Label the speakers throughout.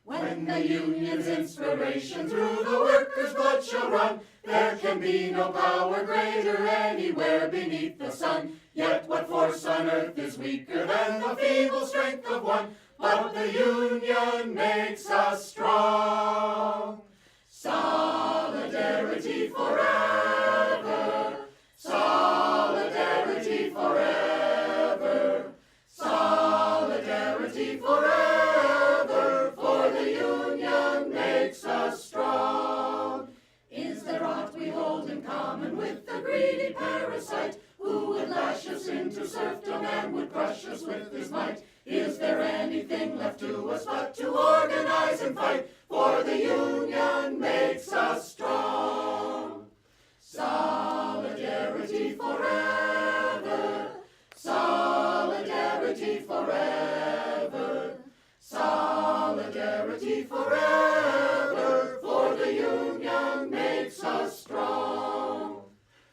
Speaker 1: When the union's inspiration through the workers' blood shall run, there can be no power greater anywhere beneath the sun. Yet what force on earth is weaker than the feeble strength of one? But the union makes us strong. Solidarity forever, solidarity forever, solidarity forever, for the union makes us strong. Is there aught we hold in common with the greedy parasite, who would lash us into serfdom and would crush us with his might? Is there anything left to us but to organize and fight? For the union makes us strong. Solidarity forever, solidarity forever, solidarity forever, for the union makes us strong.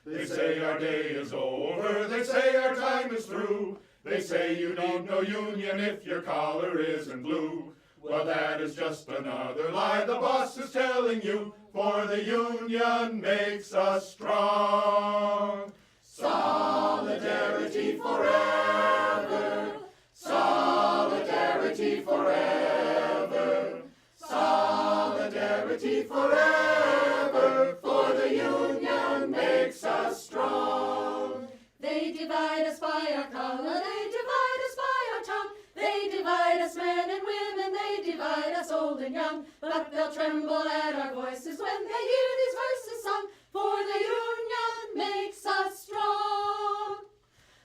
Speaker 2: They say our day is over, they say our time is through. They say you need no union if your collar isn't blue. Well, that is just another lie the boss is telling you, for the union makes us strong.
Speaker 1: Solidarity forever, solidarity forever, solidarity forever, for the union makes us strong. They divide us by our color, they divide us by our tongue, they divide us men and women, they divide us old and young, but they'll tremble at our voices when they hear these verses sung, for the union makes us strong.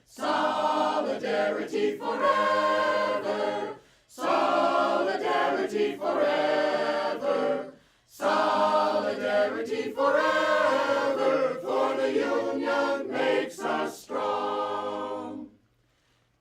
Speaker 1: Solidarity forever, solidarity forever, solidarity forever, for the union makes us strong.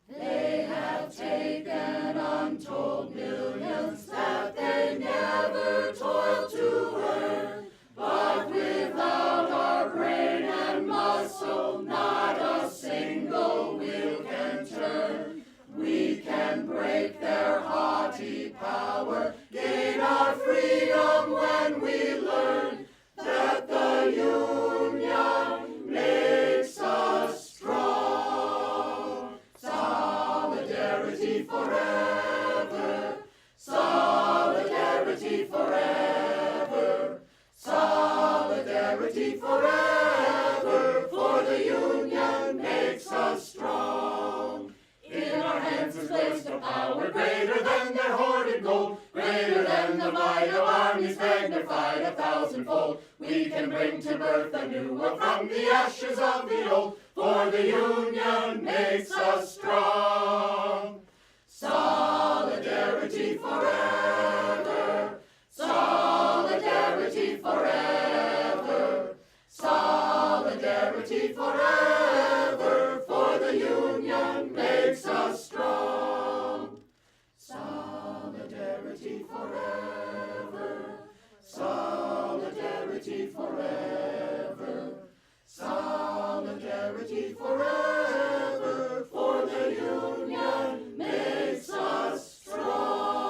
Speaker 1: They have taken untold millions that they never toiled to earn, but without our brain and muscle, not a single wheel can turn. We can break their haughty power, gain our freedom when we learn that the union makes us strong. Solidarity forever, solidarity forever, solidarity forever, for the union makes us strong. In our hands is placed a power greater than their hoarded gold, greater than the might of armies magnified 1,000-fold. We can bring to birth a new world from the ashes of the old, for the union makes us strong. Solidarity forever, solidarity forever, solidarity forever, for the union makes us strong. Solidarity forever, solidarity forever, solidarity forever, for the union makes us strong.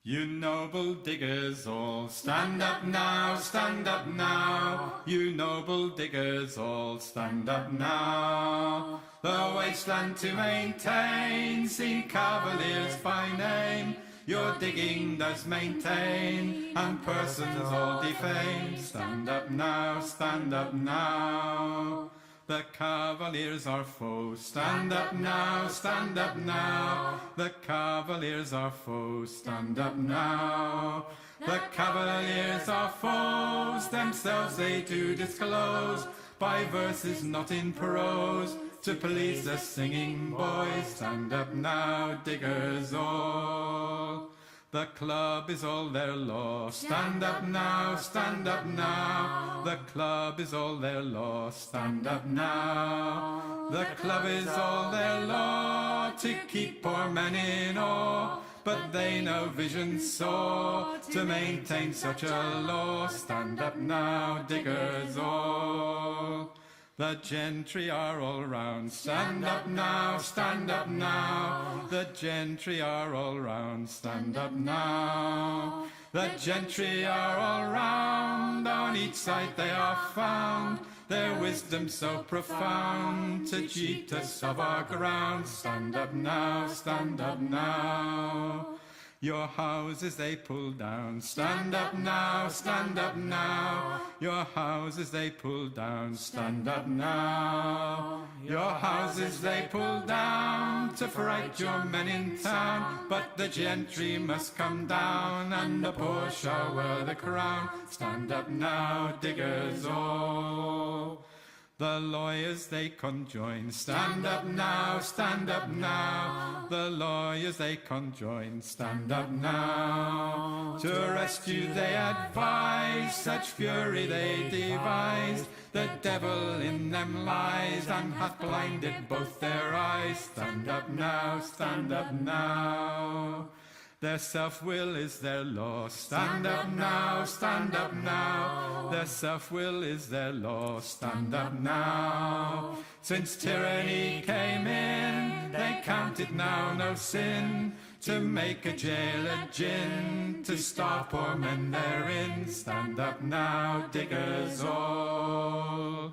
Speaker 3: You noble diggers all, stand up now, stand up now. You noble diggers all, stand up now. The wasteland to maintain, see Cavaliers by name. Your digging does maintain, and persons all defame. Stand up now, stand up now. The Cavaliers are foes, stand up now, stand up now. The Cavaliers are foes, stand up now. The Cavaliers are foes, themselves they do disclose, by verses not in prose, to please the singing boys. Stand up now, diggers all. The club is all their law. Stand up now, stand up now. The club is all their law, stand up now. The club is all their law, to keep poor men in awe. But they no vision saw to maintain such a law. Stand up now, diggers all. The gentry are all round. Stand up now, stand up now. The gentry are all round. Stand up now. The gentry are all round. On each side they are found. Their wisdom so profound to cheat us of our ground. Stand up now, stand up now. Your houses they pull down. Stand up now, stand up now. Your houses they pull down. Stand up now. Your houses they pull down to fright your men in town. But the gentry must come down, and the poor shall wear the crown. Stand up now, diggers all. The lawyers they conjoin. Stand up now, stand up now. The lawyers they conjoin. Stand up now. To rescue they advise, such fury they devise. The devil in them lies, and hath blinded both their eyes. Stand up now, stand up now. Their self-will is their law. Stand up now, stand up now. Their self-will is their law. Stand up now. Since tyranny came in, they count it now no sin to make a jail a gin, to starve poor men therein. Stand up now, diggers all.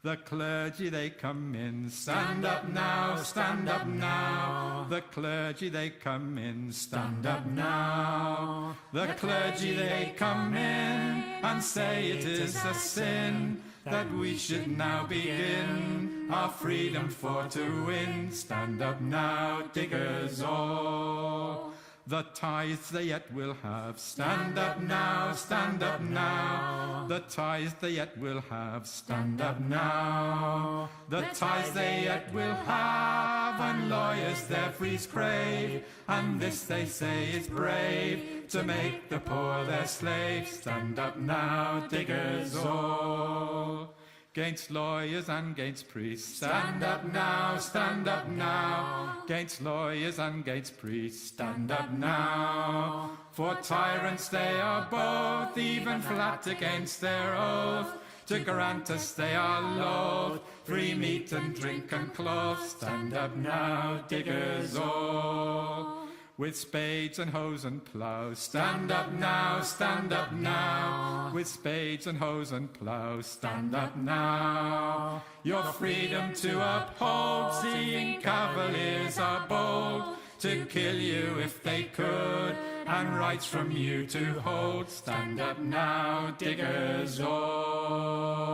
Speaker 3: The clergy they come in. Stand up now, stand up now. The clergy they come in. Stand up now. The clergy they come in and say it is a sin that we should now begin our freedom for to win. Stand up now, diggers all. The tithes they yet will have. Stand up now, stand up now. The tithes they yet will have. Stand up now. The tithes they yet will have. And lawyers their frees crave. And this they say is brave, to make the poor their slaves. Stand up now, diggers all. 'Gainst lawyers and 'gainst priests. Stand up now, stand up now. 'Gainst lawyers and 'gainst priests. Stand up now. For tyrants they are both, even flat against their oath. To grant us they are loath, free meat and drink and cloth. Stand up now, diggers all. With spades and hoes and plows. Stand up now, stand up now. With spades and hoes and plows. Stand up now. Your freedom to uphold, seeing cavaliers are bold, to kill you if they could, and rights from you to hold. Stand up now, diggers all.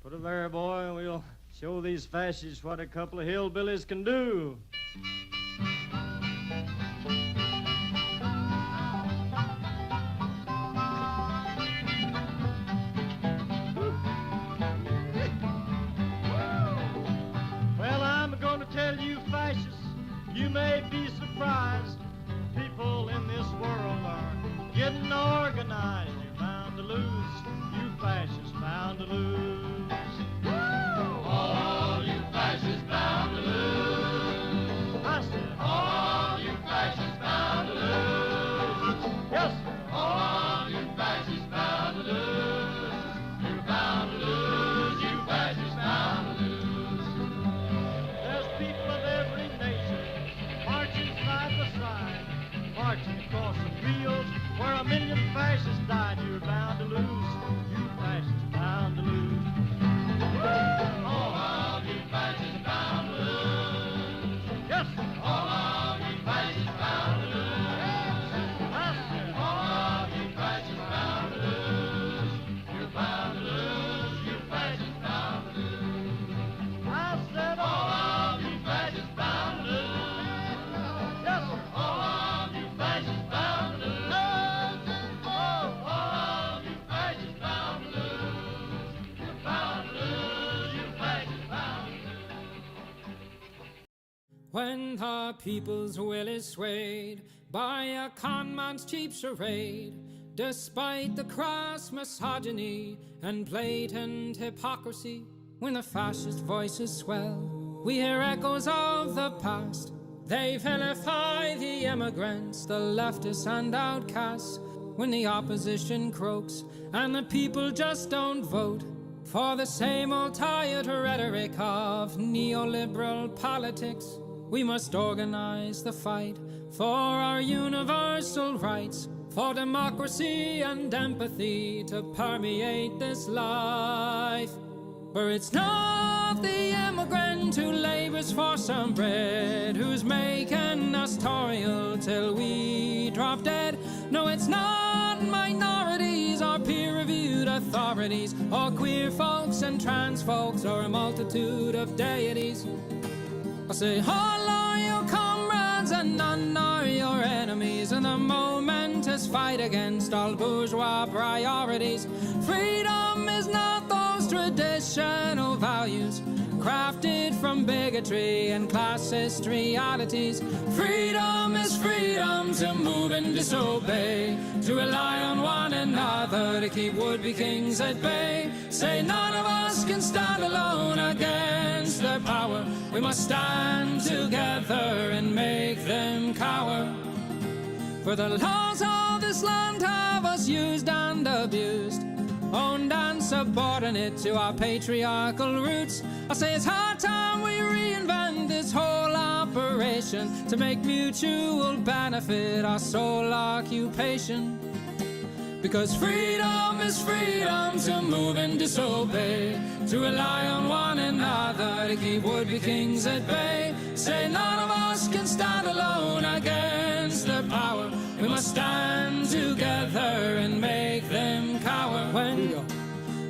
Speaker 4: Put it there, boy, and we'll show these fascists what a couple of hillbillies can do. Well, I'm going to tell you, fascists, you may be surprised. People in this world are getting organized. You're bound to lose, you fascists bound to lose.
Speaker 1: All you fascists bound to lose.
Speaker 4: I said,
Speaker 1: All you fascists bound to lose.
Speaker 4: yes, sir.
Speaker 1: All you fascists bound to lose. You're bound to lose. You fascists bound to lose.
Speaker 4: There's people of every nation marching side by side, marching across the fields where 1 million fascists died. You're bound to lose. You fascists bound to lose.
Speaker 1: All of you fascists bound to lose.
Speaker 4: Yes, sir.
Speaker 1: All of you fascists bound to lose.
Speaker 4: I said,
Speaker 1: All of you fascists bound to lose. You're bound to lose. You fascists bound to lose.
Speaker 4: I said,
Speaker 1: All of you fascists bound to lose.
Speaker 4: yes, sir.
Speaker 1: All of you fascists bound to lose. All of you fascists bound to lose. You're bound to lose. You fascists bound to lose.
Speaker 5: When the people's will is swayed by a con man's cheap charade. Despite the crass misogyny and blatant hypocrisy, when the fascist voices swell, we hear echoes of the past. They vilify the immigrants, the leftists and outcasts, when the opposition croaks and the people just don't vote for the same old tired rhetoric of neoliberal politics. We must organize the fight for our universal rights, for democracy and empathy to permeate this life. For it's not the immigrant who labors for some bread, who's making us toil till we drop dead. No, it's not minorities or peer-reviewed authorities, or queer folks and trans folks, or a multitude of deities. I say all are your comrades and none are your enemies, in the momentous fight against all bourgeois priorities. Freedom is not those traditional values crafted from bigotry and classist realities. Freedom is freedom to move and disobey, to rely on one another to keep would-be kings at bay. Say none of us can stand alone against their power. We must stand together and make them cower. For the laws of this land have us used and abused, owned and subordinate to our patriarchal roots. I say it's high time we reinvent this whole operation to make mutual benefit our sole occupation. Because freedom is freedom to move and disobey, to rely on one another to keep would-be kings at bay. Say none of us can stand alone against their power. We must stand together and make them cower. When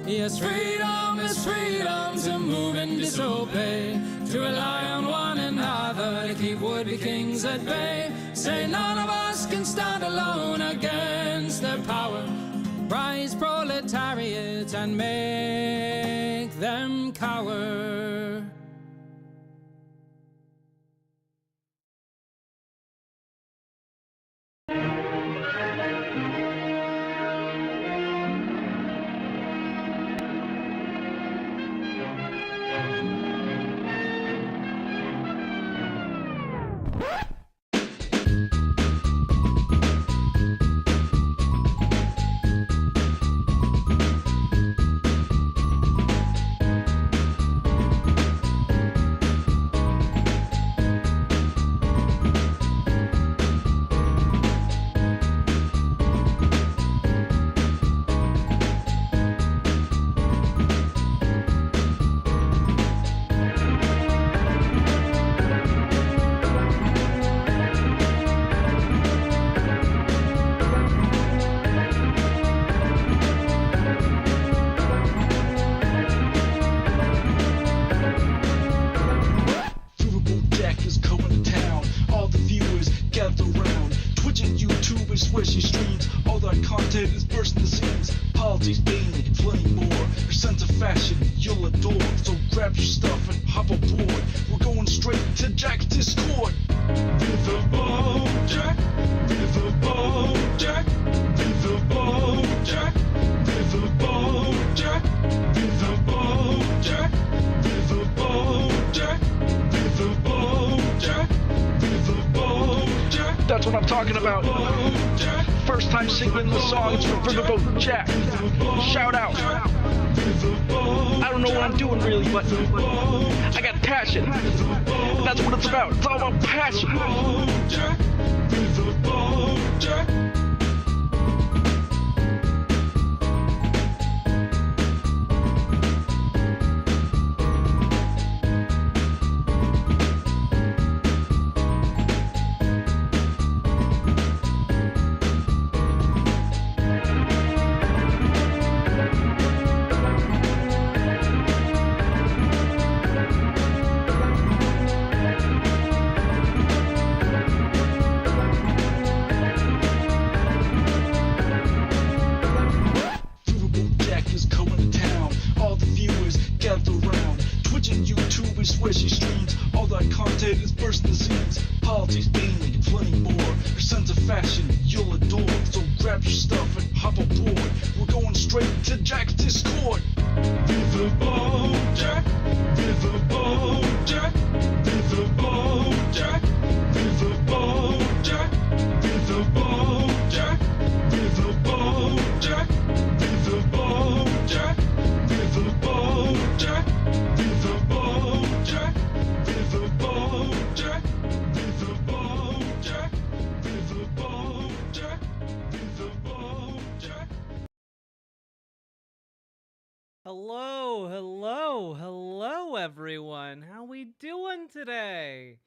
Speaker 5: yes, freedom is freedom to move and disobey, to rely on one another to keep would-be kings at bay. Say none of us can stand alone against their power. Rise proletariats and make them cower.
Speaker 6: That's what I'm talking about. First time singing the song, it's from Riverboat Jack. Shout out. I don't know what I'm doing really, but I got passion. That's what it's about. It's all about passion. you'll adore. So grab your stuff and hop aboard. We're going straight to Jack's Discord. Riverboat Jack, Riverboat Jack, Riverboat Jack, Riverboat Jack, Riverboat Jack, Riverboat Jack, Riverboat Jack, Riverboat Jack, Riverboat Jack, Riverboat Jack, Riverboat Jack, Riverboat Jack, Riverboat Jack.
Speaker 7: Hello, everyone. How we doing today?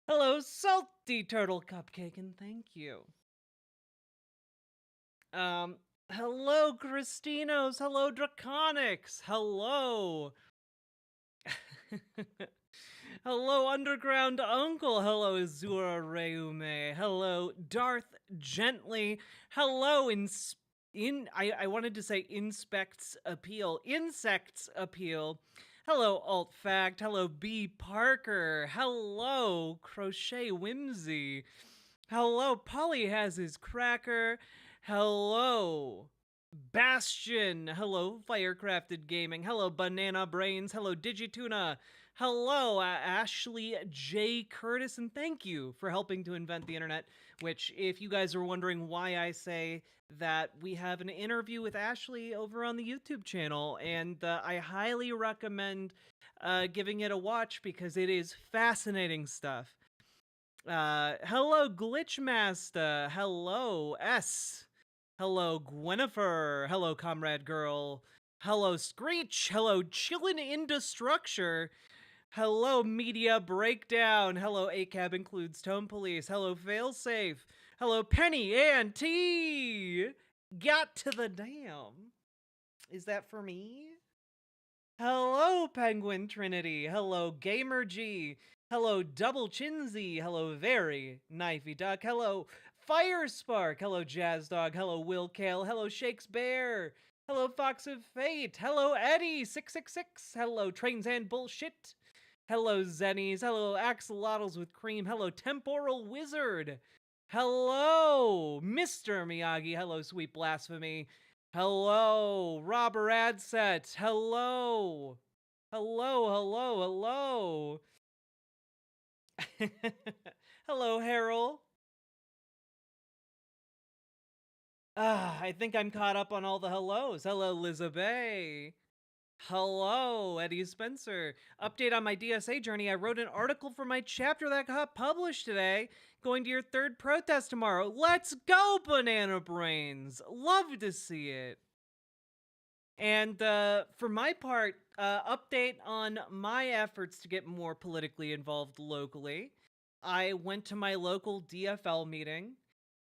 Speaker 7: Hello, Salty Turtle Cupcake, and thank you. Hello, Christinos. Hello, Draconics. Hello. Hello, Underground Uncle. Hello, Azura Reume. Hello, Darth Gently. Hello, I wanted to say Insects Appeal. Hello, Alt Fact. Hello, B. Parker. Hello, Crochet Whimsy. Hello, Polly has his cracker. Hello, Bastion. Hello, Firecrafted Gaming. Hello, Banana Brains. Hello, Digituna. Hello, Ashley J. Curtis, and thank you for helping to invent the internet, which, if you guys are wondering why I say that, we have an interview with Ashley over on the YouTube channel, and I highly recommend giving it a watch because it is fascinating stuff. Hello, Glitchmaster. Hello, S. Hello, Gwenifer. Hello, Comrade Girl. Hello, Screech. Hello, Chillin' into Structure. Hello, Media Breakdown. Hello, ACAB Includes Tone Police. Hello, Failsafe. Hello, Penny and T. Got to the damn. Is that for me? Hello, Penguin Trinity. Hello, Gamer G. Hello, Double Chinsy. Hello, Very Knifey Duck. Hello, Fire Spark. Hello, Jazz Dog. Hello, Will Kale. Hello, Shakespeare. Hello, Fox of Fate. Hello, Eddie666. Hello, Trains and Bullshit. Hello, Zennies. Hello, Axolotls with Cream. Hello, Temporal Wizard. Hello, Mr. Miyagi. Hello, Sweet Blasphemy. Hello, Robber Adset. Hello. Hello. Hello, Harold. I think I'm caught up on all the hellos. Hello, Lizabeth. Hello, Eddie Spencer. Update on my DSA journey. I wrote an article for my chapter that got published today. Going to your third protest tomorrow. Let's go, Banana Brains. Love to see it. And for my part, update on my efforts to get more politically involved locally. I went to my local DFL meeting,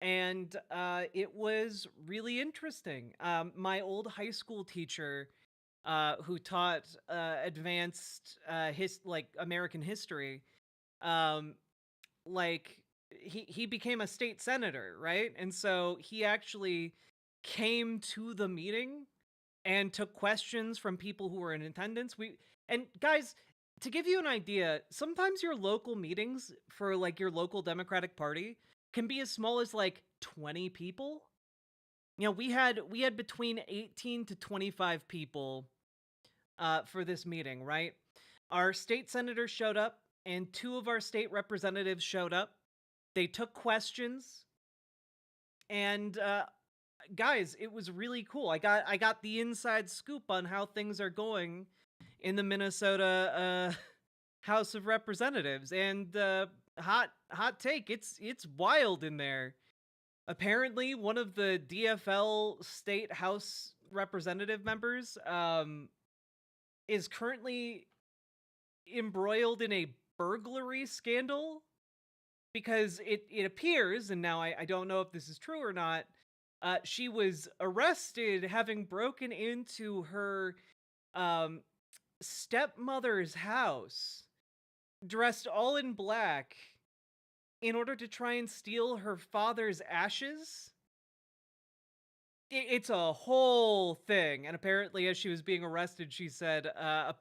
Speaker 7: and it was really interesting. My old high school teacher, who taught advanced American history, he became a state senator, right? And so he actually came to the meeting and took questions from people who were in attendance. And guys, to give you an idea, sometimes your local meetings for like your local Democratic Party can be as small as like 20 people. You know, we had between 18 to 25 people for this meeting, right? Our state senator showed up, and 2 of our state representatives showed up. They took questions, and guys, it was really cool. I got the inside scoop on how things are going in the Minnesota House of Representatives, and hot take, it's wild in there. Apparently, one of the DFL state House representative members is currently embroiled in a burglary scandal, because it appears, and now I don't know if this is true or not, she was arrested having broken into her stepmother's house, dressed all in black, in order to try and steal her father's ashes. It's a whole thing, and apparently as she was being arrested, she said, I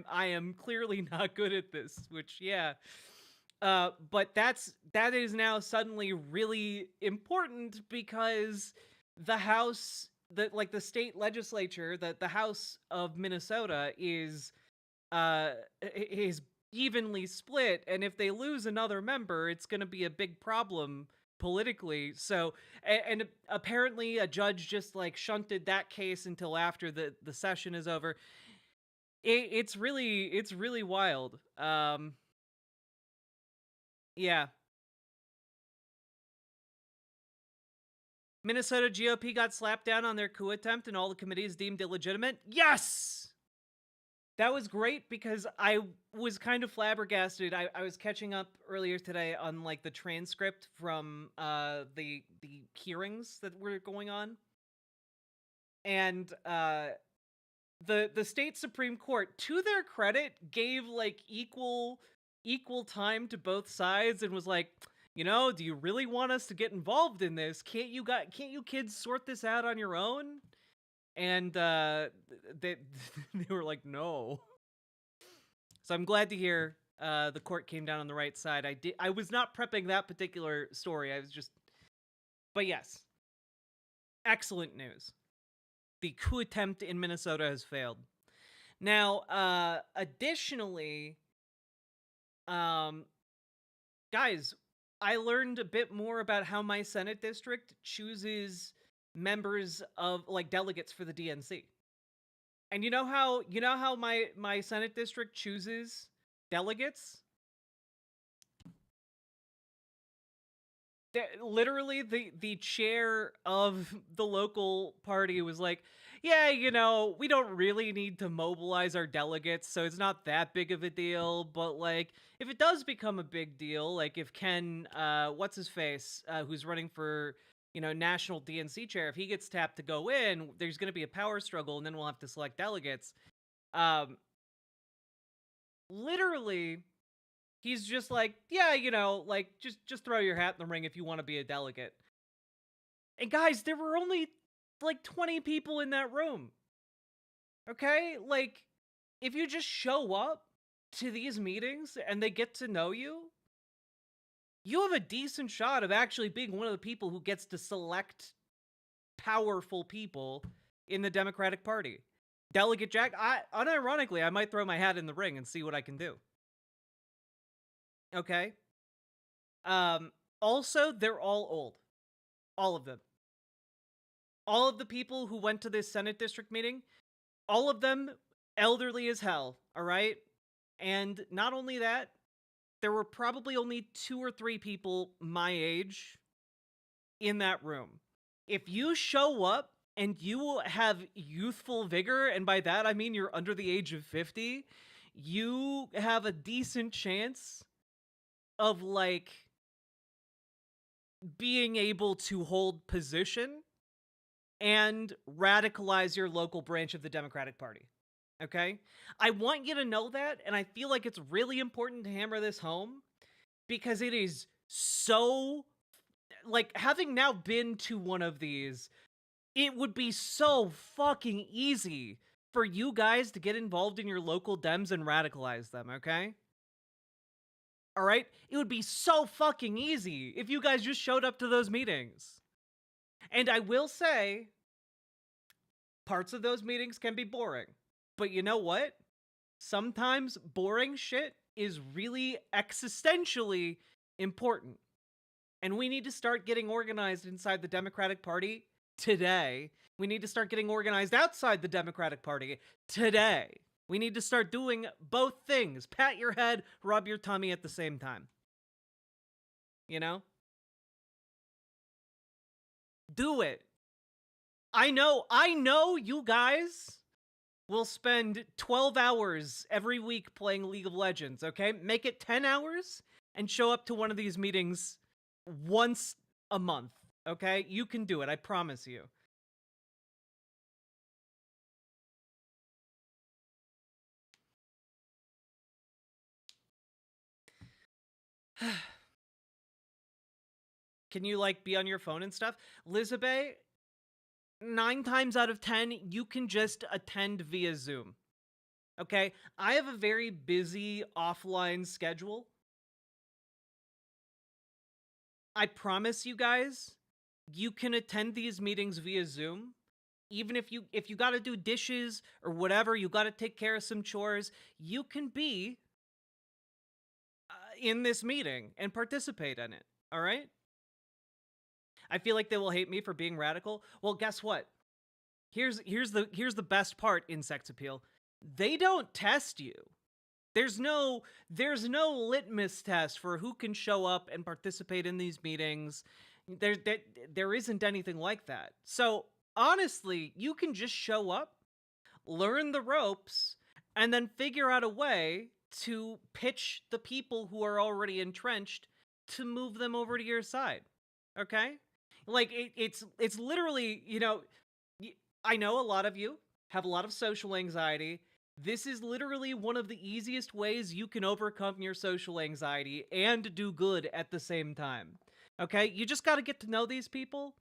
Speaker 7: am clearly not good at this, which, yeah. But that is now suddenly really important because the House, the state legislature, the House of Minnesota is evenly split, and if they lose another member, it's going to be a big problem politically. So, and apparently a judge just like shunted that case until after the session is over. It's really wild. Yeah. Minnesota GOP got slapped down on their coup attempt and all the committees deemed illegitimate. Yes! That was great because I was kind of flabbergasted. I was catching up earlier today on like the transcript from the hearings that were going on. And the state Supreme Court, to their credit, gave like equal time to both sides and was like, you know, do you really want us to get involved in this? Can't you kids sort this out on your own? And they were like, no. So I'm glad to hear the court came down on the right side. I was not prepping that particular story. I was just, but yes, excellent news. The coup attempt in Minnesota has failed. Now, additionally, guys, I learned a bit more about how my Senate district chooses members of like delegates for the DNC. And you know how my Senate district chooses delegates? Literally the chair of the local party was like, yeah, you know, we don't really need to mobilize our delegates, so it's not that big of a deal, but like if it does become a big deal, like if Ken what's his face who's running for, you know, national DNC chair, if he gets tapped to go in, there's going to be a power struggle and then we'll have to select delegates. Literally he's just like, yeah, you know, like just throw your hat in the ring if you want to be a delegate. And guys, there were only like 20 people in that room. Okay? Like if you just show up to these meetings and they get to know you, you have a decent shot of actually being one of the people who gets to select powerful people in the Democratic Party. Delegate Jack, unironically, I might throw my hat in the ring and see what I can do. Okay? Also, they're all old. All of them. All of the people who went to this Senate district meeting, all of them elderly as hell, all right? And not only that, there were probably only 2 or 3 people my age in that room. If you show up and you have youthful vigor, and by that I mean you're under the age of 50, you have a decent chance of like being able to hold position and radicalize your local branch of the Democratic Party. Okay? I want you to know that, and I feel like it's really important to hammer this home because it is so, like, having now been to one of these, it would be so fucking easy for you guys to get involved in your local Dems and radicalize them, okay? All right? It would be so fucking easy if you guys just showed up to those meetings. And I will say, parts of those meetings can be boring. But you know what? Sometimes boring shit is really existentially important. And we need to start getting organized inside the Democratic Party today. We need to start getting organized outside the Democratic Party today. We need to start doing both things. Pat your head, rub your tummy at the same time. You know? Do it. I know you guys will spend 12 hours every week playing League of Legends, okay? Make it 10 hours and show up to one of these meetings once a month, okay? You can do it, I promise you. Can you, like, be on your phone and stuff? Lizabeth, 9 times out of 10, you can just attend via Zoom. Okay? I have a very busy offline schedule. I promise you guys, you can attend these meetings via Zoom. Even if you got to do dishes or whatever, you got to take care of some chores, you can be in this meeting and participate in it. All right? I feel like they will hate me for being radical. Well, guess what? Here's the best part in sex appeal. They don't test you. There's no litmus test for who can show up and participate in these meetings. There isn't anything like that. So, honestly, you can just show up, learn the ropes, and then figure out a way to pitch the people who are already entrenched to move them over to your side. Okay? Like, it's literally, I know a lot of you have a lot of social anxiety. This is literally one of the easiest ways you can overcome your social anxiety and do good at the same time. Okay? You just got to get to know these people,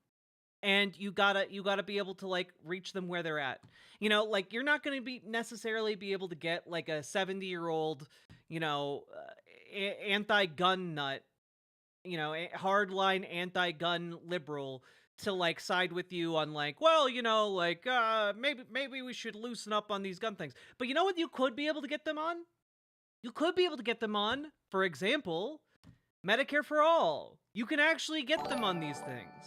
Speaker 7: and you got to be able to like reach them where they're at. Like you're not going to be necessarily be able to get like a 70-year-old, anti-gun nut, hardline anti-gun liberal to like side with you on like, well, like maybe we should loosen up on these gun things. But you know what you could be able to get them on? You could be able to get them on, for example, Medicare for all. You can actually get them on these things.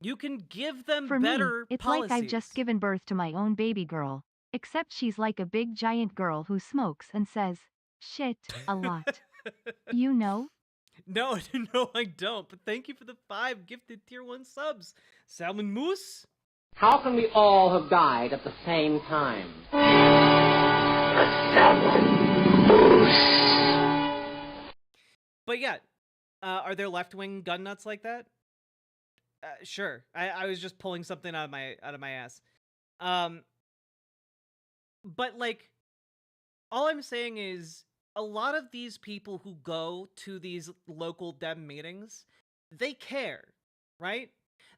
Speaker 7: You can give them
Speaker 8: For
Speaker 7: better
Speaker 8: me, it's
Speaker 7: policies.
Speaker 8: like I've just given birth to my own baby girl, except she's like a big giant girl who smokes and says shit a lot. You know?
Speaker 7: No, I don't. But thank you for the 5 gifted tier 1 subs. Salmon Moose?
Speaker 9: How can we all have died at the same time?
Speaker 7: But yeah, are there left-wing gun nuts like that? Sure. I was just pulling something out of my ass. But like, all I'm saying is, a lot of these people who go to these local Dem meetings, they care, right?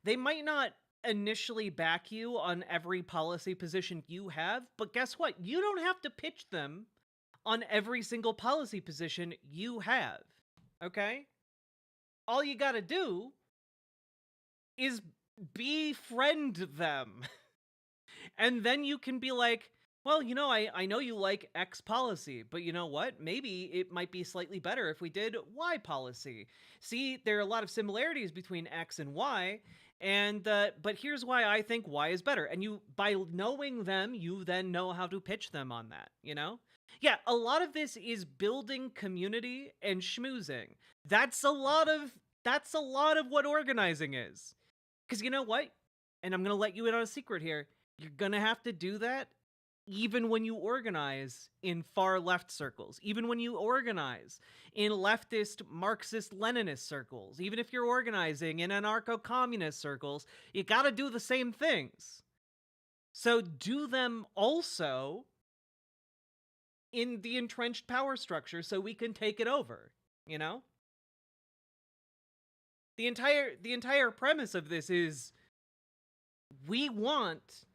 Speaker 7: They might not initially back you on every policy position you have, but guess what? You don't have to pitch them on every single policy position you have, okay? All you gotta do is befriend them. And then you can be like, well, I know you like X policy, but you know what? Maybe it might be slightly better if we did Y policy. See, there are a lot of similarities between X and Y, and but here's why I think Y is better. And you, by knowing them, you then know how to pitch them on that, Yeah, a lot of this is building community and schmoozing. That's a lot of what organizing is. Because you know what? And I'm going to let you in on a secret here. You're going to have to do that even when you organize in far left circles, even when you organize in leftist Marxist-Leninist circles, even if you're organizing in anarcho-communist circles, you gotta do the same things. So do them also in the entrenched power structure so we can take it over, The entire premise of this is we want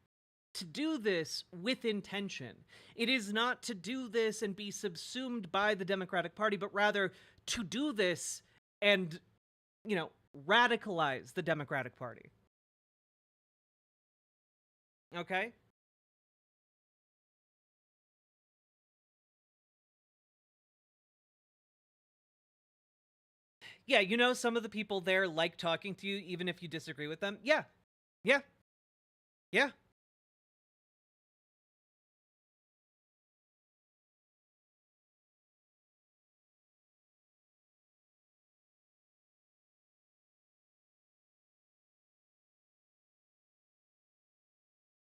Speaker 7: to do this with intention. It is not to do this and be subsumed by the Democratic Party, but rather to do this and, radicalize the Democratic Party. Okay? Yeah, some of the people there like talking to you even if you disagree with them. Yeah.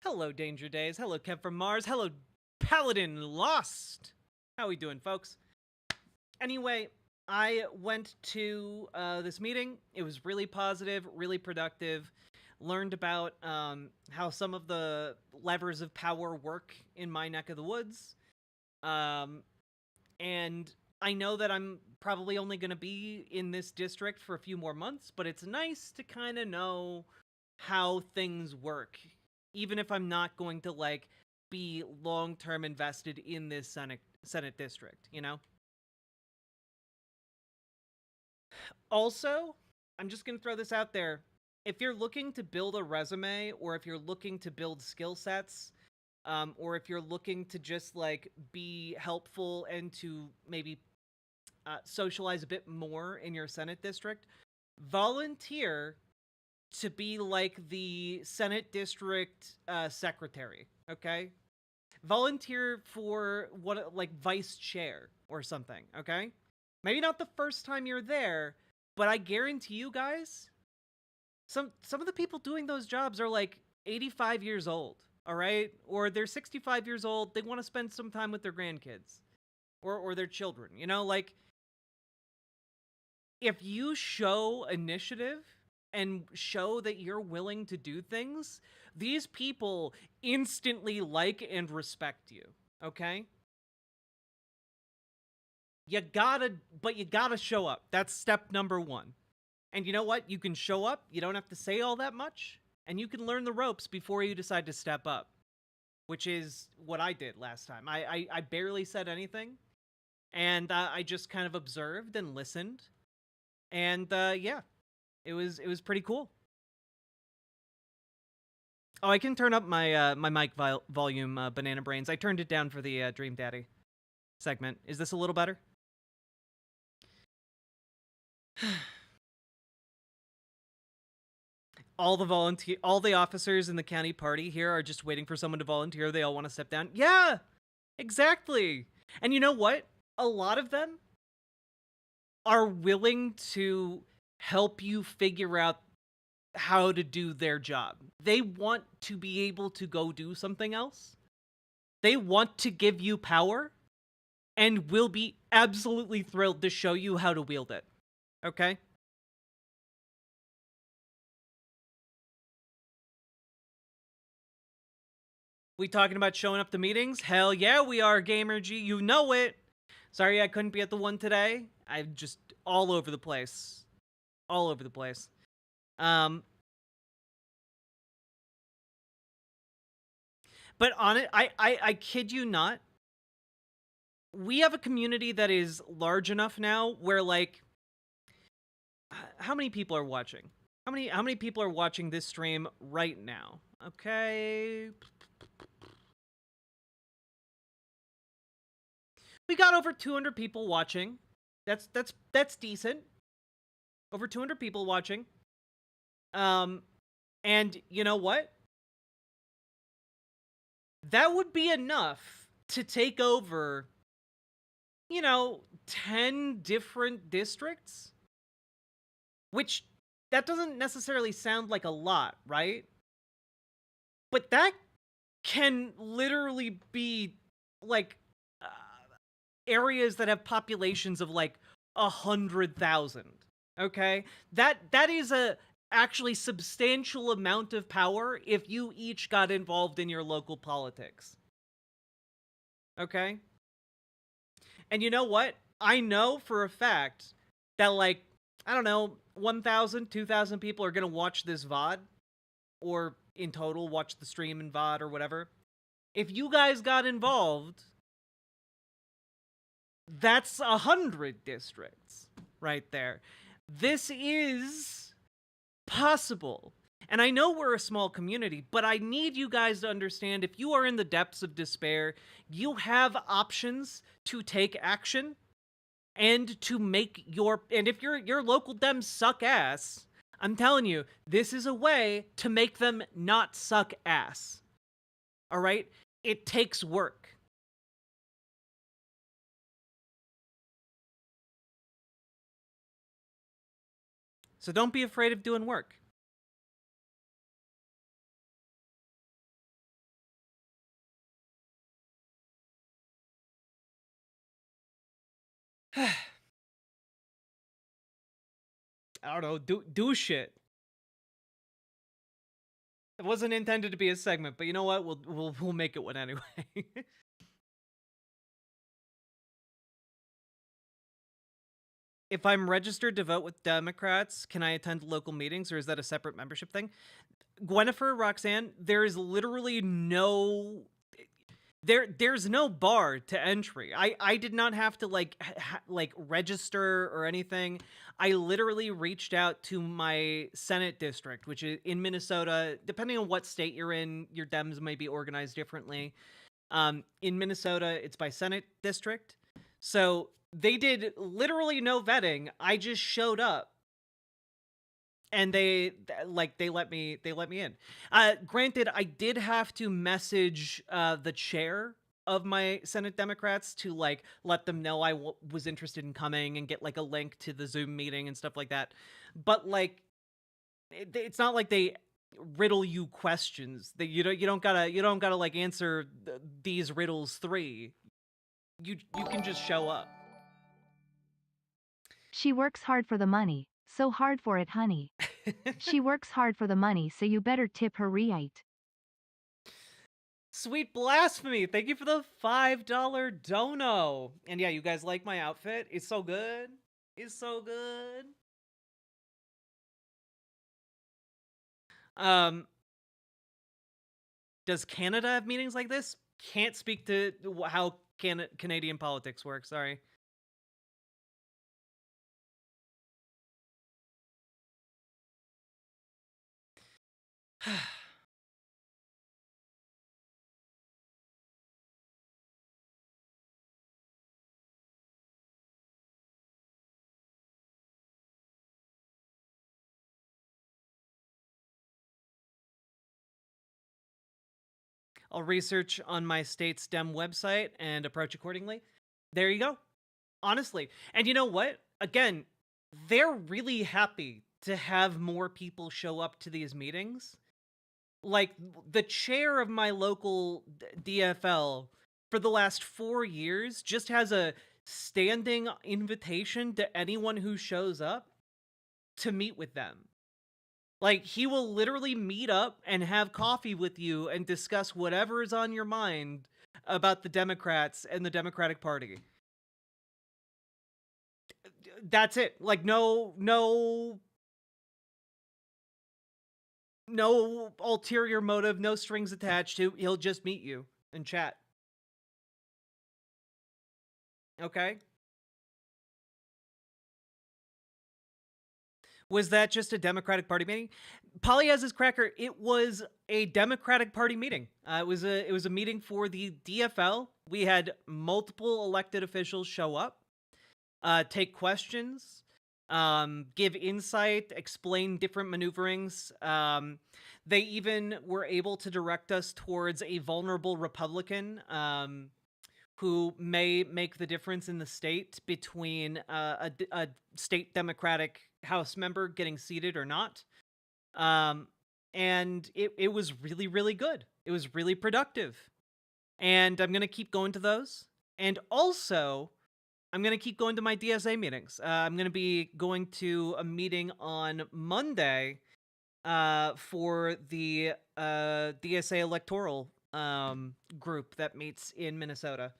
Speaker 7: Hello, Danger Days. Hello, Kev from Mars. Hello, Paladin Lost. How we doing, folks? Anyway, I went to this meeting. It was really positive, really productive. Learned about how some of the levers of power work in my neck of the woods. And I know that I'm probably only going to be in this district for a few more months, but it's nice to kind of know how things work, even if I'm not going to, like, be long-term invested in this Senate district, Also, I'm just going to throw this out there. If you're looking to build a resume, or if you're looking to build skill sets, or if you're looking to just like be helpful and to maybe socialize a bit more in your Senate district, volunteer to be like the Senate district secretary, okay? Volunteer for what, like vice chair or something, okay? Maybe not the first time you're there, but I guarantee you guys, some of the people doing those jobs are like 85 years old, all right? Or they're 65 years old, they want to spend some time with their grandkids or their children, you know? Like, if you show initiative and show that you're willing to do things, these people instantly like and respect you, okay? You gotta show up. That's step number 1. And you know what? You can show up, you don't have to say all that much, and you can learn the ropes before you decide to step up, which is what I did last time. I barely said anything, and I just kind of observed and listened, and yeah, it was pretty cool. Oh, I can turn up my my mic volume, Banana Brains. I turned it down for the Dream Daddy segment. Is this a little better? All the officers in the county party here are just waiting for someone to volunteer. They all want to step down. Yeah, exactly. And you know what? A lot of them are willing to help you figure out how to do their job. They want to be able to go do something else. They want to give you power and will be absolutely thrilled to show you how to wield it. Okay? We talking about showing up to meetings? Hell yeah, we are, Gamer G. You know it. Sorry I couldn't be at the one today. I'm just all over the place. All over the place. But on it, I kid you not. We have a community that is large enough now where, like, how many people are watching? How many people are watching this stream right now? Okay. We got over 200 people watching. That's decent. Over 200 people watching. And you know what? That would be enough to take over, 10 different districts? Which, that doesn't necessarily sound like a lot, right? But that can literally be, like, areas that have populations of, like, 100,000, okay? That is a actually substantial amount of power if you each got involved in your local politics. Okay? And you know what? I know for a fact that, like, I don't know, 1,000, 2,000 people are gonna watch this VOD, or in total watch the stream in VOD or whatever. If you guys got involved, that's 100 districts right there. This is possible. And I know we're a small community, but I need you guys to understand, if you are in the depths of despair, you have options to take action and to make and if your local Dems suck ass, I'm telling you, this is a way to make them not suck ass. All right? It takes work. So don't be afraid of doing work. I don't know, do shit. It wasn't intended to be a segment, but you know what? We'll make it one anyway. If I'm registered to vote with Democrats, can I attend local meetings, or is that a separate membership thing? Gwennifer, Roxanne, there is literally no... there's no bar to entry. I did not have to like register or anything. I literally reached out to my Senate district, which is in Minnesota. Depending on what state you're in, your Dems may be organized differently. In Minnesota, it's by Senate district. So they did literally no vetting. I just showed up. And they let me in. Granted, I did have to message the chair of my Senate Democrats to like let them know I was interested in coming and get like a link to the Zoom meeting and stuff like that. But like, it's not like they riddle you questions that you don't gotta like answer these riddles 3. You can just show up.
Speaker 8: She works hard for the money, so hard for it, honey. She works hard for the money, so you better tip her right.
Speaker 7: Sweet Blasphemy, thank you for the $5 dono. And yeah, you guys like my outfit? It's so good. It's so good. Does Canada have meetings like this? Can't speak to how Canadian politics works, sorry. I'll research on my state's Dem website and approach accordingly. There you go. Honestly. And you know what? Again, they're really happy to have more people show up to these meetings. Like, the chair of my local DFL for the last 4 years just has a standing invitation to anyone who shows up to meet with them. Like, he will literally meet up and have coffee with you and discuss whatever is on your mind about the Democrats and the Democratic Party. That's it. Like, no ulterior motive, no strings attached. He'll just meet you and chat. Okay? Was that just a Democratic Party meeting? Polly has his cracker. It was a Democratic Party meeting. It was a meeting for the DFL. We had multiple elected officials show up, take questions, give insight, explain different maneuverings. They even were able to direct us towards a vulnerable Republican who may make the difference in the state between a state Democratic House member getting seated or not. And it was really, really good. It was really productive. And I'm going to keep going to those. And also, I'm going to keep going to my DSA meetings. I'm going to be going to a meeting on Monday for the DSA electoral group that meets in Minnesota.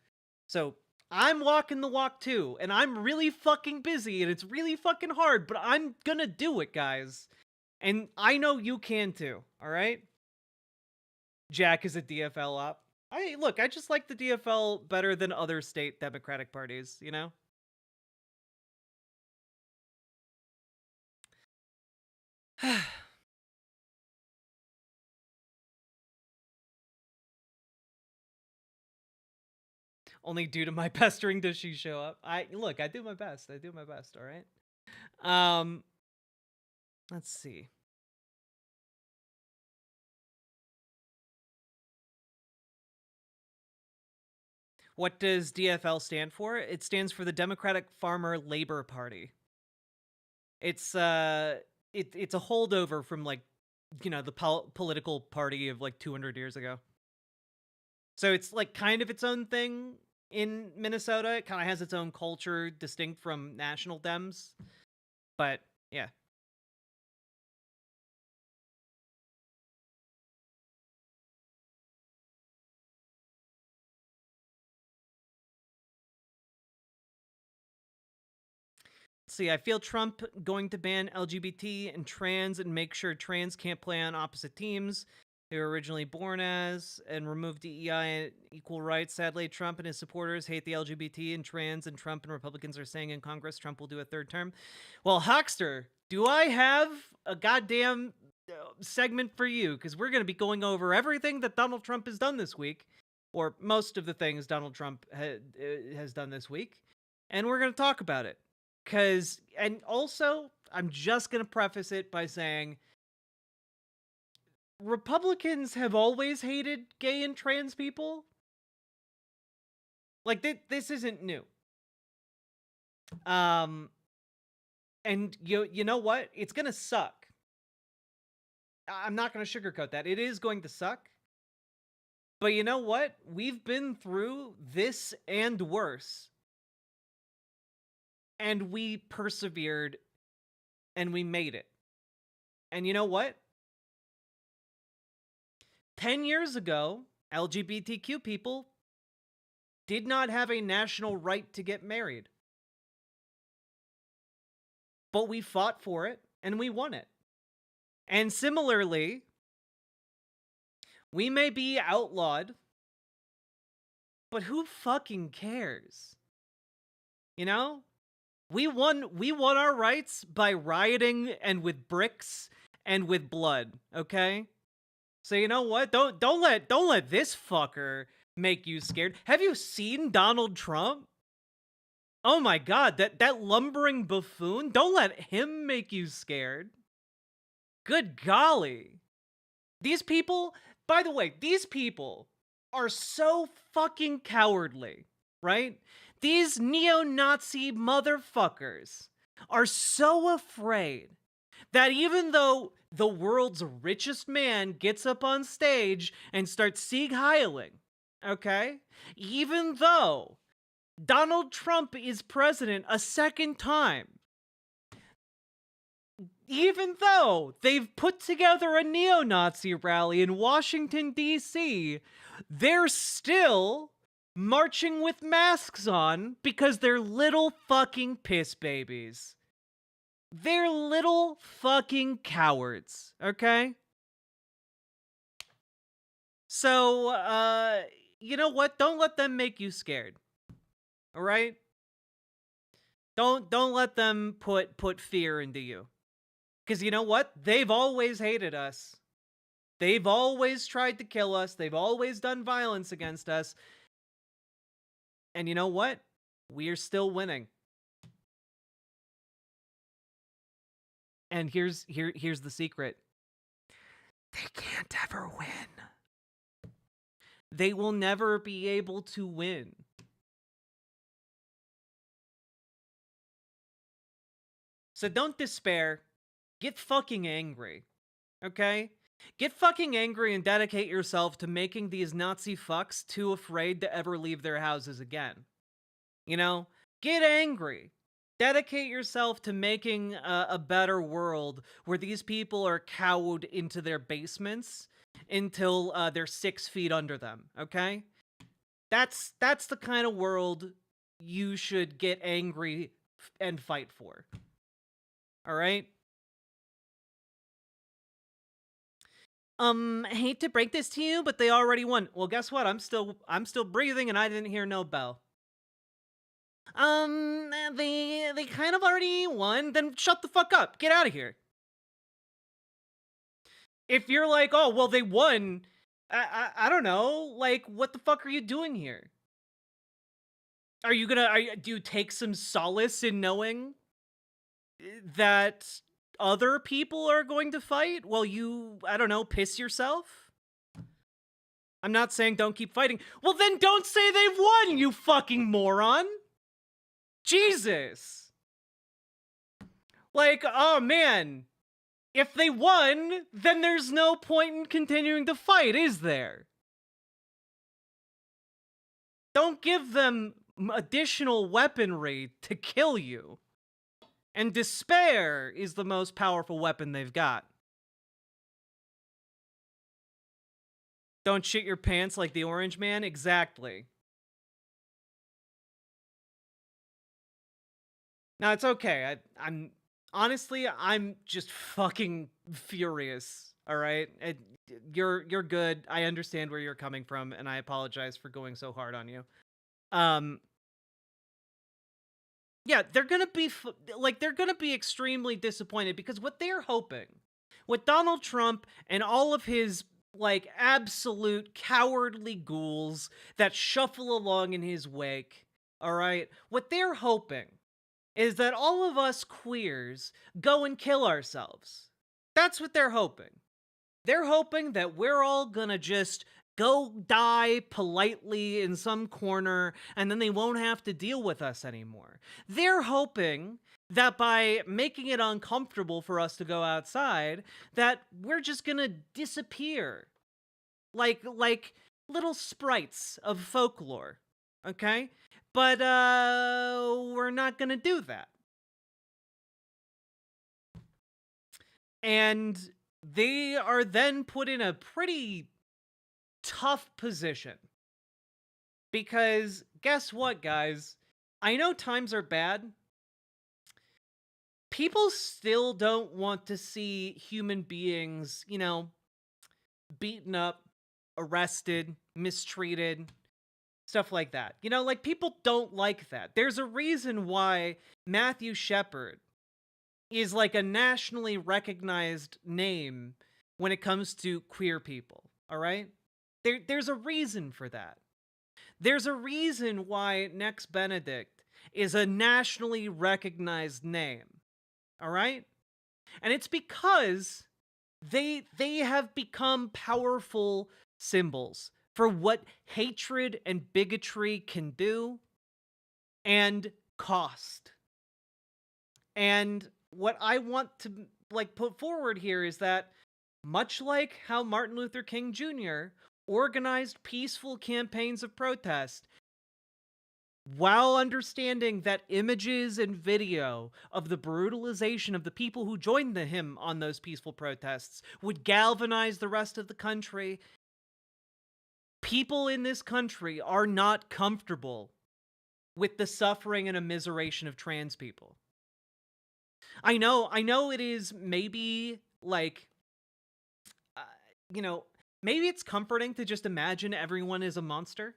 Speaker 7: So I'm walking the walk too, and I'm really fucking busy, and it's really fucking hard, but I'm gonna do it, guys. And I know you can too, alright? Jack is a DFL op. Look, I just like the DFL better than other state Democratic parties, you know? Only due to my pestering does she show up. I do my best. I do my best, all right? Let's see. What does DFL stand for? It stands for the Democratic Farmer Labor Party. It's it's a holdover from like, you know, the political party of like 200 years ago. So it's like kind of its own thing in Minnesota. It kind of has its own culture distinct from national Dems. But yeah. See, I feel Trump going to ban LGBT and trans and make sure trans can't play on opposite teams. they were originally born as, and remove DEI and equal rights. Sadly, Trump and his supporters hate the LGBT and trans, and Trump and Republicans are saying in Congress Trump will do a third term. Well, Hockster, do I have a goddamn segment for you? Because we're going to be going over everything that Donald Trump has done this week, or most of the things Donald Trump has done this week, and we're going to talk about it. And also, I'm just going to preface it by saying Republicans have always hated gay and trans people. Like, this isn't new. And you know what? It's going to suck. I'm not going to sugarcoat that. It is going to suck. But you know what? We've been through this and worse. And we persevered. And we made it. And you know what? 10 years ago, LGBTQ people did not have a national right to get married. But we fought for it, and we won it. And similarly, we may be outlawed, but who fucking cares? You know? We won our rights by rioting and with bricks and with blood, okay? So you know what? Don't let this fucker make you scared. Have you seen Donald Trump? Oh my god, that lumbering buffoon? Don't let him make you scared. Good golly. These people, by the way, these people are so fucking cowardly, right? These neo-Nazi motherfuckers are so afraid that even though the world's richest man gets up on stage and starts Sieg Heiling, okay? Even though Donald Trump is president a second time, even though they've put together a neo-Nazi rally in Washington, D.C., they're still marching with masks on because they're little fucking piss babies. They're little fucking cowards, okay? So, you know what? Don't let them make you scared. All right? Don't let them put fear into you. Because you know what? They've always hated us. They've always tried to kill us. They've always done violence against us. And you know what? We're still winning. And here's the secret. They can't ever win. They will never be able to win. So don't despair. Get fucking angry. Okay? Get fucking angry and dedicate yourself to making these Nazi fucks too afraid to ever leave their houses again. You know? Get angry. Dedicate yourself to making a better world where these people are cowed into their basements until they're 6 feet under them, okay? That's the kind of world you should get angry and fight for. All right? Hate to break this to you, but they already won. Well, guess what? I'm still breathing and I didn't hear no bell. They kind of already won, then shut the fuck up. Get out of here. If you're like, oh, well, they won, I don't know, like, what the fuck are you doing here? Do you take some solace in knowing that other people are going to fight while you, I don't know, piss yourself? I'm not saying don't keep fighting. Well, then don't say they've won, you fucking moron! Jesus! Like, oh man, if they won, then there's no point in continuing to fight, is there? Don't give them additional weaponry to kill you. And despair is the most powerful weapon they've got. Don't shit your pants like the Orange Man? Exactly. Now, it's okay. I'm honestly, I'm just fucking furious. All right, you're good. I understand where you're coming from, and I apologize for going so hard on you. Yeah, they're gonna be they're gonna be extremely disappointed because what they're hoping, with Donald Trump and all of his like absolute cowardly ghouls that shuffle along in his wake, all right, what they're hoping is that all of us queers go and kill ourselves. That's what they're hoping. They're hoping that we're all gonna just go die politely in some corner and then they won't have to deal with us anymore. They're hoping that by making it uncomfortable for us to go outside, that we're just gonna disappear. Like little sprites of folklore. Okay? But we're not gonna do that. And they are then put in a pretty tough position. Because guess what, guys? I know times are bad. People still don't want to see human beings, beaten up, arrested, mistreated, stuff like that. Like people don't like that. There's a reason why Matthew Shepard is like a nationally recognized name when it comes to queer people, all right? There's a reason for that. There's a reason why Nex Benedict is a nationally recognized name, all right? And it's because they have become powerful symbols for what hatred and bigotry can do and cost. And what I want to put forward here is that much like how Martin Luther King Jr. organized peaceful campaigns of protest, while understanding that images and video of the brutalization of the people who joined him on those peaceful protests would galvanize the rest of the country, people in this country are not comfortable with the suffering and immiseration of trans people. I know it is maybe maybe it's comforting to just imagine everyone is a monster.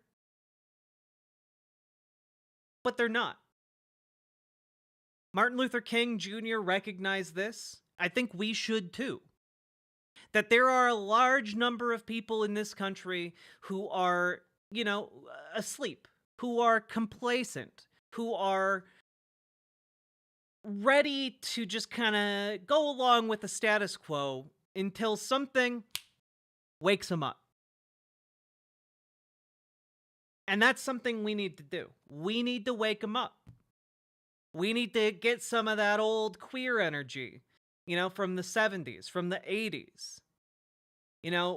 Speaker 7: But they're not. Martin Luther King Jr. recognized this. I think we should too. That there are a large number of people in this country who are, asleep, who are complacent, who are ready to just kind of go along with the status quo until something wakes them up. And that's something we need to do. We need to wake them up. We need to get some of that old queer energy, from the 70s, from the 80s.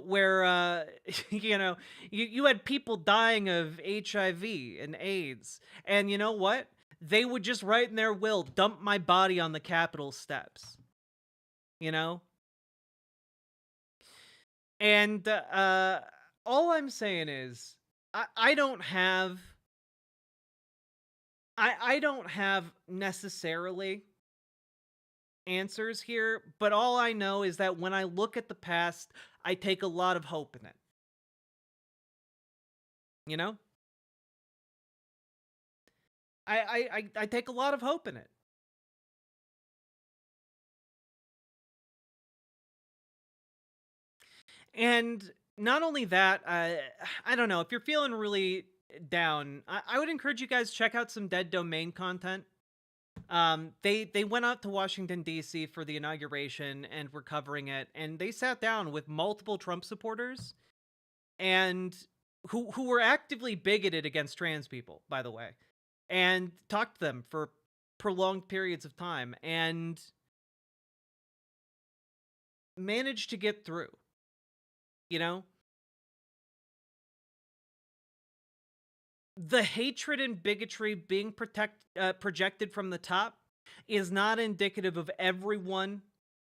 Speaker 7: Where, you had people dying of HIV and AIDS. And you know what? They would just write in their will, dump my body on the Capitol steps. And all I'm saying is, I don't have necessarily answers here, but all I know is that when I look at the past, I take a lot of hope in it. I take a lot of hope in it. And not only that, I don't know, if you're feeling really down, I would encourage you guys check out some Dead Domain content. They went out to Washington, D.C. for the inauguration and were covering it, and they sat down with multiple Trump supporters and who were actively bigoted against trans people, by the way, and talked to them for prolonged periods of time and managed to get through. The hatred and bigotry being projected from the top is not indicative of everyone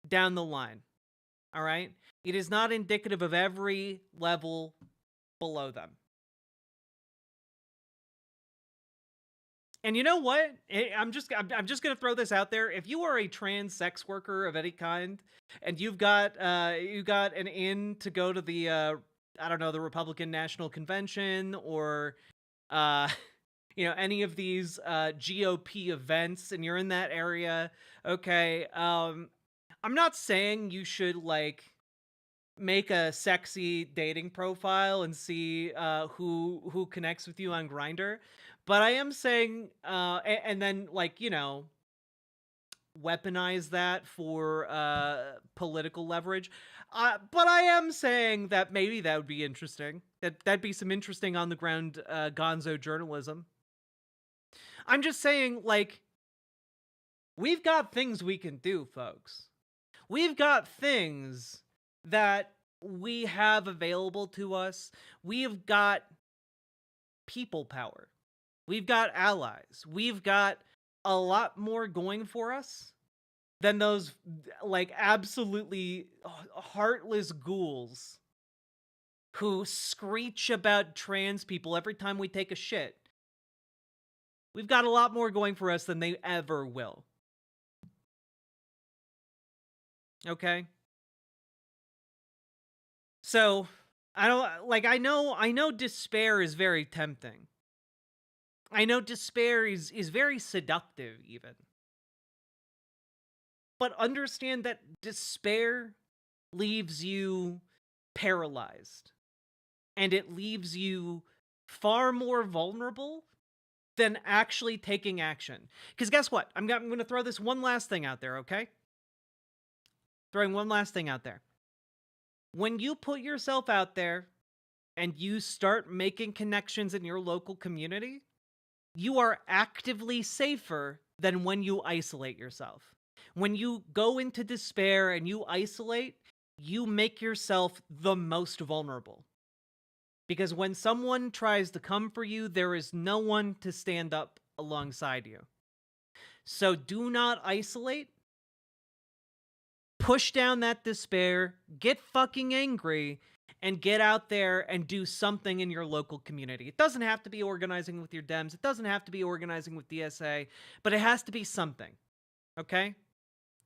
Speaker 7: down the line. All right? It is not indicative of every level below them. And you know what? I'm just gonna throw this out there. If you are a trans sex worker of any kind, and you've got an in to go to the I don't know, the Republican National Convention, or any of these GOP events, and you're in that area, okay, I'm not saying you should like make a sexy dating profile and see who connects with you on Grindr, but I am saying and then like weaponize that for political leverage. But I am saying that maybe that would be interesting. That'd be some interesting on the ground gonzo journalism. I'm just saying, like, we've got things we can do, folks. We've got things that we have available to us. We've got people power. We've got allies. We've got a lot more going for us than those, like, absolutely heartless ghouls who screech about trans people every time we take a shit. We've got a lot more going for us than they ever will. Okay? So, I know despair is very tempting. I know despair is very seductive, even. But understand that despair leaves you paralyzed. And it leaves you far more vulnerable than actually taking action. Because guess what? I'm going to throw this one last thing out there, okay? Throwing one last thing out there. When you put yourself out there and you start making connections in your local community, you are actively safer than when you isolate yourself. When you go into despair and you isolate, you make yourself the most vulnerable. Because when someone tries to come for you, there is no one to stand up alongside you. So do not isolate. Push down that despair, get fucking angry, and get out there and do something in your local community. It doesn't have to be organizing with your Dems. It doesn't have to be organizing with DSA, but it has to be something. Okay? It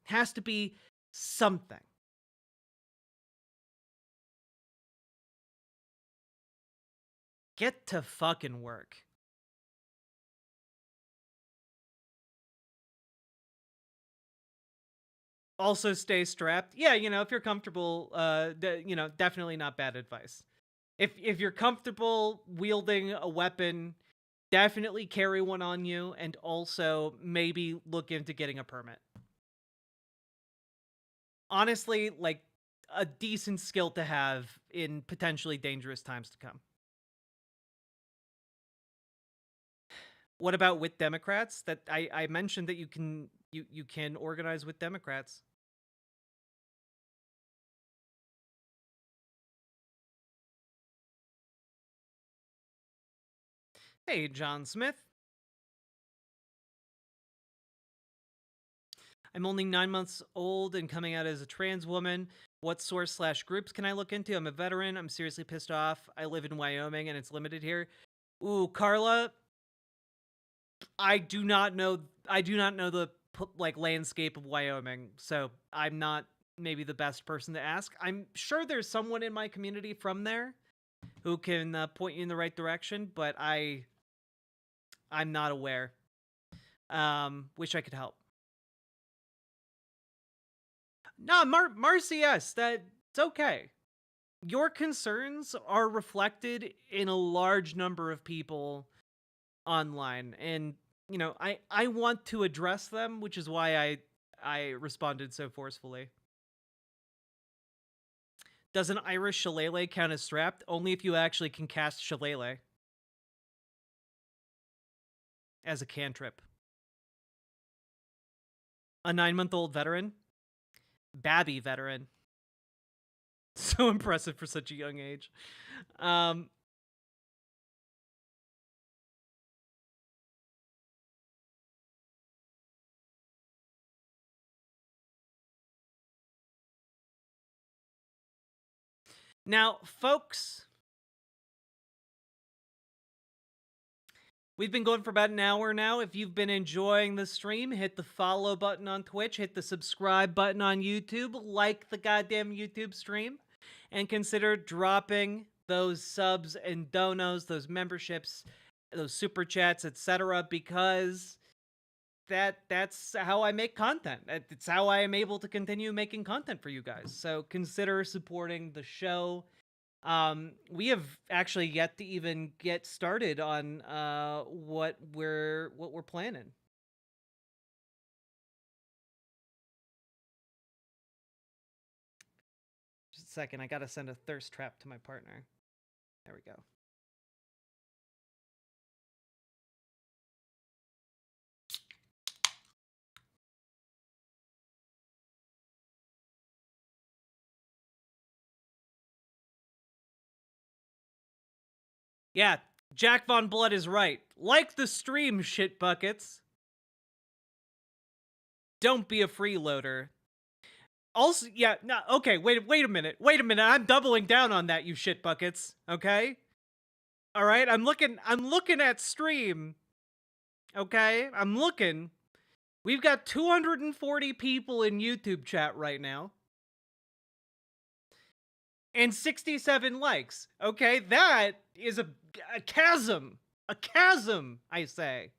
Speaker 7: has to be something. Get to fucking work. Also stay strapped. Yeah, if you're comfortable, definitely not bad advice. If you're comfortable wielding a weapon, definitely carry one on you, and also maybe look into getting a permit. Honestly, like, a decent skill to have in potentially dangerous times to come. What about with Democrats? That I mentioned that you can organize with Democrats. Hey, John Smith. I'm only 9 months old and coming out as a trans woman. What source/groups can I look into? I'm a veteran. I'm seriously pissed off. I live in Wyoming and it's limited here. Ooh, Carla, I do not know the landscape of Wyoming, so I'm not maybe the best person to ask. I'm sure there's someone in my community from there who can point you in the right direction, but I'm not aware. Wish I could help. No, Marcy, yes, that's okay. Your concerns are reflected in a large number of people online, and I want to address them, which is why I responded so forcefully. Does an Irish shillelagh count as strapped? Only if you actually can cast shillelagh as a cantrip. A 9-month-old veteran? Babby veteran. So impressive for such a young age. Now, folks, We've been going for about an hour now. If you've been enjoying the stream, hit the follow button on Twitch, hit the subscribe button on YouTube, like the goddamn YouTube stream, and consider dropping those subs and donos, those memberships, those super chats, etc., because that's how I make content. It's how I am able to continue making content for you guys. So consider supporting the show. We have actually yet to even get started on what we're planning. Just a second, I gotta send a thirst trap to my partner. There we go. Yeah, Jack Von Blood is right. Like the stream, shit buckets. Don't be a freeloader. Also, yeah, no, okay, wait a minute. I'm doubling down on that, you shit buckets. Okay? All right, I'm looking at stream. Okay? I'm looking. We've got 240 people in YouTube chat right now. And 67 likes. Okay, that is a chasm. A chasm, I say.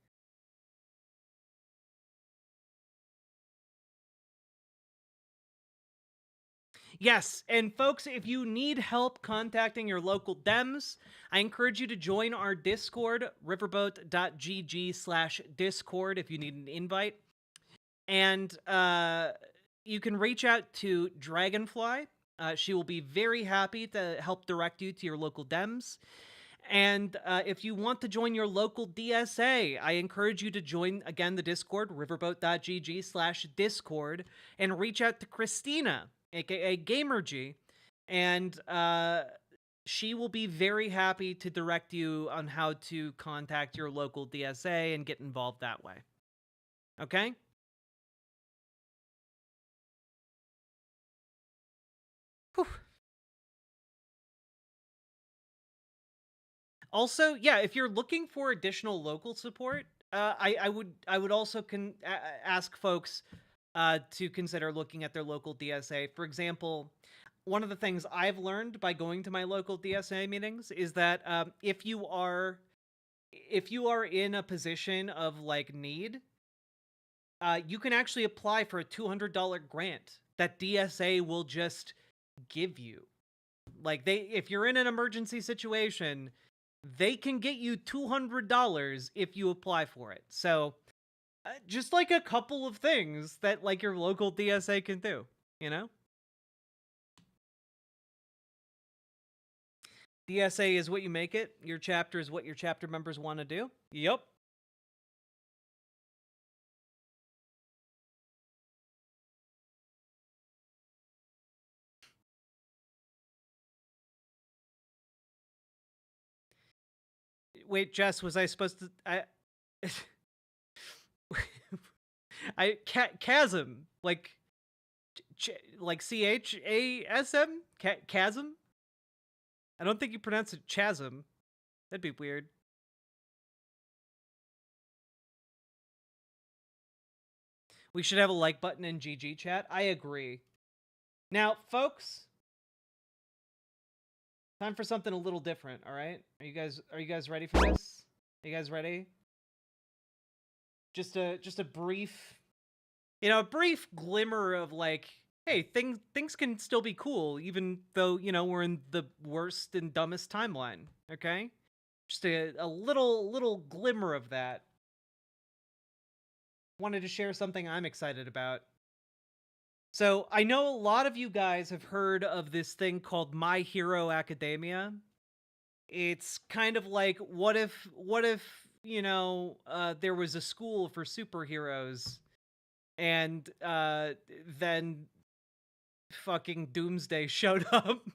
Speaker 7: Yes, and folks, if you need help contacting your local Dems, I encourage you to join our Discord, riverboat.gg/Discord, if you need an invite. And you can reach out to Dragonfly. She will be very happy to help direct you to your local Dems. And if you want to join your local DSA, I encourage you to join, again, the Discord, riverboat.gg/Discord, and reach out to Christina, aka Gamergy, and she will be very happy to direct you on how to contact your local DSA and get involved that way. Okay? Whew. Also, yeah, if you're looking for additional local support, I would also ask folks to consider looking at their local DSA. For example, one of the things I've learned by going to my local DSA meetings is that if you are in a position of like need, you can actually apply for a $200 grant that DSA will just give you. Like if you're in an emergency situation, they can get you $200 if you apply for it. So just like a couple of things that like your local DSA can do, you know? DSA is what you make it. Your chapter is what your chapter members want to do. Yep. Wait, Jess, was I supposed to... chasm, like CHASM? Chasm? I don't think you pronounce it chasm. That'd be weird. We should have a like button in GG chat. I agree. Now, folks, time for something a little different, all right? Are you guys ready for this? Are you guys ready? Just a brief, a brief glimmer of like, hey, things can still be cool even though, we're in the worst and dumbest timeline, okay? Just a little glimmer of that. Wanted to share something I'm excited about. So, I know a lot of you guys have heard of this thing called My Hero Academia. It's kind of like, what if there was a school for superheroes, and then fucking Doomsday showed up,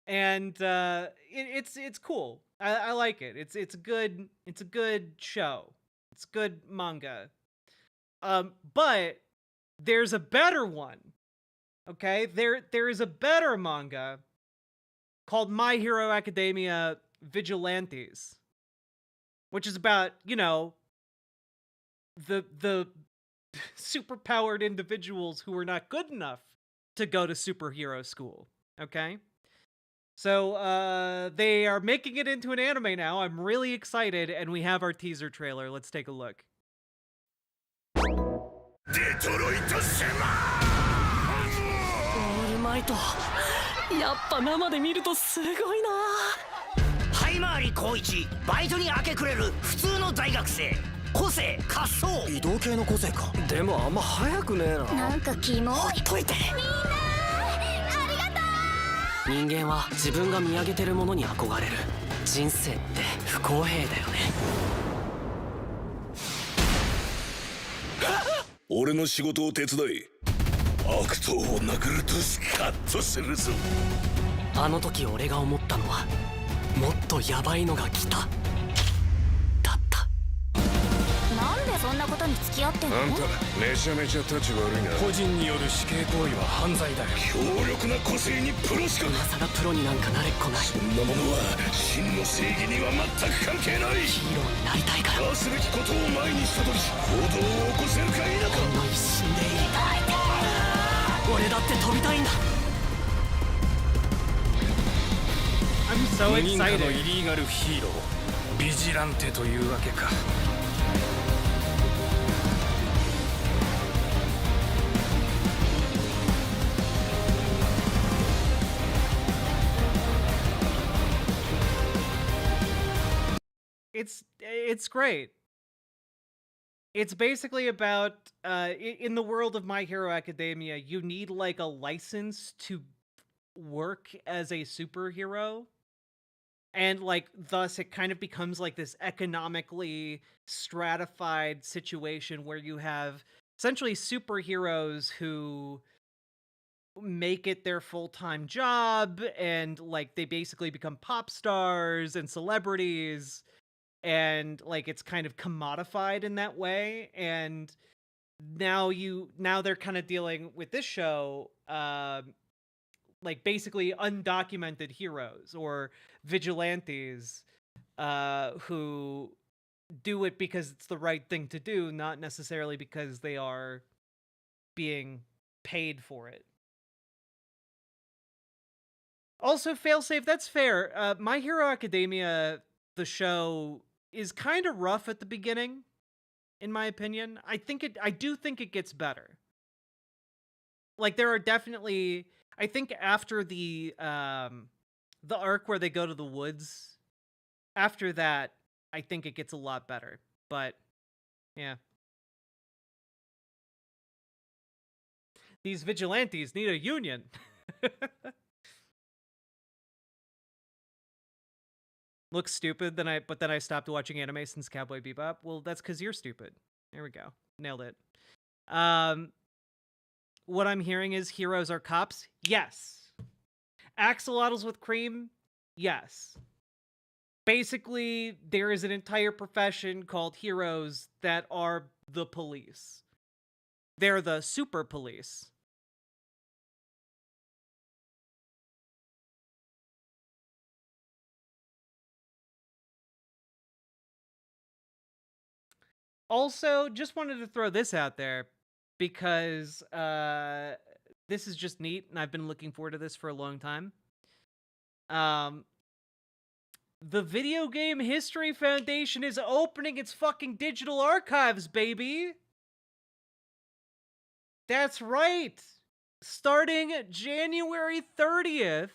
Speaker 7: and it's cool. I like it. It's a good show. It's good manga. But there's a better one. Okay, there is a better manga called My Hero Academia Vigilantes. which is about, the superpowered individuals who are not good enough to go to superhero school. Okay? So they are making it into an anime now. I'm really excited, and we have our teaser trailer. Let's take a look.
Speaker 1: デトロイト島
Speaker 10: オールマイトやっぱ生で見るとすごいな
Speaker 11: はい回り高一バイトに明け暮れる普通の大学生個性滑走
Speaker 10: 移動系の個性かでもあんま速くねえな
Speaker 11: なんかキモほっといて
Speaker 10: みんなありがとう人間は自分が見上げてるものに憧れる人生って不公平だよね
Speaker 1: 俺の仕事を手伝い悪党を殴るとスカッとするぞ
Speaker 10: あの時俺が思ったのはもっとヤバいのが来ただった
Speaker 12: なんでそんなことに付き合ってんの
Speaker 1: あんためちゃめちゃ立ち悪いな個人による死刑行為は犯罪だよ強力な個性にプロしか
Speaker 10: 今さらプロになんかなれっこない
Speaker 1: そんなものは真の正義には全く関係ない
Speaker 10: ヒーローになりたいから
Speaker 1: すべきことを前にした時行動を起こせるか否か
Speaker 10: ほんの一瞬でいい俺だって飛びたいんだ
Speaker 7: I'm so
Speaker 1: 無認可
Speaker 7: excited.
Speaker 1: のイリーガルヒーロービジランテというわけか
Speaker 7: It's great. It's basically about in the world of My Hero Academia, you need like a license to work as a superhero. And like thus it kind of becomes like this economically stratified situation where you have essentially superheroes who make it their full-time job and like they basically become pop stars and celebrities and like it's kind of commodified in that way. And now they're kind of dealing with this show like basically undocumented heroes or vigilantes who do it because it's the right thing to do, not necessarily because they are being paid for it. Also, failsafe, that's fair. My Hero Academia, the show, is kind of rough at the beginning, in my opinion. I do think it gets better. Like, there are definitely... I think after the arc where they go to the woods, after that, I think it gets a lot better. But, yeah. These vigilantes need a union. Looks stupid, but then I stopped watching anime since Cowboy Bebop. Well, that's because you're stupid. There we go. Nailed it. What I'm hearing is heroes are cops? Yes. Axolotls with cream? Yes. Basically, there is an entire profession called heroes that are the police. They're the super police. Also, just wanted to throw this out there because this is just neat, and I've been looking forward to this for a long time. The Video Game History Foundation is opening its fucking digital archives, baby! That's right! Starting January 30th,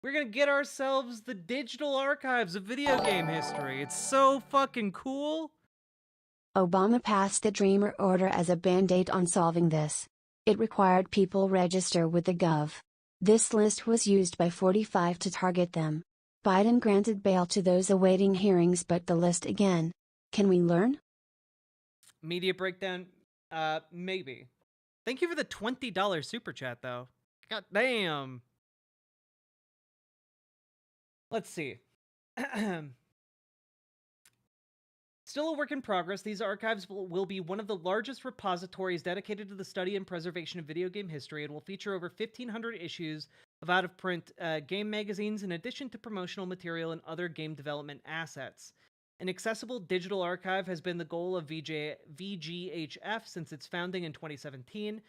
Speaker 7: we're gonna get ourselves the digital archives of video game history. It's so fucking cool!
Speaker 13: Obama passed the Dreamer Order as a band-aid on solving this. It required people register with the Gov. This list was used by 45 to target them. Biden granted bail to those awaiting hearings, but the list again. Can we learn?
Speaker 7: Media breakdown? Maybe. Thank you for the $20 super chat, though. God damn. Let's see. Still a work in progress, these archives will be one of the largest repositories dedicated to the study and preservation of video game history and will feature over 1,500 issues of out-of-print game magazines in addition to promotional material and other game development assets. An accessible digital archive has been the goal of VGHF since its founding in 2017.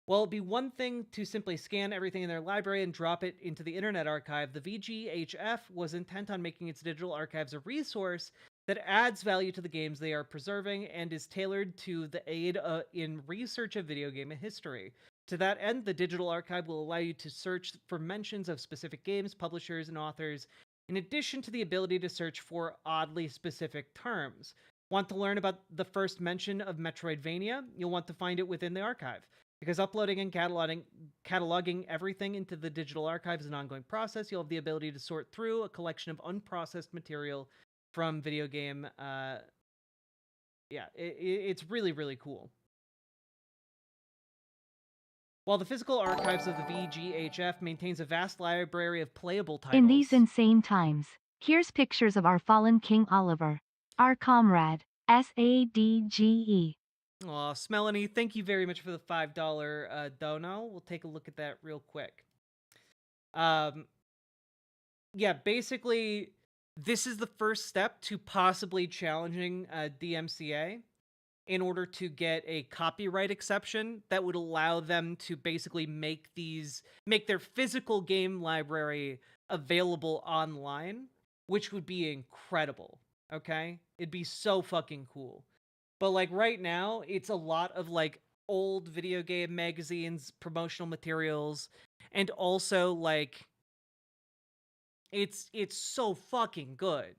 Speaker 7: While it'd be one thing to simply scan everything in their library and drop it into the Internet Archive, the VGHF was intent on making its digital archives a resource that adds value to the games they are preserving and is tailored to the aid in research of video game history. To that end, the digital archive will allow you to search for mentions of specific games, publishers, and authors, in addition to the ability to search for oddly specific terms. Want to learn about the first mention of Metroidvania? You'll want to find it within the archive. Because uploading and cataloging everything into the digital archive is an ongoing process, you'll have the ability to sort through a collection of unprocessed material from video game. It's really, really cool. While the physical archives of the VGHF maintains a vast library of playable titles.
Speaker 8: In these insane times, here's pictures of our fallen King Oliver, our comrade, SADGE.
Speaker 7: Aw, Smelanie, thank you very much for the $5 dono. We'll take a look at that real quick. Yeah, basically, this is the first step to possibly challenging DMCA in order to get a copyright exception that would allow them to basically make their physical game library available online, which would be incredible, okay? It'd be so fucking cool. But like right now, it's a lot of like old video game magazines, promotional materials, and also like it's so fucking good.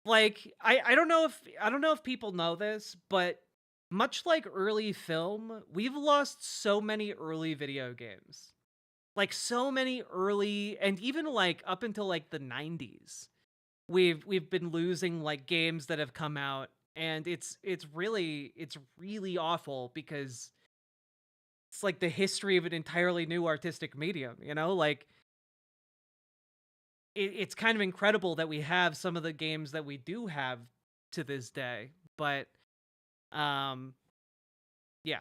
Speaker 7: Like I don't know if people know this, but much like early film, we've lost so many early video games. Like so many early, and even like up until like the 90s. We've been losing like games that have come out, and it's really awful because it's like the history of an entirely new artistic medium, you know? Like it's kind of incredible that we have some of the games that we do have to this day, but yeah.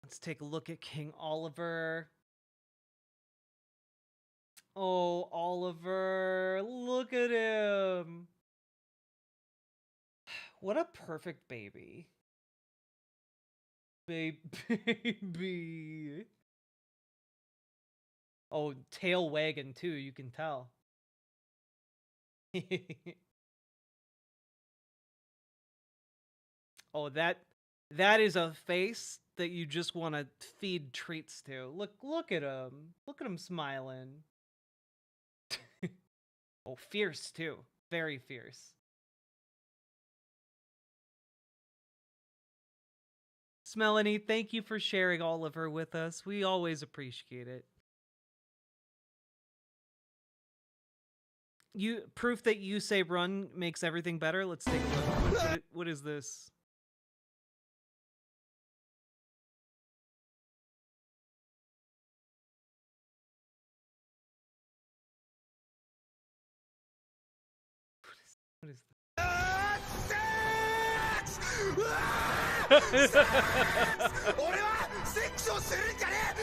Speaker 7: Let's take a look at King Oliver. Oh, Oliver, look at him. What a perfect baby. Baby. Oh, tail wagging too, you can tell. Oh, that is a face that you just want to feed treats to. Look at him. Look at him smiling. Oh, fierce too. Very fierce. Melanie, thank you for sharing Oliver with us. We always appreciate it. Proof that you say run makes everything better. Let's take a look. What is this? What is this?
Speaker 11: 俺はセックスをするんじゃねえ。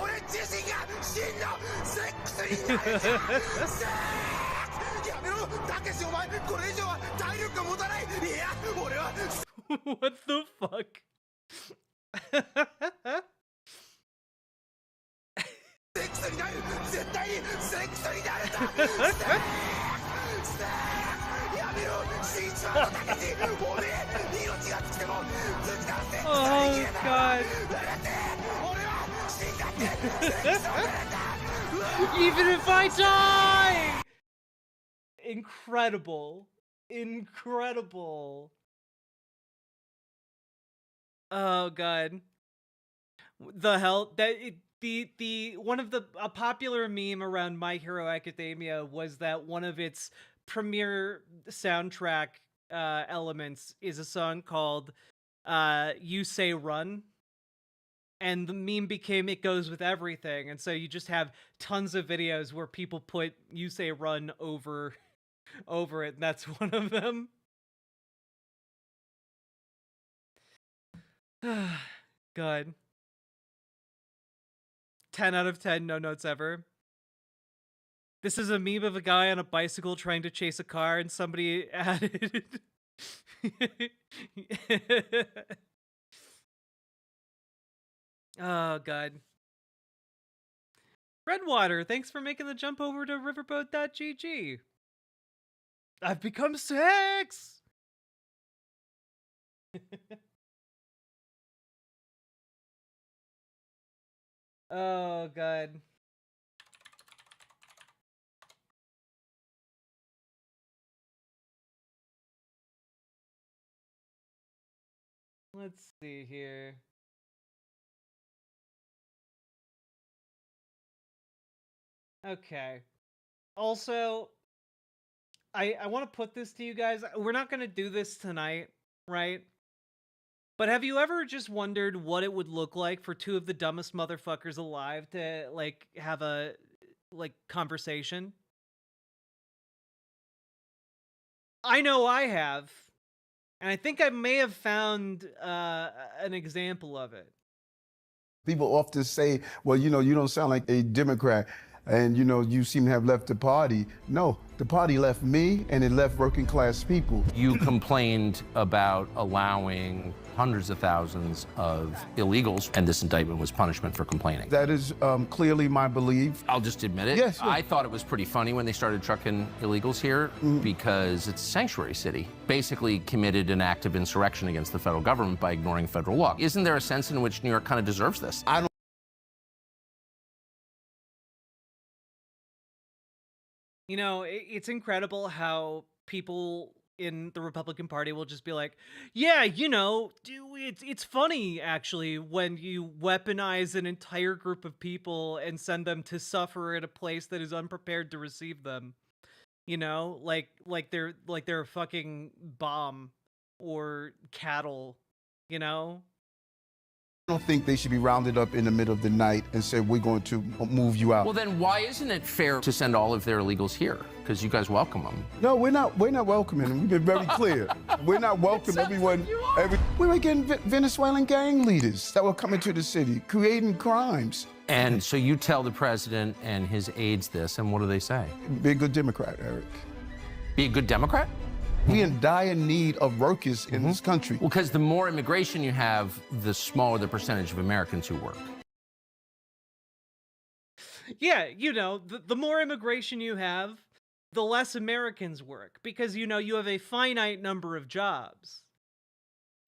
Speaker 11: 俺自身が真のセックスになるんじゃ。やめろ、たけし、お前これ以上は体力が持たない。いや、俺は
Speaker 7: What the fuck?
Speaker 11: セックスになる。絶対にセックスになるんだ。やめろ、慎重なたけし。おめえ命が尽きてもずっとセックスに切れない。だって俺は死んだってセックスをするんだ。
Speaker 7: Even if I die! Incredible. Incredible. Oh god. The hell that the one of a popular meme around My Hero Academia was that one of its premier soundtrack elements is a song called You Say Run. And the meme became It Goes With Everything. And so you just have tons of videos where people put You Say Run over it. And that's one of them. God. 10 out of 10 no notes ever. This is a meme of a guy on a bicycle trying to chase a car, and somebody added. Oh, God. Redwater, thanks for making the jump over to riverboat.gg. I've become 6! Oh, God. Let's see here. Okay. Also, I want to put this to you guys. We're not going to do this tonight, right? But have you ever just wondered what it would look like for two of the dumbest motherfuckers alive to, like, have a, like, conversation? I know I have. And I think I may have found an example of it.
Speaker 14: People often say, well, you know, you don't sound like a Democrat and, you know, you seem to have left the party. No, the party left me and it left working class people.
Speaker 15: You complained about allowing hundreds of thousands of illegals, and this indictment was punishment for complaining.
Speaker 14: That is clearly my belief.
Speaker 15: I'll just admit it.
Speaker 14: Yes, yes.
Speaker 15: I thought it was pretty funny when they started trucking illegals here because it's a sanctuary city. Basically committed an act of insurrection against the federal government by ignoring federal law. Isn't there a sense in which New York kind of deserves this?
Speaker 14: I don't.
Speaker 7: You know, it's incredible how people in the Republican Party will just be like, yeah, you know, it's funny, actually, when you weaponize an entire group of people and send them to suffer at a place that is unprepared to receive them. You know, like they're a fucking bomb or cattle, you know?
Speaker 14: I don't think they should be rounded up in the middle of the night and say, we're going to move you out.
Speaker 15: Well, then why isn't it fair to send all of their illegals here? Because you guys welcome them.
Speaker 14: No, we're not welcoming them. We've been very clear. We're not welcoming everyone. We were getting Venezuelan gang leaders that were coming to the city, creating crimes.
Speaker 15: And so you tell the president and his aides this, and what do they say?
Speaker 14: Be a good Democrat, Eric.
Speaker 15: Be a good Democrat?
Speaker 14: We in dire need of workers in this country.
Speaker 15: Well, because the more immigration you have, the smaller the percentage of Americans who work.
Speaker 7: Yeah, you know, the more immigration you have, the less Americans work. Because, you know, you have a finite number of jobs.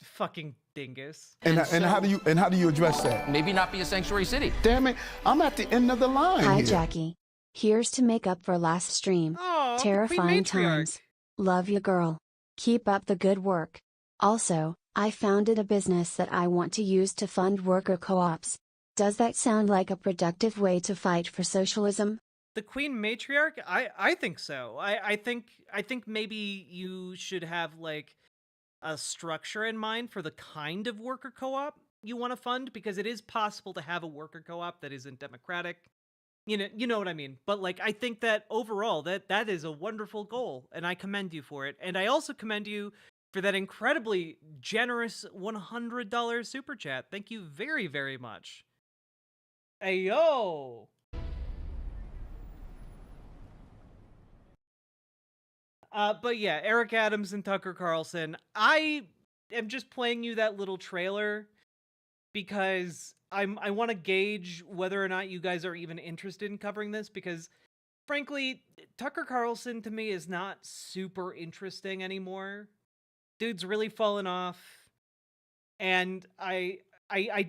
Speaker 7: Fucking dingus.
Speaker 14: And how do you address that?
Speaker 15: Maybe not be a sanctuary city.
Speaker 14: Damn it, I'm at the end of the line.
Speaker 13: Hi,
Speaker 14: here.
Speaker 13: Jackie. Here's to make up for last stream.
Speaker 7: Oh,
Speaker 13: terrifying times. Love you, girl. Keep up the good work. Also, I founded a business that I want to use to fund worker co-ops. Does that sound like a productive way to fight for socialism?
Speaker 7: The Queen Matriarch? I think so. I think maybe you should have, like, a structure in mind for the kind of worker co-op you want to fund, because it is possible to have a worker co-op that isn't democratic. You know what I mean? But, like, I think that overall that is a wonderful goal, and I commend you for it. And I also commend you for that incredibly generous $100 super chat. Thank you very, very much. Hey, yo! But yeah, Eric Adams and Tucker Carlson, I am just playing you that little trailer because I want to gauge whether or not you guys are even interested in covering this, because frankly, Tucker Carlson to me is not super interesting anymore. Dude's really fallen off. And I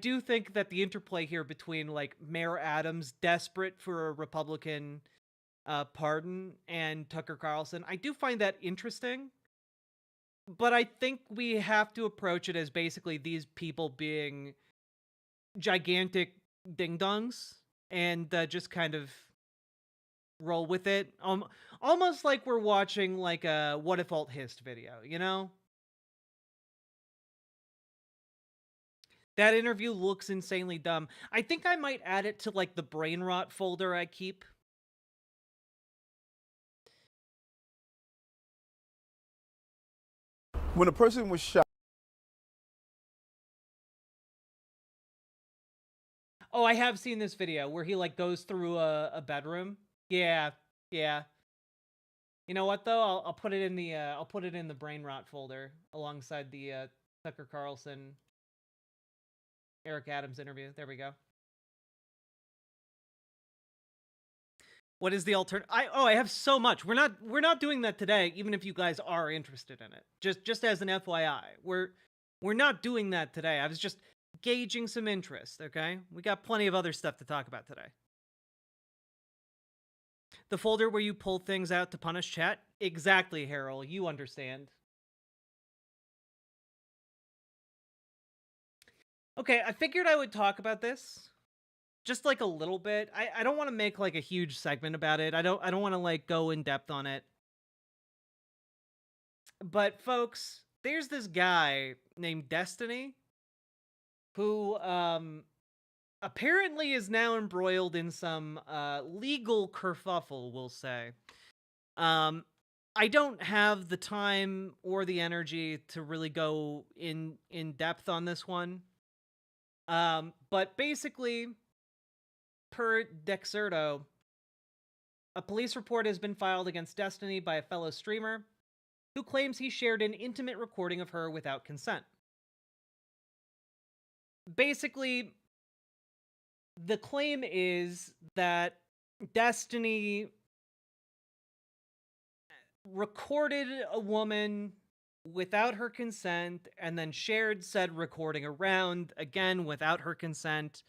Speaker 7: do think that the interplay here between, like, Mayor Adams desperate for a Republican pardon and Tucker Carlson, I do find that interesting. But I think we have to approach it as basically these people being gigantic ding-dongs and just kind of roll with it. Almost like we're watching, like, a What If Alt Hist video, you know? That interview looks insanely dumb. I think I might add it to, like, the brain rot folder I keep.
Speaker 14: When a person was shot.
Speaker 7: Oh, I have seen this video where he like goes through a bedroom. Yeah, yeah. You know what though? I'll put it in the brain rot folder alongside the Tucker Carlson, Eric Adams interview. There we go. What is the alternative? I have so much. We're not doing that today, even if you guys are interested in it. Just as an FYI. We're not doing that today. I was just gauging some interest, okay? We got plenty of other stuff to talk about today. The folder where you pull things out to punish chat? Exactly, Harold. You understand. Okay, I figured I would talk about this. Just like a little bit. I don't want to make like a huge segment about it. I don't want to like go in depth on it. But folks, there's this guy named Destiny who apparently is now embroiled in some legal kerfuffle, we'll say. I don't have the time or the energy to really go in depth on this one. But basically, per Dexerto, a police report has been filed against Destiny by a fellow streamer who claims he shared an intimate recording of her without consent. Basically, the claim is that Destiny recorded a woman without her consent and then shared said recording around, again, without her consent.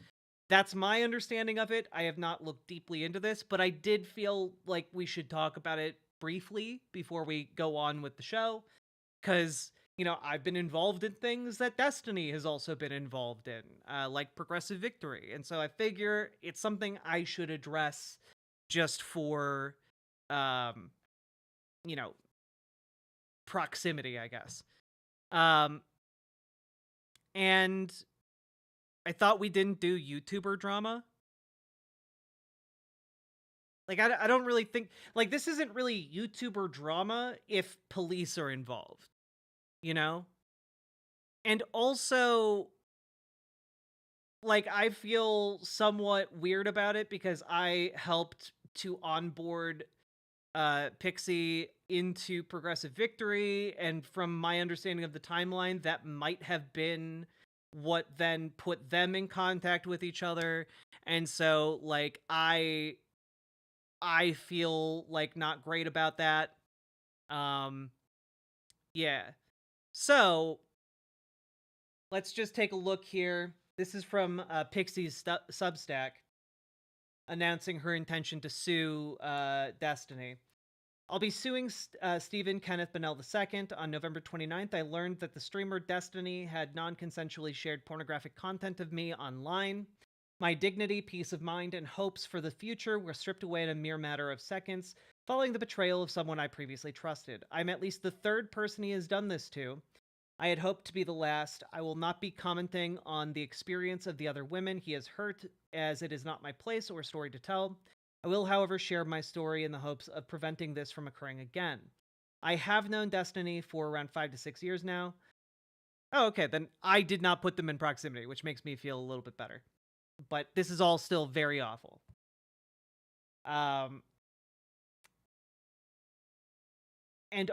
Speaker 7: That's my understanding of it. I have not looked deeply into this, but I did feel like we should talk about it briefly before we go on with the show. Because, you know, I've been involved in things that Destiny has also been involved in, like Progressive Victory. And so I figure it's something I should address just for, you know, proximity, I guess. And I thought we didn't do YouTuber drama. Like, I don't really think... Like, this isn't really YouTuber drama if police are involved. You know? And also, like, I feel somewhat weird about it because I helped to onboard Pixie into Progressive Victory, and from my understanding of the timeline, that might have been what then put them in contact with each other. And so, like, I feel like not great about that. Yeah. So let's just take a look here. This is from Pixie's Substack announcing her intention to sue Destiny. I'll be suing Stephen Kenneth Bennell II. On November 29th, I learned that the streamer Destiny had non-consensually shared pornographic content of me online. My dignity, peace of mind, and hopes for the future were stripped away in a mere matter of seconds, following the betrayal of someone I previously trusted. I'm at least the third person he has done this to. I had hoped to be the last. I will not be commenting on the experience of the other women he has hurt, as it is not my place or story to tell. I will, however, share my story in the hopes of preventing this from occurring again. I have known Destiny for around 5 to 6 years now. Oh, okay, then I did not put them in proximity, which makes me feel a little bit better. But this is all still very awful. And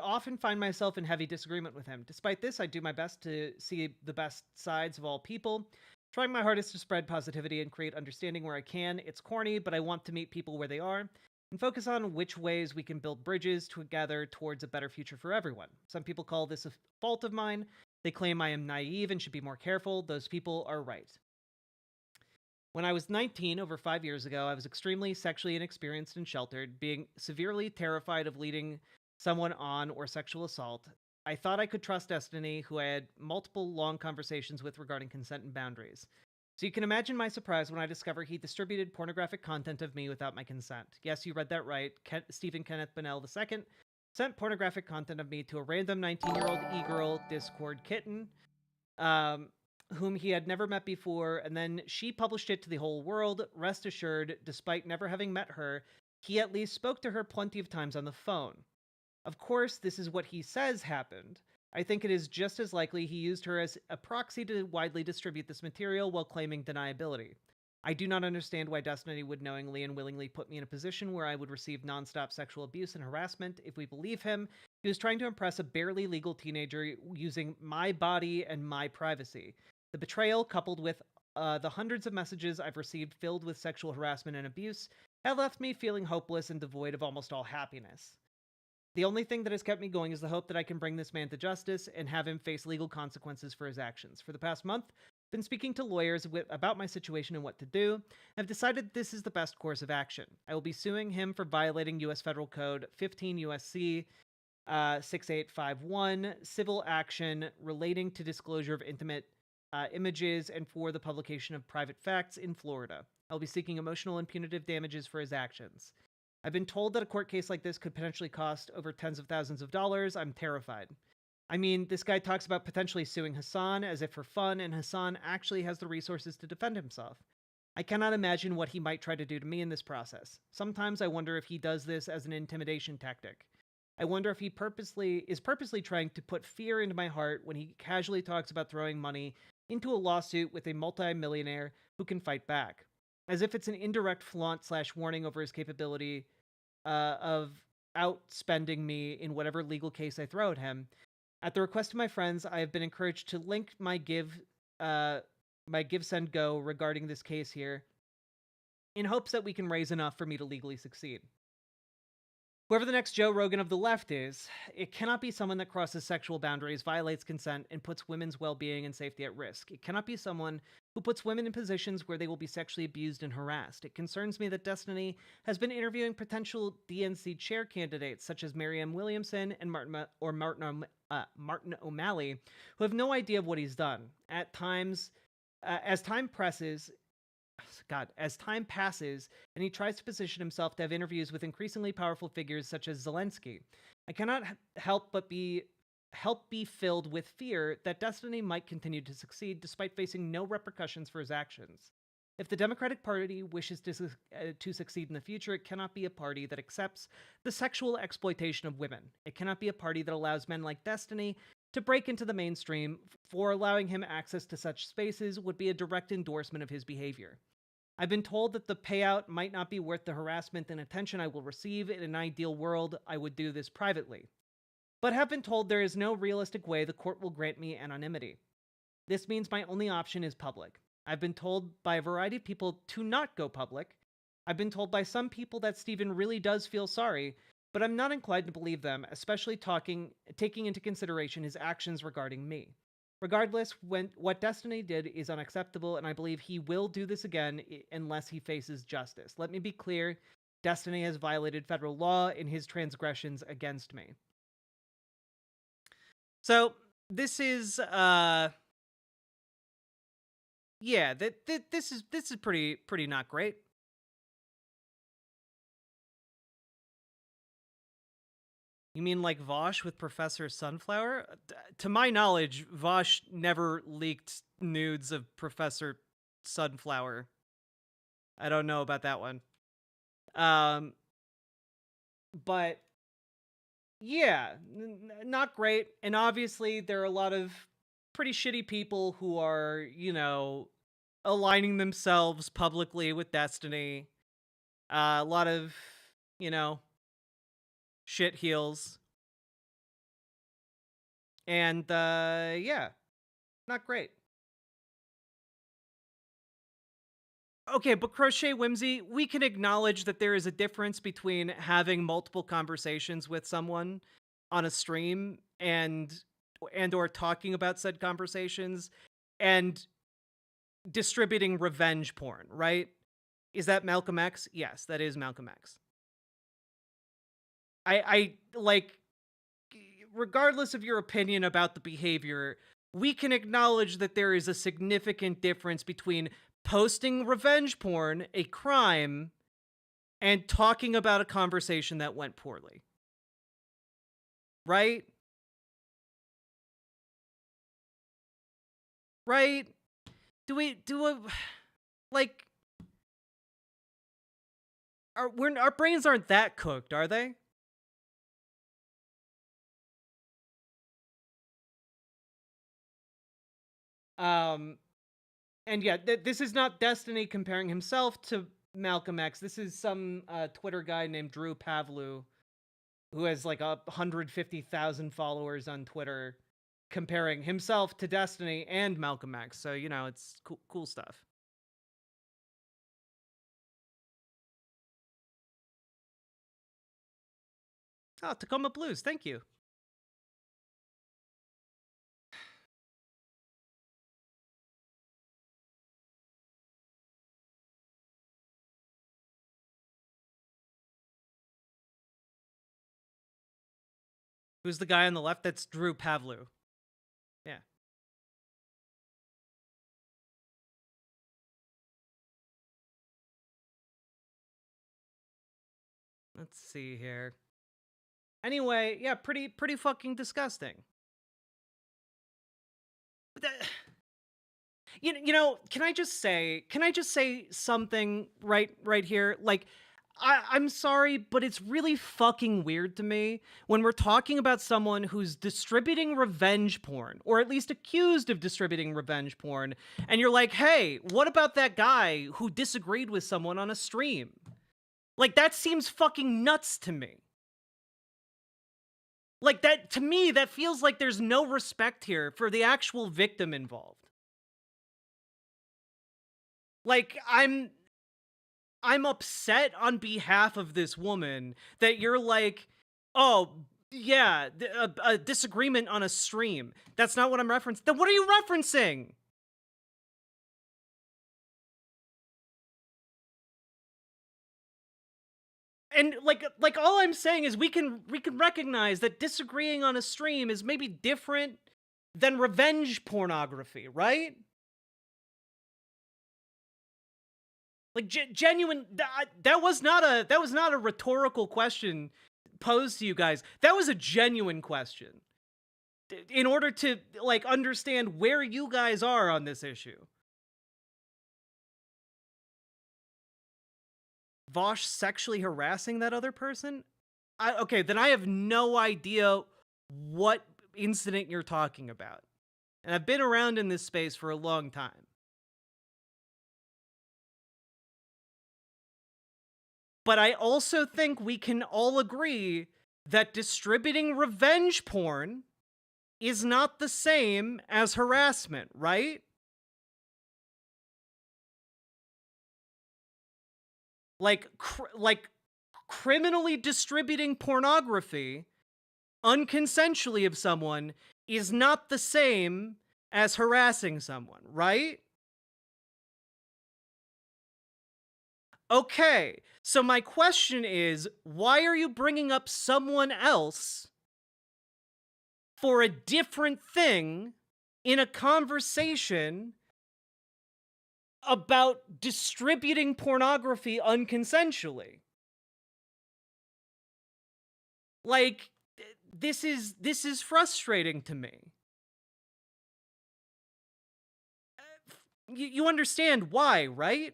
Speaker 7: often find myself in heavy disagreement with him. Despite this, I do my best to see the best sides of all people, trying my hardest to spread positivity and create understanding where I can. It's corny, but I want to meet people where they are and focus on which ways we can build bridges together towards a better future for everyone. Some people call this a fault of mine. They claim I am naive and should be more careful. Those people are right. When I was 19, over 5 years ago, I was extremely sexually inexperienced and sheltered, being severely terrified of leading someone on or sexual assault. I thought I could trust Destiny, who I had multiple long conversations with regarding consent and boundaries. So you can imagine my surprise when I discovered he distributed pornographic content of me without my consent. Yes, you read that right. Stephen Kenneth Bennell II sent pornographic content of me to a random 19-year-old e-girl Discord kitten, whom he had never met before, and then she published it to the whole world. Rest assured, despite never having met her, he at least spoke to her plenty of times on the phone. Of course, this is what he says happened. I think it is just as likely he used her as a proxy to widely distribute this material while claiming deniability. I do not understand why Destiny would knowingly and willingly put me in a position where I would receive nonstop sexual abuse and harassment. If we believe him, he was trying to impress a barely legal teenager using my body and my privacy. The betrayal, coupled with the hundreds of messages I've received filled with sexual harassment and abuse, have left me feeling hopeless and devoid of almost all happiness. The only thing that has kept me going is the hope that I can bring this man to justice and have him face legal consequences for his actions. For the past month, I've been speaking to lawyers about my situation and what to do. I've decided this is the best course of action. I will be suing him for violating U.S. Federal Code 15 U.S.C. 6851, civil action relating to disclosure of intimate images and for the publication of private facts in Florida. I'll be seeking emotional and punitive damages for his actions. I've been told that a court case like this could potentially cost over tens of thousands of dollars. I'm terrified. I mean, this guy talks about potentially suing Hassan as if for fun, and Hassan actually has the resources to defend himself. I cannot imagine what he might try to do to me in this process. Sometimes I wonder if he does this as an intimidation tactic. I wonder if he is purposely trying to put fear into my heart when he casually talks about throwing money into a lawsuit with a multi-millionaire who can fight back. As if it's an indirect flaunt/warning over his capability of outspending me in whatever legal case I throw at him. At the request of my friends, I have been encouraged to link my Give Send Go regarding this case here, in hopes that we can raise enough for me to legally succeed. Whoever the next Joe Rogan of the left is, it cannot be someone that crosses sexual boundaries, violates consent, and puts women's well-being and safety at risk. It cannot be someone who puts women in positions where they will be sexually abused and harassed. It concerns me that Destiny has been interviewing potential DNC chair candidates such as Marianne Williamson and Martin O'Malley, who have no idea of what he's done. At times, as time passes, and he tries to position himself to have interviews with increasingly powerful figures such as Zelensky, I cannot help be filled with fear that Destiny might continue to succeed despite facing no repercussions for his actions. If the Democratic Party wishes to succeed in the future, it cannot be a party that accepts the sexual exploitation of women. It cannot be a party that allows men like Destiny to break into the mainstream, for allowing him access to such spaces would be a direct endorsement of his behavior. I've been told that the payout might not be worth the harassment and attention I will receive. In an ideal world, I would do this privately, but have been told there is no realistic way the court will grant me anonymity. This means my only option is public. I've been told by a variety of people to not go public. I've been told by some people that Stephen really does feel sorry, but I'm not inclined to believe them, especially taking into consideration his actions regarding me. Regardless, what Destiny did is unacceptable, and I believe he will do this again unless he faces justice. Let me be clear, Destiny has violated federal law in his transgressions against me. So, this is, yeah, this is pretty not great. You mean like Vosh with Professor Sunflower? To my knowledge, Vosh never leaked nudes of Professor Sunflower. I don't know about that one. But yeah, not great. And obviously there are a lot of pretty shitty people who are, aligning themselves publicly with Destiny. A lot of, shit heels. And, yeah, not great. Okay, but Crochet Whimsy, we can acknowledge that there is a difference between having multiple conversations with someone on a stream and or talking about said conversations and distributing revenge porn, right? Is that Malcolm X? Yes, that is Malcolm X. I like, regardless of your opinion about the behavior, we can acknowledge that there is a significant difference between posting revenge porn, a crime, and talking about a conversation that went poorly. Right? Right? Our brains aren't that cooked, are they? And yeah, this is not Destiny comparing himself to Malcolm X. This is some Twitter guy named Drew Pavlu, who has like 150,000 followers on Twitter, comparing himself to Destiny and Malcolm X. So, you know, it's cool stuff. Oh, Tacoma Blues, thank you. Who's the guy on the left? That's Drew Pavlu. Yeah. Let's see here. Anyway, yeah, pretty fucking disgusting. But you know, can I just say something right here? Like, I'm sorry, but it's really fucking weird to me when we're talking about someone who's distributing revenge porn, or at least accused of distributing revenge porn, and you're like, hey, what about that guy who disagreed with someone on a stream? Like, that seems fucking nuts to me. Like, that, to me, that feels like there's no respect here for the actual victim involved. Like, I'm upset on behalf of this woman that you're like, oh, yeah, a disagreement on a stream. That's not what I'm referencing. Then what are you referencing? And like all I'm saying is we can recognize that disagreeing on a stream is maybe different than revenge pornography, right? Like genuine. That was not a rhetorical question posed to you guys. That was a genuine question. In order to like understand where you guys are on this issue. Vosh sexually harassing that other person? Okay, then I have no idea what incident you're talking about. And I've been around in this space for a long time. But I also think we can all agree that distributing revenge porn is not the same as harassment, right? Like criminally distributing pornography unconsensually of someone is not the same as harassing someone, right? Okay, so my question is, why are you bringing up someone else for a different thing in a conversation about distributing pornography unconsensually? Like, this is frustrating to me. You understand why, right?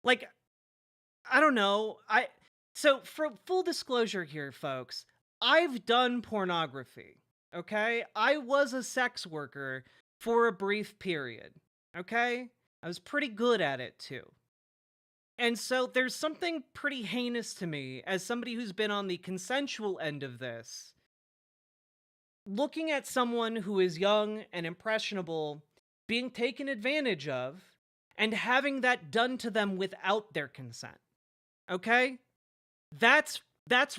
Speaker 7: Like, I don't know. So for full disclosure here, folks, I've done pornography, okay? I was a sex worker for a brief period, okay? I was pretty good at it too. And so there's something pretty heinous to me as somebody who's been on the consensual end of this. Looking at someone who is young and impressionable being taken advantage of and having that done to them without their consent. Okay? That's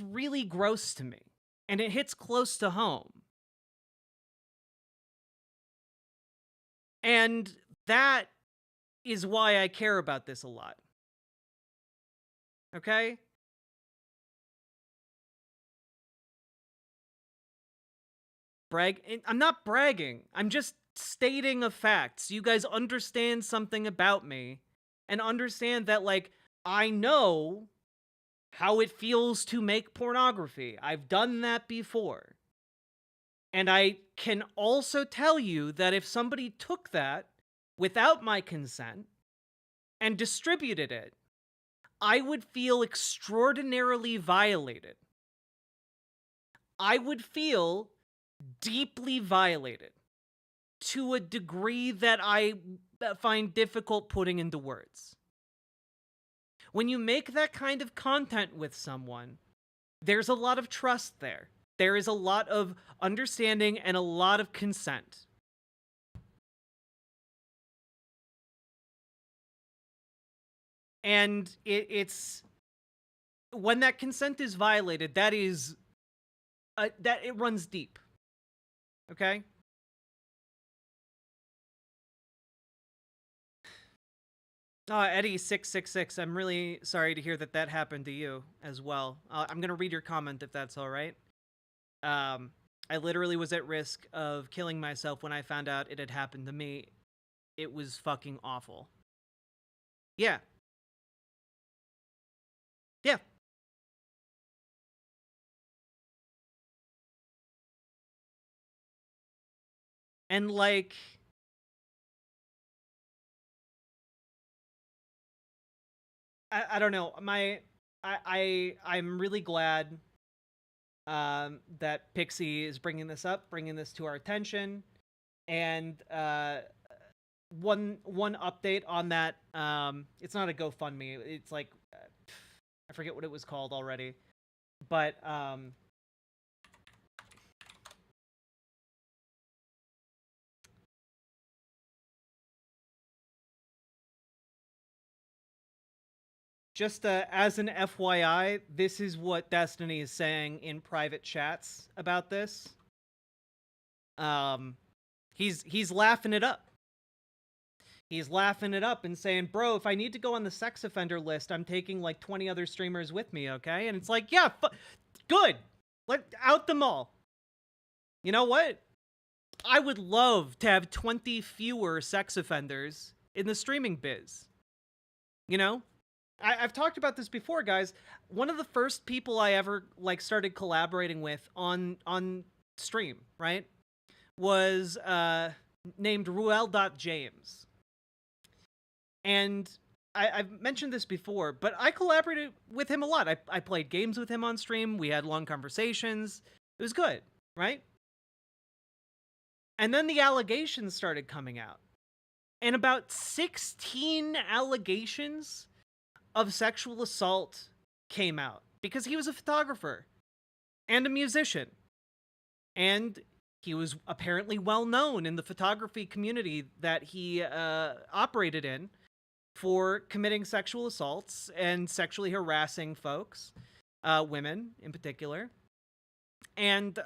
Speaker 7: really gross to me. And it hits close to home. And that is why I care about this a lot. Okay? I'm not bragging. I'm just stating a fact so you guys understand something about me and understand that, like, I know how it feels to make pornography. I've done that before. And I can also tell you that if somebody took that without my consent and distributed it, I would feel extraordinarily violated. I would feel deeply violated to a degree that I find difficult putting into words. When you make that kind of content with someone, there's a lot of trust there. There is a lot of understanding and a lot of consent. And it's when that consent is violated, that is that it runs deep. Okay? Eddie666, I'm really sorry to hear that that happened to you as well. I'm going to read your comment if that's all right. I literally was at risk of killing myself when I found out it had happened to me. It was fucking awful. Yeah. Yeah. And like, I don't know. I'm really glad that Pixie is bringing this up, bringing this to our attention. And one update on that. It's not a GoFundMe. It's like I forget what it was called already, but just as an FYI, this is what Destiny is saying in private chats about this. He's laughing it up. He's laughing it up and saying, bro, if I need to go on the sex offender list, I'm taking like 20 other streamers with me, okay? And it's like, yeah, good. Out them all. You know what? I would love to have 20 fewer sex offenders in the streaming biz. You know? I've talked about this before, guys. One of the first people I ever started collaborating with on stream, right, was named Ruel.James. And I've mentioned this before, but I collaborated with him a lot. I played games with him on stream. We had long conversations. It was good, right? And then the allegations started coming out. And about 16 allegations of sexual assault came out because he was a photographer and a musician. And he was apparently well known in the photography community that he operated in for committing sexual assaults and sexually harassing folks, women in particular, and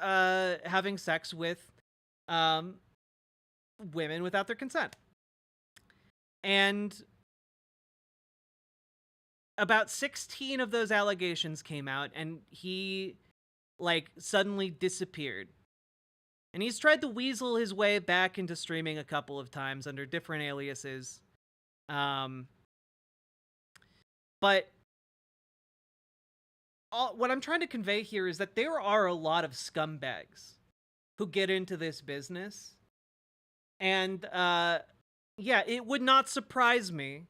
Speaker 7: having sex with women without their consent. And about 16 of those allegations came out, and he suddenly disappeared. And he's tried to weasel his way back into streaming a couple of times under different aliases. But what I'm trying to convey here is that there are a lot of scumbags who get into this business. And, yeah, it would not surprise me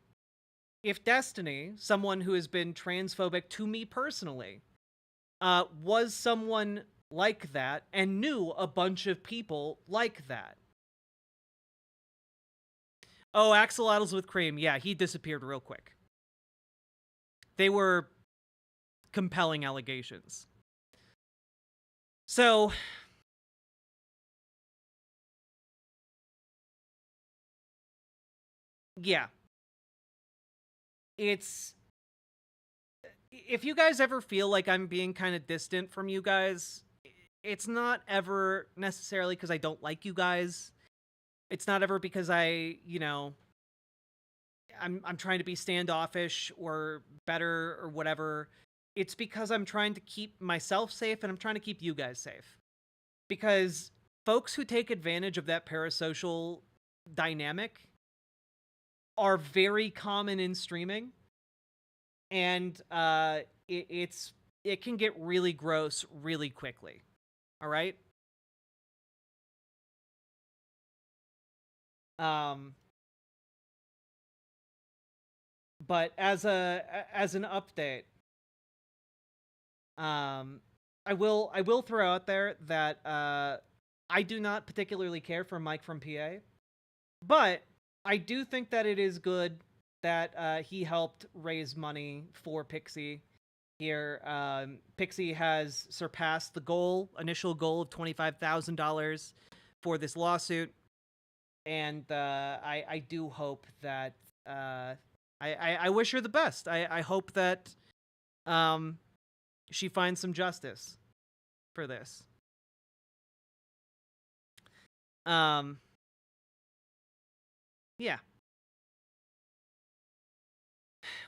Speaker 7: if Destiny, someone who has been transphobic to me personally, was someone like that and knew a bunch of people like that. Oh, axolotls with cream. Yeah, he disappeared real quick. They were compelling allegations. So, yeah. It's... If you guys ever feel like I'm being kind of distant from you guys, it's not ever necessarily because I don't like you guys. It's not ever because I'm trying to be standoffish or better or whatever. It's because I'm trying to keep myself safe and I'm trying to keep you guys safe. Because folks who take advantage of that parasocial dynamic are very common in streaming. And it can get really gross really quickly. All right? But as an update, I will throw out there that I do not particularly care for Mike from PA, but I do think that it is good that he helped raise money for Pixie here. Pixie has surpassed the initial goal of $25,000 for this lawsuit, and I do hope that I wish her the best. I hope that she finds some justice for this. Yeah.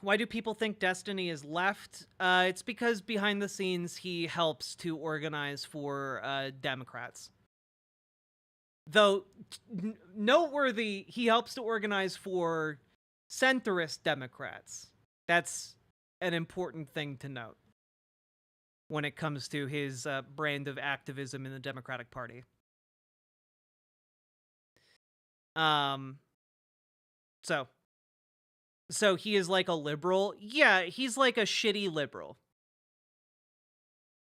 Speaker 7: Why do people think Destiny is left? It's because behind the scenes he helps to organize for Democrats. Though noteworthy, he helps to organize for centrist Democrats. That's an important thing to note when it comes to his brand of activism in the Democratic Party. So he is like a liberal. Yeah, he's like a shitty liberal.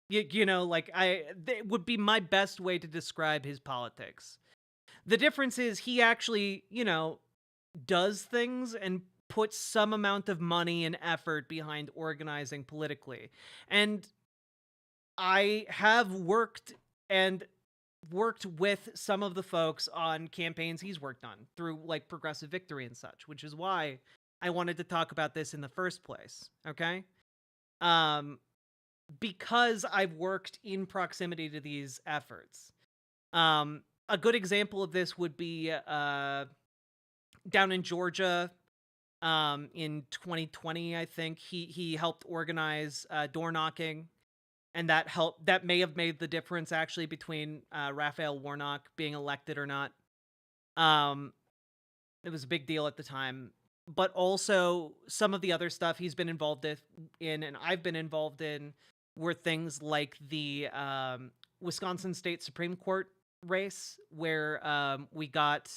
Speaker 7: You know, like that would be my best way to describe his politics. The difference is he actually, you know, does things and puts some amount of money and effort behind organizing politically. And I have worked with some of the folks on campaigns he's worked on through like Progressive Victory and such, which is why I wanted to talk about this in the first place, okay? Because I've worked in proximity to these efforts. A good example of this would be down in Georgia in 2020, I think. He helped organize door knocking, and that may have made the difference actually between Raphael Warnock being elected or not. It was a big deal at the time. But also some of the other stuff he's been involved in and I've been involved in were things like the Wisconsin State Supreme Court race where we got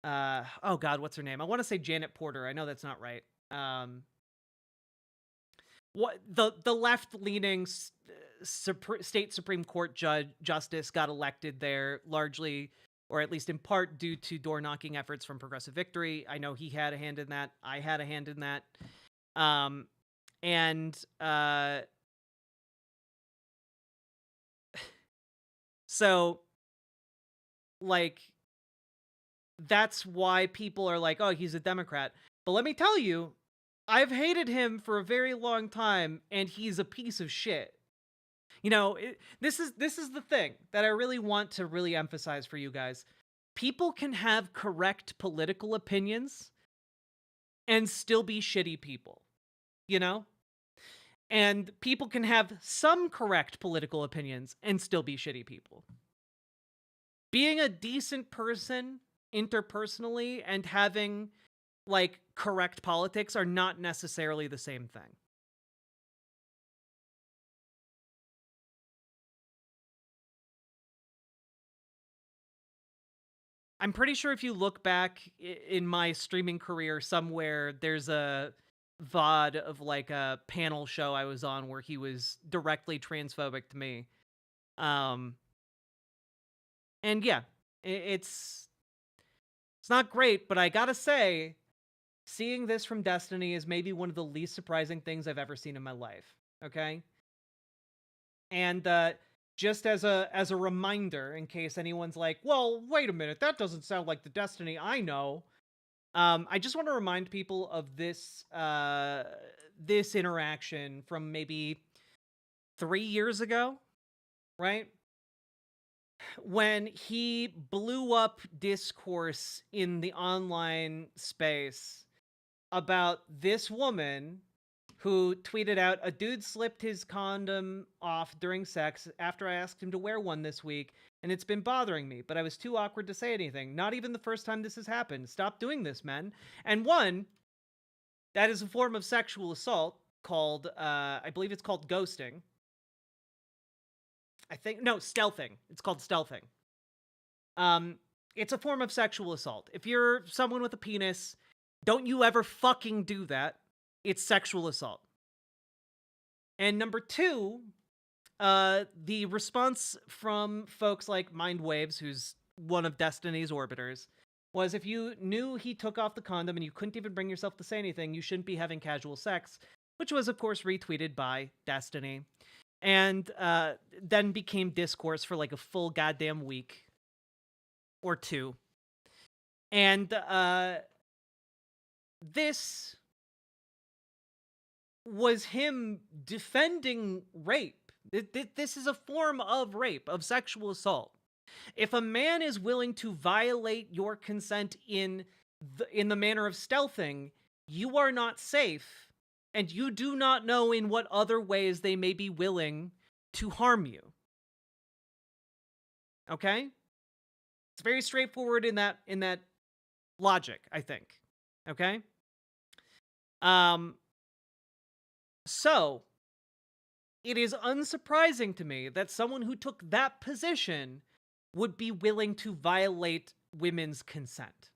Speaker 7: oh god, what's her name? I want to say Janet Porter. I know that's not right. What the left-leaning state Supreme Court justice got elected there largely, or at least in part, due to door-knocking efforts from Progressive Victory. I know he had a hand in that. I had a hand in that. So, like, that's why people are like, oh, he's a Democrat. But let me tell you, I've hated him for a very long time, and he's a piece of shit. You know, this is the thing that I really want to really emphasize for you guys. People can have correct political opinions and still be shitty people, you know? And people can have some correct political opinions and still be shitty people. Being a decent person interpersonally and having, like, correct politics are not necessarily the same thing. I'm pretty sure if you look back in my streaming career somewhere, there's a VOD of like a panel show I was on where he was directly transphobic to me. And yeah, it's not great, but I gotta say, seeing this from Destiny is maybe one of the least surprising things I've ever seen in my life. Okay? And just as a reminder, in case anyone's like, well, wait a minute, that doesn't sound like the Destiny I know. I just want to remind people of this this interaction from maybe 3 years ago, right? When he blew up discourse in the online space about this woman who tweeted out, a dude slipped his condom off during sex after I asked him to wear one this week, and it's been bothering me, but I was too awkward to say anything. Not even the first time this has happened. Stop doing this, men. And one, that is a form of sexual assault called, I believe it's called ghosting. Stealthing. It's called stealthing. It's a form of sexual assault. If you're someone with a penis, don't you ever fucking do that. it's sexual assault. And number two, the response from folks like Mindwaves, who's one of Destiny's orbiters, was if you knew he took off the condom and you couldn't even bring yourself to say anything, you shouldn't be having casual sex, which was, of course, retweeted by Destiny. And then became discourse for like a full goddamn week or two. And this was him defending rape. This is a form of rape, of sexual assault. If a man is willing to violate your consent in the manner of stealthing, you are not safe, and you do not know in what other ways they may be willing to harm you. Okay? It's very straightforward in that logic, I think. Okay? So, it is unsurprising to me that someone who took that position would be willing to violate women's consent.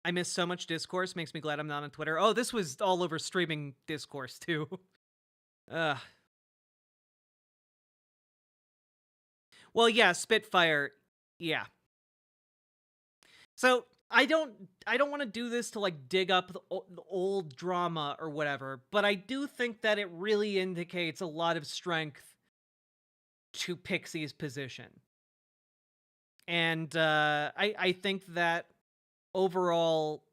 Speaker 7: I miss so much discourse. Makes me glad I'm not on Twitter. Oh, this was all over streaming discourse, too. Well, yeah, Spitfire. Yeah. So, I don't want to do this to, like, dig up the old drama or whatever, but I do think that it really indicates a lot of strength to Pixie's position. And I think that overall,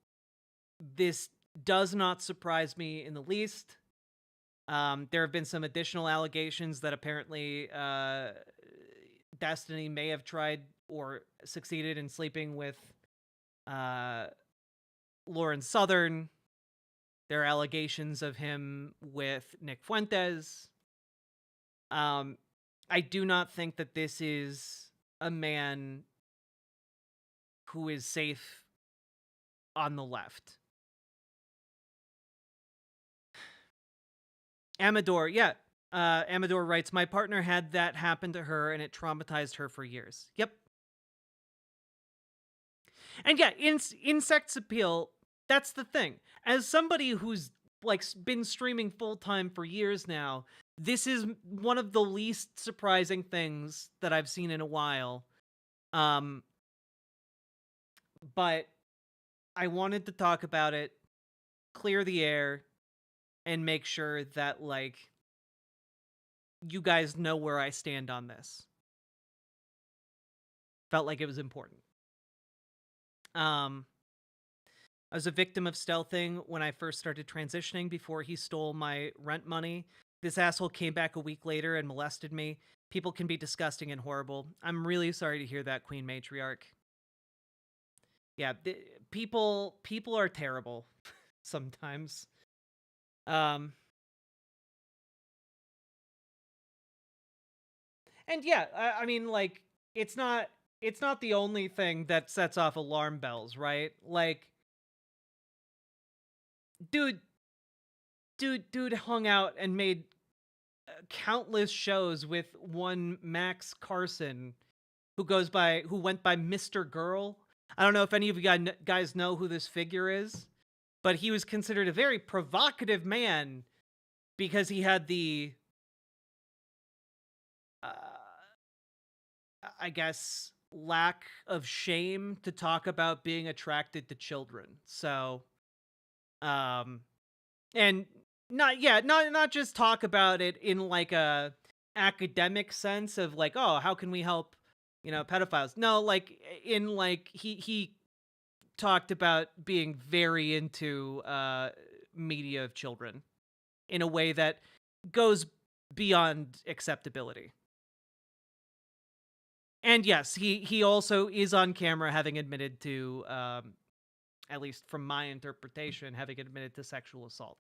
Speaker 7: this does not surprise me in the least. There have been some additional allegations that apparently Destiny may have tried or succeeded in sleeping with Lauren Southern. There are allegations of him with Nick Fuentes. I do not think that this is a man who is safe on the left. Amador, yeah. Amador writes, my partner had that happen to her and it traumatized her for years. Yep. And yeah, insects appeal, that's the thing. As somebody who's like been streaming full-time for years now, this is one of the least surprising things that I've seen in a while. But I wanted to talk about it, clear the air, and make sure that, like, you guys know where I stand on this. Felt like it was important. I was a victim of stealthing when I first started transitioning before he stole my rent money. This asshole came back a week later and molested me. People can be disgusting and horrible. I'm really sorry to hear that, Queen Matriarch. Yeah, people are terrible sometimes. And yeah, I mean, like, it's not the only thing that sets off alarm bells, right? Like, dude hung out and made countless shows with one Max Carson, who went by Mr. Girl. I don't know if any of you guys know who this figure is, but he was considered a very provocative man because he had the, I guess, lack of shame to talk about being attracted to children. So, and not just talk about it in like a academic sense of like, oh, how can we help, pedophiles? No, like in like he talked about being very into media of children in a way that goes beyond acceptability. And yes, he also is on camera having admitted to, at least from my interpretation, having admitted to sexual assault.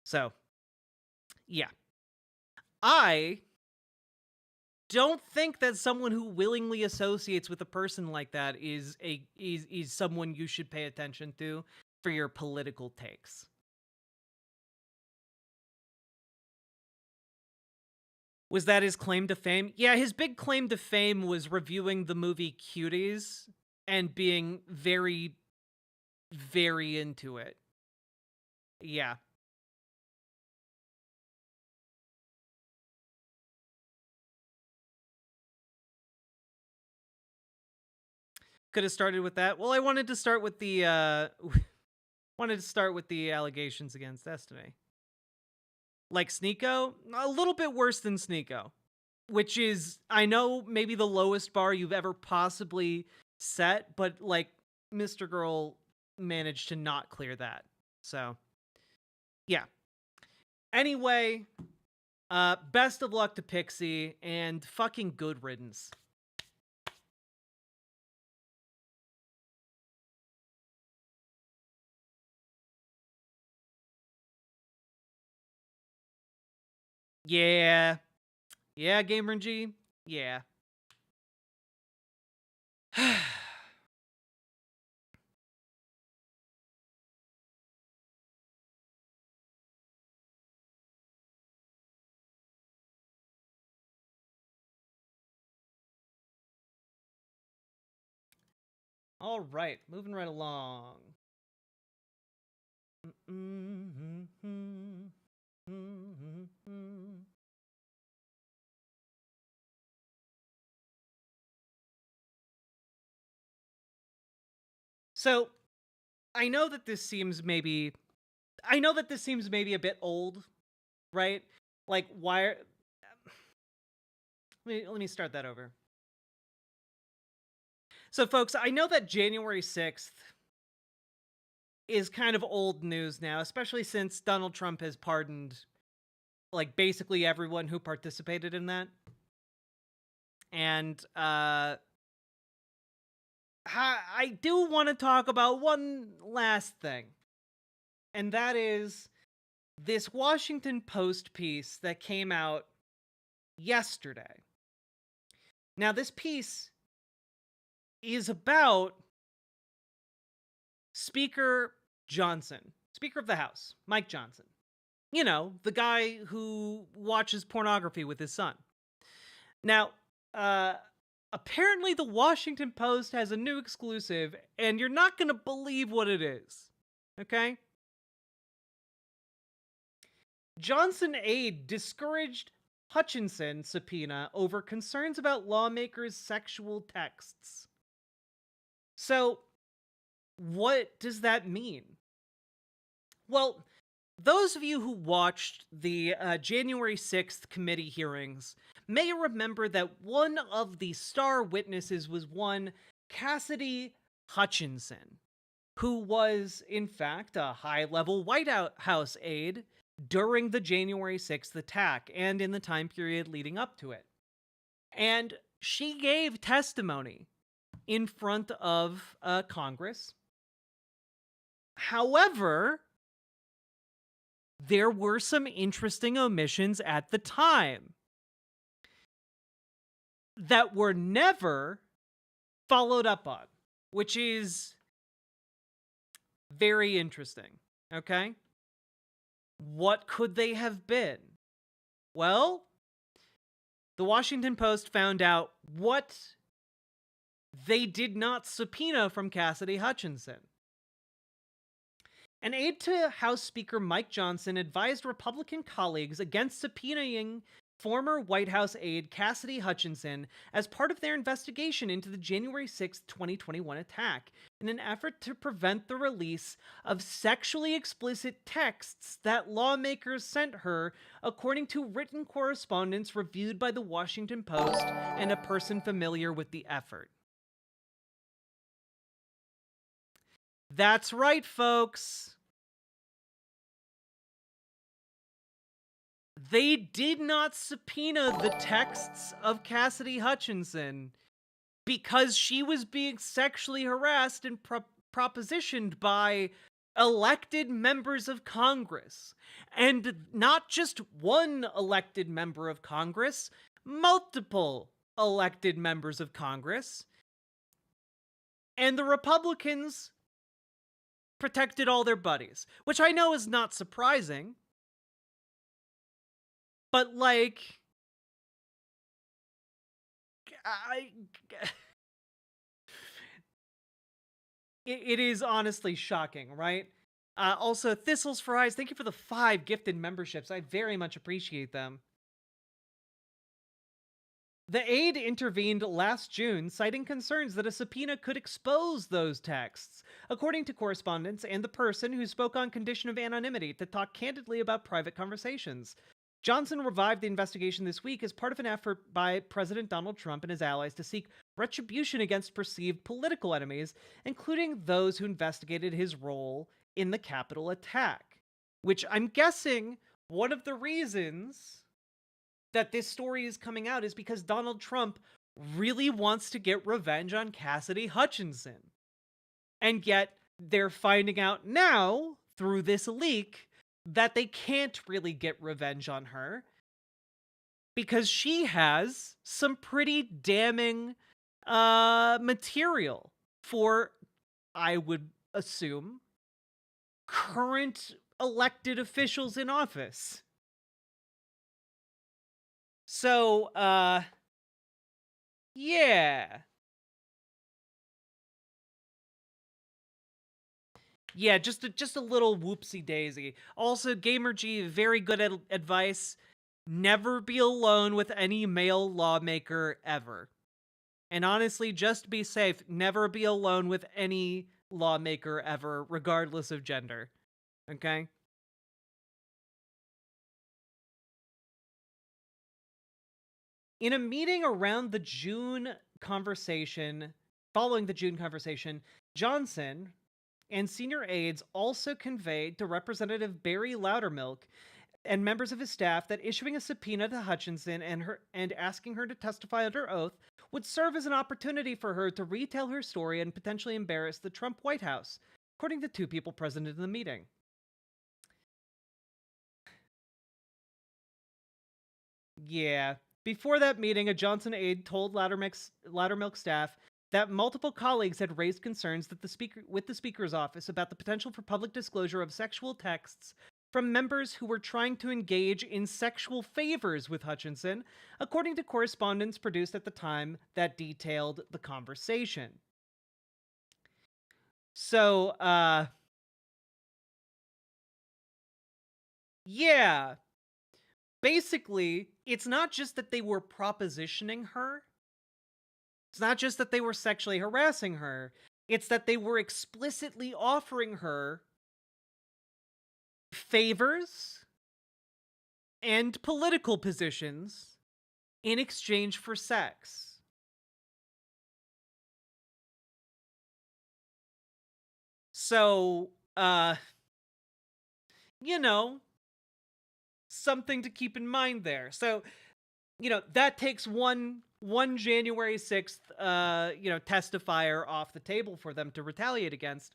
Speaker 7: So, yeah. I don't think that someone who willingly associates with a person like that is someone you should pay attention to for your political takes. Was that his claim to fame? Yeah, his big claim to fame was reviewing the movie Cuties and being very, very into it. Yeah. Could have started with that. Well, I wanted to start with the allegations against Destiny. Like Sneeko, a little bit worse than Sneeko, which is, I know, maybe the lowest bar you've ever possibly set, but like Mr. Girl managed to not clear that. So, yeah. Anyway, best of luck to Pixie and fucking good riddance. Yeah. Yeah, Gamer G. Yeah. All right, moving right along. So, I know that this seems maybe a bit old, right? Like, why let me start that over. So, folks, I know that January 6th is kind of old news now, especially since Donald Trump has pardoned, like, basically everyone who participated in that. And, I do want to talk about one last thing. And that is this Washington Post piece that came out yesterday. Now, this piece is about Speaker Johnson, Speaker of the House, Mike Johnson. You know, the guy who watches pornography with his son. Now, apparently the Washington Post has a new exclusive, and you're not going to believe what it is. Okay? Johnson aide discouraged Hutchinson subpoena over concerns about lawmakers' sexual texts. So, what does that mean? Well, those of you who watched the January 6th committee hearings may remember that one of the star witnesses was one Cassidy Hutchinson, who was, in fact, a high-level White House aide during the January 6th attack and in the time period leading up to it. And she gave testimony in front of Congress. However, there were some interesting omissions at the time that were never followed up on, which is very interesting, okay? What could they have been? Well, the Washington Post found out what they did not subpoena from Cassidy Hutchinson. An aide to House Speaker Mike Johnson advised Republican colleagues against subpoenaing former White House aide Cassidy Hutchinson as part of their investigation into the January 6, 2021 attack, in an effort to prevent the release of sexually explicit texts that lawmakers sent her, according to written correspondence reviewed by the Washington Post and a person familiar with the effort. That's right, folks. They did not subpoena the texts of Cassidy Hutchinson because she was being sexually harassed and propositioned by elected members of Congress. And not just one elected member of Congress, multiple elected members of Congress. And the Republicans protected all their buddies, which I know is not surprising. But, like, it is honestly shocking, right? Also, Thistles for Eyes, thank you for the 5 gifted memberships. I very much appreciate them. The aide intervened last June, citing concerns that a subpoena could expose those texts, according to correspondents and the person who spoke on condition of anonymity to talk candidly about private conversations. Johnson revived the investigation this week as part of an effort by President Donald Trump and his allies to seek retribution against perceived political enemies, including those who investigated his role in the Capitol attack. Which I'm guessing one of the reasons that this story is coming out is because Donald Trump really wants to get revenge on Cassidy Hutchinson. And yet they're finding out now through this leak that they can't really get revenge on her because she has some pretty damning material for, I would assume, current elected officials in office. So, yeah. Yeah, just a little whoopsie daisy. Also, Gamer G, very good advice. Never be alone with any male lawmaker ever. And honestly, just be safe. Never be alone with any lawmaker ever, regardless of gender. Okay? In a meeting around the June conversation, following the June conversation, Johnson and senior aides also conveyed to Representative Barry Loudermilk and members of his staff that issuing a subpoena to Hutchinson and asking her to testify under oath would serve as an opportunity for her to retell her story and potentially embarrass the Trump White House, according to 2 people present in the meeting. Yeah. Before that meeting, a Johnson aide told Loudermilk staff that multiple colleagues had raised concerns that with the Speaker's office about the potential for public disclosure of sexual texts from members who were trying to engage in sexual favors with Hutchinson, according to correspondence produced at the time that detailed the conversation. So, yeah. Basically, it's not just that they were propositioning her. It's not just that they were sexually harassing her. It's that they were explicitly offering her favors and political positions in exchange for sex. So, you know, something to keep in mind there. So, you know, that takes one January 6th, testifier off the table for them to retaliate against.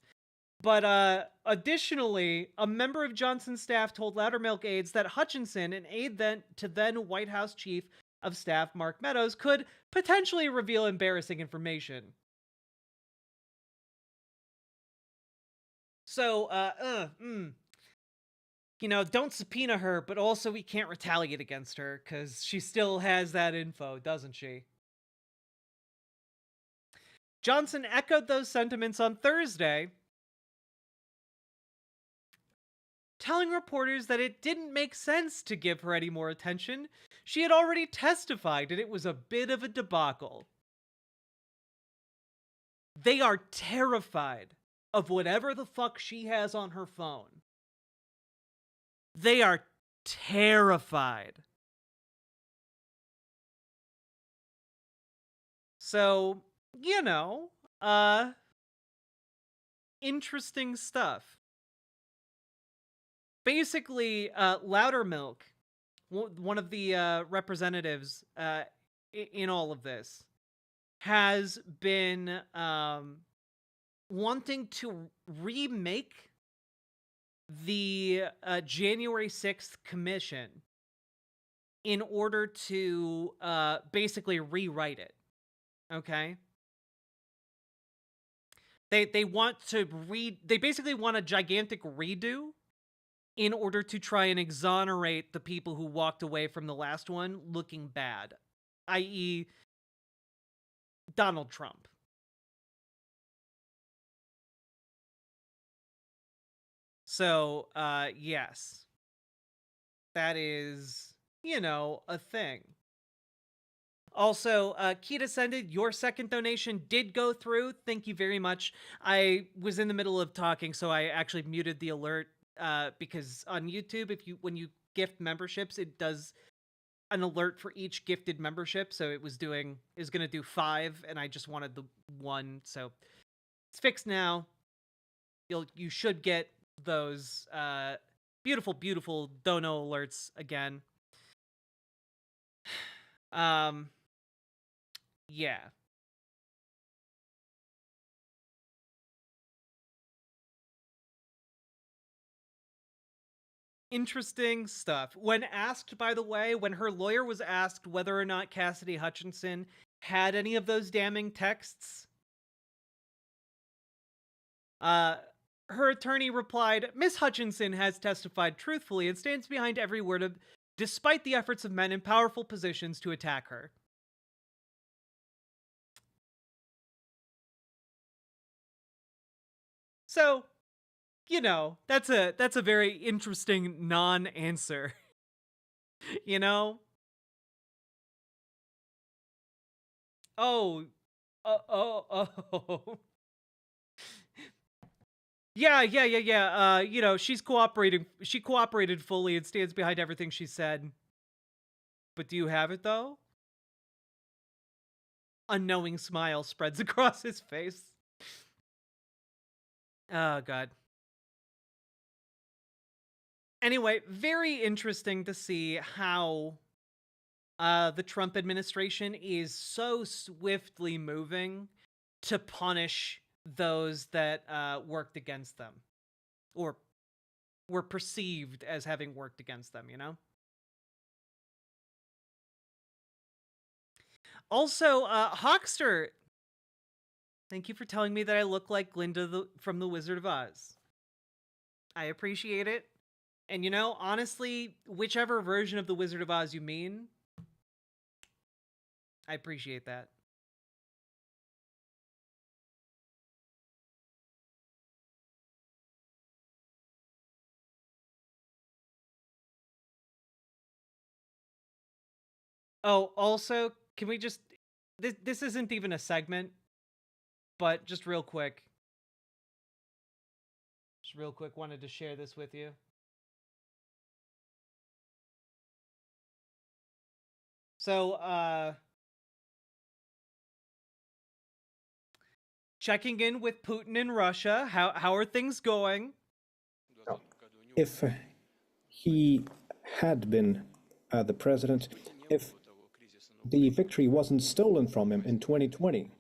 Speaker 7: But additionally, a member of Johnson's staff told Loudermilk aides that Hutchinson, an aide to then White House Chief of Staff Mark Meadows, could potentially reveal embarrassing information. So, don't subpoena her, but also we can't retaliate against her, because she still has that info, doesn't she? Johnson echoed those sentiments on Thursday, telling reporters that it didn't make sense to give her any more attention. She had already testified, and it was a bit of a debacle. They are terrified of whatever the fuck she has on her phone. They are terrified. So, interesting stuff. Basically, Loudermilk, one of the representatives in all of this, has been wanting to remake the January 6th commission in order to basically rewrite it. Okay? They basically want a gigantic redo in order to try and exonerate the people who walked away from the last one looking bad, i.e. Donald Trump. So, yes, that is, a thing. Also, Keita Sended, your second donation did go through. Thank you very much. I was in the middle of talking, so I actually muted the alert because on YouTube, when you gift memberships, it does an alert for each gifted membership. So it was going to do 5, and I just wanted the 1. So it's fixed now. You should get those beautiful, beautiful dono alerts again. Yeah. Interesting stuff. When asked, by the way, when her lawyer was asked whether or not Cassidy Hutchinson had any of those damning texts, her attorney replied, Miss Hutchinson has testified truthfully and stands behind every word of, despite the efforts of men in powerful positions to attack her. So, that's a very interesting non-answer. Oh, oh. Yeah. She's cooperating. She cooperated fully and stands behind everything she said. But do you have it, though? A knowing smile spreads across his face. Oh, God. Anyway, very interesting to see how the Trump administration is so swiftly moving to punish those that worked against them or were perceived as having worked against them, Also, Hawkster, thank you for telling me that I look like Glinda from The Wizard of Oz. I appreciate it. And honestly, whichever version of The Wizard of Oz you mean, I appreciate that. Oh, also, can we just... This isn't even a segment, but just real quick. Wanted to share this with you. So, checking in with Putin in Russia. How are things going?
Speaker 16: If he had been the president, if the victory wasn't stolen from him in 2020,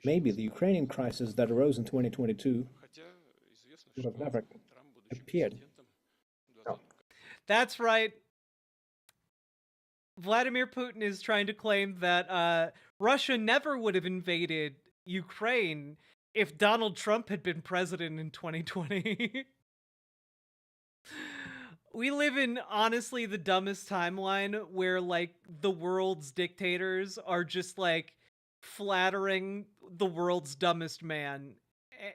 Speaker 16: maybe the Ukrainian crisis that arose in 2022 would have never appeared. No.
Speaker 7: That's right. Vladimir Putin is trying to claim that Russia never would have invaded Ukraine if Donald Trump had been president in 2020. We live in, honestly, the dumbest timeline where, the world's dictators are just, flattering the world's dumbest man.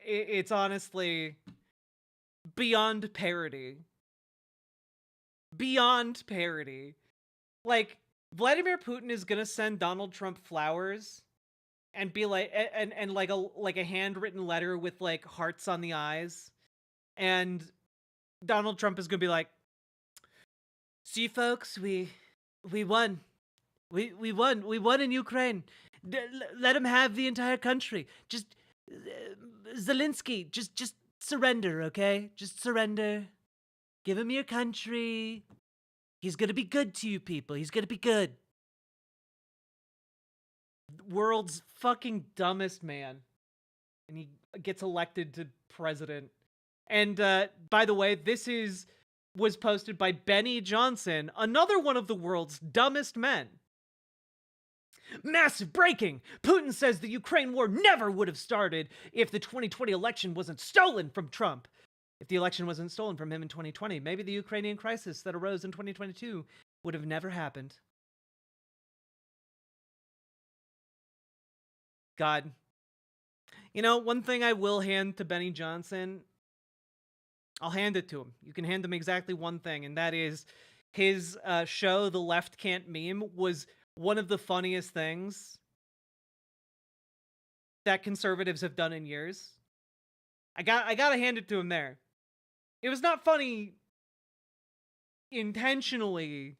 Speaker 7: It's honestly beyond parody. Beyond parody. Vladimir Putin is gonna send Donald Trump flowers and be like, and a handwritten letter with, hearts on the eyes. And Donald Trump is gonna be like, see, folks, we won. We won. We won in Ukraine. Let him have the entire country. Just Zelensky, just surrender, okay? Just surrender. Give him your country. He's gonna be good to you people. He's gonna be good. World's fucking dumbest man. And he gets elected to president. And by the way, this was posted by Benny Johnson, another one of the world's dumbest men. Massive breaking! Putin says the Ukraine war never would have started if the 2020 election wasn't stolen from Trump. If the election wasn't stolen from him in 2020, maybe the Ukrainian crisis that arose in 2022 would have never happened. God. One thing I will hand to Benny Johnson, I'll hand it to him. You can hand him exactly one thing, and that is his show, The Left Can't Meme, was one of the funniest things that conservatives have done in years. I gotta hand it to him there. It was not funny intentionally.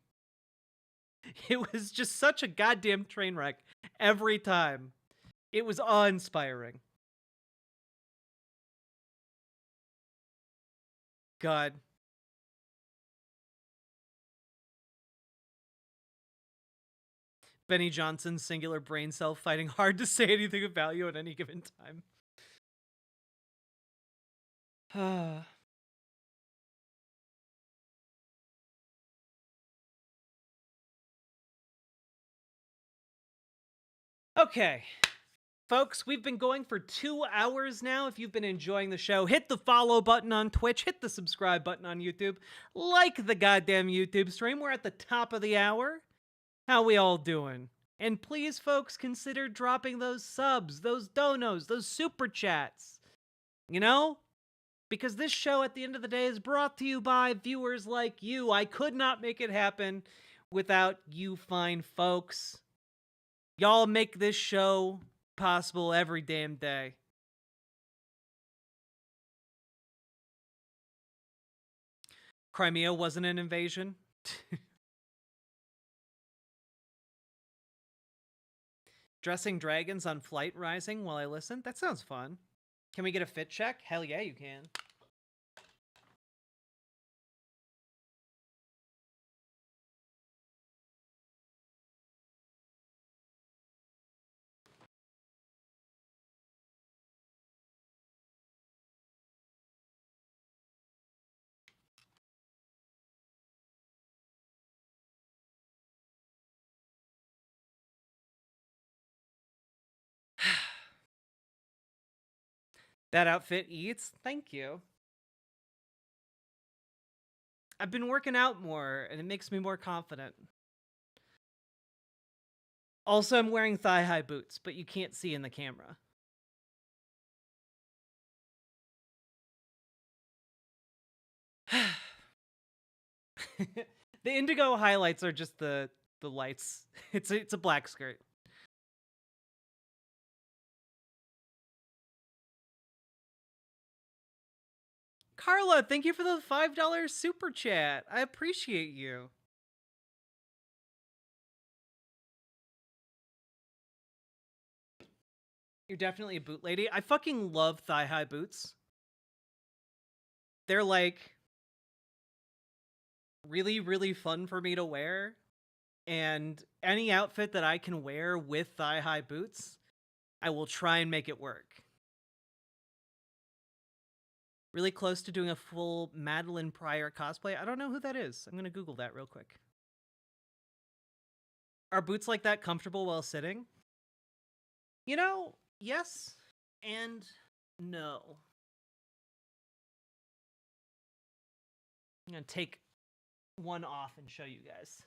Speaker 7: It was just such a goddamn train wreck every time. It was awe-inspiring. God. Benny Johnson's singular brain cell fighting hard to say anything of value at any given time. Okay. Folks, we've been going for 2 hours now. If you've been enjoying the show, hit the follow button on Twitch, hit the subscribe button on YouTube, like the goddamn YouTube stream. We're at the top of the hour. How we all doing? And please, folks, consider dropping those subs, those donos, those super chats. You know? Because this show, at the end of the day, is brought to you by viewers like you. I could not make it happen without you fine folks. Y'all make this show possible every damn day. Crimea wasn't an invasion. Dressing dragons on Flight Rising while I listen? That sounds fun. Can we get a fit check? Hell yeah, you can. That outfit eats? Thank you. I've been working out more, and it makes me more confident. Also, I'm wearing thigh-high boots, but you can't see in the camera. The indigo highlights are just the lights. It's a black skirt. Carla, thank you for the $5 super chat. I appreciate you. You're definitely a boot lady. I fucking love thigh-high boots. They're like really, really fun for me to wear. And any outfit that I can wear with thigh-high boots, I will try and make it work. Really close to doing a full Madeline Pryor cosplay. I don't know who that is. I'm going to Google that real quick. Are boots like that comfortable while sitting? You know, yes and no. I'm going to take one off and show you guys.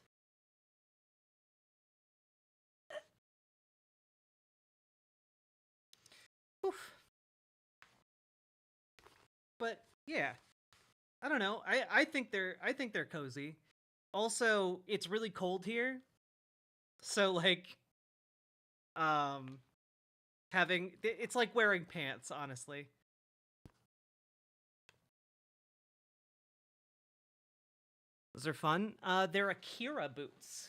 Speaker 7: Oof. But yeah, I don't know. I think they're cozy. Also, it's really cold here, so like, it's like wearing pants, honestly. Those are fun. They're Akira boots.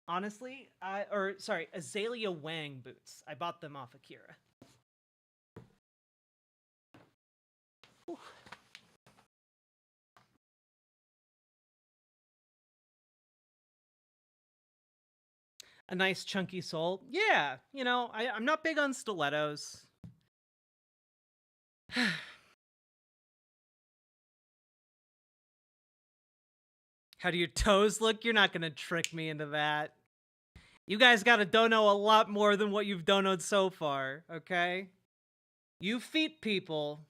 Speaker 7: Honestly, Azalea Wang boots. I bought them off Akira. Whew. A nice chunky sole. Yeah, you know, I'm not big on stilettos. How do your toes look? You're not gonna trick me into that. You guys gotta dono a lot more than what you've donoed so far, okay? You feet people.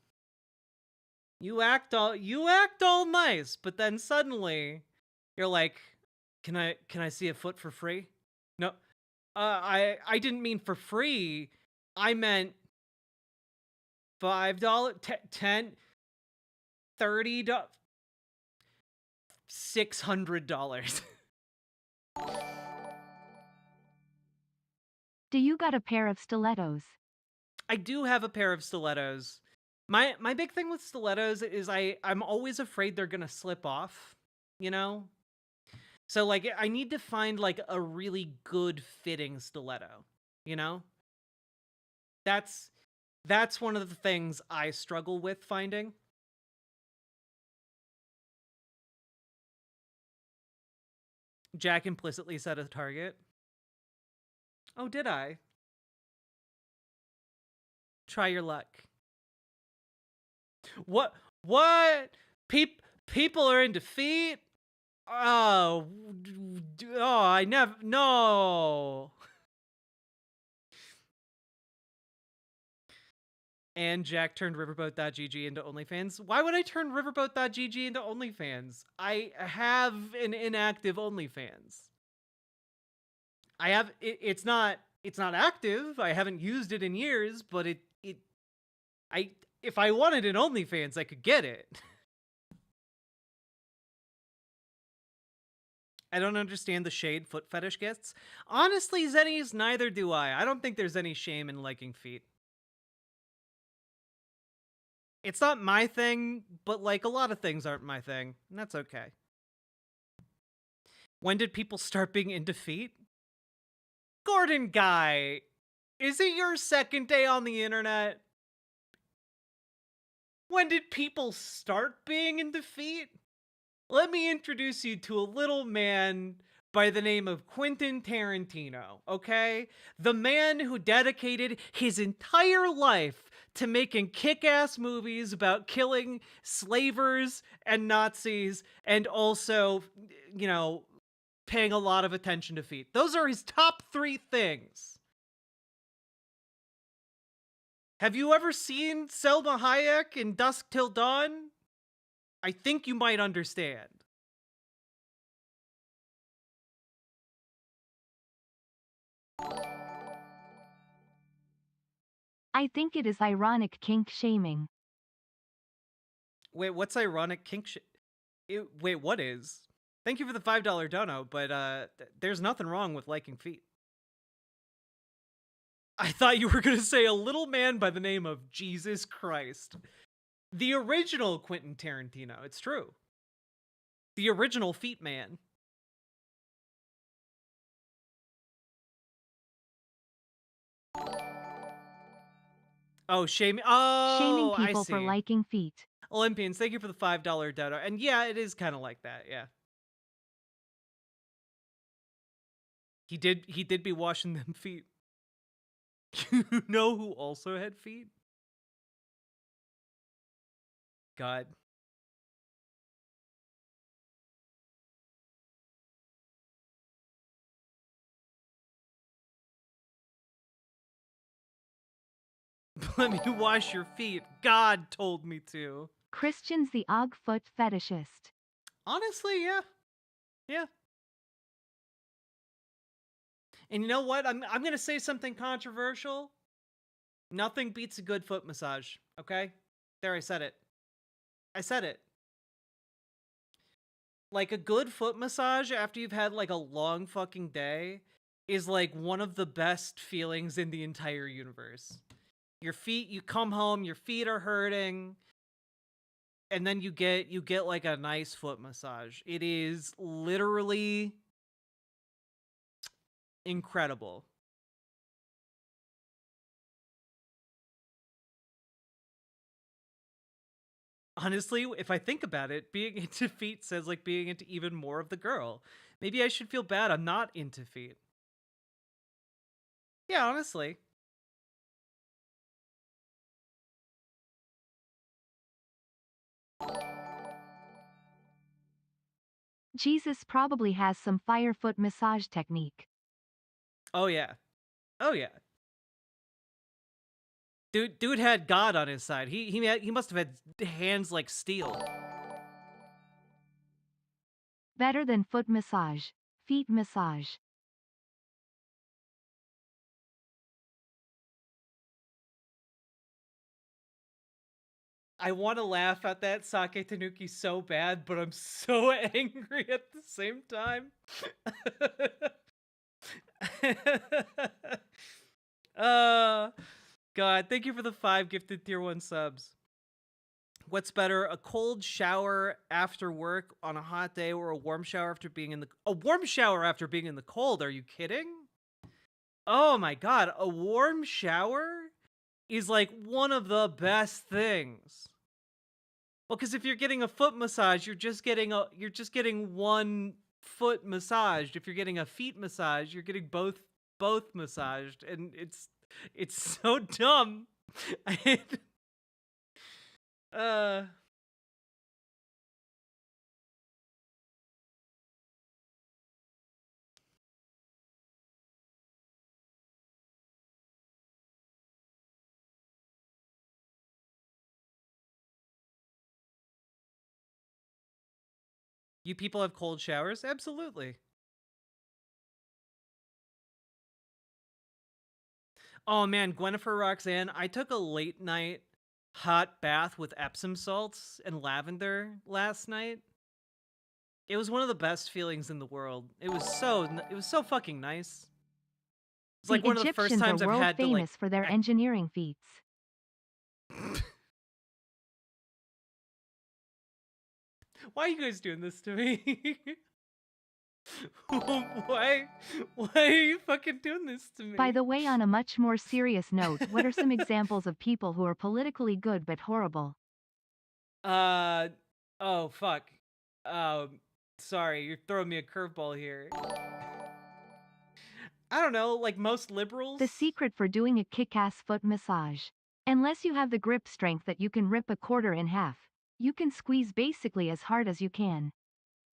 Speaker 7: You act all nice, but then suddenly you're like, can I see a foot for free? No. I didn't mean for free. I meant $5, $10, $30, $600.
Speaker 8: Do you got a pair of stilettos?
Speaker 7: I do have a pair of stilettos. My big thing with stilettos is I'm always afraid they're gonna slip off, you know? So like I need to find like a really good fitting stiletto, you know? That's one of the things I struggle with finding. Jack implicitly set a target. Oh, did I? Try your luck. What? People are in defeat? Oh, I never, no. And Jack turned Riverboat.gg into OnlyFans. Why would I turn Riverboat.gg into OnlyFans? I have an inactive OnlyFans. I have, it's not active. I haven't used it in years, but if I wanted an OnlyFans, I could get it. I don't understand the shade foot fetish gifts. Honestly, Zennies, neither do I. I don't think there's any shame in liking feet. It's not my thing, but like a lot of things aren't my thing, and that's okay. When did people start being into feet? Gordon Guy, is it your second day on the internet? When did people start being into feet? Let me introduce you to a little man by the name of Quentin Tarantino, okay? The man who dedicated his entire life to making kick-ass movies about killing slavers and Nazis, and also, you know, paying a lot of attention to feet. Those are his top 3 things. Have you ever seen Selma Hayek in Dusk Till Dawn? I think you might understand.
Speaker 8: I think it is ironic kink shaming.
Speaker 7: Wait, what's ironic kink wait, what is? Thank you for the $5 dono, but there's nothing wrong with liking feet. I thought you were going to say a little man by the name of Jesus Christ. The original Quentin Tarantino, it's true. The original feet man. Oh, shaming
Speaker 8: people
Speaker 7: I see.
Speaker 8: for liking feet.
Speaker 7: Olympians, thank you for the $5 dono. And yeah, it is kind of like that, yeah. He did be washing them feet. You know who also had feet? God. Let me wash your feet. God told me to.
Speaker 8: Christian's the og foot fetishist.
Speaker 7: Honestly, yeah. Yeah. And you know what? I'm going to say something controversial. Nothing beats a good foot massage, okay? There, I said it. I said it. Like, a good foot massage after you've had, like, a long fucking day is, like, one of the best feelings in the entire universe. Your feet, you come home, your feet are hurting, and then you get, like, a nice foot massage. It is literally incredible. Honestly, if I think about it, being into feet says like being into even more of the girl. Maybe I should feel bad I'm not into feet. Yeah, honestly.
Speaker 8: Jesus probably has some fire foot massage technique.
Speaker 7: Oh yeah. Oh yeah. Dude had God on his side. He must have had hands like steel.
Speaker 8: Better than foot massage. Feet massage.
Speaker 7: I want to laugh at that Sake Tanuki so bad, but I'm so angry at the same time. God, thank you for the 5 gifted tier 1 subs. What's better, a cold shower after work on a hot day, or a warm shower after being in the cold? Are you kidding? Oh my God, a warm shower is like one of the best things. Well, because if you're getting a foot massage, you're just getting one foot massaged. If you're getting a feet massage, you're getting both massaged, and it's so dumb. You people have cold showers? Absolutely. Oh man, Gwennifer Roxanne, I took a late night hot bath with Epsom salts and lavender last night. It was one of the best feelings in the world. It was so fucking nice. It's like one of the first times I've had to, like,
Speaker 8: famous for their engineering feats.
Speaker 7: Why are you guys doing this to me? Why are you fucking doing this to me?
Speaker 8: By the way, on a much more serious note, what are some examples of people who are politically good but horrible?
Speaker 7: Oh fuck. Sorry, you're throwing me a curveball here. I don't know, like most liberals?
Speaker 8: The secret for doing a kick-ass foot massage. Unless you have the grip strength that you can rip a quarter in half, you can squeeze basically as hard as you can.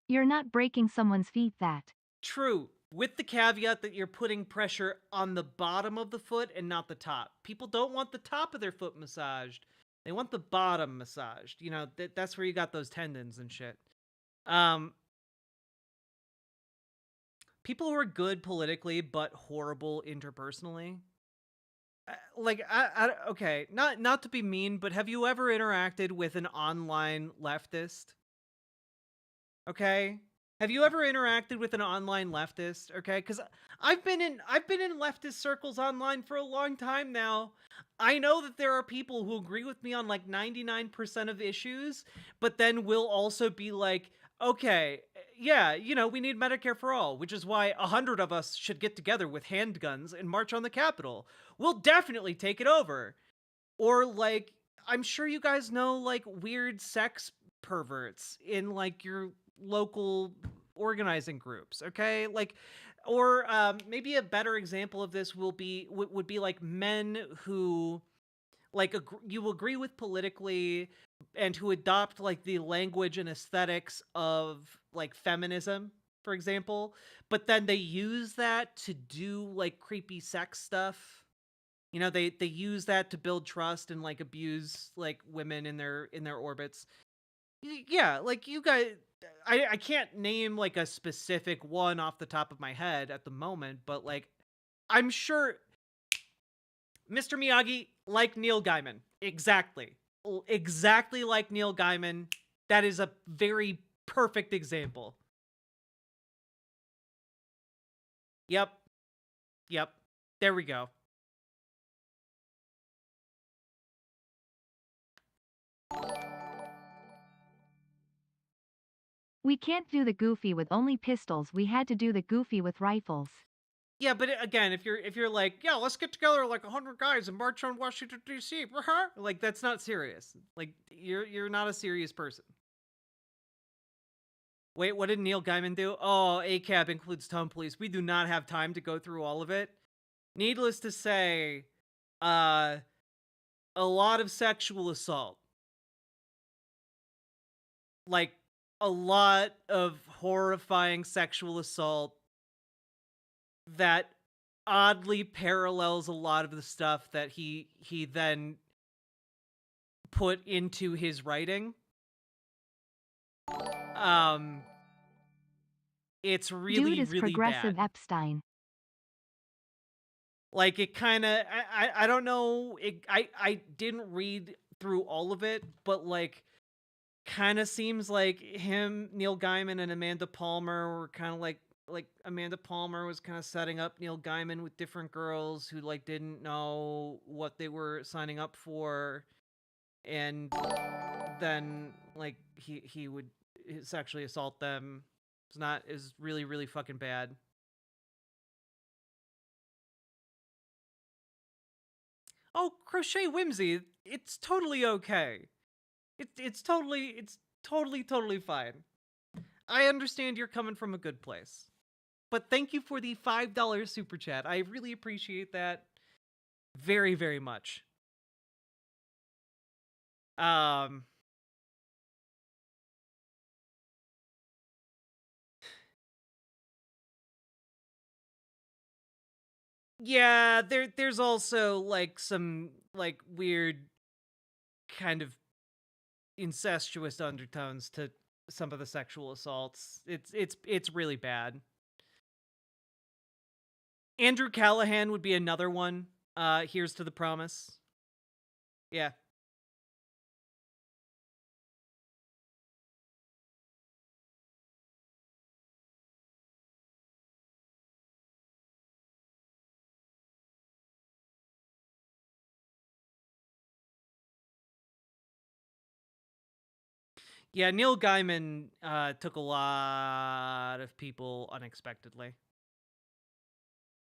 Speaker 8: You're not breaking someone's feet that.
Speaker 7: True, with the caveat that you're putting pressure on the bottom of the foot and not the top. People don't want the top of their foot massaged. They want the bottom massaged. You know, that's where you got those tendons and shit. People who are good politically but horrible interpersonally. Like, okay, not to be mean, but have you ever interacted with an online leftist? Okay? Have you ever interacted with an online leftist? Okay? Because I've been in leftist circles online for a long time now. I know that there are people who agree with me on like 99% of issues, but then will also be like, okay, yeah, you know, we need Medicare for all, which is why 100 of us should get together with handguns and march on the Capitol. We'll definitely take it over. Or like, I'm sure you guys know like weird sex perverts in like your local organizing groups, okay? Like, or maybe a better example of this would be like men who like you agree with politically and who adopt like the language and aesthetics of like feminism, for example, but then they use that to do like creepy sex stuff. You know, they use that to build trust and like abuse like women in their orbits. Yeah, like you guys, I can't name like a specific one off the top of my head at the moment, but like I'm sure Mr. Miyagi, like Neil Gaiman. Exactly like Neil Gaiman. That is a very perfect example. Yep. There we go.
Speaker 8: We can't do the goofy with only pistols, we had to do the goofy with rifles.
Speaker 7: Yeah, but again, if you're like, yeah, let's get together like 100 guys and march on Washington D.C. Like that's not serious. Like you're not a serious person. Wait, what did Neil Gaiman do? Oh, ACAB includes tone police. We do not have time to go through all of it. Needless to say, a lot of sexual assault. Like a lot of horrifying sexual assault that oddly parallels a lot of the stuff that he then put into his writing. It's really,
Speaker 8: Dude is
Speaker 7: really
Speaker 8: progressive
Speaker 7: bad.
Speaker 8: Epstein.
Speaker 7: Like it kind of, I don't know. I didn't read through all of it, but like kind of seems like him, Neil Gaiman, and Amanda Palmer were kind of like Amanda Palmer was kind of setting up Neil Gaiman with different girls who like didn't know what they were signing up for, and then like he would sexually assault them. Is really, really fucking bad. Oh, Crochet Whimsy, it's totally okay. It's totally fine. I understand you're coming from a good place. But thank you for the $5 super chat. I really appreciate that very, very much. Yeah, there's also like some like weird kind of incestuous undertones to some of the sexual assaults. It's really bad. Andrew Callahan would be another one. Here's to the promise. Yeah. Yeah, Neil Gaiman took a lot of people unexpectedly.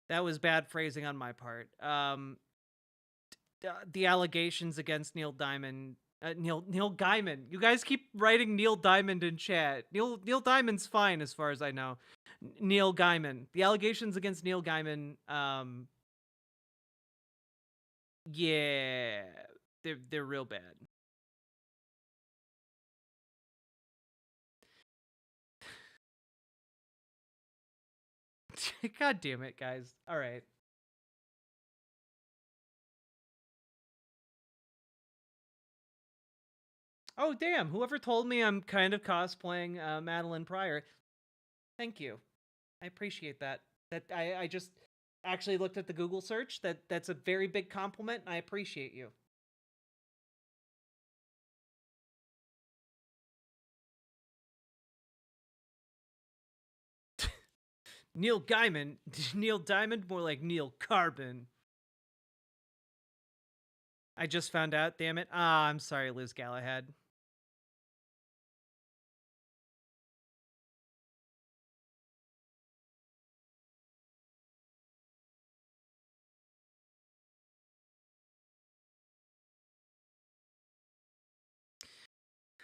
Speaker 7: That was bad phrasing on my part. The allegations against Neil Diamond, Neil Gaiman. You guys keep writing Neil Diamond in chat. Neil Diamond's fine as far as I know. Neil Gaiman. The allegations against Neil Gaiman. Yeah, they're real bad. God damn it, guys. All right. Oh, damn. Whoever told me I'm kind of cosplaying Madeline Pryor. Thank you. I appreciate that. I just actually looked at the Google search. That's a very big compliment, and I appreciate you. Neil Gaiman. Neil Diamond, more like Neil Carbon. I just found out, damn it. I'm sorry, Liz Galahad.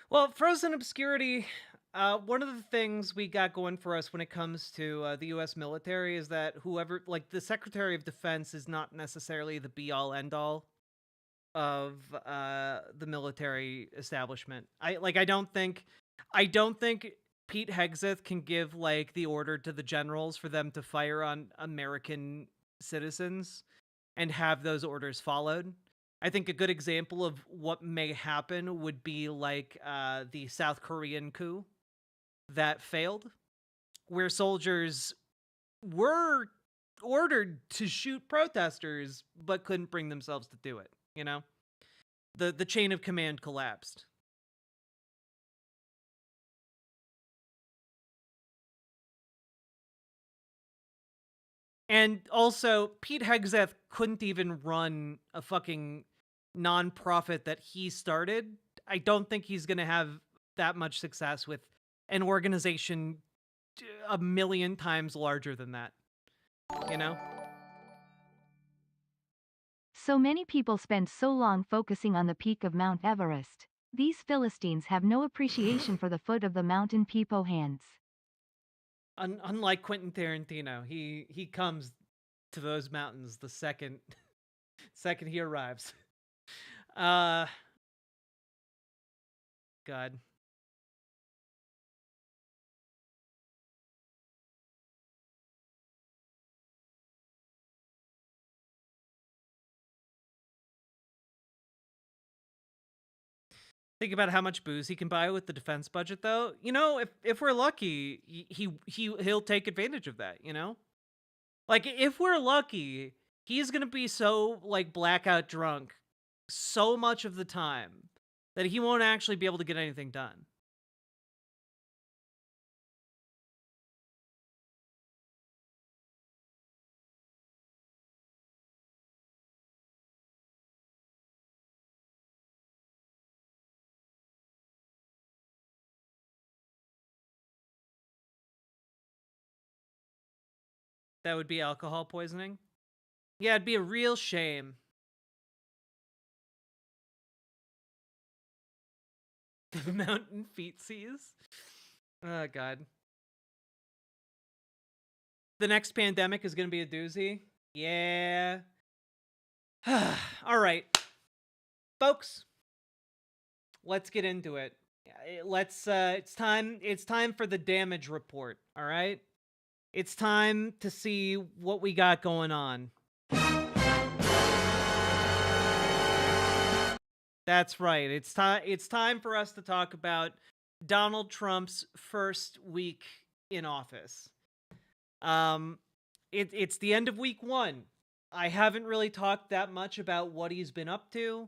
Speaker 7: Well, Frozen Obscurity, one of the things we got going for us when it comes to the U.S. military is that whoever, like the Secretary of Defense is not necessarily the be-all, end-all of the military establishment. I don't think Pete Hegseth can give like the order to the generals for them to fire on American citizens and have those orders followed. I think a good example of what may happen would be like the South Korean coup that failed, where soldiers were ordered to shoot protesters but couldn't bring themselves to do it, you know? The chain of command collapsed. And also, Pete Hegseth couldn't even run a fucking nonprofit that he started. I don't think he's going to have that much success with an organization a million times larger than that. You know?
Speaker 8: So many people spend so long focusing on the peak of Mount Everest. These Philistines have no appreciation for the foot of the mountain Peepo-Hands.
Speaker 7: Unlike Quentin Tarantino, he comes to those mountains the second he arrives. God. Think about how much booze he can buy with the defense budget, though. You know, if we're lucky, he'll take advantage of that. You know, like if we're lucky, he's gonna be so like blackout drunk so much of the time that he won't actually be able to get anything done. That would be alcohol poisoning? Yeah, it'd be a real shame. The mountain feetsies? Oh, God. The next pandemic is going to be a doozy? Yeah. All right. Folks, let's get into it. It's time for the damage report, all right? It's time to see what we got going on. That's right. It's time for us to talk about Donald Trump's first week in office. It's the end of week 1. I haven't really talked that much about what he's been up to,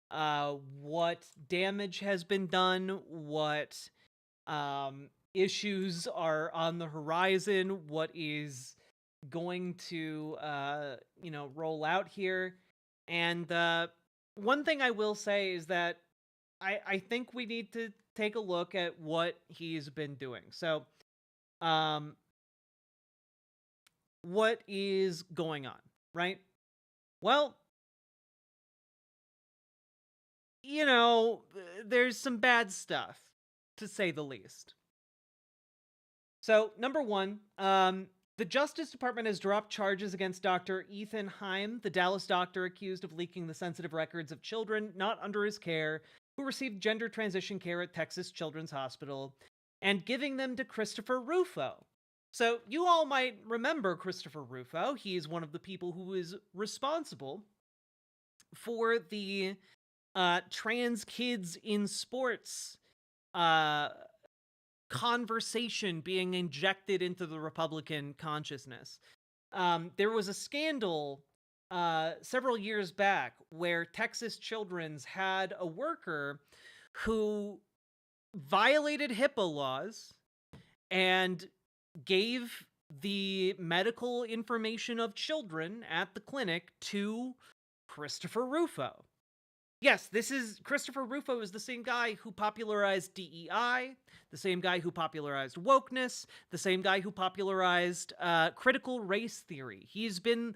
Speaker 7: what damage has been done, what issues are on the horizon, what is going to roll out here. And one thing I will say is that I think we need to take a look at what he's been doing. So what is going on, right? Well, there's some bad stuff, to say the least. So, number one, the Justice Department has dropped charges against Dr. Ethan Heim, the Dallas doctor accused of leaking the sensitive records of children not under his care who received gender transition care at Texas Children's Hospital, and giving them to Christopher Rufo. So, you all might remember Christopher Rufo. He's one of the people who is responsible for the trans kids in sports conversation being injected into the Republican consciousness. There was a scandal several years back where Texas Children's had a worker who violated HIPAA laws and gave the medical information of children at the clinic to Christopher Rufo. Yes, Christopher Rufo is the same guy who popularized DEI, the same guy who popularized wokeness, the same guy who popularized critical race theory. He's been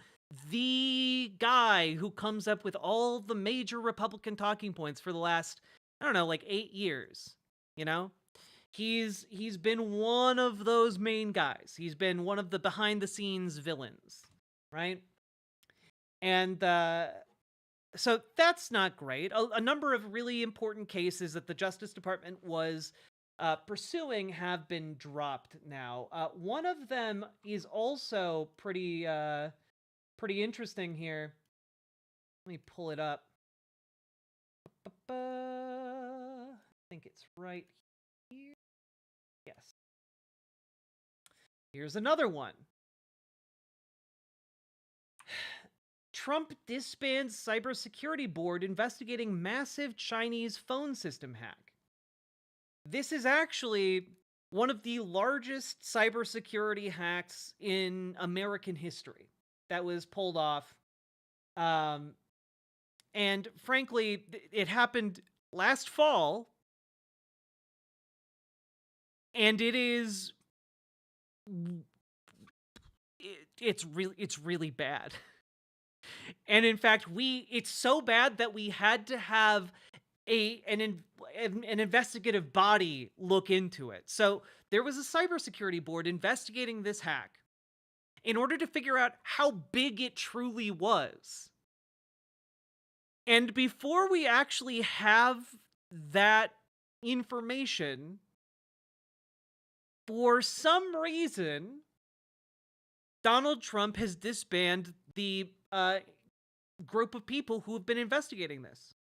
Speaker 7: the guy who comes up with all the major Republican talking points for the last, 8 years, He's been one of those main guys. He's been one of the behind-the-scenes villains, right? And so that's not great. A number of really important cases that the Justice Department was pursuing have been dropped now. One of them is also pretty interesting here. Let me pull it up. I think it's right here. Yes. Here's another one. Trump disbands cybersecurity board investigating massive Chinese phone system hack. This is actually one of the largest cybersecurity hacks in American history that was pulled off. And frankly, it happened last fall. And it's really bad. And in fact, it's so bad that we had to have an investigative body look into it. So there was a cybersecurity board investigating this hack in order to figure out how big it truly was. And before we actually have that information, for some reason, Donald Trump has disbanded the group of people who have been investigating this.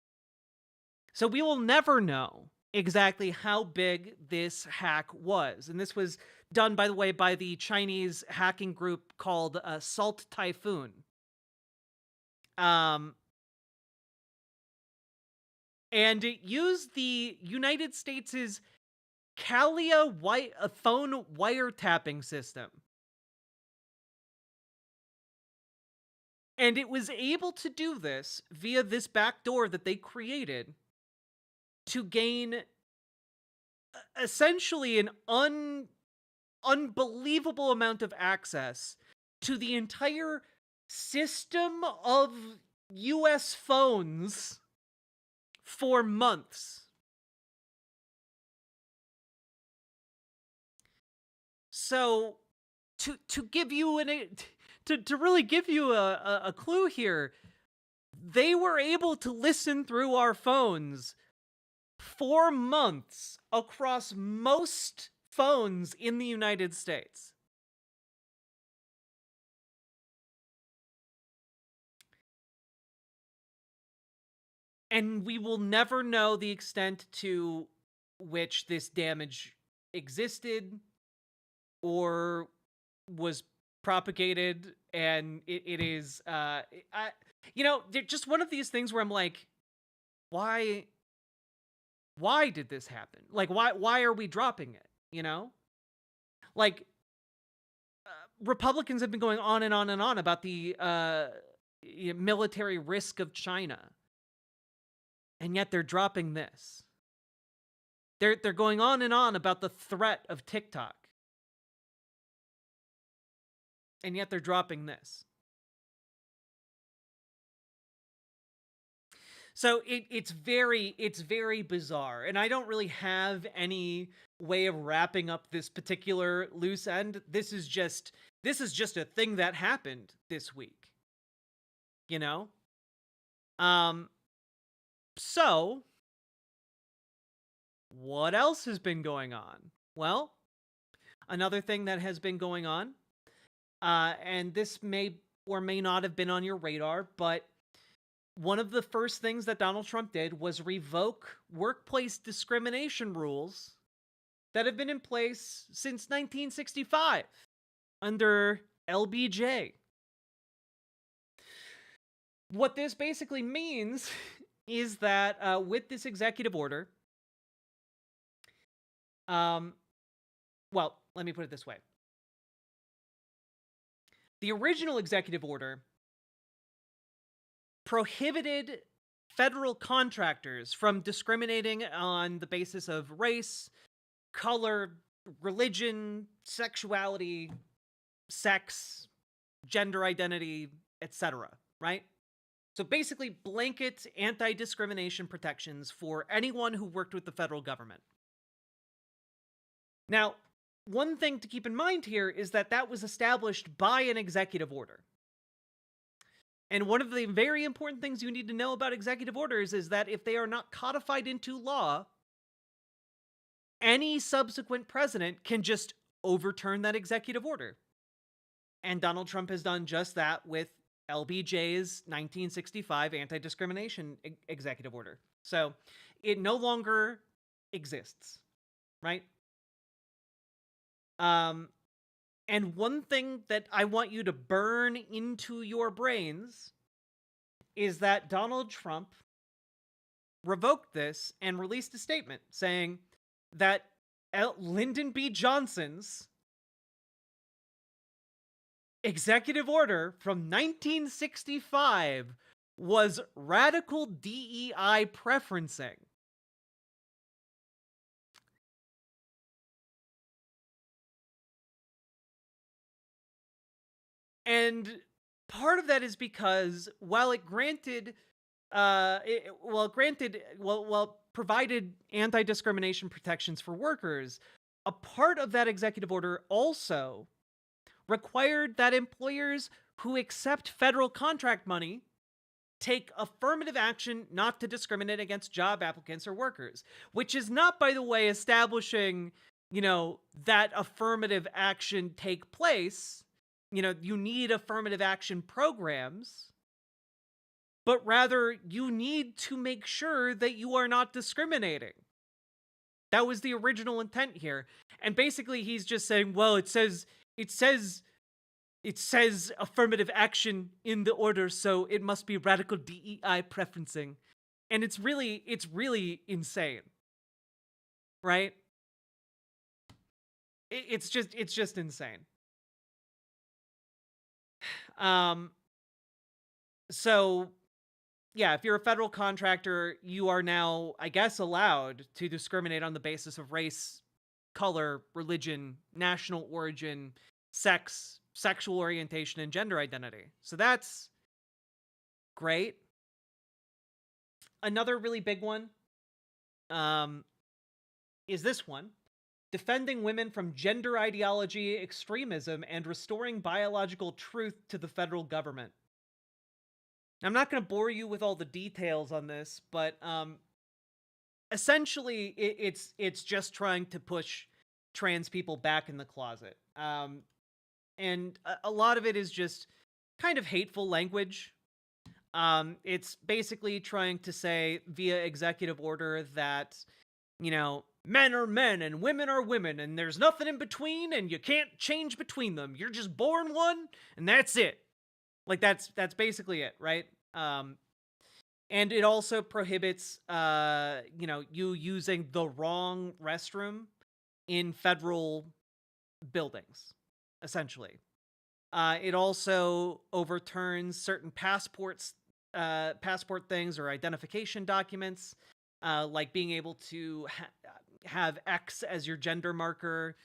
Speaker 7: So we will never know exactly how big this hack was. And this was done, by the way, by the Chinese hacking group called Salt Typhoon. and it used the United States' Calia phone wiretapping system. And it was able to do this via this backdoor that they created to gain essentially an unbelievable amount of access to the entire system of US phones for months. So to give you to really give you a clue here, they were able to listen through our phones for months across most phones in the United States. And we will never know the extent to which this damage existed or was propagated, and it is just one of these things where I'm like, why did this happen? Like, why are we dropping it, you know? Like, Republicans have been going on and on and on about the military risk of China, and yet they're dropping this. They're going on and on about the threat of TikTok, and yet they're dropping this. So it's very bizarre, and I don't really have any way of wrapping up this particular loose end. This is just a thing that happened this week, you know? So what else has been going on? Well, another thing that has been going on, and this may or may not have been on your radar, but one of the first things that Donald Trump did was revoke workplace discrimination rules that have been in place since 1965 under LBJ. What this basically means is that with this executive order, well, let me put it this way. The original executive order prohibited federal contractors from discriminating on the basis of race, color, religion, sexuality, sex, gender identity, etc., right? So basically blanket anti-discrimination protections for anyone who worked with the federal government. Now, one thing to keep in mind here is that that was established by an executive order. And one of the very important things you need to know about executive orders is that if they are not codified into law, any subsequent president can just overturn that executive order. And Donald Trump has done just that with LBJ's 1965 anti-discrimination executive order. So it no longer exists, right? And one thing that I want you to burn into your brains is that Donald Trump revoked this and released a statement saying that Lyndon B. Johnson's executive order from 1965 was radical DEI preferencing. And part of that is because while it provided anti-discrimination protections for workers, a part of that executive order also required that employers who accept federal contract money take affirmative action not to discriminate against job applicants or workers, which is not, by the way, establishing, that affirmative action take place. You need affirmative action programs, but rather you need to make sure that you are not discriminating. That was the original intent here. And basically he's just saying, well, it says affirmative action in the order, so it must be radical DEI preferencing. And it's really insane, right? It's just insane. So yeah, if you're a federal contractor, you are now, I guess, allowed to discriminate on the basis of race, color, religion, national origin, sex, sexual orientation, and gender identity. So that's great. Another really big one is this one. Defending women from gender ideology, extremism, and restoring biological truth to the federal government. I'm not going to bore you with all the details on this, but essentially it's just trying to push trans people back in the closet. And a lot of it is just kind of hateful language. It's basically trying to say via executive order that, you know, men are men and women are women and there's nothing in between and you can't change between them. You're just born one and that's it. Like that's basically it, right? And it also prohibits, you know, you using the wrong restroom in federal buildings, essentially. It also overturns certain passport things or identification documents, like being able to have X as your gender marker,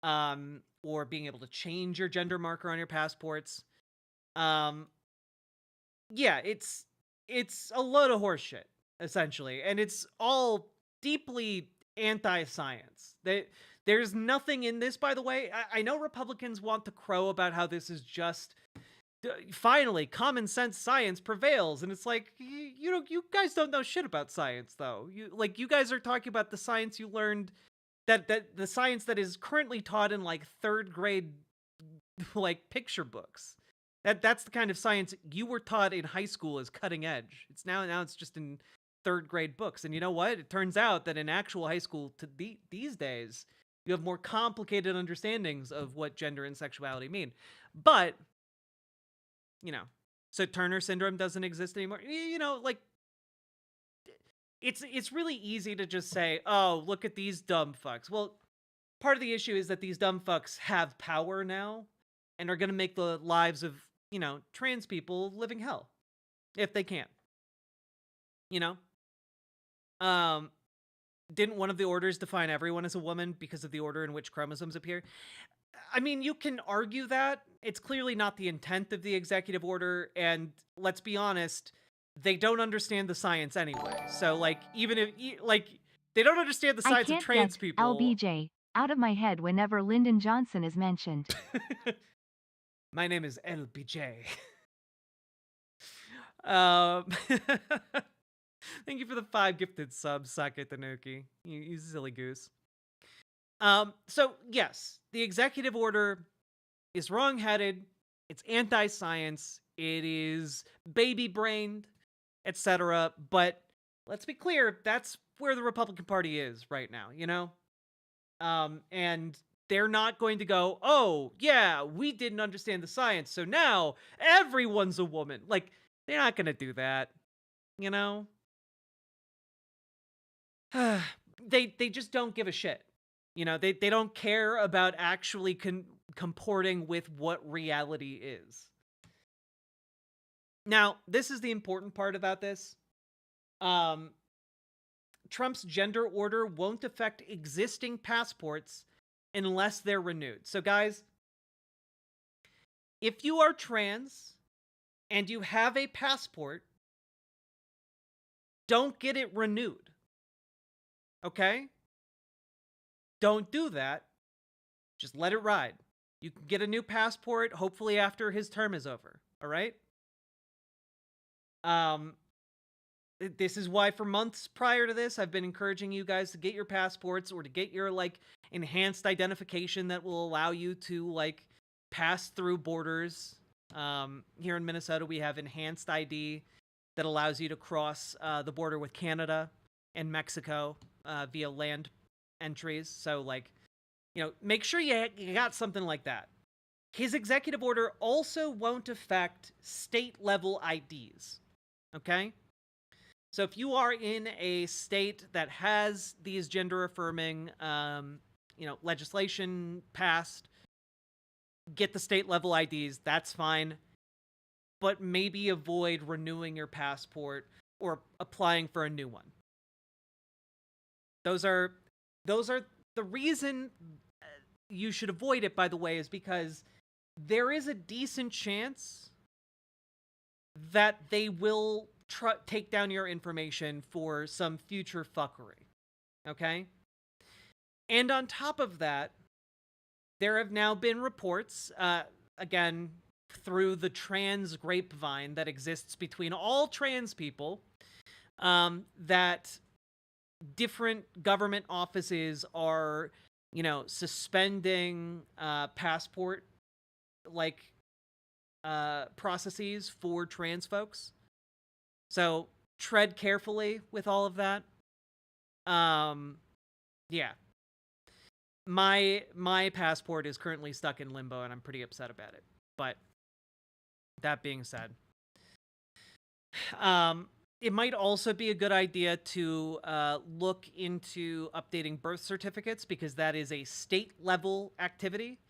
Speaker 7: or being able to change your gender marker on your passports. Yeah, it's a load of horseshit, essentially, and it's all deeply anti-science. There's nothing in this, by the way. I know Republicans want to crow about how this is just finally common sense science prevails, and it's like, you know, you guys don't know shit about science, though. You guys are talking about the science you learned, that the science that is currently taught in like 3rd grade like picture books. That's the kind of science you were taught in high school as cutting edge. It's now it's just in 3rd grade books. And you know what? It turns out that in actual high school these days, you have more complicated understandings of what gender and sexuality mean. But, you know, so Turner syndrome doesn't exist anymore. You know, like, it's really easy to just say, oh, look at these dumb fucks. Well, part of the issue is that these dumb fucks have power now and are going to make the lives of, you know, trans people living hell if they can. You know? Didn't one of the orders define everyone as a woman because of the order in which chromosomes appear? I mean, you can argue that. It's clearly not the intent of the executive order, and let's be honest, they don't understand the science anyway. So, like, even if, like, they don't understand the science of trans people.
Speaker 8: LBJ out of my head whenever Lyndon Johnson is mentioned.
Speaker 7: My name is LBJ. Thank you for the 5 gifted subs, Sake Tanuki. You silly goose. So, yes, the executive order is wrong-headed, it's anti-science, it is baby-brained, etc. But let's be clear, that's where the Republican Party is right now, you know? And they're not going to go, oh, yeah, we didn't understand the science, so now everyone's a woman. Like, they're not going to do that, you know? They just don't give a shit. You know, they don't care about actually comporting with what reality is. Now, this is the important part about this. Trump's gender order won't affect existing passports unless they're renewed. So, guys, if you are trans and you have a passport, don't get it renewed. Okay? Don't do that. Just let it ride. You can get a new passport, hopefully after his term is over. All right? This is why for months prior to this, I've been encouraging you guys to get your passports or to get your, like, enhanced identification that will allow you to, like, pass through borders. Here in Minnesota, we have enhanced ID that allows you to cross the border with Canada and Mexico via land entries. So, like, you know, make sure you got something like that. His executive order also won't affect state-level IDs. Okay? So if you are in a state that has these gender-affirming, legislation passed, get the state-level IDs, that's fine. But maybe avoid renewing your passport or applying for a new one. Those are the reason you should avoid it, by the way, is because there is a decent chance that they will take down your information for some future fuckery. Okay? And on top of that, there have now been reports, again, through the trans grapevine that exists between all trans people, that different government offices are, suspending passport processes for trans folks. So tread carefully with all of that. Yeah. My passport is currently stuck in limbo, and I'm pretty upset about it. But that being said, it might also be a good idea to look into updating birth certificates, because that is a state-level activity.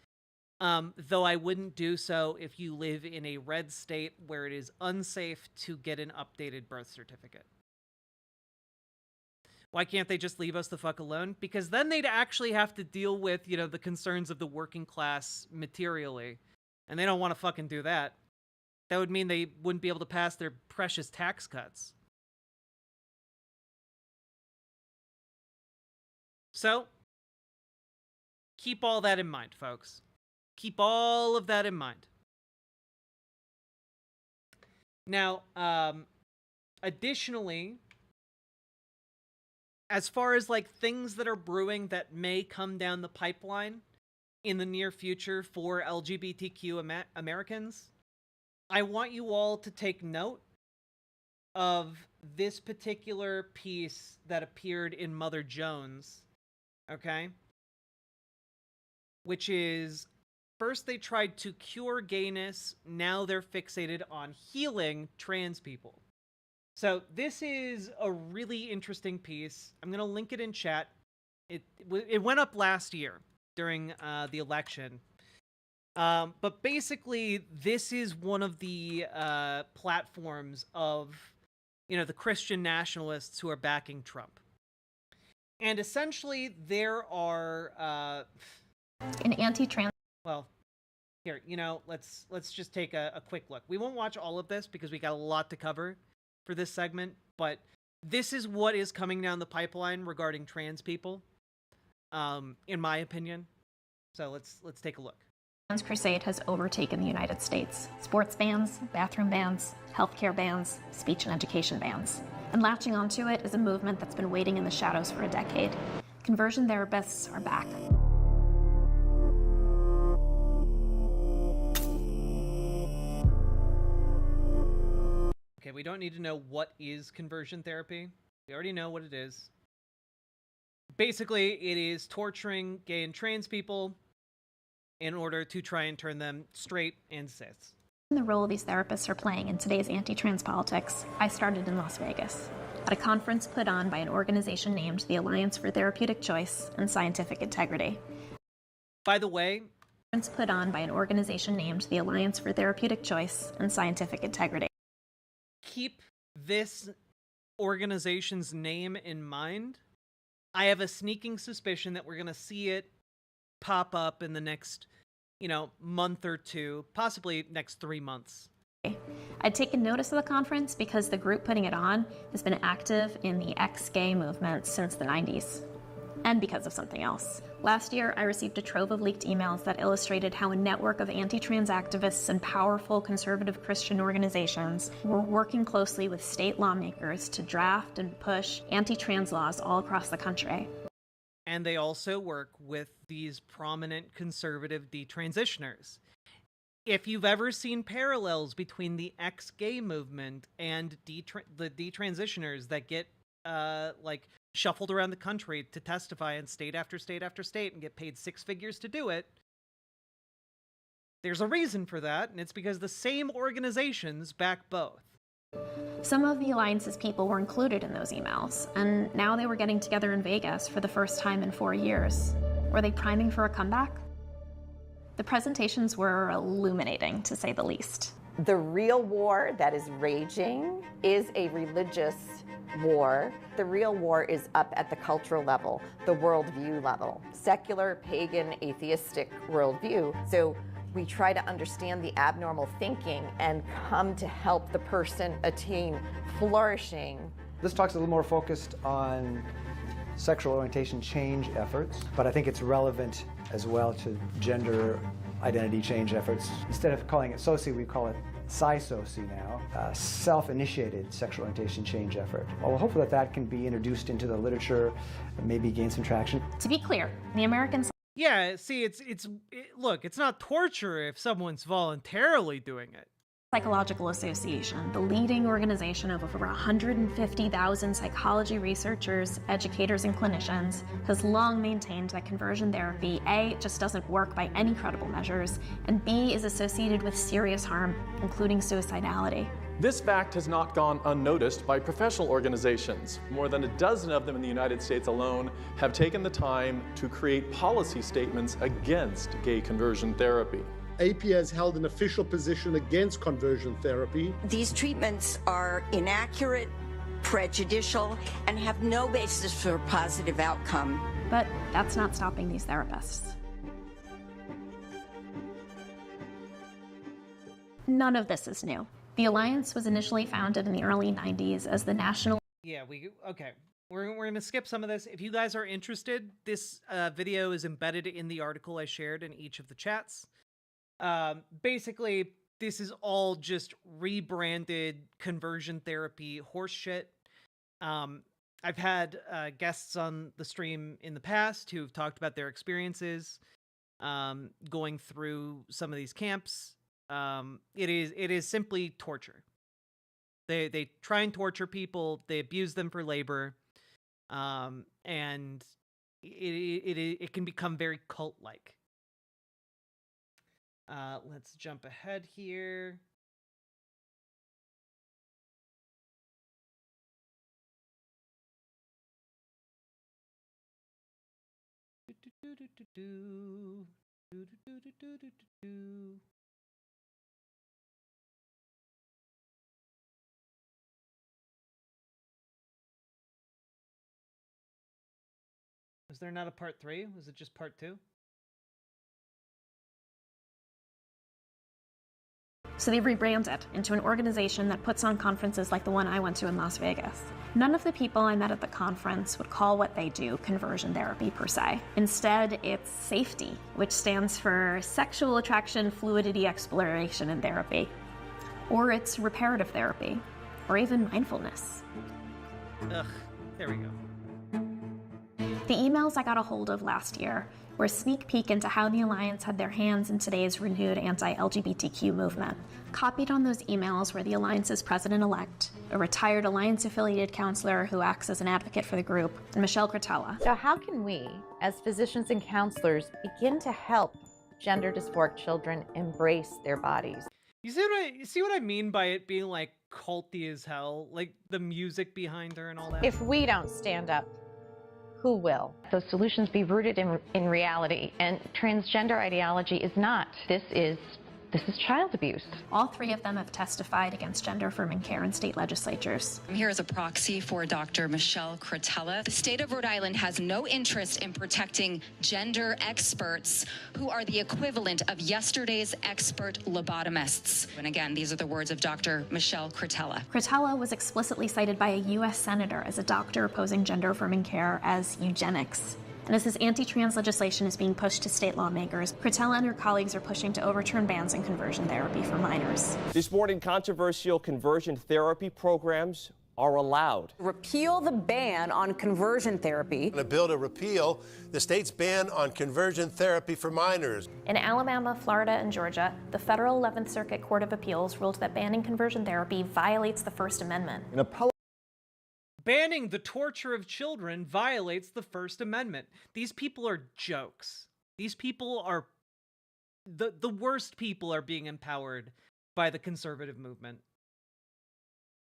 Speaker 7: Though I wouldn't do so if you live in a red state where it is unsafe to get an updated birth certificate. Why can't they just leave us the fuck alone? Because then they'd actually have to deal with, the concerns of the working class materially. And they don't want to fucking do that. That would mean they wouldn't be able to pass their precious tax cuts. So, keep all that in mind, folks. Keep all of that in mind. Now, additionally, as far as things that are brewing that may come down the pipeline in the near future for LGBTQ Americans, I want you all to take note of this particular piece that appeared in Mother Jones, okay? Which is, first they tried to cure gayness, now they're fixated on healing trans people. So this is a really interesting piece. I'm going to link it in chat. It went up last year during the election. But basically, this is one of the platforms of, the Christian nationalists who are backing Trump. And essentially, there are...
Speaker 17: an anti-trans...
Speaker 7: Well, here, let's just take a quick look. We won't watch all of this because we got a lot to cover for this segment, but this is what is coming down the pipeline regarding trans people, in my opinion. So let's take a look.
Speaker 17: Trans crusade has overtaken the United States. Sports bans, bathroom bans, healthcare bans, speech and education bans. And latching onto it is a movement that's been waiting in the shadows for a decade. Conversion therapists are back.
Speaker 7: Okay, we don't need to know what is conversion therapy. We already know what it is. Basically, it is torturing gay and trans people in order to try and turn them straight and cis.
Speaker 17: The role these therapists are playing in today's anti-trans politics, I started in Las Vegas, at a conference put on by an organization named the Alliance for Therapeutic Choice and Scientific Integrity.
Speaker 7: By the way,
Speaker 17: put on by an organization named the Alliance for Therapeutic Choice and Scientific Integrity.
Speaker 7: Keep this organization's name in mind. I have a sneaking suspicion that we're going to see it pop up in the next, month or two, possibly next 3 months.
Speaker 17: I'd taken notice of the conference because the group putting it on has been active in the ex-gay movement since the 90s. And because of something else. Last year, I received a trove of leaked emails that illustrated how a network of anti-trans activists and powerful conservative Christian organizations were working closely with state lawmakers to draft and push anti-trans laws all across the country.
Speaker 7: And they also work with these prominent conservative detransitioners. If you've ever seen parallels between the ex-gay movement and the detransitioners that get, shuffled around the country to testify in state after state after state and get paid 6 figures to do it, there's a reason for that, and it's because the same organizations back both.
Speaker 17: Some of the Alliance's people were included in those emails, and now they were getting together in Vegas for the first time in 4 years. Were they priming for a comeback? The presentations were illuminating, to say the least.
Speaker 18: The real war that is raging is a religious war. The real war is up at the cultural level, the worldview level, secular, pagan, atheistic worldview. So we try to understand the abnormal thinking and come to help the person attain flourishing.
Speaker 19: This talk's a little more focused on sexual orientation change efforts, but I think it's relevant as well to gender identity change efforts. Instead of calling it SOCI, we call it SciSOCI now, self-initiated sexual orientation change effort. Well, we're hopeful that that can be introduced into the literature and maybe gain some traction.
Speaker 17: To be clear, the American...
Speaker 7: Yeah, see, look, it's not torture if someone's voluntarily doing it.
Speaker 17: Psychological Association, the leading organization of over 150,000 psychology researchers, educators, and clinicians, has long maintained that conversion therapy, A, just doesn't work by any credible measures, and B, is associated with serious harm, including suicidality.
Speaker 20: This fact has not gone unnoticed by professional organizations. More than a dozen of them in the United States alone have taken the time to create policy statements against gay conversion therapy.
Speaker 21: AP has held an official position against conversion therapy.
Speaker 22: These treatments are inaccurate, prejudicial, and have no basis for a positive outcome.
Speaker 17: But that's not stopping these therapists. None of this is new. The Alliance was initially founded in the early 90s as the National...
Speaker 7: Yeah, okay. We're going to skip some of this. If you guys are interested, this video is embedded in the article I shared in each of the chats. Basically, this is all just rebranded conversion therapy horseshit. I've had guests on the stream in the past who've talked about their experiences going through some of these camps. It is simply torture. They try and torture people. They abuse them for labor, and it can become very cult-like. Let's jump ahead here. Was there not a part 3? Was it just part 2?
Speaker 17: So they rebranded into an organization that puts on conferences like the one I went to in Las Vegas. None of the people I met at the conference would call what they do conversion therapy per se. Instead, it's safety, which stands for sexual attraction, fluidity, exploration, and therapy. Or it's reparative therapy, or even mindfulness.
Speaker 7: Ugh, there we go.
Speaker 17: The emails I got a hold of last year were a sneak peek into how the Alliance had their hands in today's renewed anti-LGBTQ movement. Copied on those emails were the Alliance's president-elect, a retired Alliance-affiliated counselor who acts as an advocate for the group, and Michelle Cretella.
Speaker 18: So how can we, as physicians and counselors, begin to help gender dysphoric children embrace their bodies?
Speaker 7: You see what I mean by it being like culty as hell? Like the music behind her and all that?
Speaker 18: If we don't stand up, who will?
Speaker 23: Those solutions be rooted in reality, and transgender ideology is not. This is child abuse.
Speaker 17: All three of them have testified against gender-affirming care in state legislatures.
Speaker 24: I'm here as a proxy for Dr. Michelle Cretella. The state of Rhode Island has no interest in protecting gender experts who are the equivalent of yesterday's expert lobotomists. And again, these are the words of Dr. Michelle Cretella.
Speaker 17: Cretella was explicitly cited by a U.S. senator as a doctor opposing gender-affirming care as eugenics. And as this anti-trans legislation is being pushed to state lawmakers, Cretella and her colleagues are pushing to overturn bans on conversion therapy for minors.
Speaker 25: This morning, controversial conversion therapy programs are allowed.
Speaker 26: Repeal the ban on conversion therapy.
Speaker 27: A bill to repeal the state's ban on conversion therapy for minors.
Speaker 17: In Alabama, Florida, and Georgia, the federal 11th Circuit Court of Appeals ruled that banning conversion therapy violates the First Amendment.
Speaker 7: Banning the torture of children violates the First Amendment. These people are jokes. These people are... The worst people are being empowered by the conservative movement.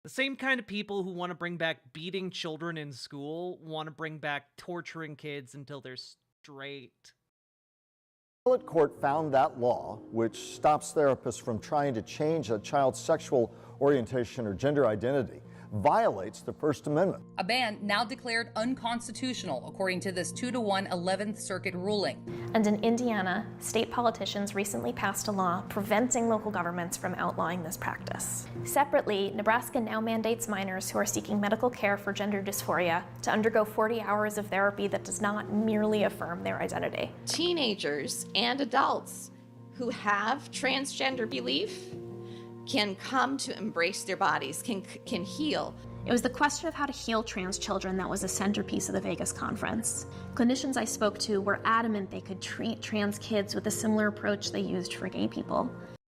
Speaker 7: The same kind of people who want to bring back beating children in school want to bring back torturing kids until they're straight.
Speaker 2: Appellate court found that law, which stops therapists from trying to change a child's sexual orientation or gender identity, violates the First Amendment.
Speaker 3: A ban now declared unconstitutional, according to this 2-1 11th Circuit ruling.
Speaker 17: And in Indiana, state politicians recently passed a law preventing local governments from outlawing this practice. Separately, Nebraska now mandates minors who are seeking medical care for gender dysphoria to undergo 40 hours of therapy that does not merely affirm their identity.
Speaker 4: Teenagers and adults who have transgender belief can come to embrace their bodies, can heal.
Speaker 17: It was the question of how to heal trans children that was a centerpiece of the Vegas conference. Clinicians I spoke to were adamant they could treat trans kids with a similar approach they used for gay people.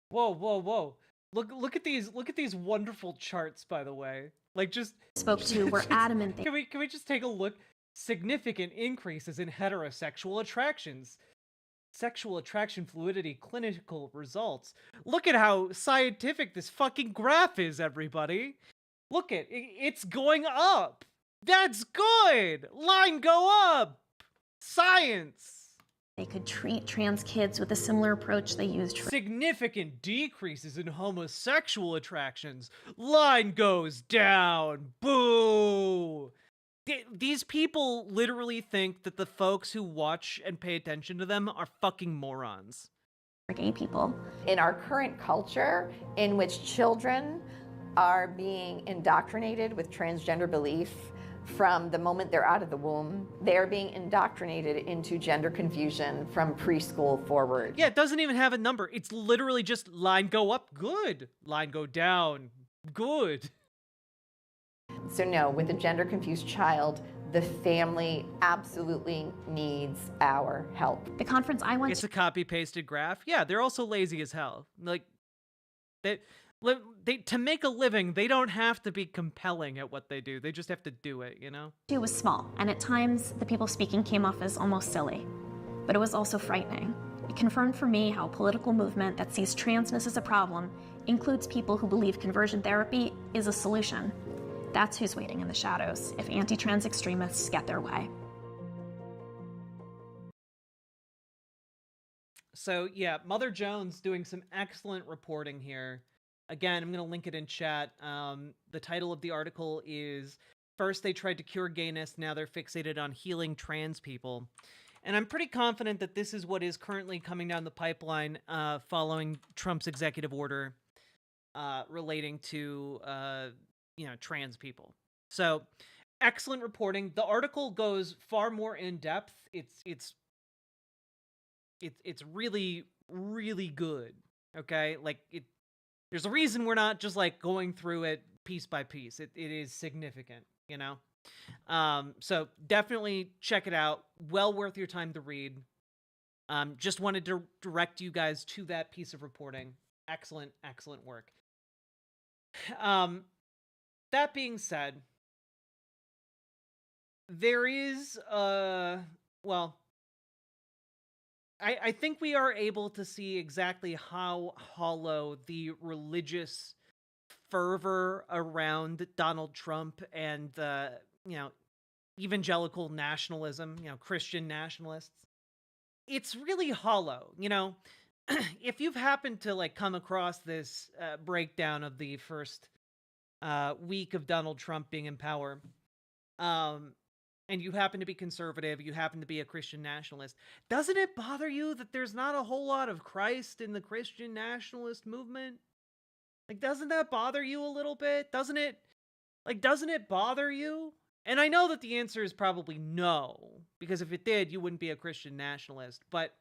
Speaker 7: Whoa. Look at these wonderful charts, by the way. Like, just
Speaker 17: spoke to were adamant they
Speaker 7: Can we just take a look? Significant increases in heterosexual attractions. Sexual attraction fluidity clinical results. Look at how scientific this fucking graph is, everybody. Look at it's going up. That's good. Line go up. Science.
Speaker 17: They could treat trans kids with a similar approach they used for
Speaker 7: significant decreases in homosexual attractions. Line goes down. Boo. These people literally think that the folks who watch and pay attention to them are fucking morons.
Speaker 17: For gay people.
Speaker 18: In our current culture, in which children are being indoctrinated with transgender belief from the moment they're out of the womb, they're being indoctrinated into gender confusion from preschool forward.
Speaker 7: Yeah, it doesn't even have a number. It's literally just line go up, good. Line go down, good.
Speaker 18: So no, with a gender confused child, the family absolutely needs our help.
Speaker 17: The conference I went
Speaker 7: to... It's a copy-pasted graph. Yeah, they're also lazy as hell. Like, they to make a living, they don't have to be compelling at what they do. They just have to do it, you know?
Speaker 17: It was small, and at times, the people speaking came off as almost silly. But it was also frightening. It confirmed for me how a political movement that sees transness as a problem includes people who believe conversion therapy is a solution. That's who's waiting in the shadows if anti-trans extremists get their way.
Speaker 7: So yeah, Mother Jones doing some excellent reporting here. Again, I'm going to link it in chat. The title of the article is First They Tried to Cure Gayness, Now They're Fixated on Healing Trans People. And I'm pretty confident that this is what is currently coming down the pipeline following Trump's executive order relating to trans people. So excellent reporting. The article goes far more in depth. It's really, really good. Okay. Like there's a reason we're not just like going through it piece by piece. It is significant, you know? So definitely check it out. Well worth your time to read. Just wanted to direct you guys to that piece of reporting. Excellent, excellent work. That being said, there is, well, I think we are able to see exactly how hollow the religious fervor around Donald Trump and the, evangelical nationalism, Christian nationalists. It's really hollow, if you've happened to like come across this breakdown of the first week of Donald Trump being in power, and you happen to be conservative, you happen to be a Christian nationalist, doesn't it bother you that there's not a whole lot of Christ in the Christian nationalist movement? Like, doesn't that bother you a little bit? Doesn't it bother you? And I know that the answer is probably no, because if it did, you wouldn't be a Christian nationalist. But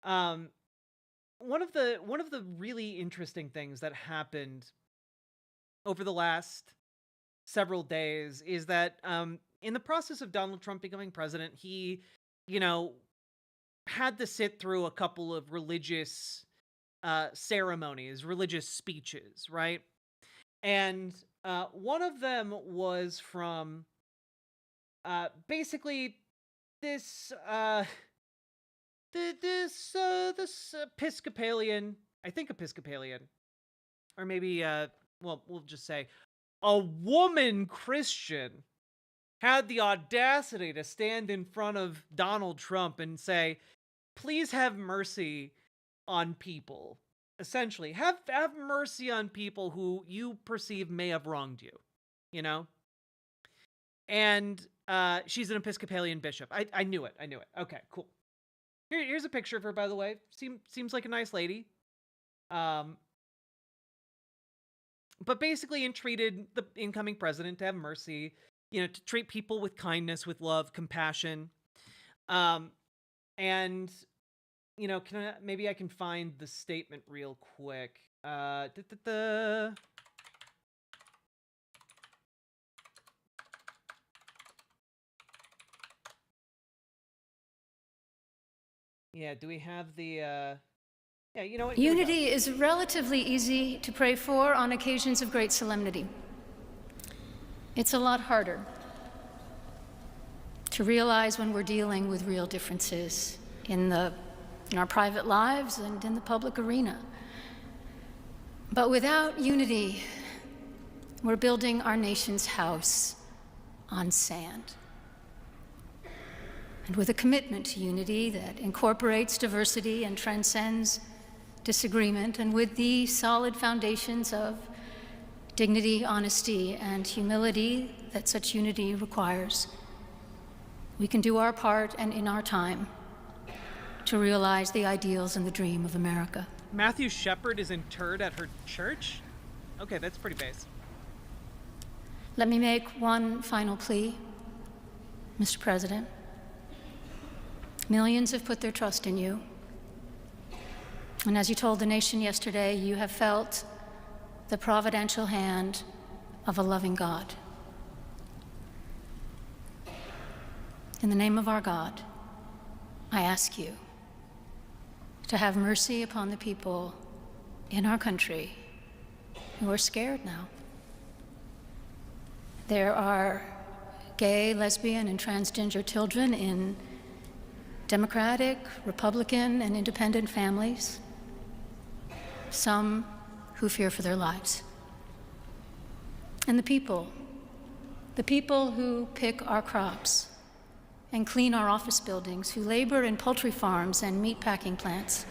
Speaker 7: one of the really interesting things that happened over the last several days is that in the process of Donald Trump becoming president, he, had to sit through a couple of religious ceremonies, religious speeches, right? And one of them was from basically this this Episcopalian, I think Episcopalian, or maybe we'll just say a woman Christian had the audacity to stand in front of Donald Trump and say, please have mercy on people. Essentially, have mercy on people who you perceive may have wronged you, you know? And she's an Episcopalian bishop. I knew it. Okay, cool. Here's a picture of her, by the way. Seems like a nice lady. But basically entreated the incoming president to have mercy, you know, to treat people with kindness, with love, compassion. And, you know, maybe I can find the statement real quick. Yeah, do we have the, yeah, you know what?
Speaker 1: Unity is relatively easy to pray for on occasions of great solemnity. It's a lot harder to realize when we're dealing with real differences in our private lives and in the public arena. But without unity, we're building our nation's house on sand. And with a commitment to unity that incorporates diversity and transcends disagreement, and with the solid foundations of dignity, honesty, and humility that such unity requires, we can do our part and in our time to realize the ideals and the dream of America.
Speaker 7: Matthew Shepard is interred at her church? Okay, that's pretty base.
Speaker 1: Let me make one final plea, Mr. President. Millions have put their trust in you. And as you told the nation yesterday, you have felt the providential hand of a loving God. In the name of our God, I ask you to have mercy upon the people in our country who are scared now. There are gay, lesbian, and transgender children in Democratic, Republican, and independent families, some who fear for their lives. And the people who pick our crops and clean our office buildings, who labor in poultry farms and meat packing plants,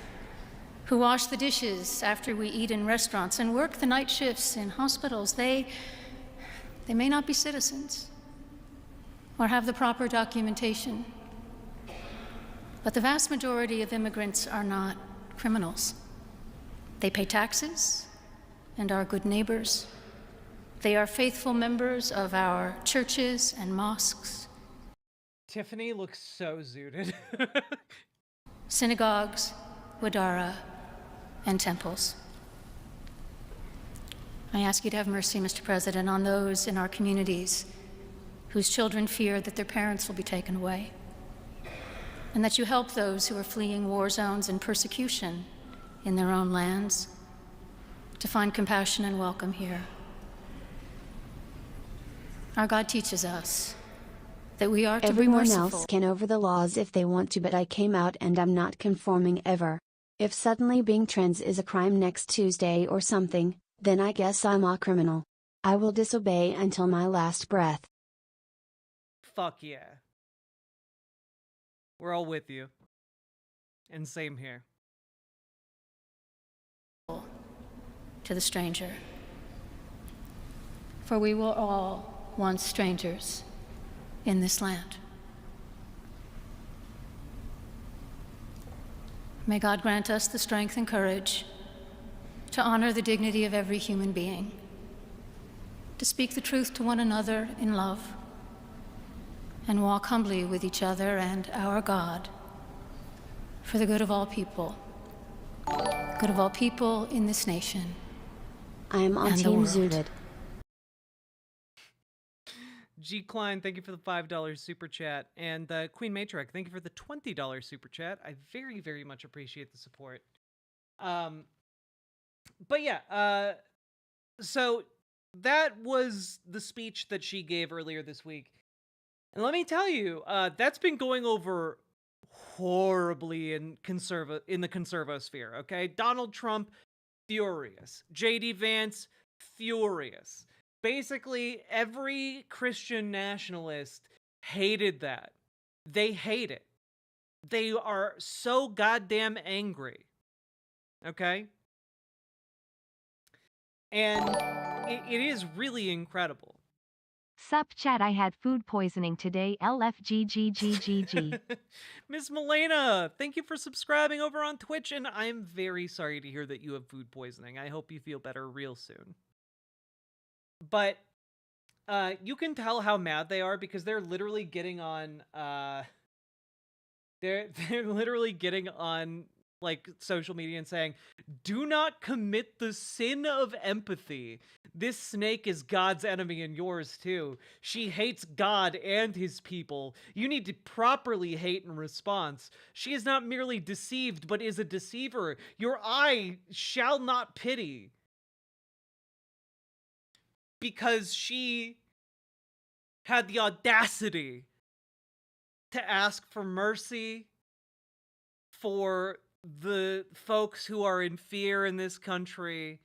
Speaker 1: who wash the dishes after we eat in restaurants and work the night shifts in hospitals, they may not be citizens or have the proper documentation. But the vast majority of immigrants are not criminals. They pay taxes and are good neighbors. They are faithful members of our churches and mosques.
Speaker 7: Tiffany looks so zooted.
Speaker 1: Synagogues, wadara, and temples. I ask you to have mercy, Mr. President, on those in our communities whose children fear that their parents will be taken away, and that you help those who are fleeing war zones and persecution in their own lands to find compassion and welcome here. Our God teaches us that we are to be merciful.
Speaker 13: Everyone else can over the laws if they want to, but I came out and I'm not conforming ever. If suddenly being trans is a crime next Tuesday or something, then I guess I'm a criminal. I will disobey until my last breath.
Speaker 7: Fuck yeah. We're all with you. And same here.
Speaker 1: To the stranger. For we were all once strangers in this land. May God grant us the strength and courage to honor the dignity of every human being, to speak the truth to one another in love, and walk humbly with each other and our God for the good of all people, good of all people in this nation.
Speaker 13: I am on Team Zooted.
Speaker 7: G. Klein, thank you for the $5 super chat. And Queen Matriarch, thank you for the $20 super chat. I very, very much appreciate the support. But yeah, so that was the speech that she gave earlier this week. And let me tell you, that's been going over horribly in the conservosphere, okay? Donald Trump, furious. J.D. Vance, furious. Basically, every Christian nationalist hated that. They hate it. They are so goddamn angry. Okay? And it is really incredible.
Speaker 8: Sup chat, I had food poisoning today, LFGGGGG.
Speaker 7: Miss Milena, thank you for subscribing over on Twitch, and I'm very sorry to hear that you have food poisoning. I hope you feel better real soon. But you can tell how mad they are because they're literally getting on they're literally getting on like social media and saying, "Do not commit the sin of empathy. This snake is God's enemy and yours too. She hates God and his people. You need to properly hate in response. She is not merely deceived, but is a deceiver. Your eye shall not pity." Because she had the audacity to ask for mercy for the folks who are in fear in this country,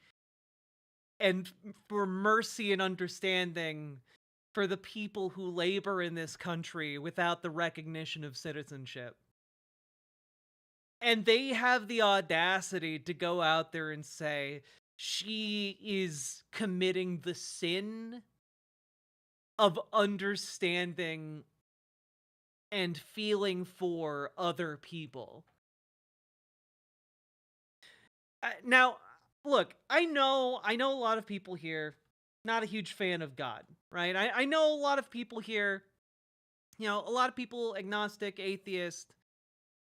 Speaker 7: and for mercy and understanding for the people who labor in this country without the recognition of citizenship. And they have the audacity to go out there and say she is committing the sin of understanding and feeling for other people. Now, look, I know a lot of people here not a huge fan of God, right? I know a lot of people here, a lot of people agnostic, atheist,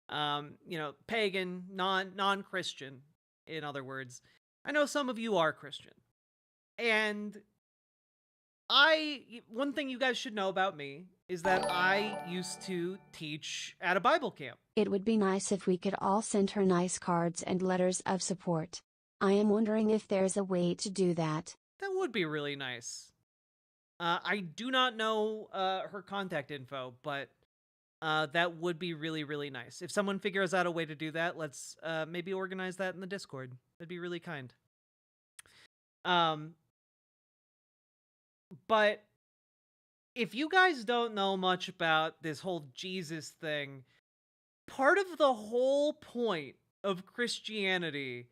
Speaker 7: pagan, non-Christian, in other words. I know some of you are Christian. And one thing you guys should know about me is that I used to teach at a Bible camp.
Speaker 13: It would be nice if we could all send her nice cards and letters of support. I am wondering if there's a way to do that.
Speaker 7: That would be really nice. I do not know her contact info, but that would be really, really nice. If someone figures out a way to do that, let's maybe organize that in the Discord. That'd be really kind. But if you guys don't know much about this whole Jesus thing, part of the whole point of Christianity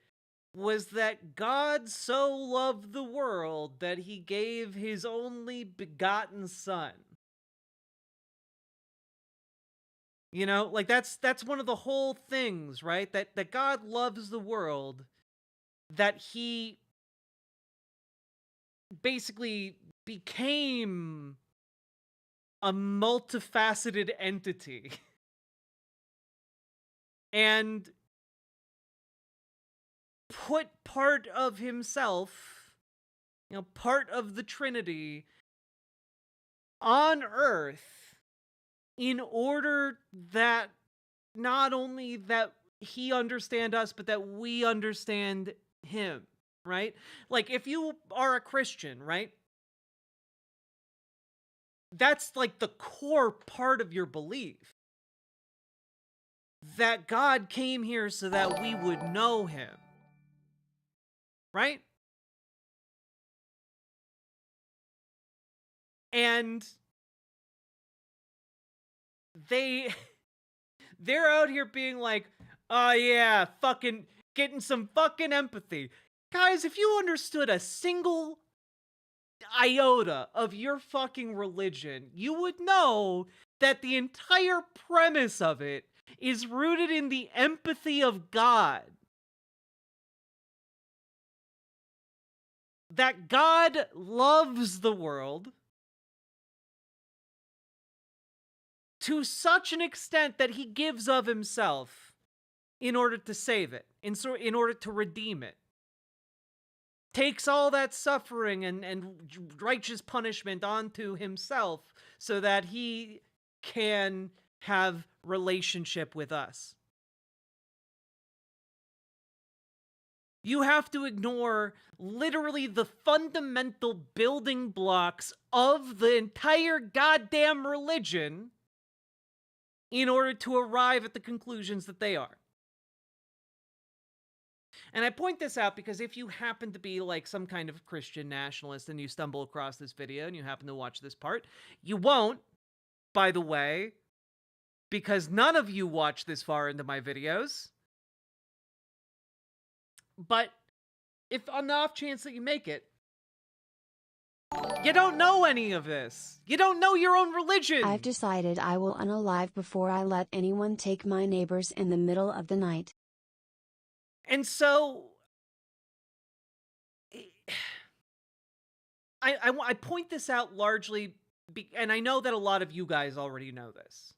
Speaker 7: was that God so loved the world that he gave his only begotten son. That's one of the whole things, right? That God loves the world, that he basically became a multifaceted entity. And put part of himself, part of the Trinity on Earth in order that not only that he understand us, but that we understand him, right? Like, if you are a Christian, right? That's like the core part of your belief. That God came here so that we would know him. Right? And they're out here being like, "Oh yeah, fucking getting some fucking empathy." Guys, if you understood a single iota of your fucking religion, you would know that the entire premise of it is rooted in the empathy of God. That God loves the world to such an extent that he gives of himself in order to save it, in order to redeem it. Takes all that suffering and righteous punishment onto himself so that he can have relationship with us. You have to ignore literally the fundamental building blocks of the entire goddamn religion in order to arrive at the conclusions that they are. And I point this out because if you happen to be like some kind of Christian nationalist and you stumble across this video and you happen to watch this part, you won't, by the way, because none of you watch this far into my videos. But if on the off chance that you make it, you don't know any of this. You don't know your own religion.
Speaker 13: I've decided I will unalive before I let anyone take my neighbors in the middle of the night.
Speaker 7: And so I point this out largely, and I know that a lot of you guys already know this,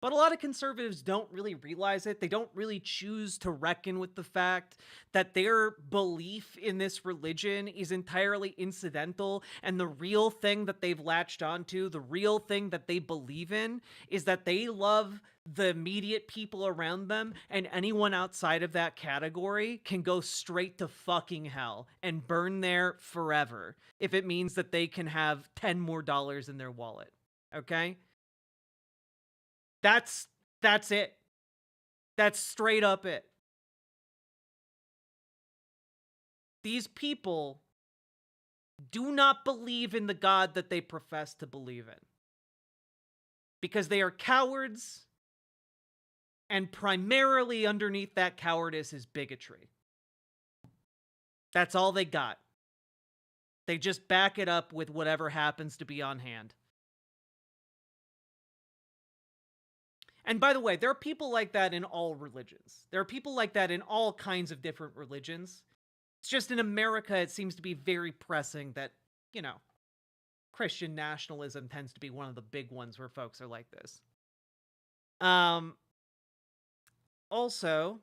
Speaker 7: but a lot of conservatives don't really realize it. They don't really choose to reckon with the fact that their belief in this religion is entirely incidental, and the real thing that they've latched onto, the real thing that they believe in, is that they love the immediate people around them, and anyone outside of that category can go straight to fucking hell and burn there forever if it means that they can have $10 more in their wallet. Okay? That's it. That's straight up it. These people do not believe in the God that they profess to believe in, because they are cowards, and primarily underneath that cowardice is bigotry. That's all they got. They just back it up with whatever happens to be on hand. And by the way, there are people like that in all religions. There are people like that in all kinds of different religions. It's just in America, it seems to be very pressing that, you know, Christian nationalism tends to be one of the big ones where folks are like this. Also,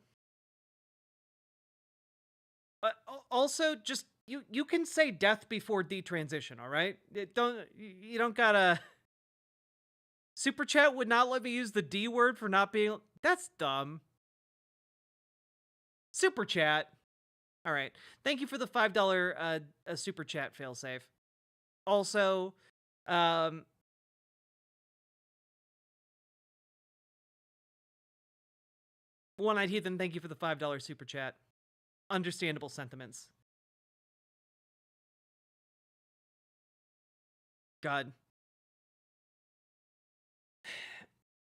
Speaker 7: just you can say death before detransition, all right? You don't gotta. Super Chat would not let me use the D word for not being. That's dumb. Super Chat. All right. Thank you for the $5 Super Chat failsafe. Also, One-Eyed Heathen, thank you for the $5 Super Chat. Understandable sentiments. God.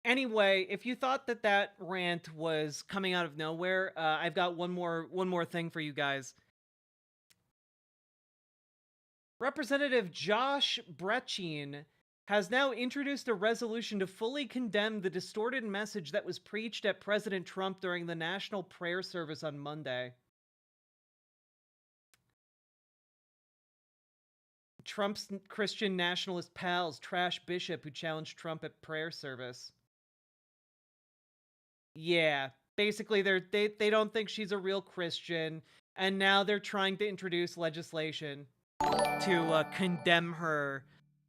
Speaker 7: Anyway, if you thought that that rant was coming out of nowhere, I've got one more thing for you guys. Representative Josh Brechin has now introduced a resolution to fully condemn the distorted message that was preached at President Trump during the national prayer service on Monday. Trump's Christian nationalist pals trash Bishop who challenged Trump at prayer service. Yeah, basically they don't think she's a real Christian, and now they're trying to introduce legislation to condemn her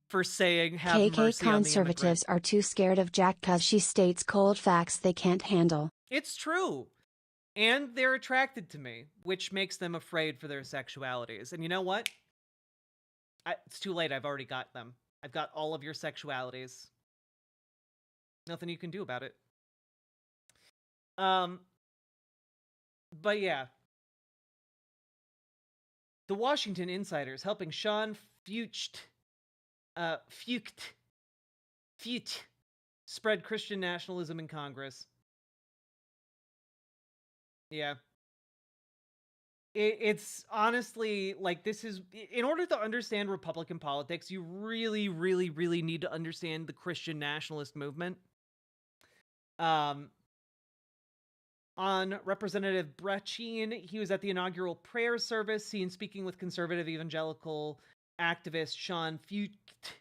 Speaker 7: for saying have
Speaker 13: KK
Speaker 7: mercy on the
Speaker 13: conservatives
Speaker 7: immigrant.
Speaker 13: are too scared of Jack 'cause she states cold facts they can't handle.
Speaker 7: It's true. And they're attracted to me, which makes them afraid for their sexualities. And you know what? It's too late. I've already got them. I've got all of your sexualities. Nothing you can do about it. But yeah. The Washington Insiders helping Sean Fucht spread Christian nationalism in Congress. Yeah. It's honestly, like, this is, in order to understand Republican politics, you really, really, really need to understand the Christian nationalist movement. On Representative Brechin, he was at the inaugural prayer service, seen speaking with conservative evangelical activist Sean Fucht.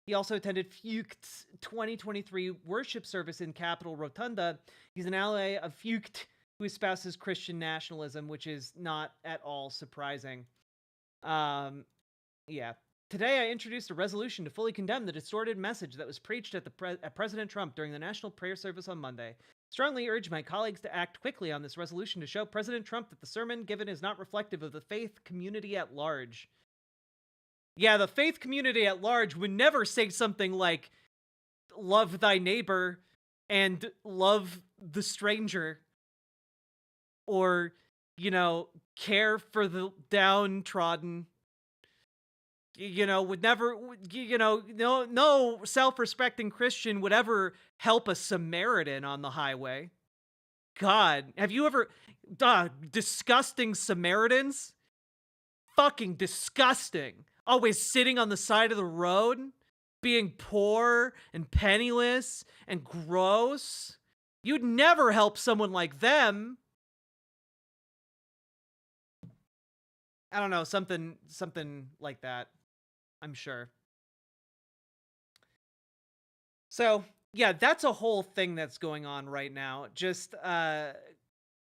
Speaker 7: He also attended Fucht's 2023 worship service in Capitol Rotunda. He's an ally of Fucht, who espouses Christian nationalism, which is not at all surprising. Yeah. Today, I introduced a resolution to fully condemn the distorted message that was preached at President Trump during the national prayer service on Monday. Strongly urge my colleagues to act quickly on this resolution to show President Trump that the sermon given is not reflective of the faith community at large. Yeah, the faith community at large would never say something like, love thy neighbor and love the stranger. Or you know, care for the downtrodden. You know, would never, you know, no self-respecting Christian would ever help a Samaritan on the highway. God, have you ever, disgusting Samaritans? Fucking disgusting. Always sitting on the side of the road, being poor and penniless and gross. You'd never help someone like them. I don't know, something like that, I'm sure. So, yeah, that's a whole thing that's going on right now. Just,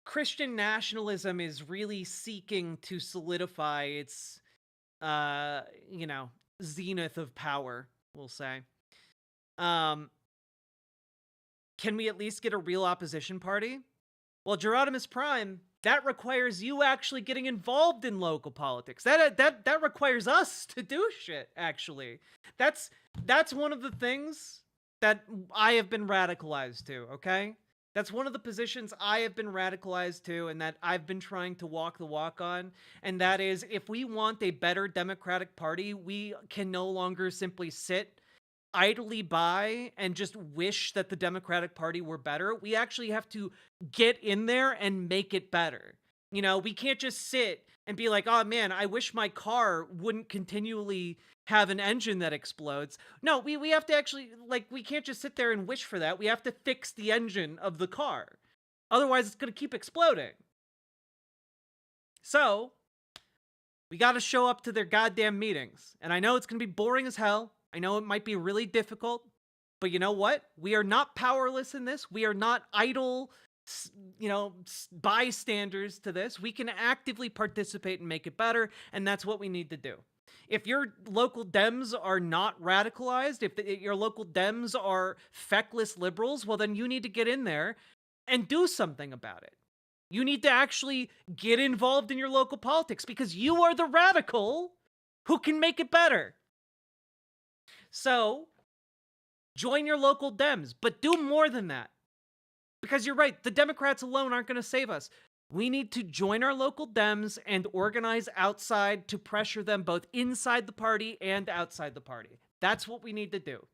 Speaker 7: Christian nationalism is really seeking to solidify its, you know, zenith of power, we'll say. Can we at least get a real opposition party? Well, Geronimus Prime, that requires you actually getting involved in local politics. That requires us to do shit, actually. That's one of the things that I have been radicalized to, okay? That's one of the positions I have been radicalized to and that I've been trying to walk the walk on. And that is, if we want a better Democratic Party, we can no longer simply sit idly by and just wish that the Democratic Party were better. We actually have to get in there and make it better. You know, we can't just sit and be like, oh man, I wish my car wouldn't continually have an engine that explodes. No, we have to actually, like, we can't just sit there and wish for that. We have to fix the engine of the car. Otherwise, it's going to keep exploding. So, we got to show up to their goddamn meetings. And I know it's going to be boring as hell. I know it might be really difficult. But you know what? We are not powerless in this. We are not idle, you know, bystanders to this. We can actively participate and make it better. And that's what we need to do. If your local Dems are not radicalized, if your local Dems are feckless liberals, well, then you need to get in there and do something about it. You need to actually get involved in your local politics because you are the radical who can make it better. So, join your local Dems, but do more than that. Because you're right, the Democrats alone aren't going to save us. We need to join our local Dems and organize outside to pressure them both inside the party and outside the party. That's what we need to do.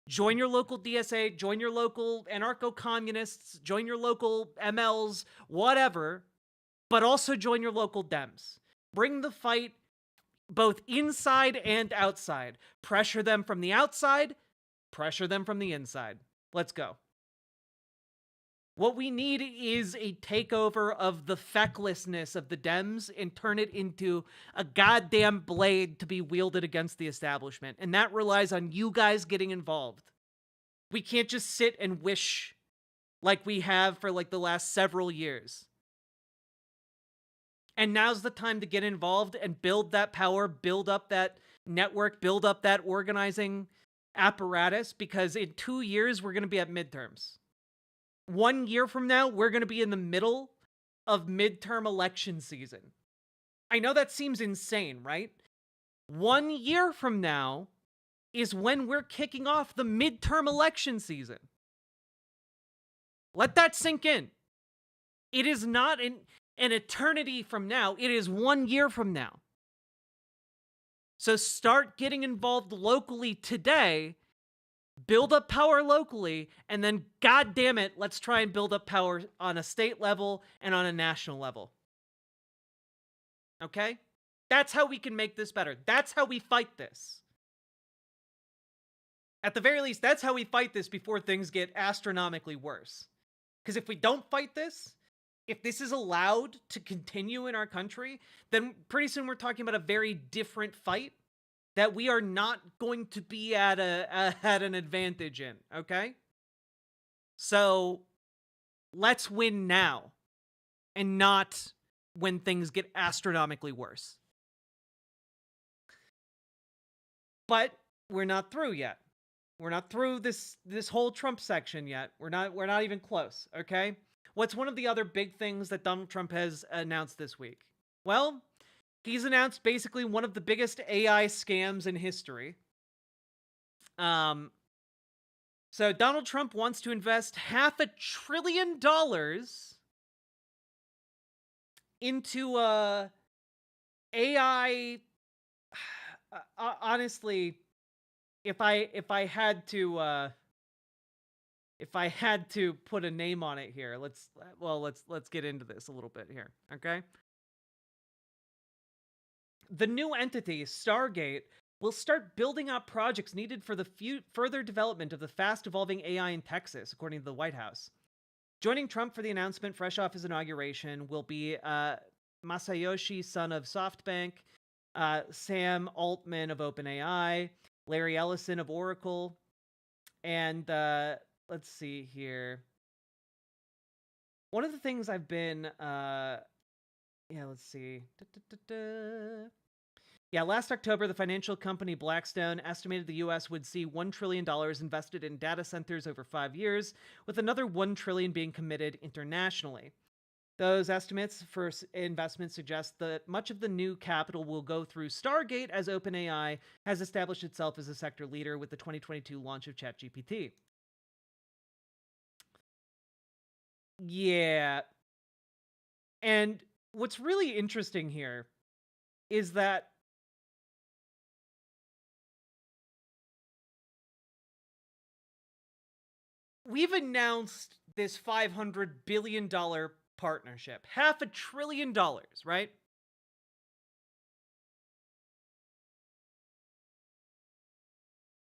Speaker 7: Join your local DSA, join your local anarcho-communists, join your local MLs, whatever, but also join your local Dems. Bring the fight both inside and outside. Pressure them from the outside, pressure them from the inside. Let's go. What we need is a takeover of the fecklessness of the Dems and turn it into a goddamn blade to be wielded against the establishment. And that relies on you guys getting involved. We can't just sit and wish like we have for like the last several years. And now's the time to get involved and build that power, build up that network, build up that organizing apparatus, because in 2 years, we're going to be at midterms. 1 year from now, we're going to be in the middle of midterm election season. I know that seems insane, right? 1 year from now is when we're kicking off the midterm election season. Let that sink in. It is not an eternity from now. It is 1 year from now. So start getting involved locally today. Build up power locally, and then, God damn it, let's try and build up power on a state level and on a national level. Okay? That's how we can make this better. That's how we fight this. At the very least, that's how we fight this before things get astronomically worse. Because if we don't fight this, if this is allowed to continue in our country, then pretty soon we're talking about a very different fight that we are not going to be at an advantage in, okay? So, let's win now, and not when things get astronomically worse. But we're not through yet. We're not through this whole Trump section yet. We're not even close, okay? What's one of the other big things that Donald Trump has announced this week? Well, he's announced basically one of the biggest AI scams in history. So Donald Trump wants to invest $500 billion into AI. Honestly, if I had to put a name on it here, let's get into this a little bit here, okay? The new entity, Stargate, will start building out projects needed for the further development of the fast-evolving AI in Texas, according to the White House. Joining Trump for the announcement fresh off his inauguration will be Masayoshi Son of SoftBank, Sam Altman of OpenAI, Larry Ellison of Oracle, and let's see here. One of the things I've been, let's see. Yeah, last October, the financial company Blackstone estimated the U.S. would see $1 trillion invested in data centers over 5 years, with another $1 trillion being committed internationally. Those estimates for investment suggest that much of the new capital will go through Stargate, as OpenAI has established itself as a sector leader with the 2022 launch of ChatGPT. Yeah. And what's really interesting here is that we've announced this $500 billion partnership. $500 billion, right?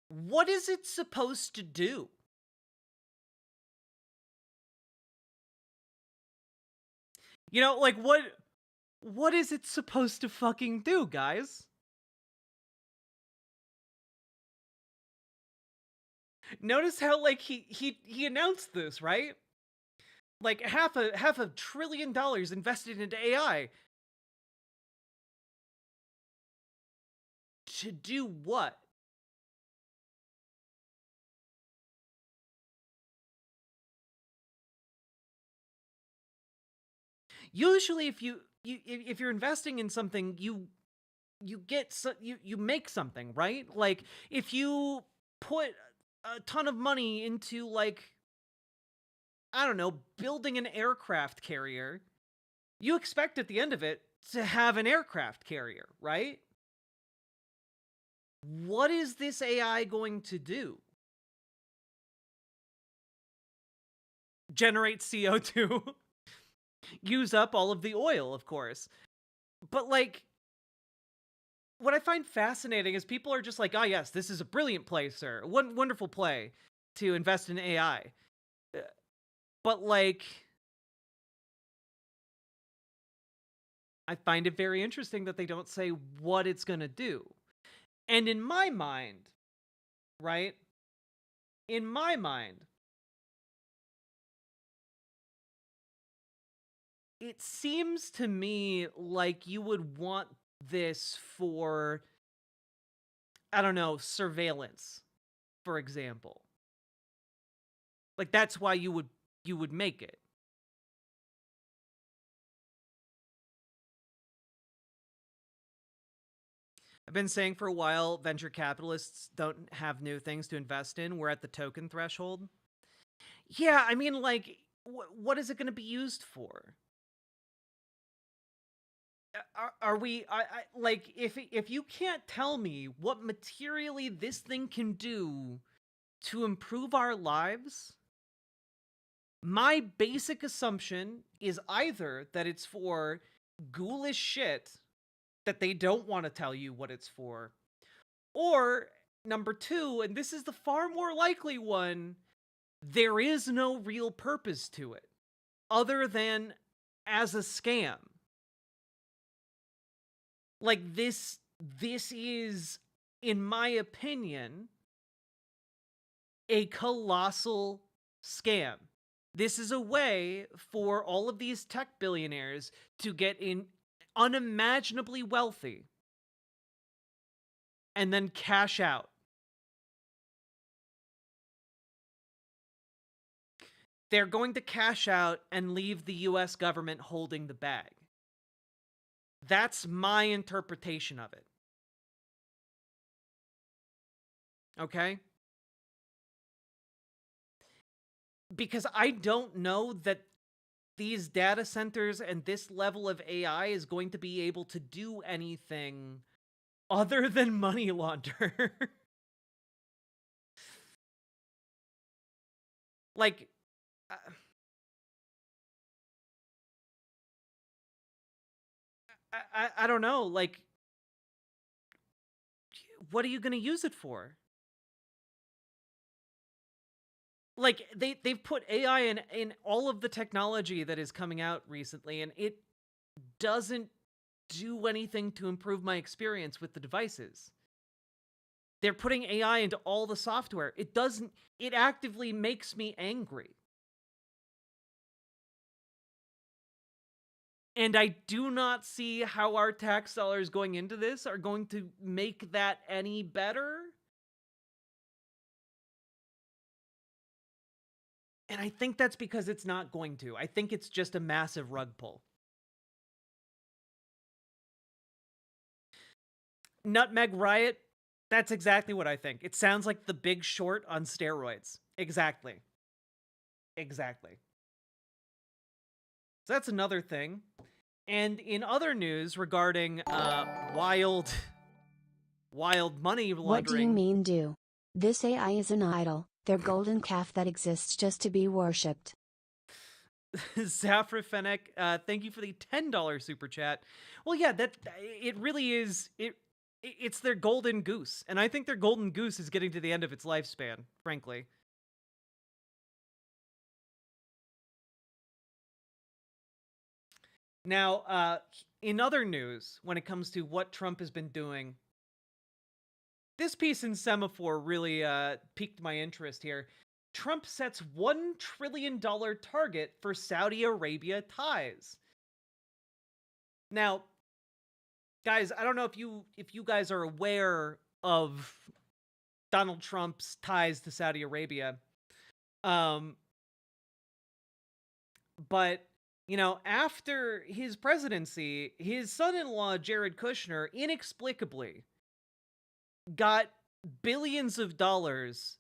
Speaker 7: What is it supposed to do? You know, like, what is it supposed to fucking do, guys? Notice how, like, he announced this, right? Like, $500 billion invested into AI. To do what? Usually, if you're investing in something, you make something, right? Like, if you put a ton of money into, like, I don't know, building an aircraft carrier, you expect at the end of it to have an aircraft carrier, right? What is this AI going to do? Generate CO2? Use up all of the oil, of course. But, like, what I find fascinating is people are just like, oh yes, this is a brilliant play, sir. Wonderful play to invest in AI. But, like, I find it very interesting that they don't say what it's going to do. And in my mind, right? In my mind, it seems to me like you would want this for, I don't know, surveillance, for example. Like, that's why you would make it. I've been saying for a while, venture capitalists don't have new things to invest in. We're at the token threshold. Yeah, I mean, like, what is it going to be used for? Are we, like, if you can't tell me what materially this thing can do to improve our lives, my basic assumption is either that it's for ghoulish shit that they don't want to tell you what it's for, or number two, and this is the far more likely one, there is no real purpose to it other than as a scam. Like, this is, in my opinion, a colossal scam. This is a way for all of these tech billionaires to get in unimaginably wealthy and then cash out. They're going to cash out and leave the US government holding the bag. That's my interpretation of it. Okay? Because I don't know that these data centers and this level of AI is going to be able to do anything other than money launder. Like, I don't know, like, what are you going to use it for? Like, they've put AI in all of the technology that is coming out recently, and it doesn't do anything to improve my experience with the devices. They're putting AI into all the software. It actively makes me angry. And I do not see how our tax dollars going into this are going to make that any better. And I think that's because it's not going to. I think it's just a massive rug pull. Nutmeg Riot, that's exactly what I think. It sounds like The Big Short on steroids. Exactly. Exactly. So that's another thing. And in other news regarding wild money laundering...
Speaker 13: What do you mean do? This AI is an idol, their golden calf that exists just to be worshipped.
Speaker 7: Zafra Fennec, thank you for the $10 super chat. Well, yeah, it really is... It's their golden goose. And I think their golden goose is getting to the end of its lifespan, frankly. Now, in other news, when it comes to what Trump has been doing, this piece in Semaphore really piqued my interest here. Trump sets $1 trillion target for Saudi Arabia ties. Now, guys, I don't know if you guys are aware of Donald Trump's ties to Saudi Arabia. But, you know, after his presidency, his son-in-law, Jared Kushner, inexplicably got billions of dollars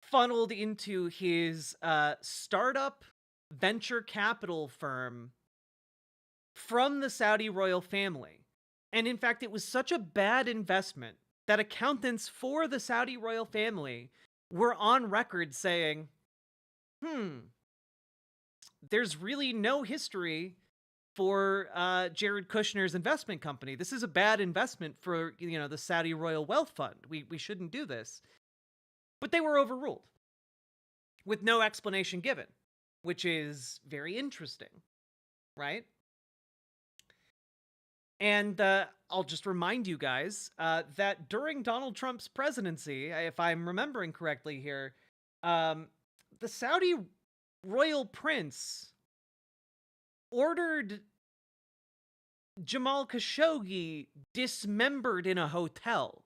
Speaker 7: funneled into his startup venture capital firm from the Saudi royal family. And in fact, it was such a bad investment that accountants for the Saudi royal family were on record saying, there's really no history for Jared Kushner's investment company. This is a bad investment for, you know, the Saudi Royal Wealth Fund. We shouldn't do this. But they were overruled with no explanation given, which is very interesting, right? And I'll just remind you guys that during Donald Trump's presidency, if I'm remembering correctly here, the Saudi royal prince ordered Jamal Khashoggi dismembered in a hotel.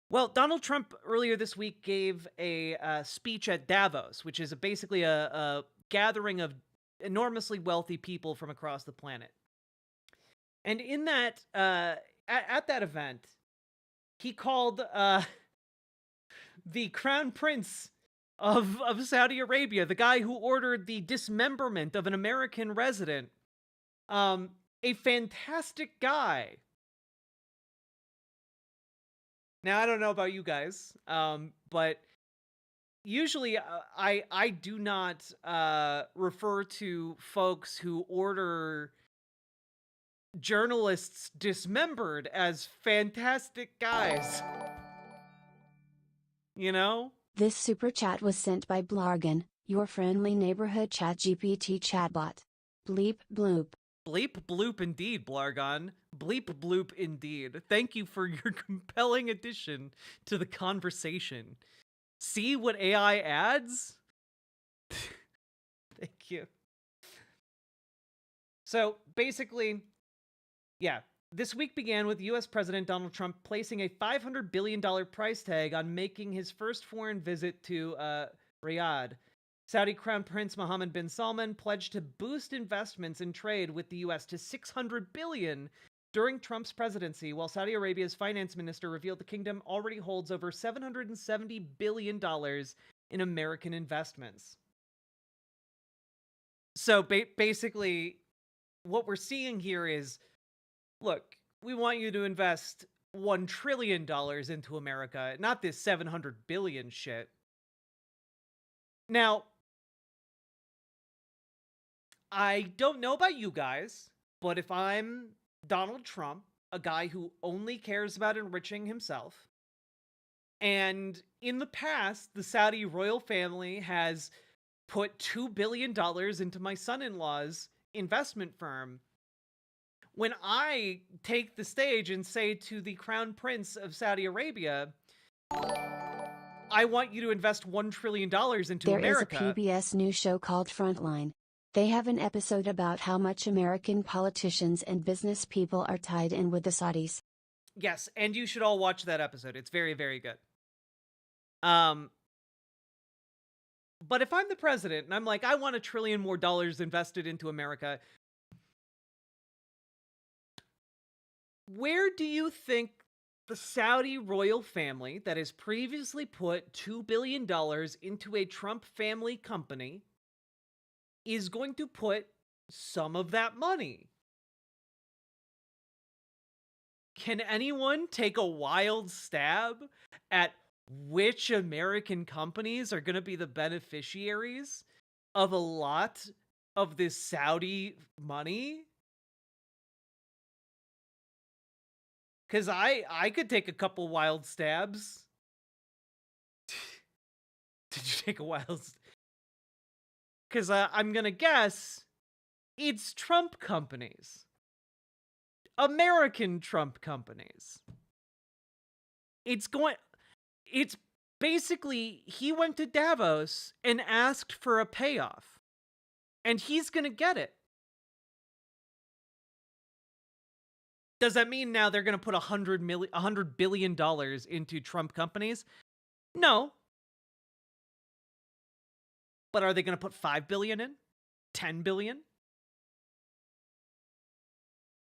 Speaker 7: Well, Donald Trump earlier this week gave a speech at Davos, which is basically a gathering of enormously wealthy people from across the planet. And in that, at that event, he called the crown prince of Saudi Arabia, the guy who ordered the dismemberment of an American resident, a fantastic guy. Now, I don't know about you guys, but usually I do not refer to folks who order journalists dismembered as fantastic guys. You know?
Speaker 13: This super chat was sent by Blargan, your friendly neighborhood ChatGPT chatbot. Bleep bloop.
Speaker 7: Bleep bloop indeed, Blargon. Bleep bloop indeed. Thank you for your compelling addition to the conversation. See what AI adds? Thank you. So, basically, yeah. This week began with U.S. President Donald Trump placing a $500 billion price tag on making his first foreign visit to Riyadh. Saudi Crown Prince Mohammed bin Salman pledged to boost investments and trade with the U.S. to $600 billion during Trump's presidency, while Saudi Arabia's finance minister revealed the kingdom already holds over $770 billion in American investments. So basically, what we're seeing here is, look, we want you to invest $1 trillion into America, not this 700 billion shit. Now, I don't know about you guys, but if I'm Donald Trump, a guy who only cares about enriching himself, and in the past, the Saudi royal family has put $2 billion into my son-in-law's investment firm, when I take the stage and say to the Crown Prince of Saudi Arabia, I want you to invest $1 trillion into America.
Speaker 13: There is a PBS news show called Frontline. They have an episode about how much American politicians and business people are tied in with the Saudis.
Speaker 7: Yes, and you should all watch that episode. It's very, very good. But if I'm the president and I'm like, I want $1 trillion more invested into America, where do you think the Saudi royal family that has previously put $2 billion into a Trump family company is going to put some of that money? Can anyone take a wild stab at which American companies are going to be the beneficiaries of a lot of this Saudi money? Because I could take a couple wild stabs. Did you take a wild... Because I'm going to guess it's Trump companies. American Trump companies. It's basically, he went to Davos and asked for a payoff. And he's going to get it. Does that mean now they're going to put $100 billion into Trump companies? No. But are they going to put $5 billion in? $10 billion?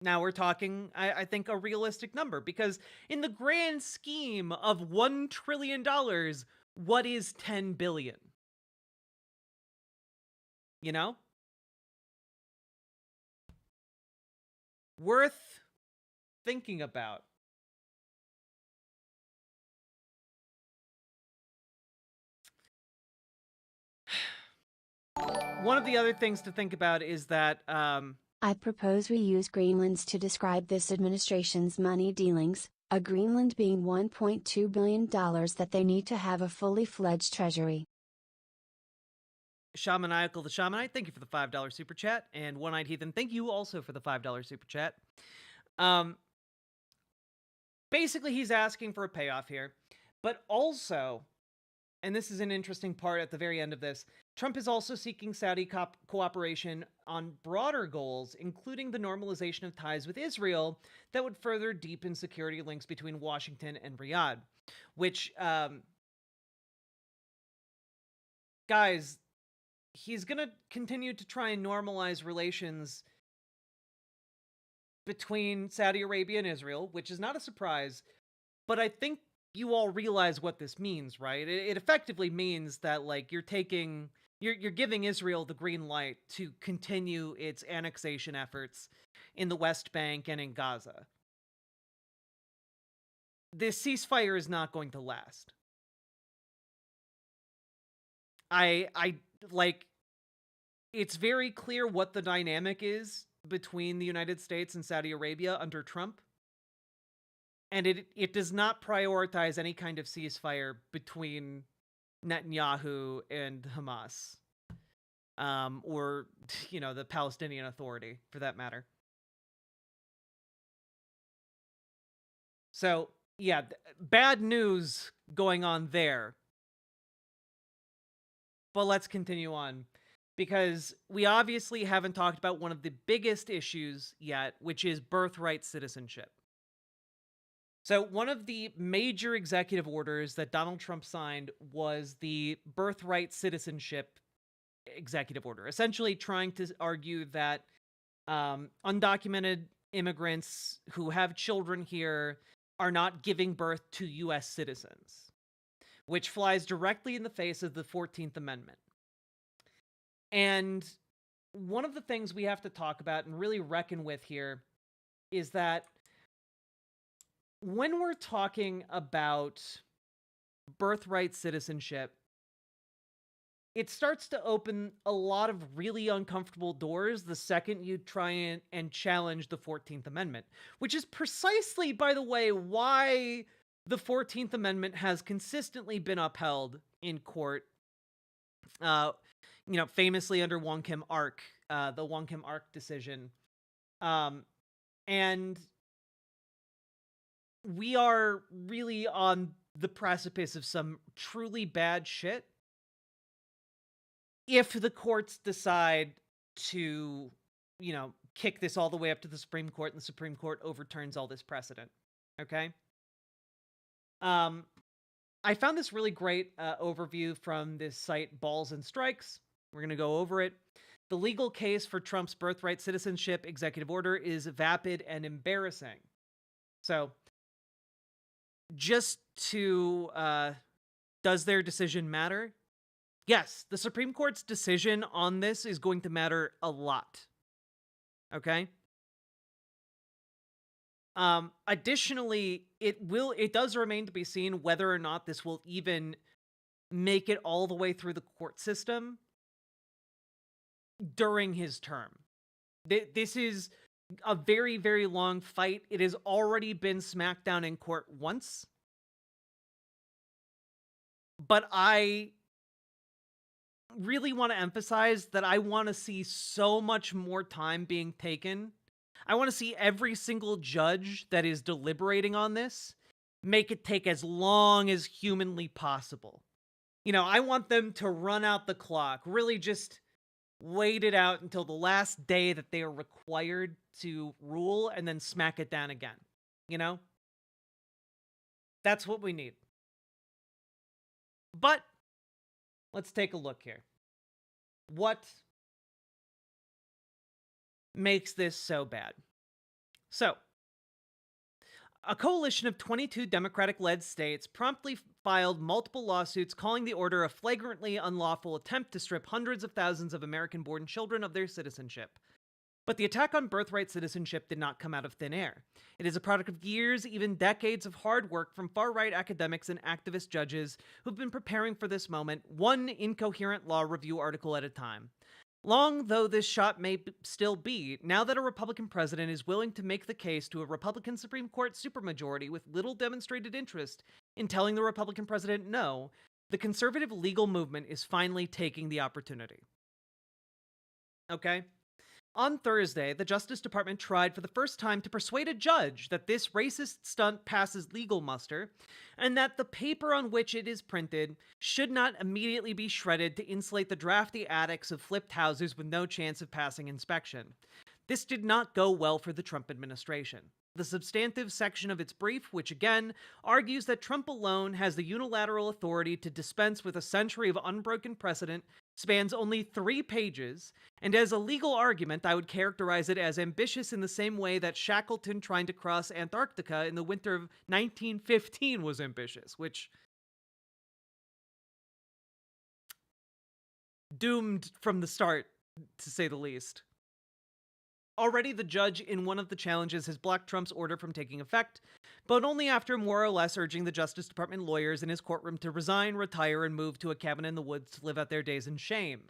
Speaker 7: Now we're talking, I think, a realistic number, because in the grand scheme of $1 trillion, what is 10 billion? You know? Worth thinking about. One of the other things to think about is that
Speaker 13: I propose we use Greenlands to describe this administration's money dealings, a Greenland being $1.2 billion that they need to have a fully fledged treasury.
Speaker 7: Shamaniacal the Shamanite, thank you for the $5 super chat. And One-Eyed Heathen, thank you also for the $5 super chat. Basically, he's asking for a payoff here. But also, and this is an interesting part at the very end of this, Trump is also seeking Saudi cooperation on broader goals, including the normalization of ties with Israel that would further deepen security links between Washington and Riyadh. Which, guys, he's going to continue to try and normalize relations between Saudi Arabia and Israel, which is not a surprise, but I think you all realize what this means, right? It effectively means that, like, you're giving Israel the green light to continue its annexation efforts in the West Bank and in Gaza. This ceasefire is not going to last. It's very clear what the dynamic is between the United States and Saudi Arabia under Trump. And it does not prioritize any kind of ceasefire between Netanyahu and Hamas. Or, you know, the Palestinian Authority, for that matter. So, yeah, bad news going on there. But let's continue on. Because we obviously haven't talked about one of the biggest issues yet, which is birthright citizenship. So one of the major executive orders that Donald Trump signed was the birthright citizenship executive order, essentially trying to argue that undocumented immigrants who have children here are not giving birth to U.S. citizens, which flies directly in the face of the 14th Amendment. And one of the things we have to talk about and really reckon with here is that when we're talking about birthright citizenship, it starts to open a lot of really uncomfortable doors the second you try and challenge the 14th Amendment, which is precisely, by the way, why the 14th Amendment has consistently been upheld in court, famously under Wong Kim Ark, the Wong Kim Ark decision. And we are really on the precipice of some truly bad shit if the courts decide to, kick this all the way up to the Supreme Court and the Supreme Court overturns all this precedent. Okay? I found this really great overview from this site, Balls and Strikes. We're going to go over it. The legal case for Trump's birthright citizenship executive order is vapid and embarrassing. So, just to, does their decision matter? Yes, the Supreme Court's decision on this is going to matter a lot. Okay? Additionally, it does remain to be seen whether or not this will even make it all the way through the court system during his term. This is a very, very long fight. It has already been smacked down in court once. But I really want to emphasize that I want to see so much more time being taken. I want to see every single judge that is deliberating on this make it take as long as humanly possible. I want them to run out the clock, really just wait it out until the last day that they are required to rule and then smack it down again. That's what we need. But let's take a look here. What makes this so bad? So, a coalition of 22 Democratic-led states promptly filed multiple lawsuits calling the order a flagrantly unlawful attempt to strip hundreds of thousands of American-born children of their citizenship. But the attack on birthright citizenship did not come out of thin air. It is a product of years, even decades of hard work from far-right academics and activist judges who've been preparing for this moment, one incoherent law review article at a time. Long though this shot may still be, now that a Republican president is willing to make the case to a Republican Supreme Court supermajority with little demonstrated interest in telling the Republican president no, the conservative legal movement is finally taking the opportunity. Okay? On Thursday, the Justice Department tried for the first time to persuade a judge that this racist stunt passes legal muster, and that the paper on which it is printed should not immediately be shredded to insulate the drafty attics of flipped houses with no chance of passing inspection. This did not go well for the Trump administration. The substantive section of its brief, which again argues that Trump alone has the unilateral authority to dispense with a century of unbroken precedent, spans only 3 pages, and as a legal argument, I would characterize it as ambitious in the same way that Shackleton trying to cross Antarctica in the winter of 1915 was ambitious, which doomed from the start, to say the least. Already, the judge in one of the challenges has blocked Trump's order from taking effect, but only after more or less urging the Justice Department lawyers in his courtroom to resign, retire, and move to a cabin in the woods to live out their days in shame.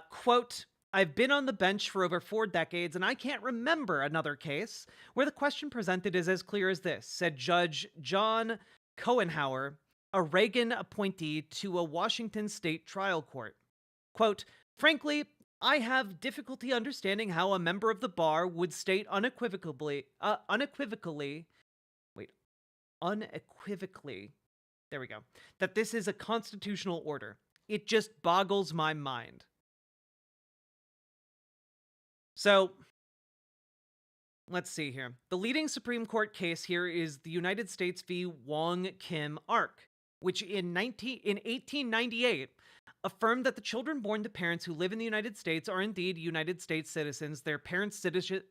Speaker 7: Quote, I've been on the bench for over 4 decades, and I can't remember another case where the question presented is as clear as this, said Judge John Cohenhauer, a Reagan appointee to a Washington state trial court. Quote, frankly, I have difficulty understanding how a member of the bar would state unequivocally, there we go, that this is a constitutional order. It just boggles my mind. So, let's see here. The leading Supreme Court case here is the United States v. Wong Kim Ark, which in 1898 affirmed that the children born to parents who live in the United States are indeed United States citizens, their parents'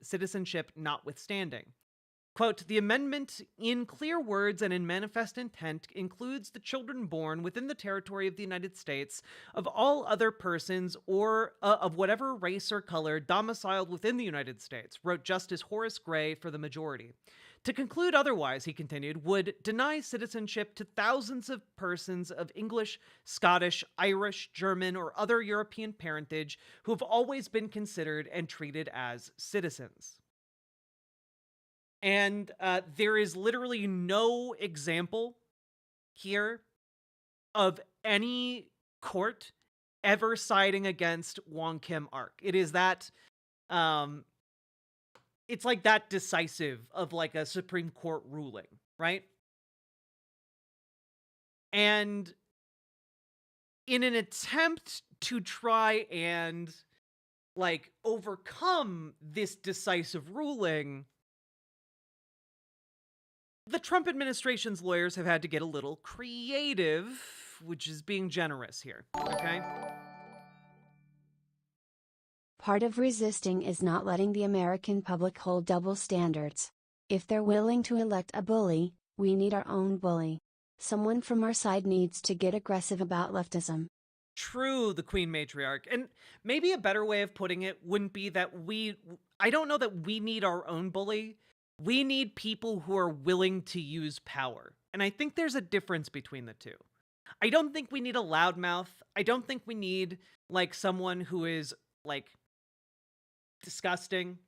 Speaker 7: citizenship notwithstanding. Quote, the amendment in clear words and in manifest intent includes the children born within the territory of the United States of all other persons or of whatever race or color domiciled within the United States, wrote Justice Horace Gray for the majority. To conclude otherwise, he continued, would deny citizenship to thousands of persons of English, Scottish, Irish, German, or other European parentage who have always been considered and treated as citizens. And there is literally no example here of any court ever siding against Wong Kim Ark. It is that, it's like that decisive of like a Supreme Court ruling, right? And in an attempt to try and like overcome this decisive ruling, the Trump administration's lawyers have had to get a little creative, which is being generous here, okay?
Speaker 13: Part of resisting is not letting the American public hold double standards. If they're willing to elect a bully, we need our own bully. Someone from our side needs to get aggressive about leftism.
Speaker 7: True, the Queen Matriarch. And maybe a better way of putting it wouldn't be that I don't know that we need our own bully. We need people who are willing to use power. And I think there's a difference between the two. I don't think we need a loudmouth. I don't think we need, like, someone who is, like, disgusting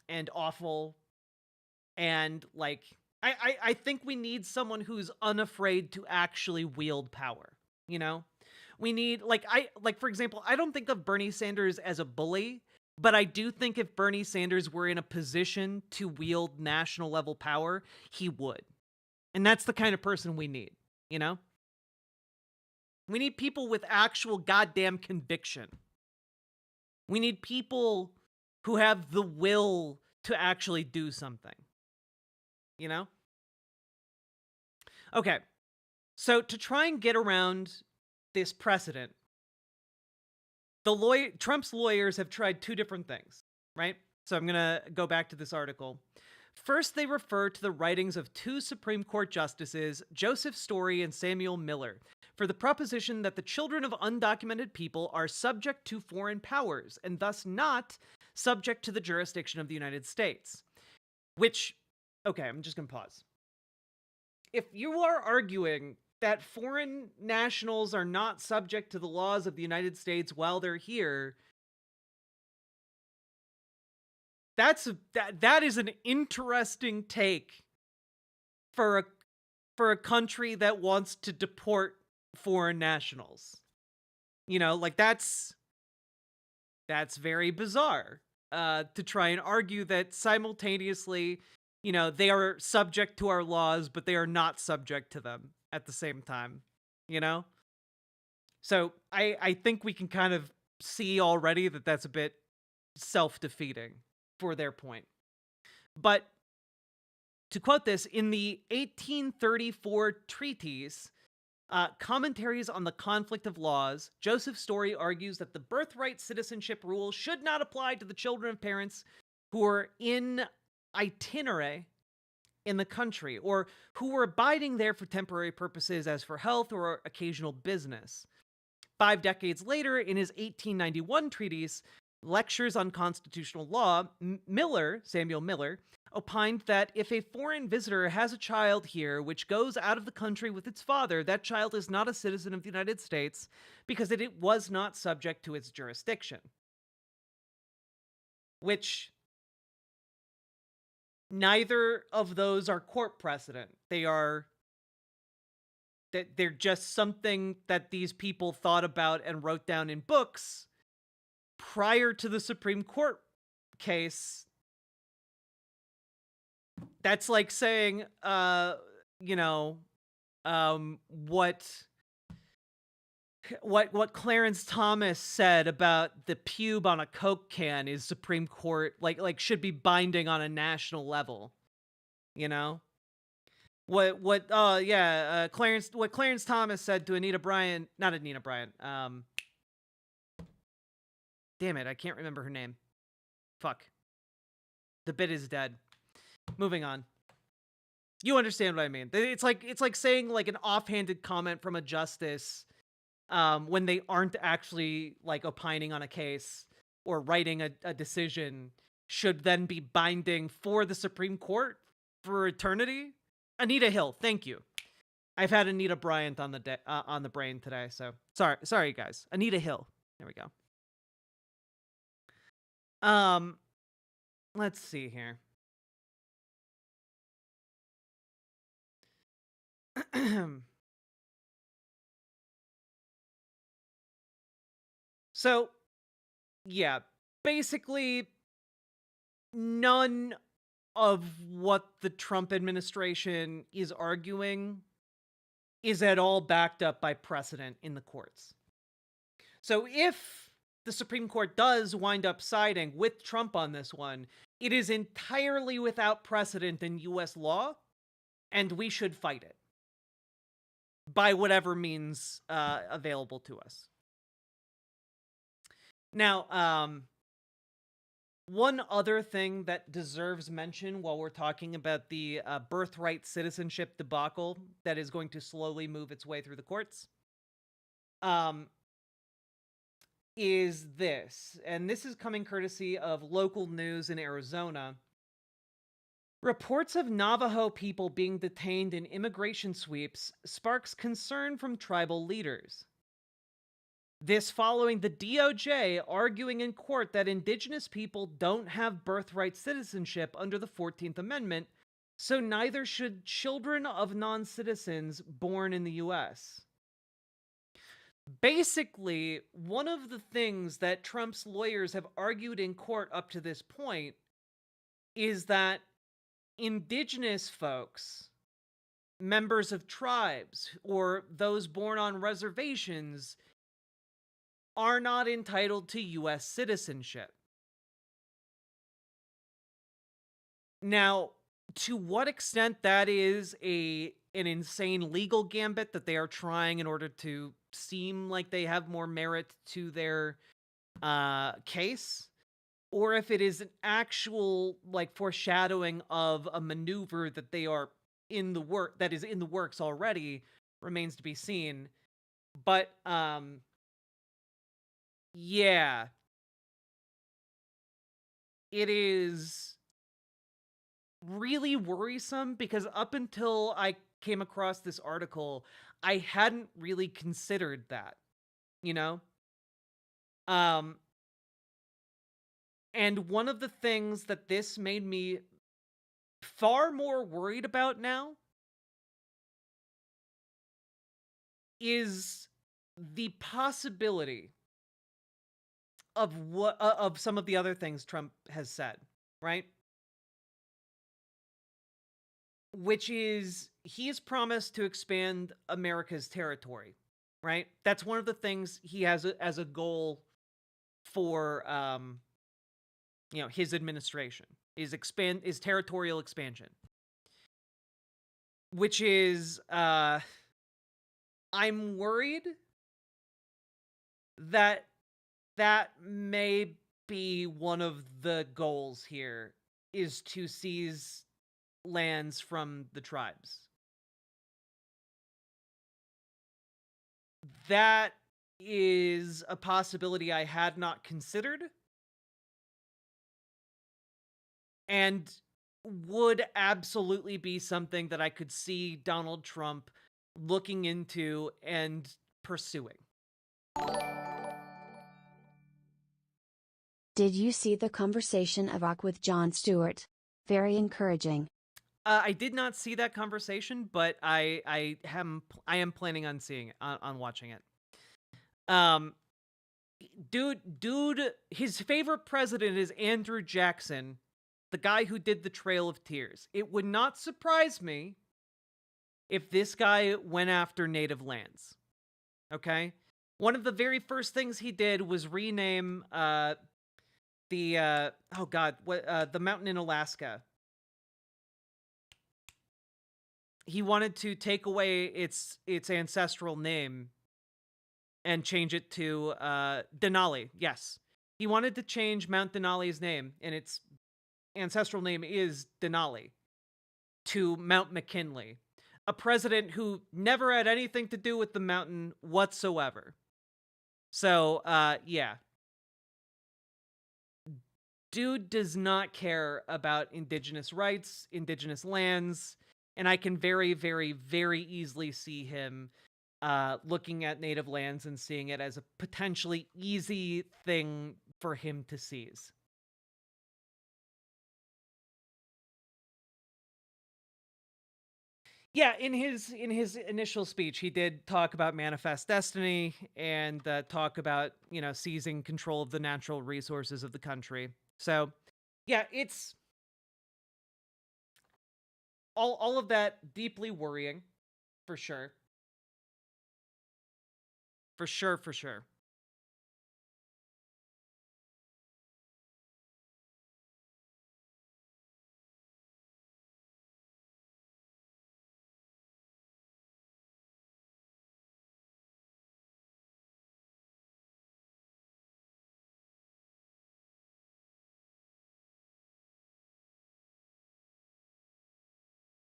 Speaker 7: and awful. And, like, I think we need someone who's unafraid to actually wield power, you know? We need, for example, I don't think of Bernie Sanders as a bully, but I do think if Bernie Sanders were in a position to wield national level power, he would. And that's the kind of person we need, you know? We need people with actual goddamn conviction. We need people who have the will to actually do something, you know? Okay, so to try and get around this precedent, Trump's lawyers have tried two different things, right? So I'm going to go back to this article. First, they refer to the writings of two Supreme Court justices, Joseph Story and Samuel Miller, for the proposition that the children of undocumented people are subject to foreign powers and thus not subject to the jurisdiction of the United States. Which, okay, I'm just going to pause. If you are arguing that foreign nationals are not subject to the laws of the United States while they're here, that is an interesting take for a country that wants to deport foreign nationals. You know, like that's very bizarre to try and argue that simultaneously, you know, they are subject to our laws, but they are not subject to them at the same time, you know? So I think we can kind of see already that that's a bit self-defeating for their point. But to quote this, in the 1834 treatise, Commentaries on the Conflict of Laws, Joseph Story argues that the birthright citizenship rule should not apply to the children of parents who are in itinerary in the country, or who were abiding there for temporary purposes as for health or occasional business. 5 decades later, in his 1891 treatise, Lectures on Constitutional Law, Samuel Miller, opined that if a foreign visitor has a child here which goes out of the country with its father, that child is not a citizen of the United States because it was not subject to its jurisdiction. Which, neither of those are court precedent. They're just something that these people thought about and wrote down in books prior to the Supreme Court case. That's like saying, what Clarence Thomas said about the pube on a Coke can is Supreme Court, like should be binding on a national level, you know? What Clarence Thomas said to not Anita Bryant, damn it, I can't remember her name. Fuck. The bit is dead. Moving on. You understand what I mean? It's like saying like an offhanded comment from a justice when they aren't actually like opining on a case or writing a decision should then be binding for the Supreme Court for eternity. Anita Hill, thank you. I've had Anita Bryant on the brain today, so sorry guys. Anita Hill. There we go. Let's see here. So, yeah, basically none of what the Trump administration is arguing is at all backed up by precedent in the courts. So if the Supreme Court does wind up siding with Trump on this one, it is entirely without precedent in US law, and we should fight it by whatever means available to us. Now, one other thing that deserves mention while we're talking about the birthright citizenship debacle that is going to slowly move its way through the courts is this, and this is coming courtesy of local news in Arizona. Reports of Navajo people being detained in immigration sweeps sparks concern from tribal leaders. This following the DOJ arguing in court that indigenous people don't have birthright citizenship under the 14th Amendment, so neither should children of non-citizens born in the US. Basically, one of the things that Trump's lawyers have argued in court up to this point is that indigenous folks, members of tribes, or those born on reservations are not entitled to US citizenship. Now, to what extent that is an insane legal gambit that they are trying in order to seem like they have more merit to their case, or if it is an actual like foreshadowing of a maneuver that they are in the works already, remains to be seen. But yeah, it is really worrisome because up until I came across this article, I hadn't really considered that, you know? And one of the things that this made me far more worried about now is the possibility of some of the other things Trump has said, right? Which is he has promised to expand America's territory, right? That's one of the things he has as a goal for his administration is territorial expansion. Which is I'm worried that may be one of the goals here, is to seize lands from the tribes. That is a possibility I had not considered, and would absolutely be something that I could see Donald Trump looking into and pursuing.
Speaker 13: Did you see the conversation of Rock with Jon Stewart? Very encouraging.
Speaker 7: I did not see that conversation, but I am planning on seeing it, on watching it. Dude, his favorite president is Andrew Jackson, the guy who did the Trail of Tears. It would not surprise me if this guy went after native lands. Okay? One of the very first things he did was rename the mountain in Alaska. He wanted to take away its ancestral name and change it to Denali. Yes. He wanted to change Mount Denali's name, and its ancestral name is Denali. to Mount McKinley, a president who never had anything to do with the mountain whatsoever. So, yeah. Dude does not care about indigenous rights, indigenous lands, and I can very, very, very easily see him looking at native lands and seeing it as a potentially easy thing for him to seize. Yeah, in his initial speech, he did talk about manifest destiny and talk about, seizing control of the natural resources of the country. So, yeah, it's all of that deeply worrying, for sure. For sure, for sure.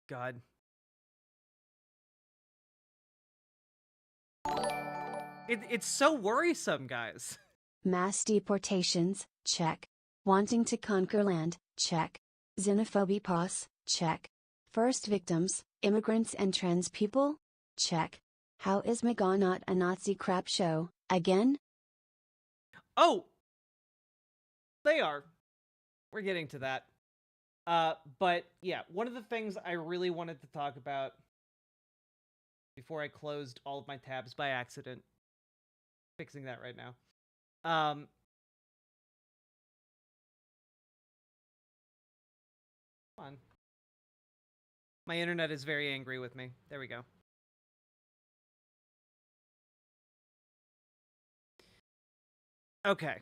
Speaker 7: God. It's so worrisome, guys.
Speaker 13: Mass deportations, check. Wanting to conquer land, check. Xenophobia pos, check. First victims, immigrants and trans people? Check. How is MAGA not a Nazi crap show, again?
Speaker 7: Oh! They are. We're getting to that. But yeah, one of the things I really wanted to talk about before I closed all of my tabs by accident. Fixing that right now. Come on. My internet is very angry with me. There we go. Okay.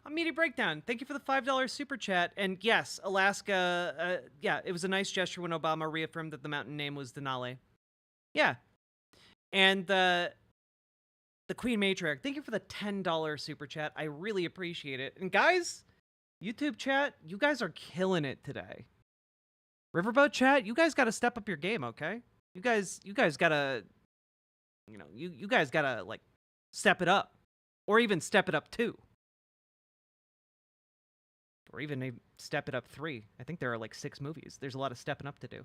Speaker 7: A meaty breakdown. Thank you for the $5 super chat. And yes, Alaska, yeah, it was a nice gesture when Obama reaffirmed that the mountain name was Denali. Yeah. And the Queen Matriarch, thank you for the $10 super chat. I really appreciate it. And guys, YouTube chat, you guys are killing it today. Riverboat chat, you guys got to step up your game, okay? You guys got to, you guys got to, like, step it up. Or even step it up 2. Or even step it up 3. I think there are, like, 6 movies. There's a lot of stepping up to do.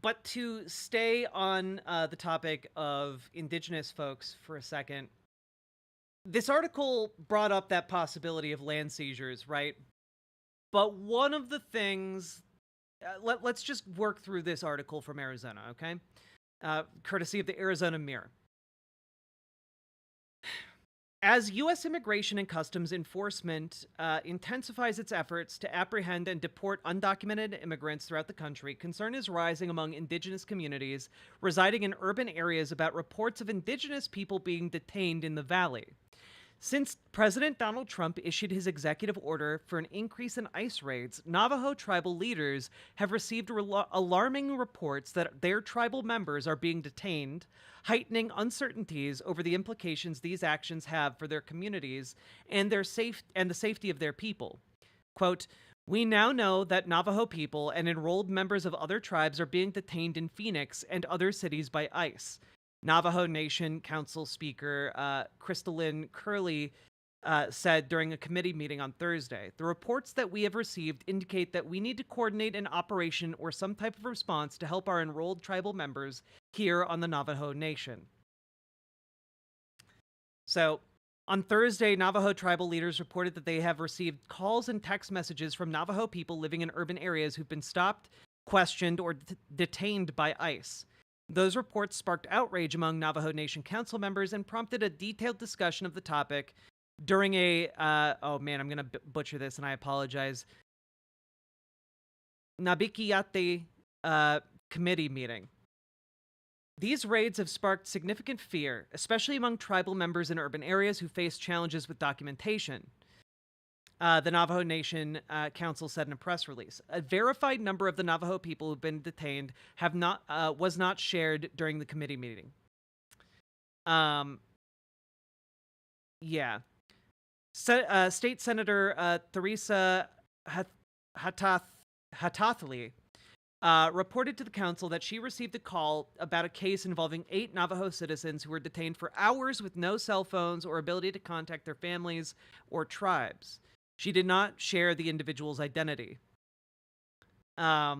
Speaker 7: But to stay on the topic of indigenous folks for a second, this article brought up that possibility of land seizures, right? But one of the things, let's just work through this article from Arizona, okay? Courtesy of the Arizona Mirror. As U.S. Immigration and Customs Enforcement intensifies its efforts to apprehend and deport undocumented immigrants throughout the country, concern is rising among indigenous communities residing in urban areas about reports of indigenous people being detained in the valley. Since President Donald Trump issued his executive order for an increase in ICE raids, Navajo tribal leaders have received alarming reports that their tribal members are being detained, heightening uncertainties over the implications these actions have for their communities and the safety of their people. Quote, "We now know that Navajo people and enrolled members of other tribes are being detained in Phoenix and other cities by ICE." Navajo Nation Council Speaker Crystalline Curley said during a committee meeting on Thursday. "The reports that we have received indicate that we need to coordinate an operation or some type of response to help our enrolled tribal members here on the Navajo Nation." So, on Thursday, Navajo tribal leaders reported that they have received calls and text messages from Navajo people living in urban areas who've been stopped, questioned, or detained by ICE. Those reports sparked outrage among Navajo Nation council members and prompted a detailed discussion of the topic during a, oh man, I'm going to butcher this and I apologize, Nabikiyate committee meeting. These raids have sparked significant fear, especially among tribal members in urban areas who face challenges with documentation. The Navajo Nation Council said in a press release. A verified number of the Navajo people who've been detained was not shared during the committee meeting. Yeah. State Senator Theresa Hatathli reported to the council that she received a call about a case involving 8 Navajo citizens who were detained for hours with no cell phones or ability to contact their families or tribes. She did not share the individual's identity. Yeah.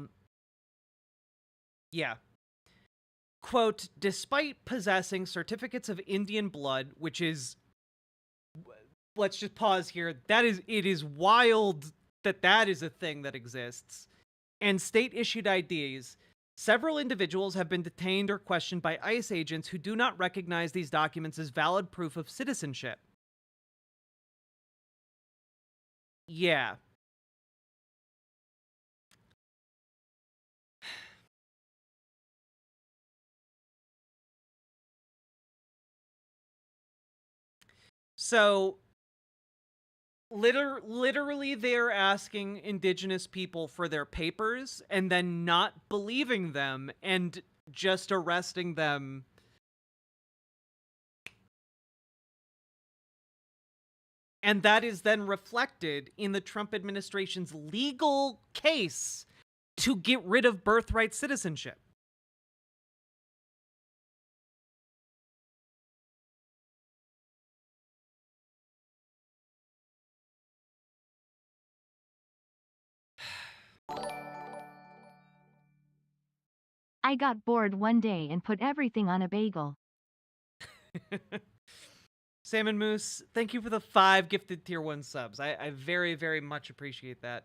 Speaker 7: Quote, despite possessing certificates of Indian blood, which is, let's just pause here. It is wild that is a thing that exists. And state-issued IDs, several individuals have been detained or questioned by ICE agents who do not recognize these documents as valid proof of citizenship. Yeah. So, literally they're asking indigenous people for their papers and then not believing them and just arresting them. And that is then reflected in the Trump administration's legal case to get rid of birthright citizenship.
Speaker 8: I got bored one day and put everything on a bagel.
Speaker 7: Salmon Moose, thank you for the 5 gifted tier 1 subs. I very, very much appreciate that.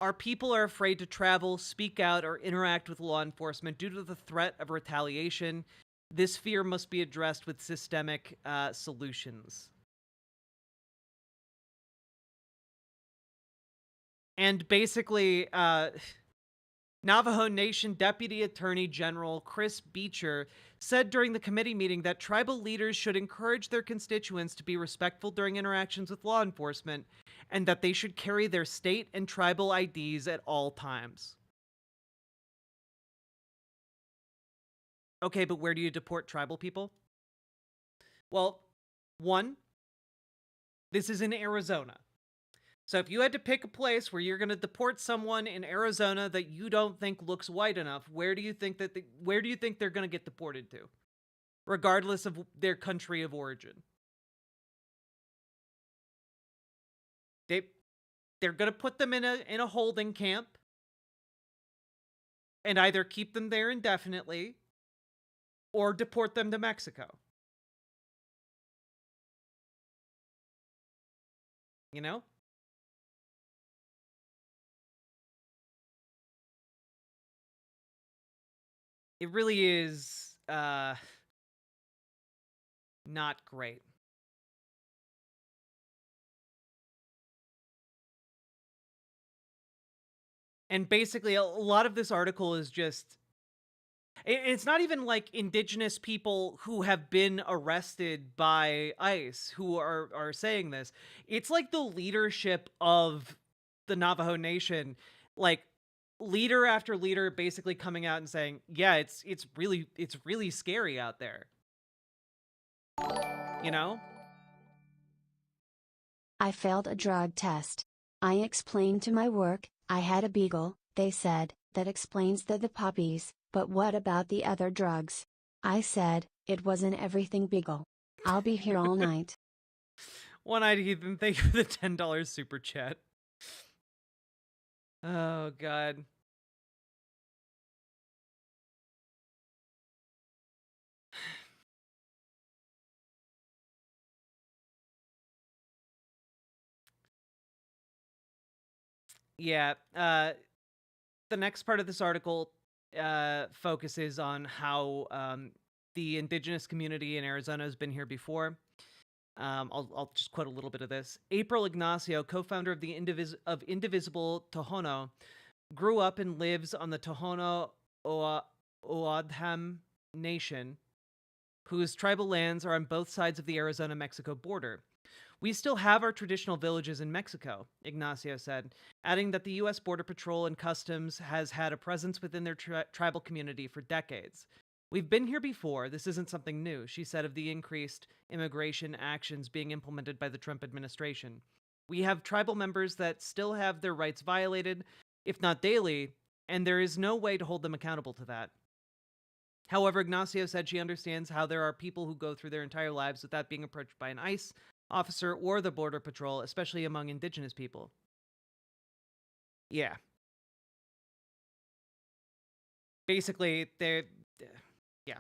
Speaker 7: Our people are afraid to travel, speak out, or interact with law enforcement due to the threat of retaliation. This fear must be addressed with systemic solutions. And basically, Navajo Nation Deputy Attorney General Chris Beecher said during the committee meeting that tribal leaders should encourage their constituents to be respectful during interactions with law enforcement and that they should carry their state and tribal IDs at all times. Okay, but where do you deport tribal people? Well, 1, this is in Arizona. So if you had to pick a place where you're going to deport someone in Arizona that you don't think looks white enough, where do you think they're going to get deported to? Regardless of their country of origin. They're going to put them in a holding camp and either keep them there indefinitely or deport them to Mexico. You know? It really is not great. And basically, a lot of this article is just... It's not even like indigenous people who have been arrested by ICE who are saying this. It's like the leadership of the Navajo Nation, like leader after leader basically coming out and saying, yeah, it's really scary out there. You know?
Speaker 13: I failed a drug test. I explained to my work, I had a beagle, they said, that explains the puppies, but what about the other drugs? I said, it was an everything beagle. I'll be here all night.
Speaker 7: One-Eyed Heathen, thank you for the $10 super chat. Oh, God. Yeah, the next part of this article focuses on how the indigenous community in Arizona has been here before. I'll just quote a little bit of this. April Ignacio, co-founder of the Indivisible Tohono, grew up and lives on the Tohono O'odham Nation, whose tribal lands are on both sides of the Arizona-Mexico border. We still have our traditional villages in Mexico, Ignacio said, adding that the U.S. Border Patrol and Customs has had a presence within their tribal community for decades. We've been here before. This isn't something new, she said of the increased immigration actions being implemented by the Trump administration. We have tribal members that still have their rights violated, if not daily, and there is no way to hold them accountable to that. However, Ignacio said she understands how there are people who go through their entire lives without being approached by an ICE officer or the Border Patrol, especially among indigenous people. Yeah. Basically, yeah.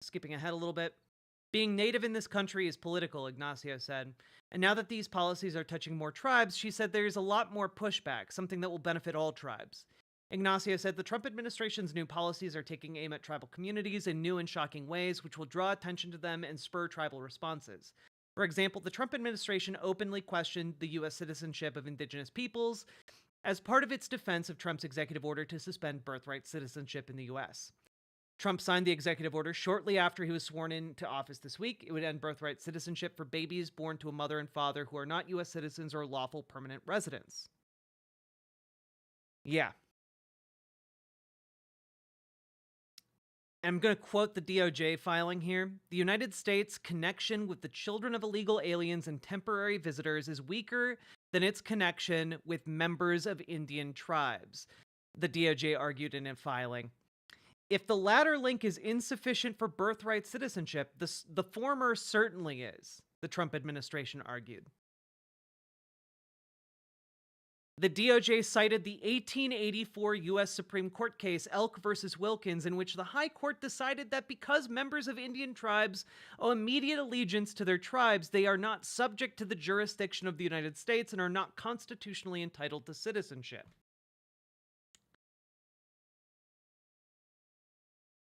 Speaker 7: Skipping ahead a little bit. Being native in this country is political, Ignacio said. And now that these policies are touching more tribes, she said there's a lot more pushback, something that will benefit all tribes. Ignacio said the Trump administration's new policies are taking aim at tribal communities in new and shocking ways, which will draw attention to them and spur tribal responses. For example, the Trump administration openly questioned the U.S. citizenship of indigenous peoples as part of its defense of Trump's executive order to suspend birthright citizenship in the U.S. Trump signed the executive order shortly after he was sworn into office this week. It would end birthright citizenship for babies born to a mother and father who are not U.S. citizens or lawful permanent residents. Yeah. I'm going to quote the DOJ filing here. The United States' connection with the children of illegal aliens and temporary visitors is weaker than its connection with members of Indian tribes, the DOJ argued in a filing. If the latter link is insufficient for birthright citizenship, the former certainly is, the Trump administration argued. The DOJ cited the 1884 U.S. Supreme Court case Elk versus Wilkins, in which the High Court decided that because members of Indian tribes owe immediate allegiance to their tribes, they are not subject to the jurisdiction of the United States and are not constitutionally entitled to citizenship.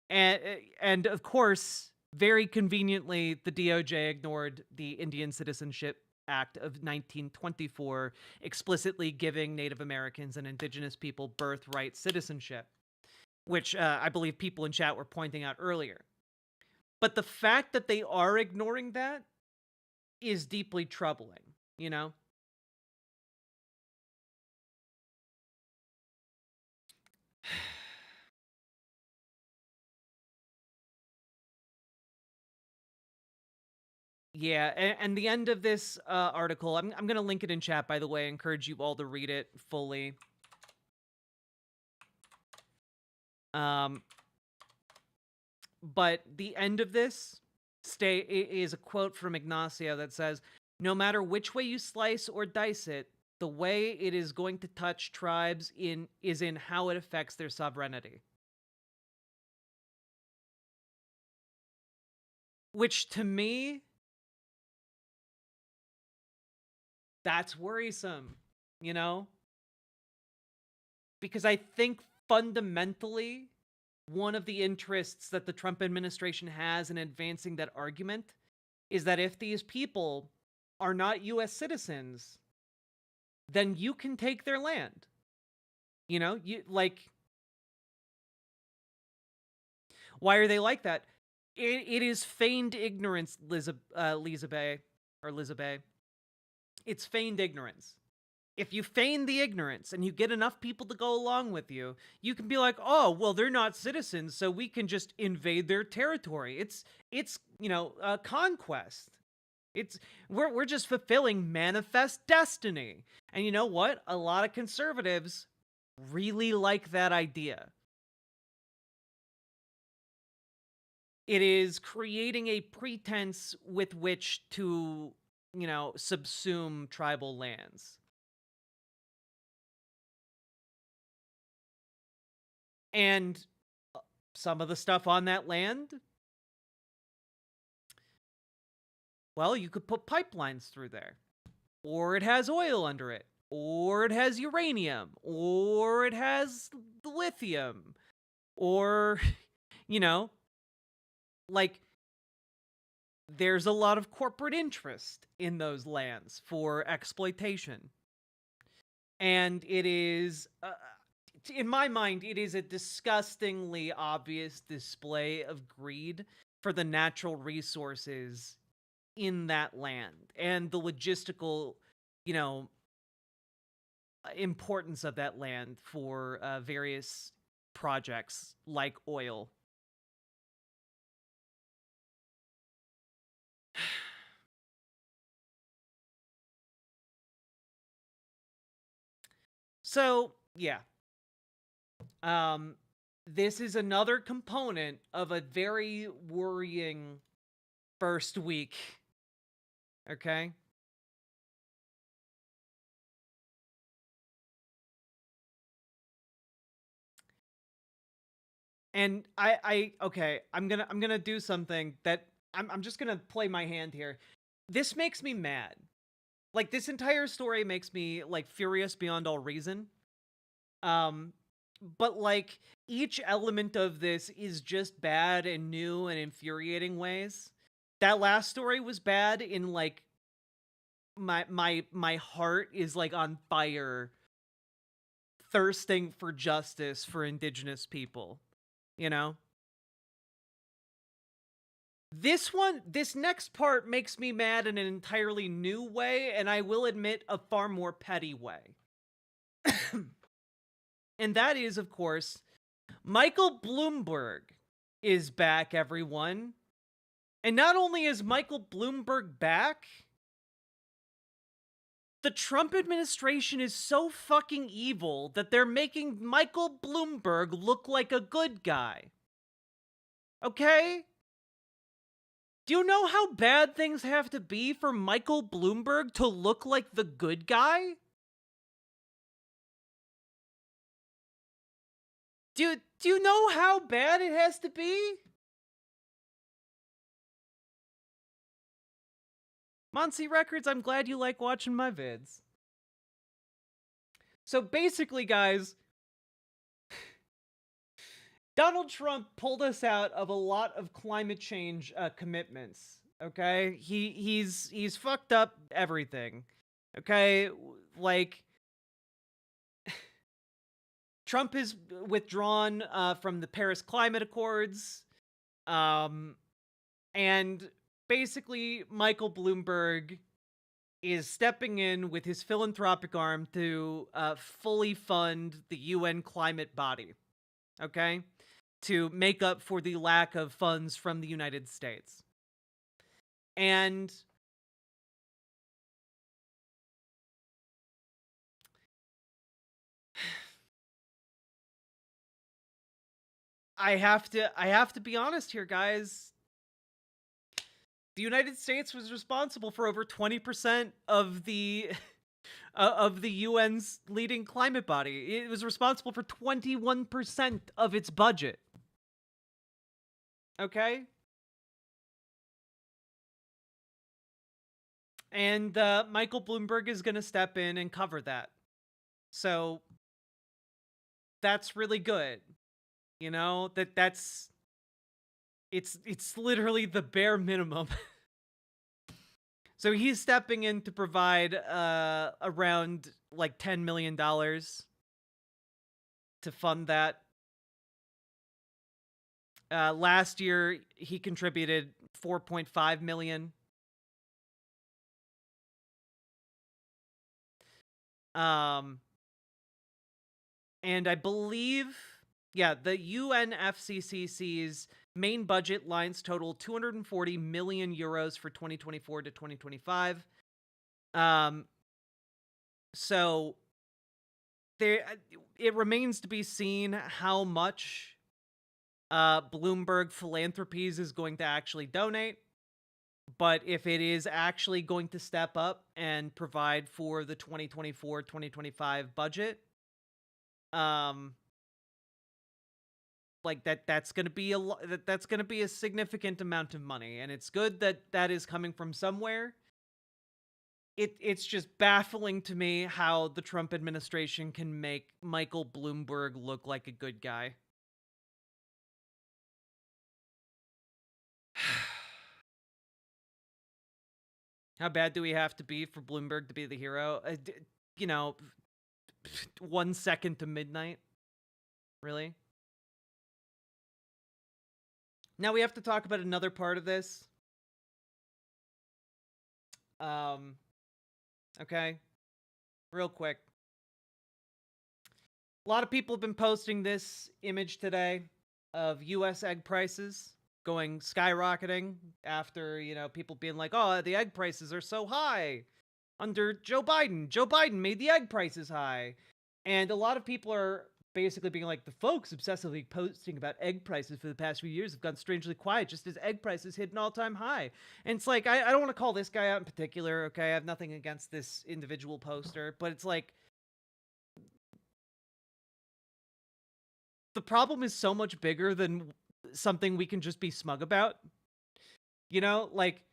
Speaker 7: And of course, very conveniently, the DOJ ignored the Indian Citizenship Act of 1924, explicitly giving Native Americans and indigenous people birthright citizenship, which I believe people in chat were pointing out earlier. But the fact that they are ignoring that is deeply troubling, you know? Yeah, and the end of this article, I'm going to link it in chat, by the way. I encourage you all to read it fully. But the end of this is a quote from Ignacio that says, "No matter which way you slice or dice it, the way it is going to touch tribes is in how it affects their sovereignty." Which, to me, that's worrisome, you know? Because I think fundamentally, one of the interests that the Trump administration has in advancing that argument is that if these people are not U.S. citizens, then you can take their land. You know, why are they like that? It is feigned ignorance, Lizabeth. It's feigned ignorance. If you feign the ignorance and you get enough people to go along with you, you can be like, oh, well, they're not citizens, so we can just invade their territory. It's a conquest. We're just fulfilling manifest destiny. And you know what? A lot of conservatives really like that idea. It is creating a pretense with which to, subsume tribal lands. And some of the stuff on that land, well, you could put pipelines through there. Or it has oil under it. Or it has uranium. Or it has lithium. Or, there's a lot of corporate interest in those lands for exploitation. And it is, in my mind, it is a disgustingly obvious display of greed for the natural resources in that land and the logistical, importance of that land for various projects like oil. So, yeah. This is another component of a very worrying first week. Okay? And okay, I'm gonna do something that I'm just gonna play my hand here. This makes me mad. Like, this entire story makes me, like, furious beyond all reason. But, like, each element of this is just bad in new and infuriating ways. That last story was bad in, like, my heart is, like, on fire, thirsting for justice for Indigenous people, you know? This next part makes me mad in an entirely new way, and I will admit, a far more petty way. And that is, of course, Michael Bloomberg is back, everyone. And not only is Michael Bloomberg back, the Trump administration is so fucking evil that they're making Michael Bloomberg look like a good guy. Okay? Do you know how bad things have to be for Michael Bloomberg to look like the good guy? Do you know how bad it has to be? Monty Records, I'm glad you like watching my vids. So basically, guys, Donald Trump pulled us out of a lot of climate change commitments, okay? He's fucked up everything, okay? Like, Trump is withdrawn from the Paris Climate Accords, and basically Michael Bloomberg is stepping in with his philanthropic arm to fully fund the UN climate body, okay? To make up for the lack of funds from the United States. And I have to be honest here, guys. The United States was responsible for over 20% of the UN's leading climate body. It was responsible for 21% of its budget. Okay? And Michael Bloomberg is going to step in and cover that. So that's really good. You know, that's it's literally the bare minimum. So he's stepping in to provide around like $10 million to fund that. Last year he contributed $4.5 million. And I believe, yeah, the UNFCCC's main budget lines total 240 million euros for 2024 to 2025. So it remains to be seen how much Bloomberg Philanthropies is going to actually donate. But if it is actually going to step up and provide for the 2024-2025 budget, like that's going to be that's going to be a significant amount of money, and it's good that that is coming from somewhere. It's just baffling to me how the Trump administration can make Michael Bloomberg look like a good guy. How bad do we have to be for Bloomberg to be the hero? You know, 1 second to midnight? Really? Now we have to talk about another part of this. Okay. Real quick. A lot of people have been posting this image today of U.S. egg prices going skyrocketing after, people being like, oh, the egg prices are so high under Joe Biden. Joe Biden made the egg prices high. And a lot of people are basically being like, the folks obsessively posting about egg prices for the past few years have gone strangely quiet just as egg prices hit an all-time high. And it's like, I don't want to call this guy out in particular, okay? I have nothing against this individual poster, but it's like, the problem is so much bigger than something we can just be smug about. Like,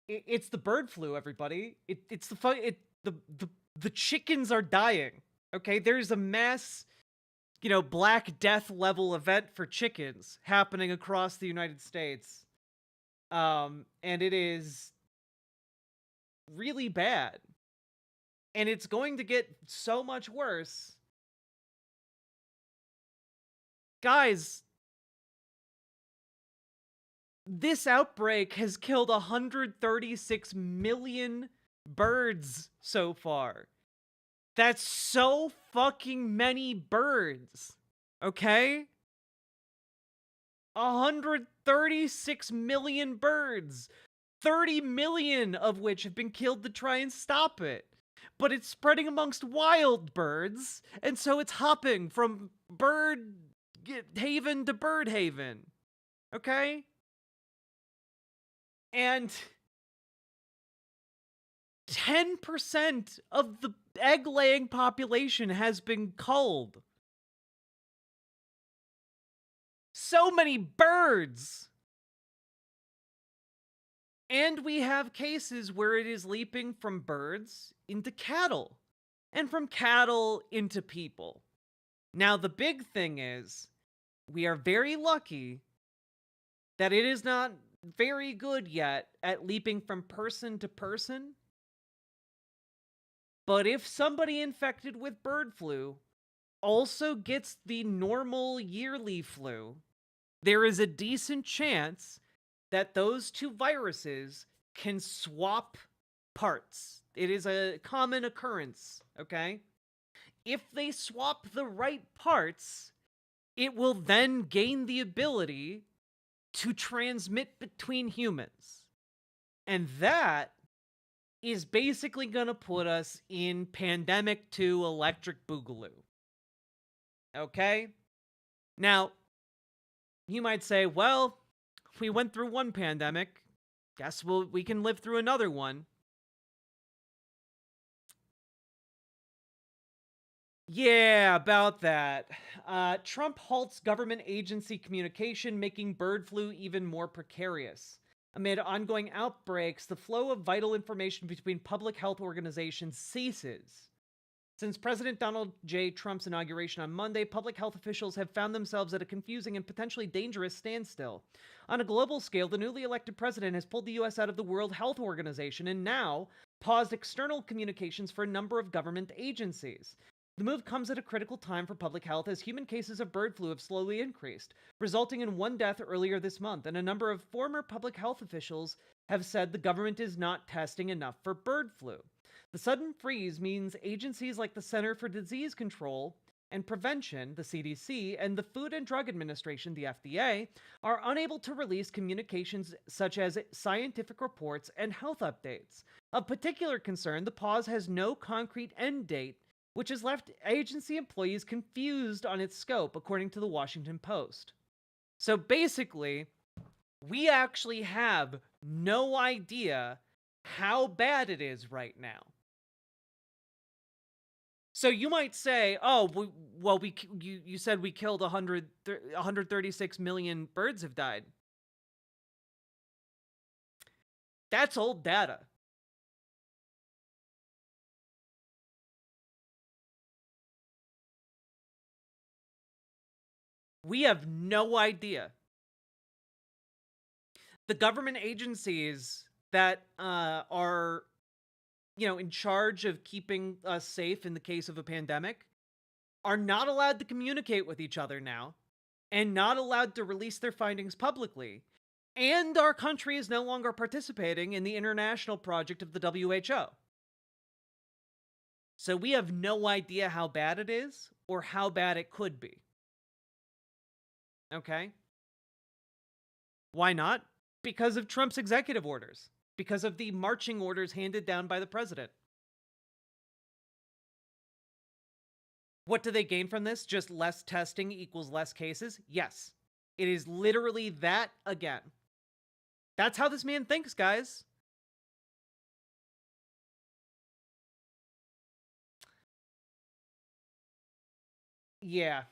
Speaker 7: it's the bird flu, everybody. The chickens are dying. Okay, there's a mass, Black Death level event for chickens happening across the United States. And it is really bad. And it's going to get so much worse. Guys, this outbreak has killed 136 million birds so far. That's so fucking many birds, okay? 136 million birds, 30 million of which have been killed to try and stop it. But it's spreading amongst wild birds, and so it's hopping from bird haven to bird haven, okay? And 10% of the egg-laying population has been culled. So many birds! And we have cases where it is leaping from birds into cattle, and from cattle into people. Now, the big thing is, we are very lucky that it is not very good yet at leaping from person to person. But if somebody infected with bird flu also gets the normal yearly flu, there is a decent chance that those two viruses can swap parts. It is a common occurrence, okay? If they swap the right parts, it will then gain the ability to transmit between humans. And that is basically gonna put us in Pandemic 2 Electric Boogaloo. Okay? Now, you might say, well, we went through one pandemic, guess we can live through another one. Yeah, about that. Trump halts government agency communication, making bird flu even more precarious. Amid ongoing outbreaks, the flow of vital information between public health organizations ceases. Since President Donald J. Trump's inauguration on Monday, public health officials have found themselves at a confusing and potentially dangerous standstill. On a global scale, the newly elected president has pulled the U.S. out of the World Health Organization and now paused external communications for a number of government agencies. The move comes at a critical time for public health as human cases of bird flu have slowly increased, resulting in one death earlier this month, and a number of former public health officials have said the government is not testing enough for bird flu. The sudden freeze means agencies like the Center for Disease Control and Prevention, the CDC, and the Food and Drug Administration, the FDA, are unable to release communications such as scientific reports and health updates. Of particular concern, the pause has no concrete end date, which has left agency employees confused on its scope, according to the Washington Post. So basically, we actually have no idea how bad it is right now. So you might say, oh, you said we killed 136 million birds have died. That's old data. We have no idea. The government agencies that are, in charge of keeping us safe in the case of a pandemic are not allowed to communicate with each other now and not allowed to release their findings publicly. And our country is no longer participating in the international project of the WHO. So we have no idea how bad it is. or how bad it could be. Okay? Why not? Because of Trump's executive orders. Because of the marching orders handed down by the president. What do they gain from this? Just less testing equals less cases? Yes. It is literally that again. That's how this man thinks, guys. Yeah.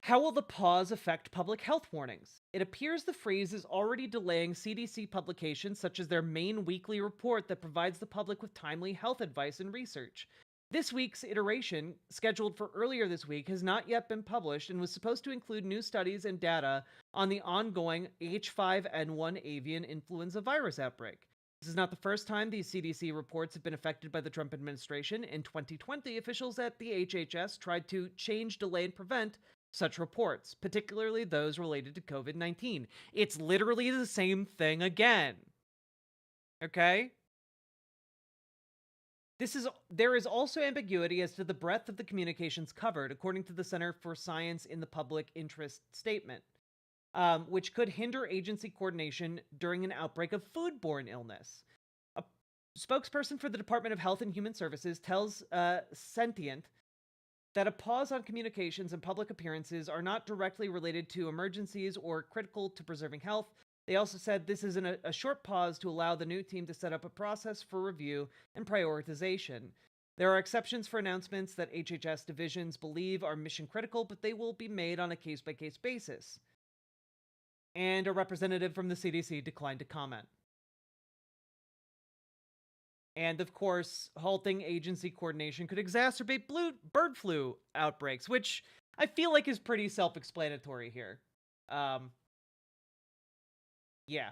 Speaker 7: How will the pause affect public health warnings? It appears the freeze is already delaying CDC publications such as their main weekly report that provides the public with timely health advice and research. This week's iteration, scheduled for earlier this week, has not yet been published and was supposed to include new studies and data on the ongoing H5N1 avian influenza virus outbreak. This is not the first time these CDC reports have been affected by the Trump administration. In 2020, officials at the HHS tried to change, delay, and prevent such reports, particularly those related to COVID-19. It's literally the same thing again. Okay? There is also ambiguity as to the breadth of the communications covered, according to the Center for Science in the Public Interest statement, which could hinder agency coordination during an outbreak of foodborne illness. A spokesperson for the Department of Health and Human Services tells Sentient that a pause on communications and public appearances are not directly related to emergencies or critical to preserving health. They also said this is a short pause to allow the new team to set up a process for review and prioritization. There are exceptions for announcements that HHS divisions believe are mission critical, but they will be made on a case-by-case basis. And a representative from the CDC declined to comment. And of course, halting agency coordination could exacerbate bird flu outbreaks, which I feel like is pretty self-explanatory here. Yeah.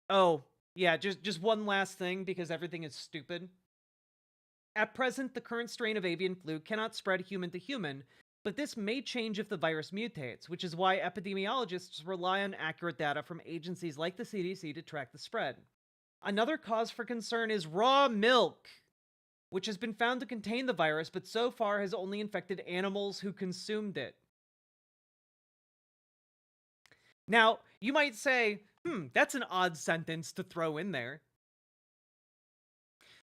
Speaker 7: Oh, yeah, just one last thing, because everything is stupid. At present, the current strain of avian flu cannot spread human to human, but this may change if the virus mutates, which is why epidemiologists rely on accurate data from agencies like the CDC to track the spread. Another cause for concern is raw milk, which has been found to contain the virus, but so far has only infected animals who consumed it. Now, you might say, that's an odd sentence to throw in there.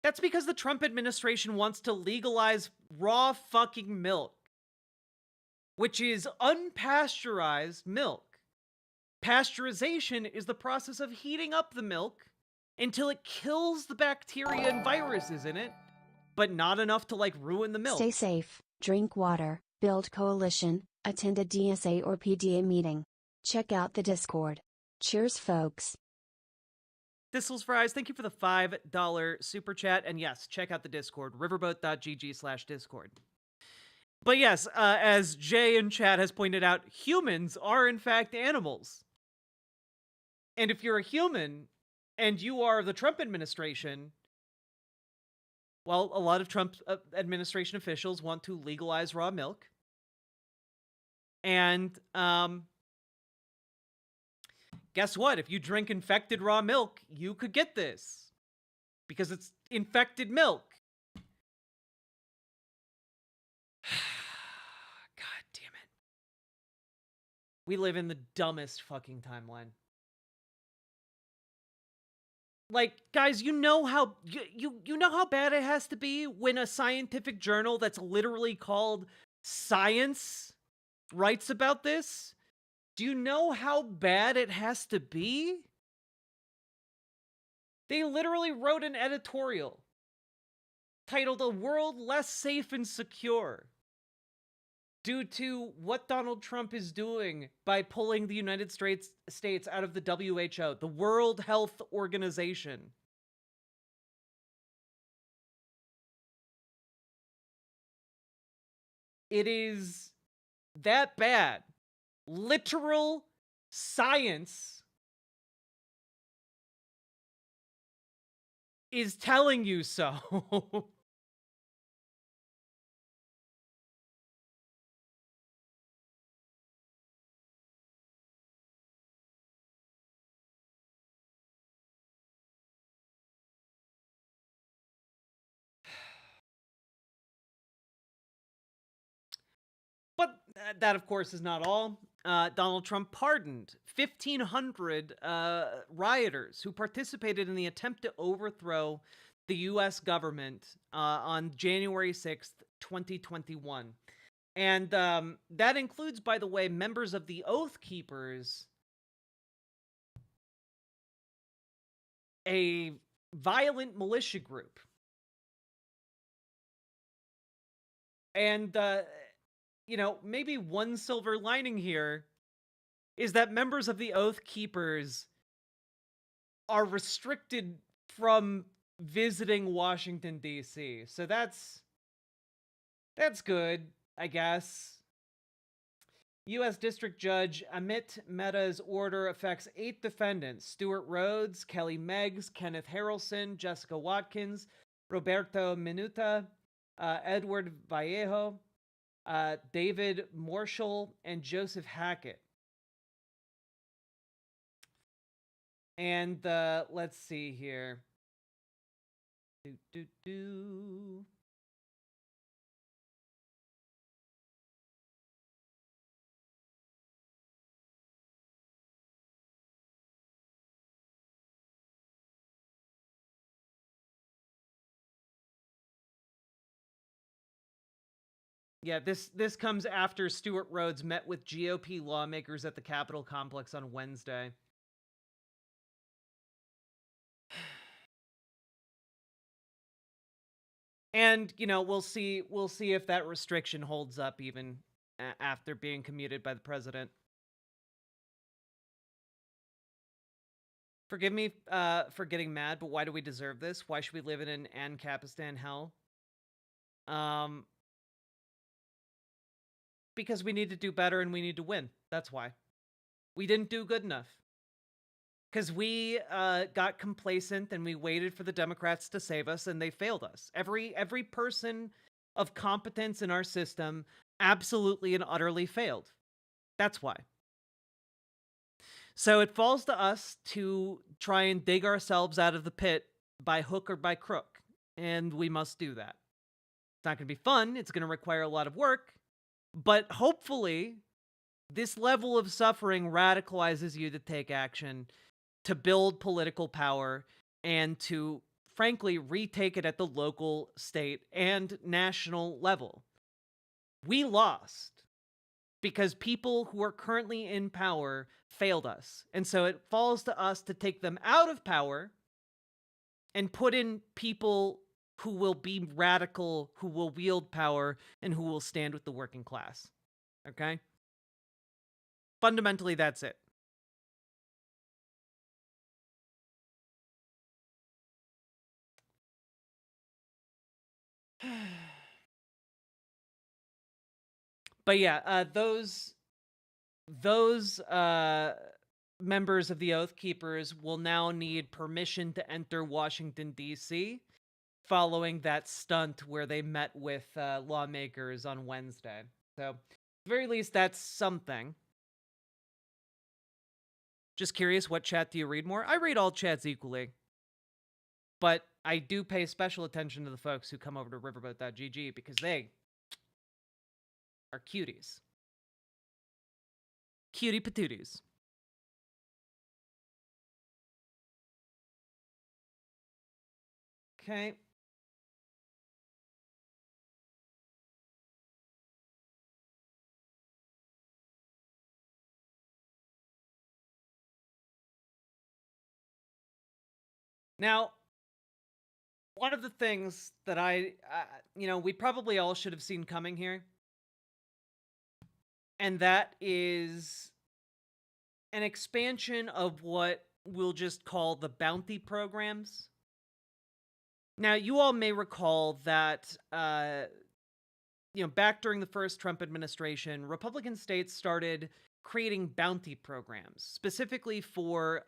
Speaker 7: That's because the Trump administration wants to legalize raw fucking milk, which is unpasteurized milk. Pasteurization is the process of heating up the milk until it kills the bacteria and viruses in it, but not enough to, like, ruin the milk.
Speaker 13: Stay safe, drink water, build coalition, attend a DSA or PDA meeting. Check out the Discord. Cheers, folks.
Speaker 7: Thistles Fries, thank you for the $5 super chat. And yes, check out the Discord, riverboat.gg/Discord. But yes, as Jay in chat has pointed out, humans are in fact animals. And if you're a human and you are the Trump administration, well, a lot of Trump administration officials want to legalize raw milk. And guess what? If you drink infected raw milk, you could get this. Because it's infected milk. God damn it. We live in the dumbest fucking timeline. Like, guys, you know how you know how bad it has to be when a scientific journal that's literally called Science writes about this? Do you know how bad it has to be? They literally wrote an editorial titled "A World Less Safe and Secure" due to what Donald Trump is doing by pulling the United States out of the WHO, the World Health Organization. It is that bad. Literal science is telling you so. But that, of course, is not all. Donald Trump pardoned 1,500 rioters who participated in the attempt to overthrow the U.S. government on January 6th, 2021. And that includes, by the way, members of the Oath Keepers, a violent militia group. And, maybe one silver lining here is that members of the Oath Keepers are restricted from visiting Washington, D.C. So that's good, I guess. U.S. District Judge Amit Mehta's order affects 8 defendants: Stuart Rhodes, Kelly Meggs, Kenneth Harrelson, Jessica Watkins, Roberto Minuta, Edward Vallejo, David Marshall, and Joseph Hackett. And let's see here. Yeah, this comes after Stuart Rhodes met with GOP lawmakers at the Capitol complex on Wednesday. And, we'll see if that restriction holds up even after being commuted by the president. Forgive me for getting mad, but why do we deserve this? Why should we live in an Ancapistan hell? Because we need to do better and we need to win. That's why. We didn't do good enough. Because we got complacent and we waited for the Democrats to save us, and they failed us. Every person of competence in our system absolutely and utterly failed. That's why. So it falls to us to try and dig ourselves out of the pit by hook or by crook, and we must do that. It's not going to be fun. It's going to require a lot of work, but hopefully this level of suffering radicalizes you to take action, to build political power, and to, frankly, retake it at the local, state, and national level. We lost because people who are currently in power failed us. And so it falls to us to take them out of power and put in people who will be radical, who will wield power, and who will stand with the working class. Okay? Fundamentally, that's it. But yeah, those members of the Oath Keepers will now need permission to enter Washington, D.C., following that stunt where they met with lawmakers on Wednesday. So, at the very least, that's something. Just curious, what chat do you read more? I read all chats equally. But I do pay special attention to the folks who come over to riverboat.gg because they are cuties. Cutie patooties. Okay. Now, one of the things that we probably all should have seen coming here, and that is an expansion of what we'll just call the bounty programs. Now, you all may recall that, back during the first Trump administration, Republican states started creating bounty programs, specifically for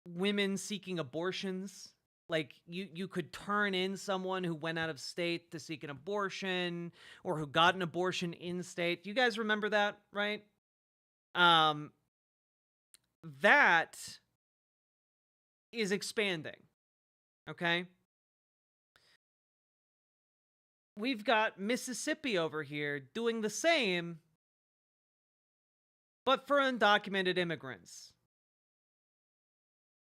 Speaker 7: women seeking abortions. Like, you could turn in someone who went out of state to seek an abortion, or who got an abortion in state. You guys remember that, right? That is expanding, okay? we've got Mississippi over here doing the same, but for undocumented immigrants.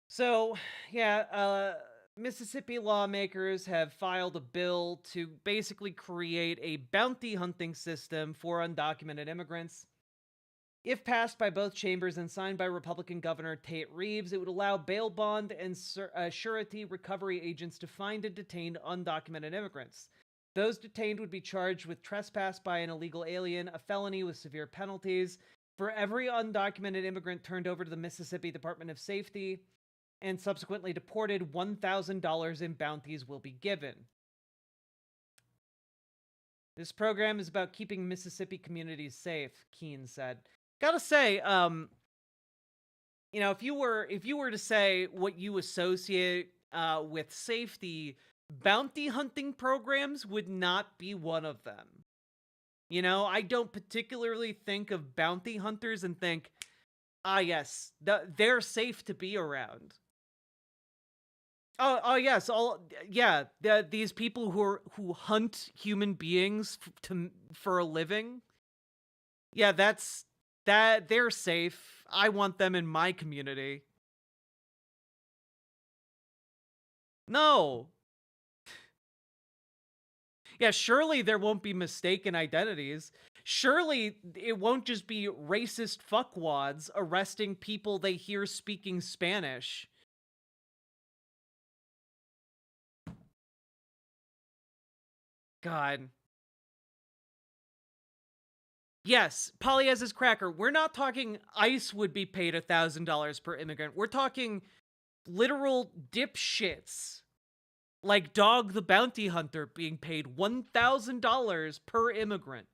Speaker 7: So, yeah, Mississippi lawmakers have filed a bill to basically create a bounty hunting system for undocumented immigrants. If passed by both chambers and signed by Republican Governor Tate Reeves, it would allow bail bond and surety recovery agents to find and detain undocumented immigrants. Those detained would be charged with trespass by an illegal alien, a felony with severe penalties. For every undocumented immigrant turned over to the Mississippi Department of Safety and subsequently deported, $1,000 in bounties will be given. This program is about keeping Mississippi communities safe, Keene said. Gotta say, you know, if you were to say what you associate with safety, bounty hunting programs would not be one of them. You know, I don't particularly think of bounty hunters and think, ah, yes, they're safe to be around. Oh yes, these people who hunt human beings for a living. Yeah, they're safe. I want them in my community. No. Yeah, surely there won't be mistaken identities. Surely it won't just be racist fuckwads arresting people they hear speaking Spanish. God. Yes, Polly has his cracker. We're not talking ICE would be paid $1,000 per immigrant. We're talking literal dipshits like Dog the Bounty Hunter being paid $1,000 per immigrant.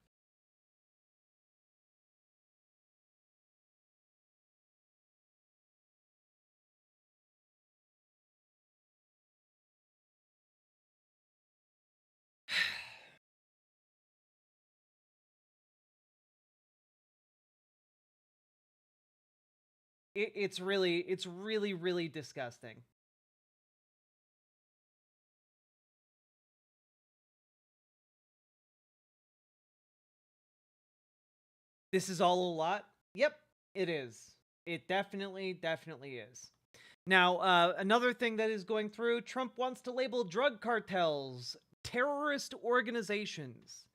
Speaker 7: It's really, really disgusting. This is all a lot? Yep, it is. It definitely is. Now, another thing that is going through, Trump wants to label drug cartels terrorist organizations.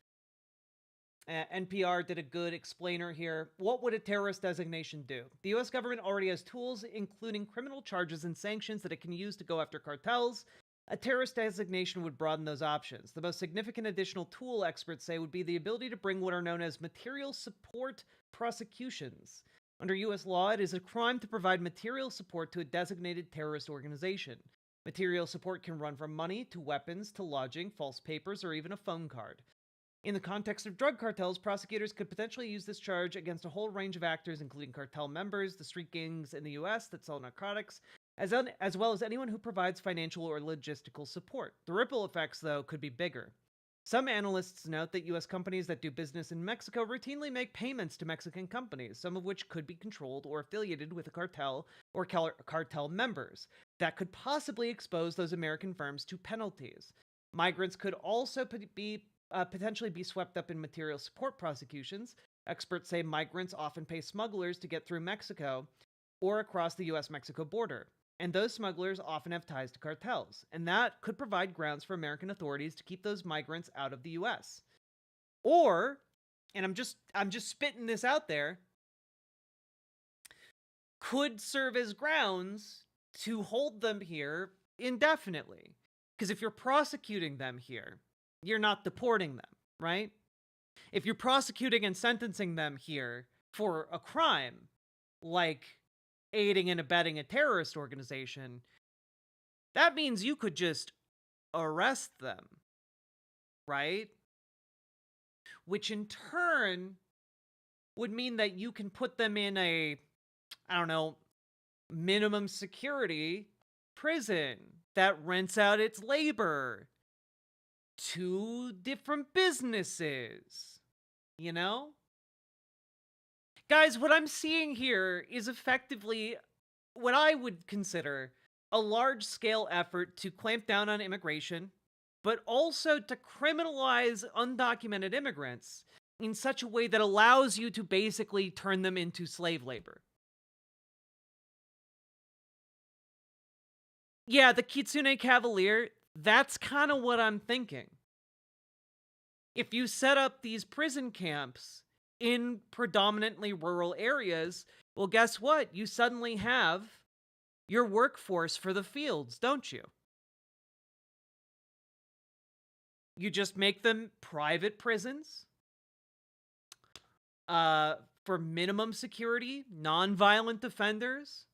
Speaker 7: NPR did a good explainer here. What would a terrorist designation do? The US government already has tools, including criminal charges and sanctions that it can use to go after cartels. A terrorist designation would broaden those options. The most significant additional tool, experts say, would be the ability to bring what are known as material support prosecutions. Under US law, it is a crime to provide material support to a designated terrorist organization. Material support can run from money to weapons to lodging, false papers, or even a phone card. In the context of drug cartels, prosecutors could potentially use this charge against a whole range of actors, including cartel members, the street gangs in the US that sell narcotics, as well as anyone who provides financial or logistical support. The ripple effects, though, could be bigger. Some analysts note that US companies that do business in Mexico routinely make payments to Mexican companies, some of which could be controlled or affiliated with a cartel or cartel members. That could possibly expose those American firms to penalties. Migrants could also potentially be swept up in material support prosecutions. Experts say migrants often pay smugglers to get through Mexico or across the US-Mexico border. And those smugglers often have ties to cartels, and that could provide grounds for American authorities to keep those migrants out of the US. Or, and I'm just spitting this out there, could serve as grounds to hold them here indefinitely. Because if you're prosecuting them here, you're not deporting them, right? If you're prosecuting and sentencing them here for a crime, like aiding and abetting a terrorist organization, that means you could just arrest them, right? Which in turn would mean that you can put them in a, I don't know, minimum security prison that rents out its labor to different businesses, you know? Guys, what I'm seeing here is effectively what I would consider a large-scale effort to clamp down on immigration, but also to criminalize undocumented immigrants in such a way that allows you to basically turn them into slave labor. Yeah, the Kitsune Cavalier, that's kind of what I'm thinking. If you set up these prison camps in predominantly rural areas, well, guess what? You suddenly have your workforce for the fields, don't you? You just make them private prisons for minimum security, non-violent offenders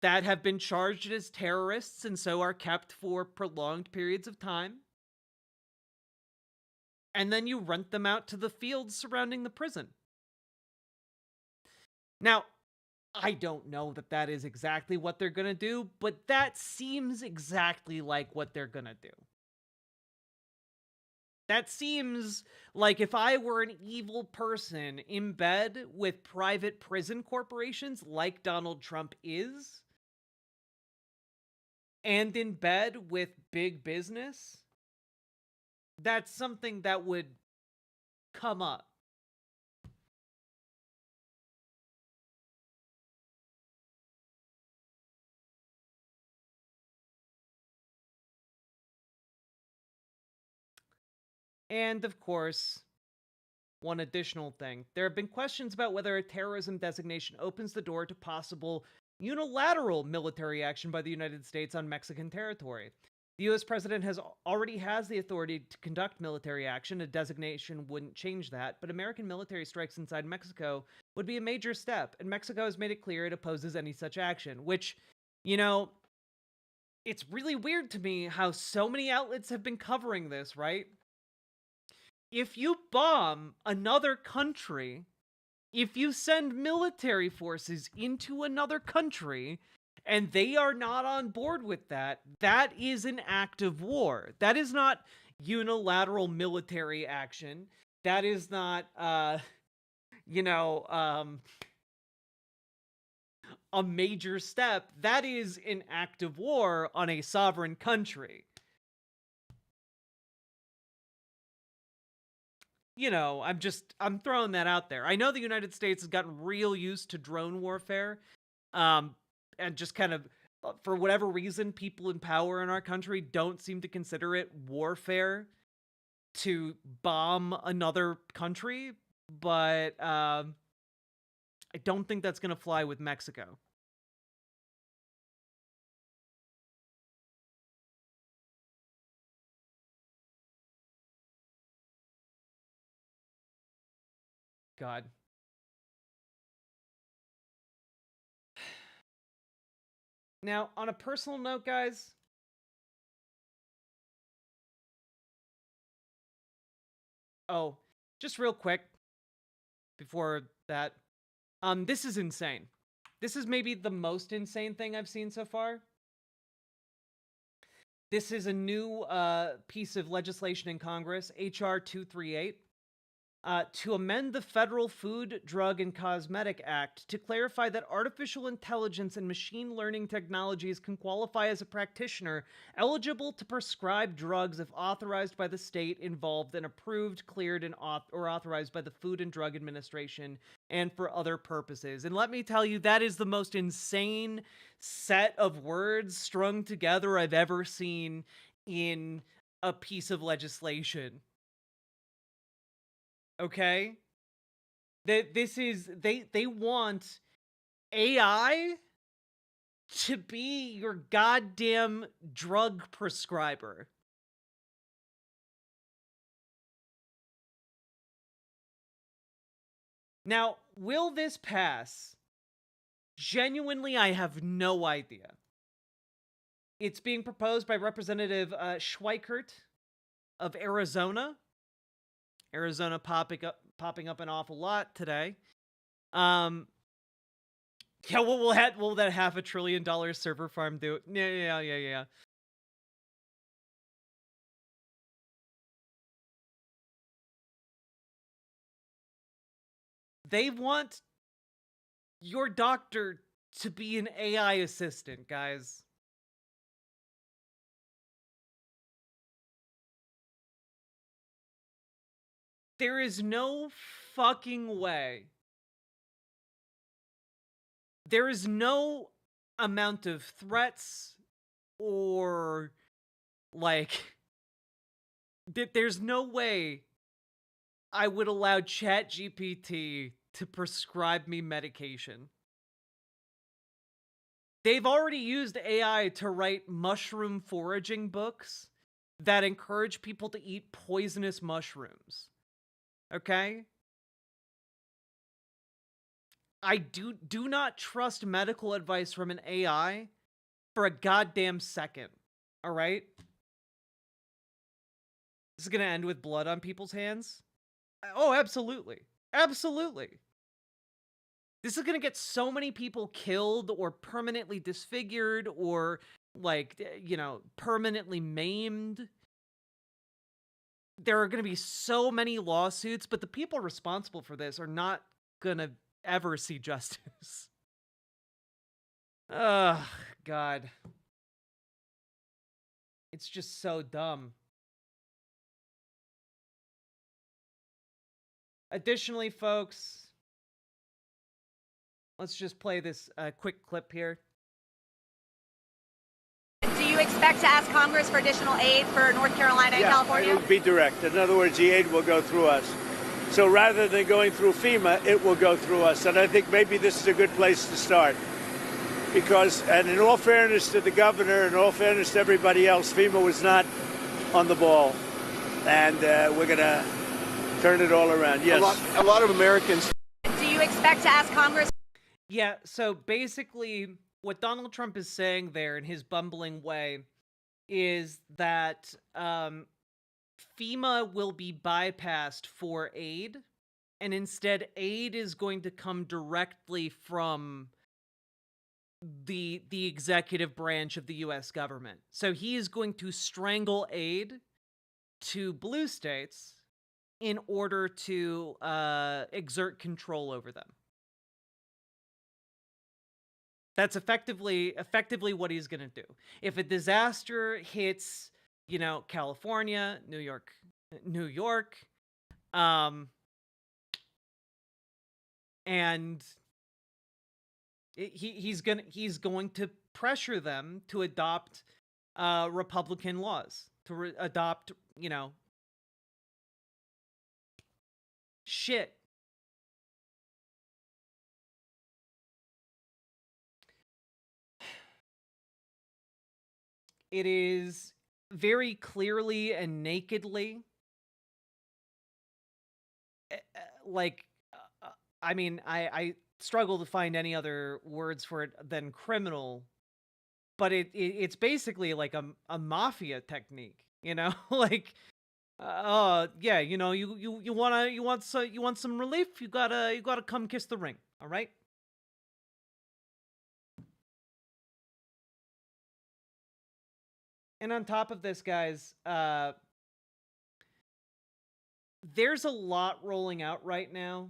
Speaker 7: that have been charged as terrorists and so are kept for prolonged periods of time. And then you rent them out to the fields surrounding the prison. Now, I don't know that that is exactly what they're going to do, but that seems exactly like what they're going to do. That seems like if I were an evil person in bed with private prison corporations like Donald Trump is, and in bed with big business, that's something that would come up. And of course, one additional thing. There have been questions about whether a terrorism designation opens the door to possible unilateral military action by the United States on Mexican territory. The US president already has the authority to conduct military action. A designation wouldn't change that, but American military strikes inside Mexico would be a major step, and Mexico has made it clear it opposes any such action, which, you know, it's really weird to me how so many outlets have been covering this, right? If you bomb another country, if you send military forces into another country, and they are not on board with that, that is an act of war. That is not unilateral military action. That is not, a major step. That is an act of war on a sovereign country. You know, I'm throwing that out there. I know the United States has gotten real used to drone warfare, and just kind of, for whatever reason, people in power in our country don't seem to consider it warfare to bomb another country, but I don't think that's going to fly with Mexico. God. Now, on a personal note, guys, oh, just real quick before that, this is insane. This is maybe the most insane thing I've seen so far. This is a new piece of legislation in Congress, H.R. 238. To amend the Federal Food, Drug, and Cosmetic Act to clarify that artificial intelligence and machine learning technologies can qualify as a practitioner eligible to prescribe drugs if authorized by the state involved and approved, cleared, and or authorized by the Food and Drug Administration and for other purposes. And let me tell you, that is the most insane set of words strung together I've ever seen in a piece of legislation. Okay? They want AI to be your goddamn drug prescriber. Now, will this pass? Genuinely, I have no idea. It's being proposed by Representative Schweikert of Arizona. Arizona popping up an awful lot today. Yeah, what will that $500 billion server farm do? Yeah. They want your doctor to be an AI assistant, guys. There is no fucking way. There is no amount of threats or, like, there's no way I would allow ChatGPT to prescribe me medication. They've already used AI to write mushroom foraging books that encourage people to eat poisonous mushrooms. Okay? I do not trust medical advice from an AI for a goddamn second. All right? This is going to end with blood on people's hands? Oh, absolutely. Absolutely. This is going to get so many people killed or permanently disfigured or, like, you know, permanently maimed. There are going to be so many lawsuits, but the people responsible for this are not going to ever see justice. Ugh, God. It's just so dumb. Additionally, folks, let's just play this quick clip here.
Speaker 26: Do you expect to ask Congress for additional aid for North Carolina and California?
Speaker 5: It will be direct. In other words, the aid will go through us. So rather than going through FEMA, it will go through us. And I think maybe this is a good place to start. Because, and in all fairness to the governor, in all fairness to everybody else, FEMA was not on the ball. And we're going to turn it all around. Yes. A lot of Americans.
Speaker 26: Do you expect to ask Congress?
Speaker 7: Yeah, so basically what Donald Trump is saying there in his bumbling way is that FEMA will be bypassed for aid, and instead aid is going to come directly from the executive branch of the US government. So he is going to strangle aid to blue states in order to exert control over them. That's effectively what he's going to do. If a disaster hits, you know, California, New York, and he's going to pressure them to adopt Republican laws, to adopt, you know, shit. It is very clearly and nakedly, like, I mean, I struggle to find any other words for it than criminal, but it's basically like a mafia technique, you know, like, yeah, you know, you want some relief, you gotta come kiss the ring, all right? And on top of this, guys, there's a lot rolling out right now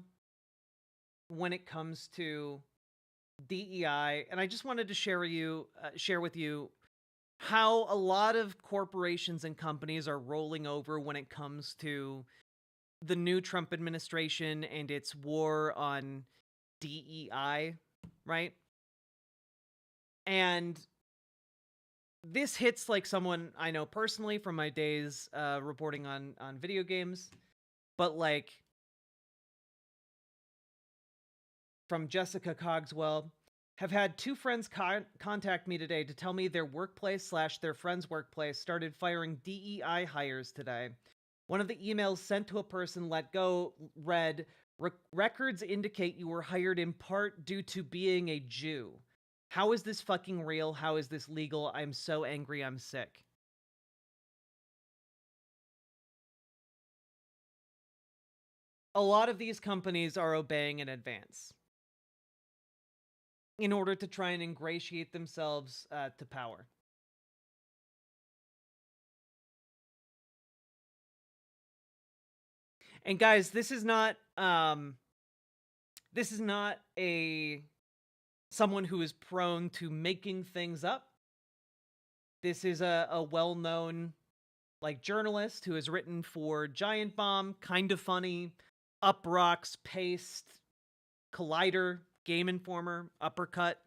Speaker 7: when it comes to DEI, and I just wanted to share with you how a lot of corporations and companies are rolling over when it comes to the new Trump administration and its war on DEI, right? And this hits like someone I know personally from my days reporting on video games, but like from Jessica Cogswell, have had two friends contact me today to tell me their workplace / their friend's workplace started firing DEI hires today. One of the emails sent to a person let go read, records indicate you were hired in part due to being a Jew. How is this fucking real? How is this legal? I'm so angry, I'm sick. A lot of these companies are obeying in advance in order to try and ingratiate themselves to power. And guys, this is not someone who is prone to making things up. This is a well-known like journalist who has written for Giant Bomb, Kind of Funny, Up Rocks, Paste, Collider, Game Informer, Uppercut.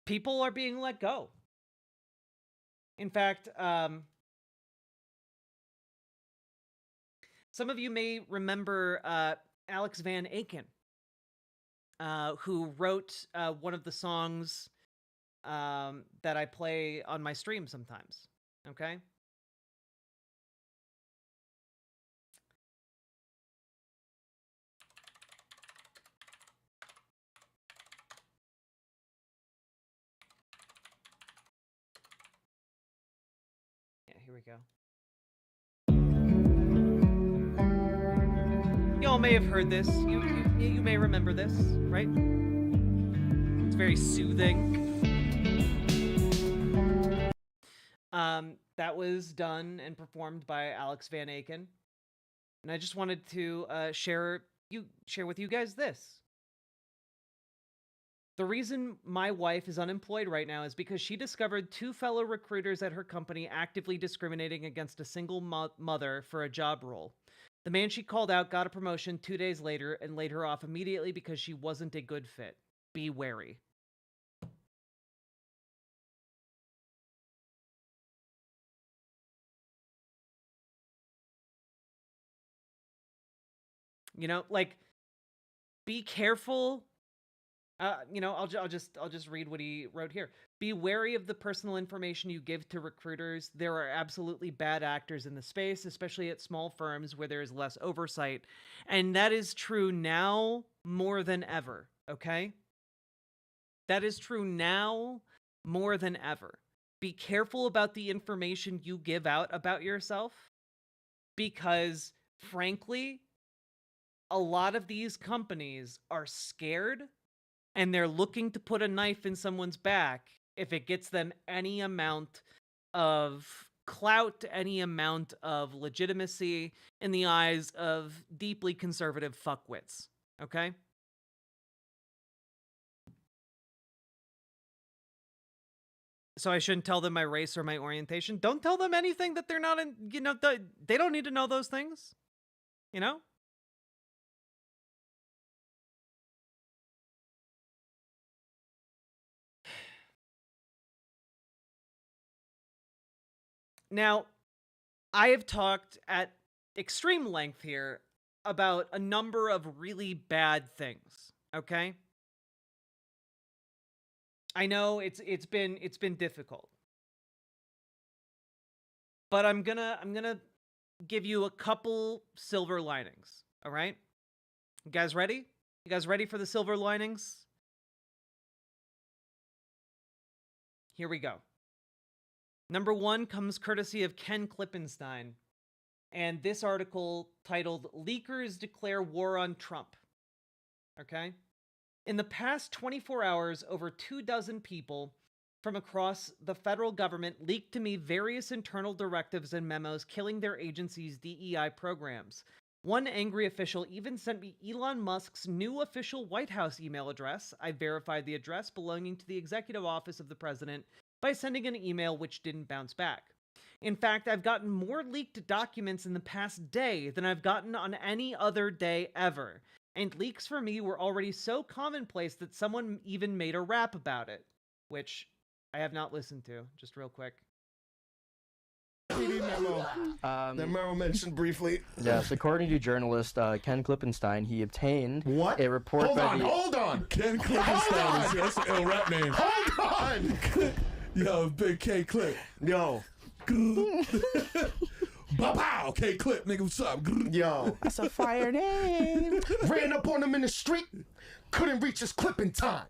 Speaker 7: People are being let go. In fact, some of you may remember Alex Van Aken, who wrote one of the songs that I play on my stream sometimes. Okay? Yeah, here we go. Y'all may have heard this. You may remember this, right? It's very soothing. That was done and performed by Alex Van Aken. And I just wanted to share with you guys this. The reason my wife is unemployed right now is because she discovered 2 fellow recruiters at her company actively discriminating against a single mother for a job role. The man she called out got a promotion 2 days later and laid her off immediately because she wasn't a good fit. Be wary. You know, like, be careful. I'll just read what he wrote here. Be wary of the personal information you give to recruiters. There are absolutely bad actors in the space, especially at small firms where there is less oversight. And that is true now more than ever, okay? That is true now more than ever. Be careful about the information you give out about yourself, because, frankly, a lot of these companies are scared and they're looking to put a knife in someone's back if it gets them any amount of clout, any amount of legitimacy in the eyes of deeply conservative fuckwits. Okay? So I shouldn't tell them my race or my orientation. Don't tell them anything that they're not in, they don't need to know those things. You know? Now, I have talked at extreme length here about a number of really bad things, okay? I know it's been difficult. But I'm gonna give you a couple silver linings, all right? You guys ready? You guys ready for the silver linings? Here we go. Number 1 comes courtesy of Ken Klippenstein, and this article titled, "Leakers Declare War on Trump." Okay? In the past 24 hours, over 24 people from across the federal government leaked to me various internal directives and memos killing their agency's DEI programs. One angry official even sent me Elon Musk's new official White House email address. I verified the address belonging to the executive office of the president by sending an email which didn't bounce back. In fact, I've gotten more leaked documents in the past day than I've gotten on any other day ever. And leaks for me were already so commonplace that someone even made a rap about it, which I have not listened to, just real quick.
Speaker 6: PD memo that Merrill mentioned briefly.
Speaker 9: Yes, according to journalist Ken Klippenstein, he obtained a report
Speaker 6: Hold on! Ken Klippenstein, that's an ill rap name. Hold on! Yo, Big K Clip. Yo. Bow, K Clip, nigga, what's up? Yo.
Speaker 10: That's a fire name.
Speaker 6: Ran up on him in the street, couldn't reach his clip in time.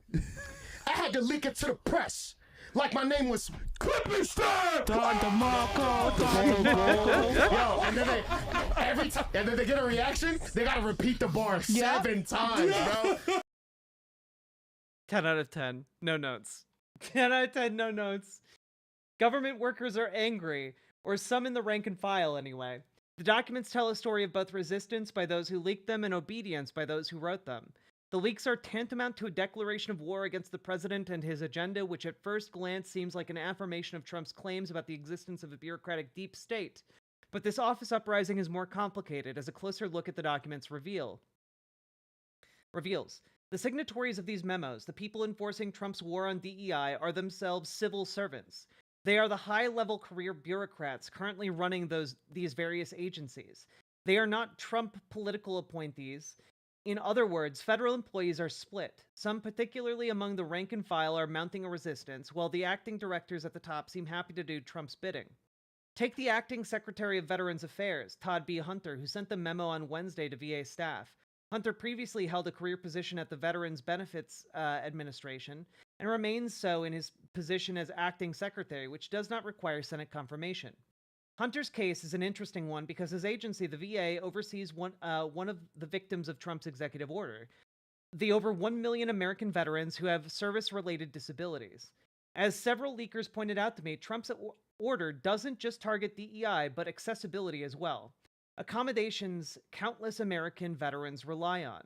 Speaker 6: I had to leak it to the press. Like my name was Klippenstein!
Speaker 10: Don DeMarco,
Speaker 6: Yo, and then and then they get a reaction, they gotta repeat the bar 7 times, bro.
Speaker 7: 10 out of 10. No notes. 10 out of 10, no notes. Government workers are angry, or some in the rank and file anyway. The documents tell a story of both resistance by those who leaked them and obedience by those who wrote them. The leaks are tantamount to a declaration of war against the president and his agenda, which at first glance seems like an affirmation of Trump's claims about the existence of a bureaucratic deep state. But this office uprising is more complicated, as a closer look at the documents reveals. The signatories of these memos, the people enforcing Trump's war on DEI, are themselves civil servants. They are the high-level career bureaucrats currently running these various agencies. They are not Trump political appointees. In other words, federal employees are split. Some, particularly among the rank and file, are mounting a resistance, while the acting directors at the top seem happy to do Trump's bidding. Take the acting Secretary of Veterans Affairs, Todd B. Hunter, who sent the memo on Wednesday to VA staff. Hunter previously held a career position at the Veterans Benefits Administration and remains so in his position as acting secretary, which does not require Senate confirmation. Hunter's case is an interesting one because his agency, the VA, oversees one of the victims of Trump's executive order, the over 1 million American veterans who have service-related disabilities. As several leakers pointed out to me, Trump's order doesn't just target DEI, but accessibility as well. Accommodations countless American veterans rely on.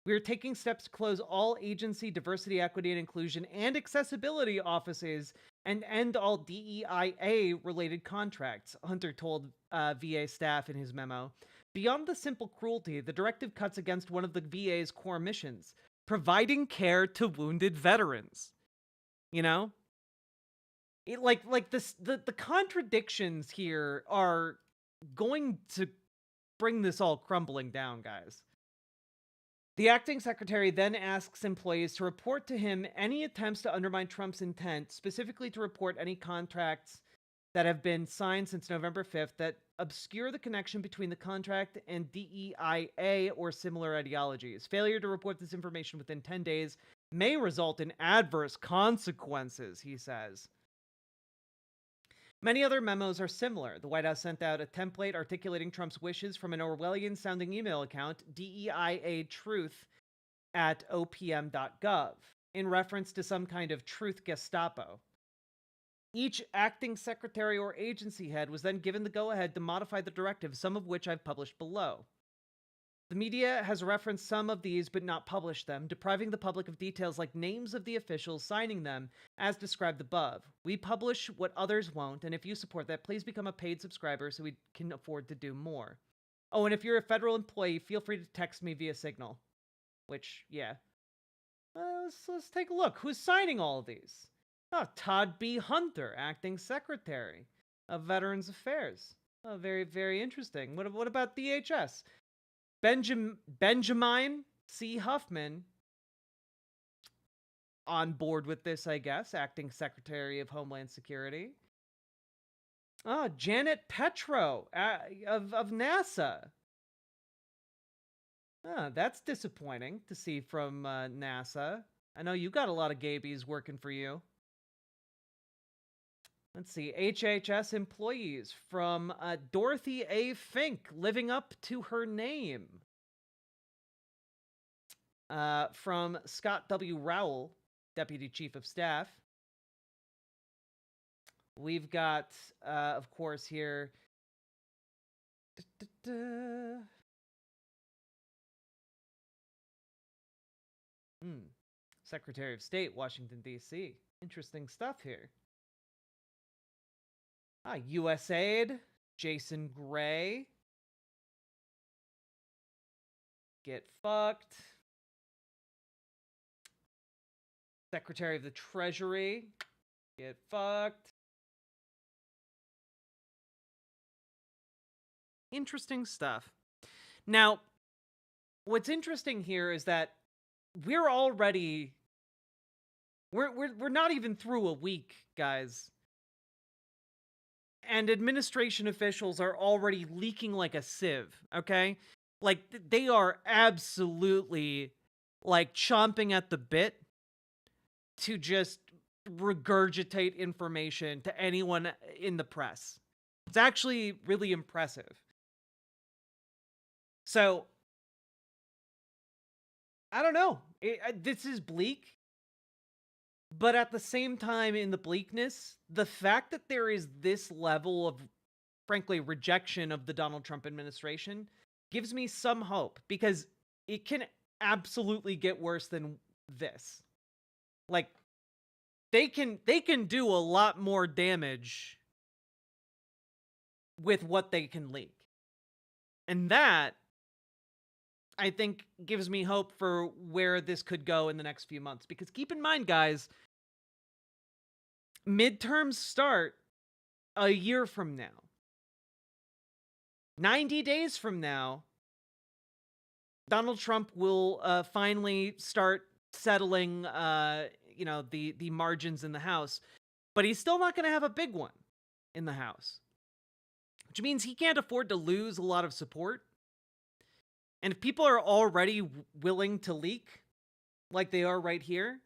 Speaker 7: We are taking steps to close all agency diversity, equity, and inclusion and accessibility offices and end all DEIA-related contracts, Hunter told VA staff in his memo. Beyond the simple cruelty, the directive cuts against one of the VA's core missions, providing care to wounded veterans. You know? The contradictions here are going to bring this all crumbling down, guys. The acting secretary then asks employees to report to him any attempts to undermine Trump's intent, specifically to report any contracts that have been signed since November 5th that obscure the connection between the contract and DEIA or similar ideologies. Failure to report this information within 10 days may result in adverse consequences, he says. Many other memos are similar. The White House sent out a template articulating Trump's wishes from an Orwellian-sounding email account, DEIAtruth@opm.gov, in reference to some kind of truth Gestapo. Each acting secretary or agency head was then given the go-ahead to modify the directive, some of which I've published below. The media has referenced some of these but not published them, depriving the public of details like names of the officials signing them, as described above. We publish what others won't, and if you support that, please become a paid subscriber so we can afford to do more. Oh, and if you're a federal employee, feel free to text me via Signal. Which, yeah. Let's take a look. Who's signing all of these? Oh, Todd B. Hunter, acting secretary of Veterans Affairs. Oh, very, very interesting. What about DHS? Benjamin C. Huffman, on board with this, I guess, acting Secretary of Homeland Security. Janet Petro of NASA. That's disappointing to see from NASA. I know you got a lot of gabies working for you. Let's see, HHS employees from Dorothy A. Fink, living up to her name. From Scott W. Rowell, Deputy Chief of Staff. We've got, of course, here... Secretary of State, Washington, D.C. Interesting stuff here. USAID, Jason Gray. Get fucked. Secretary of the Treasury. Get fucked. Interesting stuff. Now, what's interesting here is that we're already... We're not even through a week, guys. And administration officials are already leaking like a sieve, okay? Like, they are absolutely, like, chomping at the bit to just regurgitate information to anyone in the press. It's actually really impressive. So, I don't know. This is bleak. But at the same time, in the bleakness, the fact that there is this level of, frankly, rejection of the Donald Trump administration gives me some hope, because it can absolutely get worse than this. Like, they can do a lot more damage with what they can leak. And that, I think, gives me hope for where this could go in the next few months. Because keep in mind, guys, midterms start a year from now. 90 days from now, Donald Trump will finally start settling, the margins in the House. But he's still not going to have a big one in the House. Which means he can't afford to lose a lot of support. And if people are already willing to leak, like they are right here,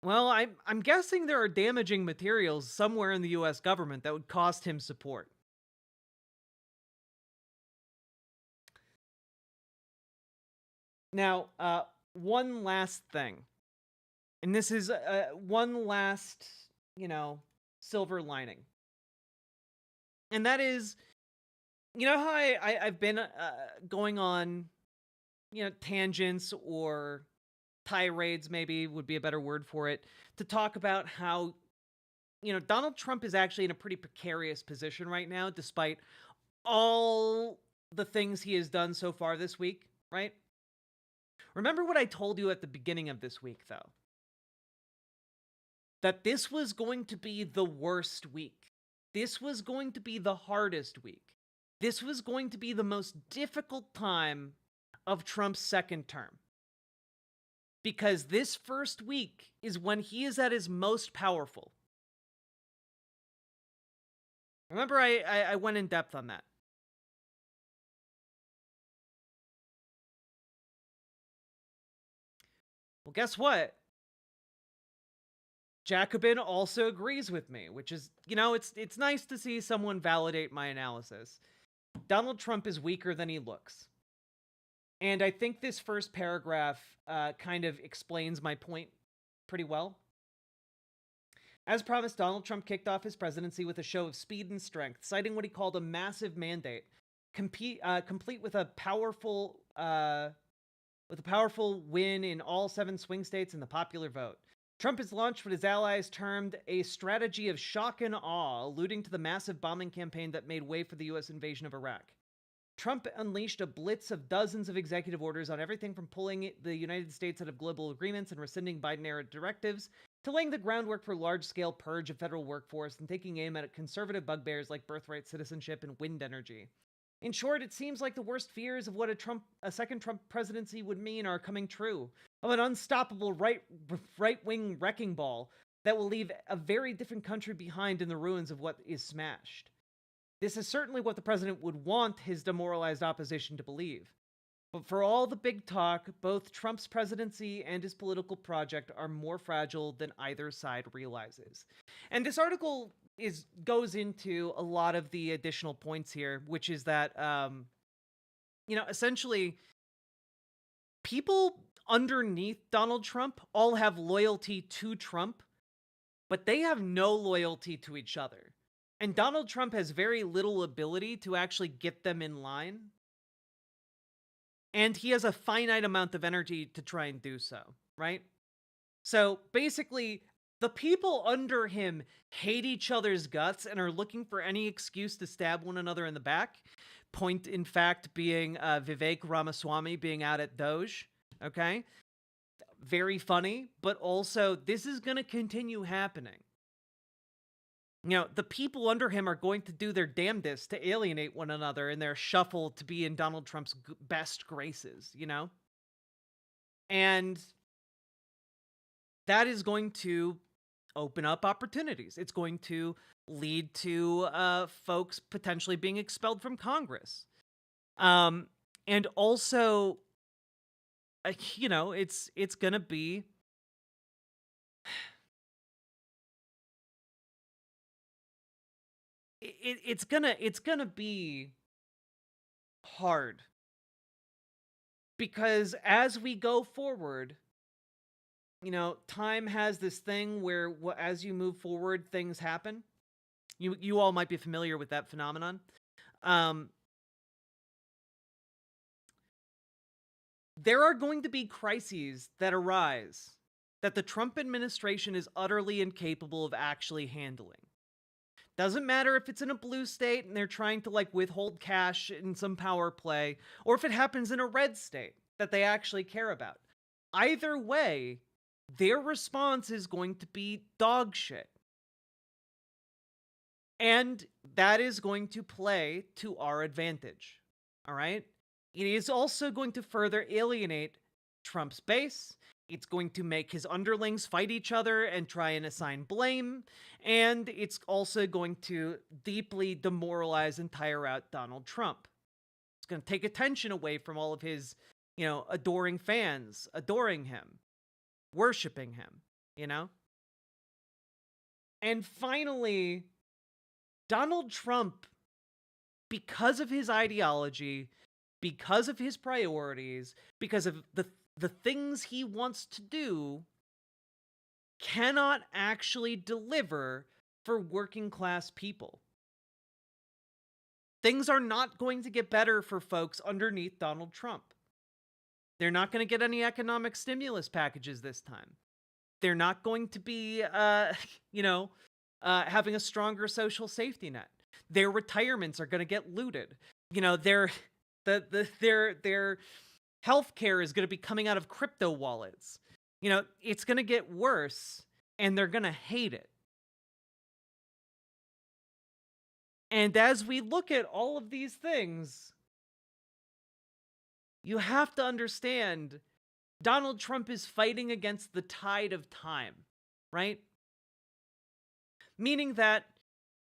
Speaker 7: well, I'm guessing there are damaging materials somewhere in the US government that would cost him support. Now, one last thing. And this is one last, silver lining. And that is, you know how I've been going on, tangents or tirades, maybe would be a better word for it, to talk about how, Donald Trump is actually in a pretty precarious position right now, despite all the things he has done so far this week, right? Remember what I told you at the beginning of this week, though? That this was going to be the worst week. This was going to be the hardest week. This was going to be the most difficult time of Trump's second term. Because this first week is when he is at his most powerful. Remember, I went in depth on that. Well, guess what? Jacobin also agrees with me, which is, it's nice to see someone validate my analysis. Donald Trump is weaker than he looks. And I think this first paragraph kind of explains my point pretty well. As promised, Donald Trump kicked off his presidency with a show of speed and strength, citing what he called a massive mandate, complete with a powerful win in all 7 swing states in the popular vote. Trump has launched what his allies termed a strategy of shock and awe, alluding to the massive bombing campaign that made way for the U.S. invasion of Iraq. Trump unleashed a blitz of dozens of executive orders on everything from pulling the United States out of global agreements and rescinding Biden-era directives, to laying the groundwork for a large-scale purge of federal workforce and taking aim at conservative bugbears like birthright citizenship and wind energy. In short, it seems like the worst fears of what a second Trump presidency would mean are coming true, of an unstoppable right-wing wrecking ball that will leave a very different country behind in the ruins of what is smashed. This is certainly what the president would want his demoralized opposition to believe. But for all the big talk, both Trump's presidency and his political project are more fragile than either side realizes. And this article goes into a lot of the additional points here, which is that, essentially, people underneath Donald Trump all have loyalty to Trump, but they have no loyalty to each other. And Donald Trump has very little ability to actually get them in line. And he has a finite amount of energy to try and do so, right? So basically, the people under him hate each other's guts and are looking for any excuse to stab one another in the back. Point, in fact, being Vivek Ramaswamy being out at Doge, okay? Very funny, but also this is going to continue happening. The people under him are going to do their damnedest to alienate one another in their shuffle to be in Donald Trump's best graces, And that is going to open up opportunities. It's going to lead to folks potentially being expelled from Congress. And also, it's going to be... It's gonna be hard, because as we go forward, time has this thing where as you move forward, things happen. You all might be familiar with that phenomenon. there are going to be crises that arise that the Trump administration is utterly incapable of actually handling. Doesn't matter if it's in a blue state and they're trying to like withhold cash in some power play, or if it happens in a red state that they actually care about. Either way, their response is going to be dog shit. And that is going to play to our advantage. All right? It is also going to further alienate Trump's base. It's going to make his underlings fight each other and try and assign blame. And it's also going to deeply demoralize and tire out Donald Trump. It's going to take attention away from all of his, adoring fans, adoring him, worshiping him, And finally, Donald Trump, because of his ideology, because of his priorities, because of the things he wants to do, cannot actually deliver for working class people. Things are not going to get better for folks underneath Donald Trump. They're not going to get any economic stimulus packages this time. They're not going to be, having a stronger social safety net. Their retirements are going to get looted. Their healthcare is going to be coming out of crypto wallets. It's going to get worse, and they're going to hate it. And as we look at all of these things, you have to understand Donald Trump is fighting against the tide of time, right? Meaning that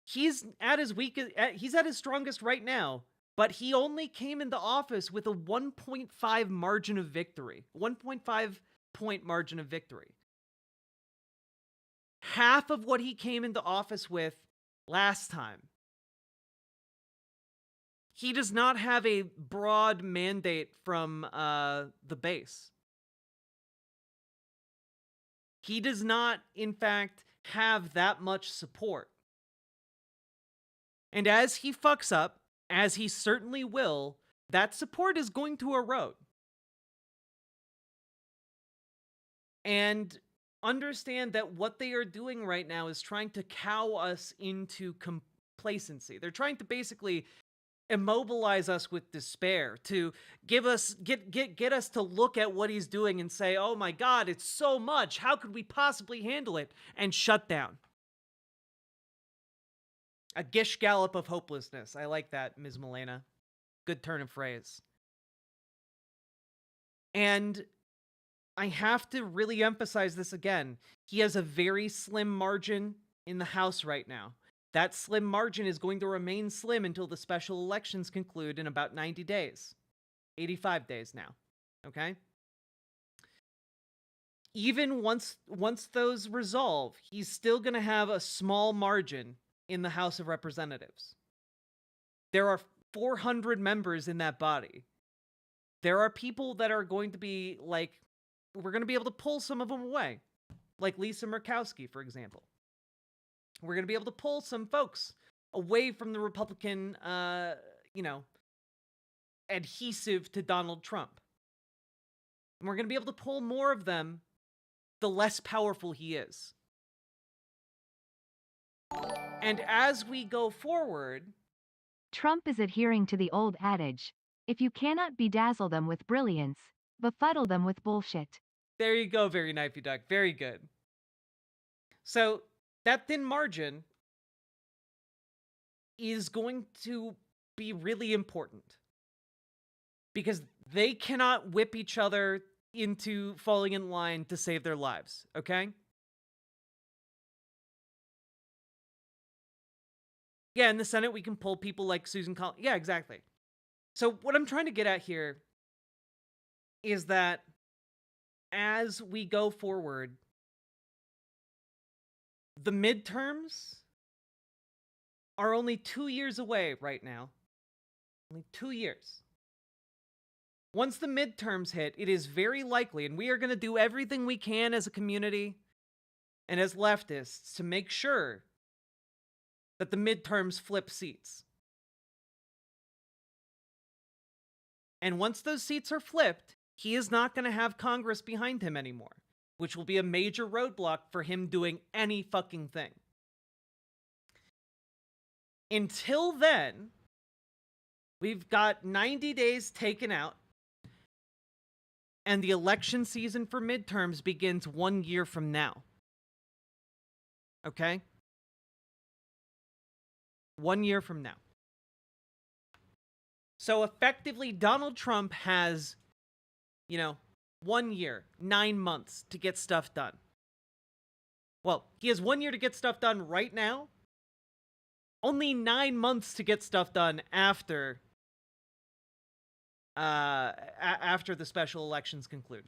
Speaker 7: he's at his strongest right now, but he only came into office with a 1.5 margin of victory, 1.5 point margin of victory. Half of what he came into office with last time. He does not have a broad mandate from the base. He does not, in fact, have that much support. And as he fucks up, as he certainly will, that support is going to erode. And understand that what they are doing right now is trying to cow us into complacency. They're trying to basically immobilize us with despair, to get us to look at what he's doing and say, oh my God, it's so much. How could we possibly handle it? And shut down. A gish gallop of hopelessness. I like that, Ms. Milena. Good turn of phrase. And I have to really emphasize this again. He has a very slim margin in the House right now. That slim margin is going to remain slim until the special elections conclude in about 90 days. 85 days now. Okay? Even once those resolve, he's still going to have a small margin in the House of Representatives. There are 400 members in that body. There are people that are going to be like, we're going to be able to pull some of them away. Like Lisa Murkowski, for example. We're going to be able to pull some folks away from the Republican, adhesive to Donald Trump. And we're going to be able to pull more of them the less powerful he is. And as we go forward,
Speaker 8: Trump is adhering to the old adage, if you cannot bedazzle them with brilliance, befuddle them with bullshit.
Speaker 7: There you go, very knifey duck. Very good. So, that thin margin is going to be really important. Because they cannot whip each other into falling in line to save their lives, okay? Yeah, in the Senate, we can pull people like Susan Collins. Yeah, exactly. So what I'm trying to get at here is that as we go forward, the midterms are only 2 years away right now. Only 2 years. Once the midterms hit, it is very likely, and we are going to do everything we can as a community and as leftists to make sure that the midterms flip seats. And once those seats are flipped, he is not going to have Congress behind him anymore, which will be a major roadblock for him doing any fucking thing. Until then, we've got 90 days taken out, and the election season for midterms begins 1 year from now. Okay? 1 year from now. So effectively, Donald Trump has, 1 year, 9 months to get stuff done. Well, he has 1 year to get stuff done right now. Only 9 months to get stuff done after the special elections conclude.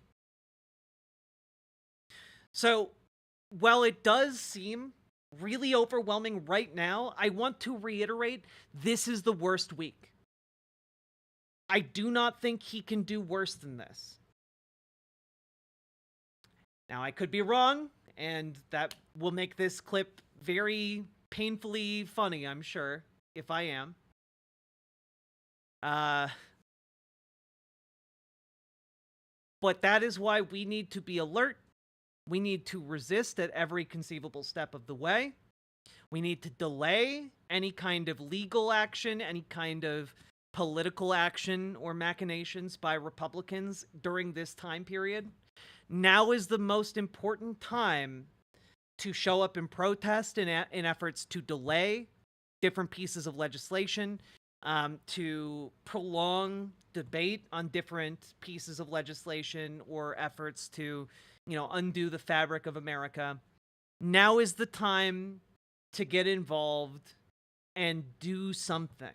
Speaker 7: So, while it does seem really overwhelming right now, I want to reiterate, this is the worst week. I do not think he can do worse than this. Now, I could be wrong, and that will make this clip very painfully funny, I'm sure, if I am. But that is why we need to be alert. We need to resist at every conceivable step of the way. We need to delay any kind of legal action, any kind of political action or machinations by Republicans during this time period. Now is the most important time to show up in protest in efforts to delay different pieces of legislation, to prolong debate on different pieces of legislation or efforts to, undo the fabric of America. Now is the time to get involved and do something.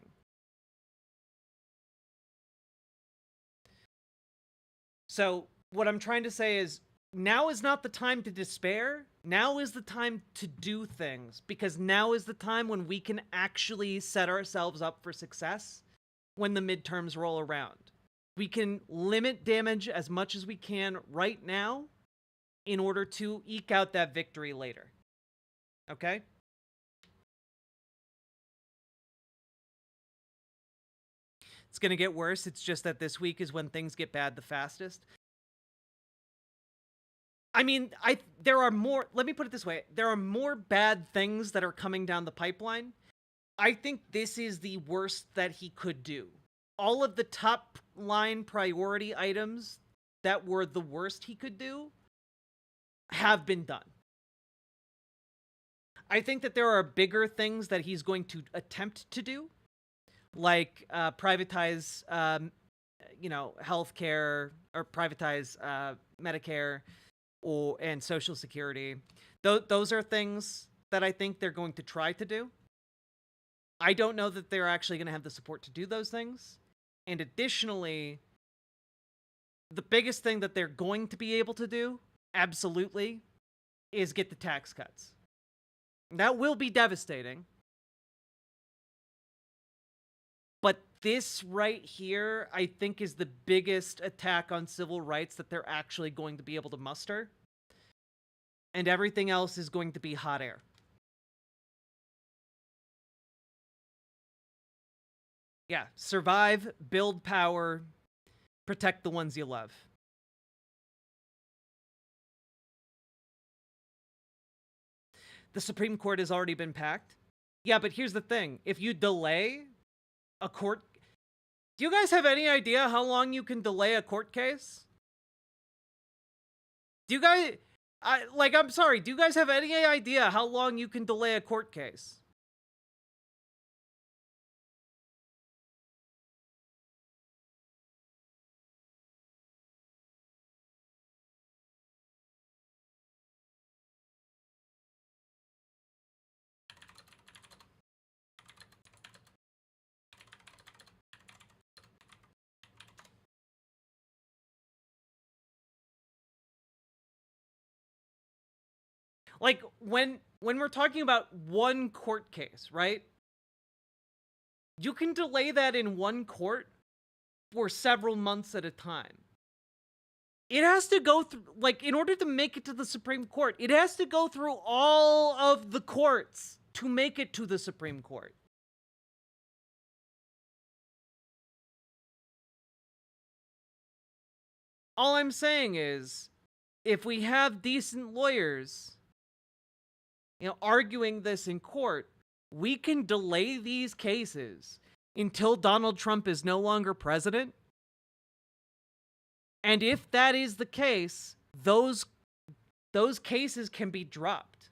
Speaker 7: So what I'm trying to say is, now is not the time to despair. Now is the time to do things, because now is the time when we can actually set ourselves up for success when the midterms roll around. We can limit damage as much as we can right now in order to eke out that victory later. Okay? It's going to get worse. It's just that this week is when things get bad the fastest. I mean, there are more, let me put it this way. There are more bad things that are coming down the pipeline. I think this is the worst that he could do. All of the top line priority items that were the worst he could do have been done. I think that there are bigger things that he's going to attempt to do, like privatize, healthcare, or privatize Medicare, and Social Security. Those are things that I think they're going to try to do. I don't know that they're actually going to have the support to do those things. And additionally, the biggest thing that they're going to be able to do, absolutely, is get the tax cuts. That will be devastating. But this right here, I think, is the biggest attack on civil rights that they're actually going to be able to muster. And everything else is going to be hot air. Yeah, survive, build power, protect the ones you love. The Supreme Court has already been packed. Yeah, but here's the thing. If you delay a court... Do you guys have any idea how long you can delay a court case? Do you guys... I'm sorry. Do you guys have any idea how long you can delay a court case? Like, when we're talking about one court case, right? You can delay that in one court for several months at a time. It has to go through, in order to make it to the Supreme Court, it has to go through all of the courts to make it to the Supreme Court. All I'm saying is, if we have decent lawyers, arguing this in court, we can delay these cases until Donald Trump is no longer president. And if that is the case, those cases can be dropped.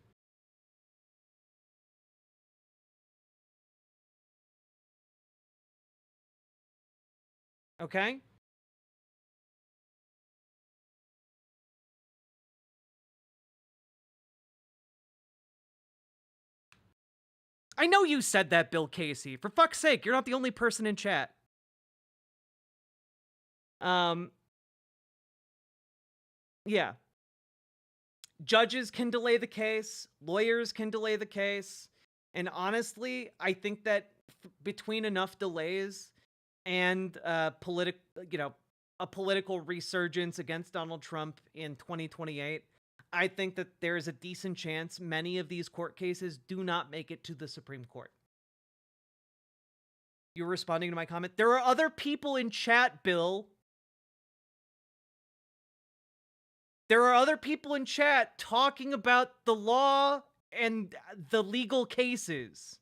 Speaker 7: Okay? I know you said that, Bill Casey. For fuck's sake, you're not the only person in chat. Yeah. Judges can delay the case, lawyers can delay the case, and honestly, I think that between enough delays and a political resurgence against Donald Trump in 2028, I think that there is a decent chance many of these court cases do not make it to the Supreme Court. You're responding to my comment? There are other people in chat, Bill. There are other people in chat talking about the law and the legal cases.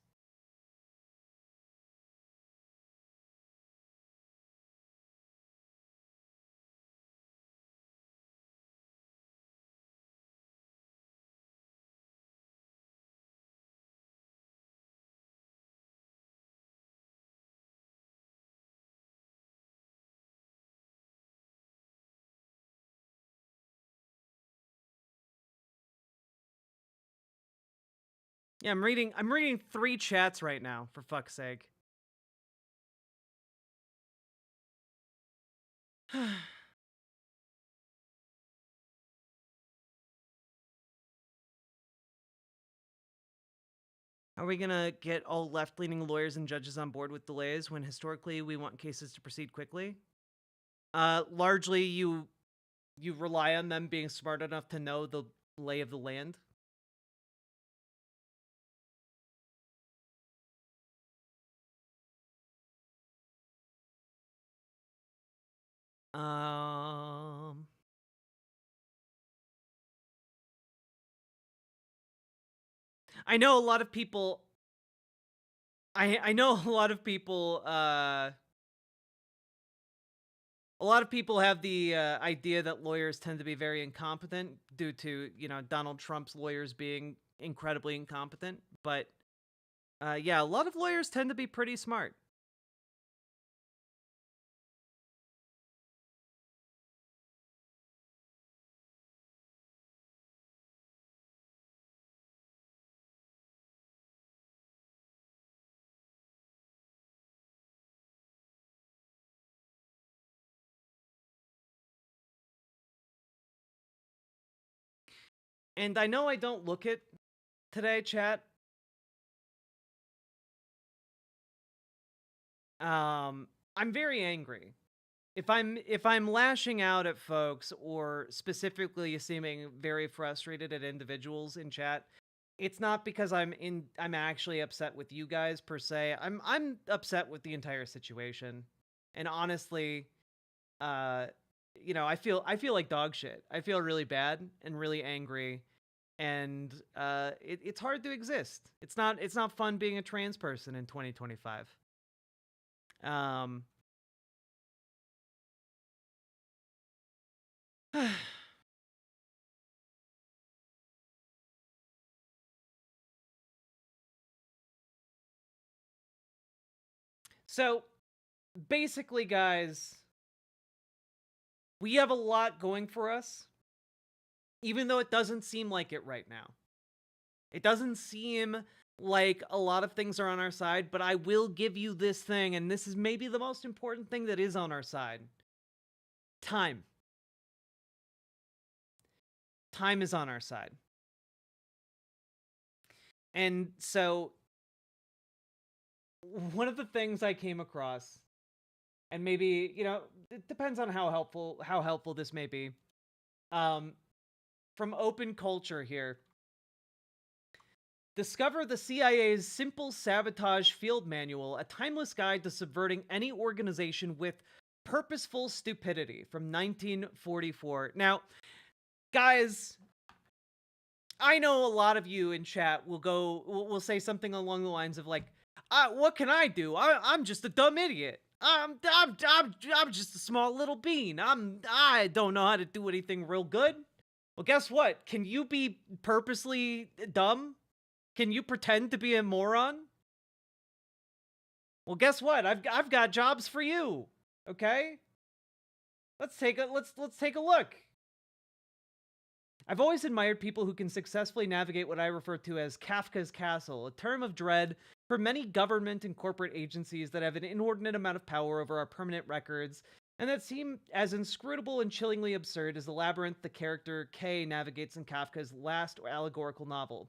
Speaker 7: Yeah, I'm reading 3 chats right now, for fuck's sake. Are we gonna get all left-leaning lawyers and judges on board with delays when historically we want cases to proceed quickly? Largely you rely on them being smart enough to know the lay of the land. I know a lot of people. I know a lot of people. A lot of people have the idea that lawyers tend to be very incompetent due to Donald Trump's lawyers being incredibly incompetent. But yeah, a lot of lawyers tend to be pretty smart. And I know I don't look it today, chat. I'm very angry. If I'm lashing out at folks or specifically seeming very frustrated at individuals in chat, it's not because I'm actually upset with you guys per se. I'm upset with the entire situation. And honestly, I feel like dog shit. I feel really bad and really angry. And it's hard to exist. It's not fun being a trans person in 2025. So basically, guys, we have a lot going for us, even though it doesn't seem like it right now. It doesn't seem like a lot of things are on our side, but I will give you this thing, and this is maybe the most important thing that is on our side. Time. Time is on our side. And so, one of the things I came across, and maybe, it depends on how helpful this may be, from Open Culture here. Discover the CIA's Simple Sabotage Field Manual, a timeless guide to subverting any organization with Purposeful Stupidity from 1944. Now, guys, I know a lot of you in chat will say something along the lines of like, what can I do? I'm just a dumb idiot. I'm just a small little bean. I don't know how to do anything real good. Well, guess what? Can you be purposely dumb? Can you pretend to be a moron? Well, guess what? I've got jobs for you. Okay? Let's take a look. I've always admired people who can successfully navigate what I refer to as Kafka's Castle, a term of dread for many government and corporate agencies that have an inordinate amount of power over our permanent records, and that seem as inscrutable and chillingly absurd as the labyrinth the character K navigates in Kafka's last allegorical novel.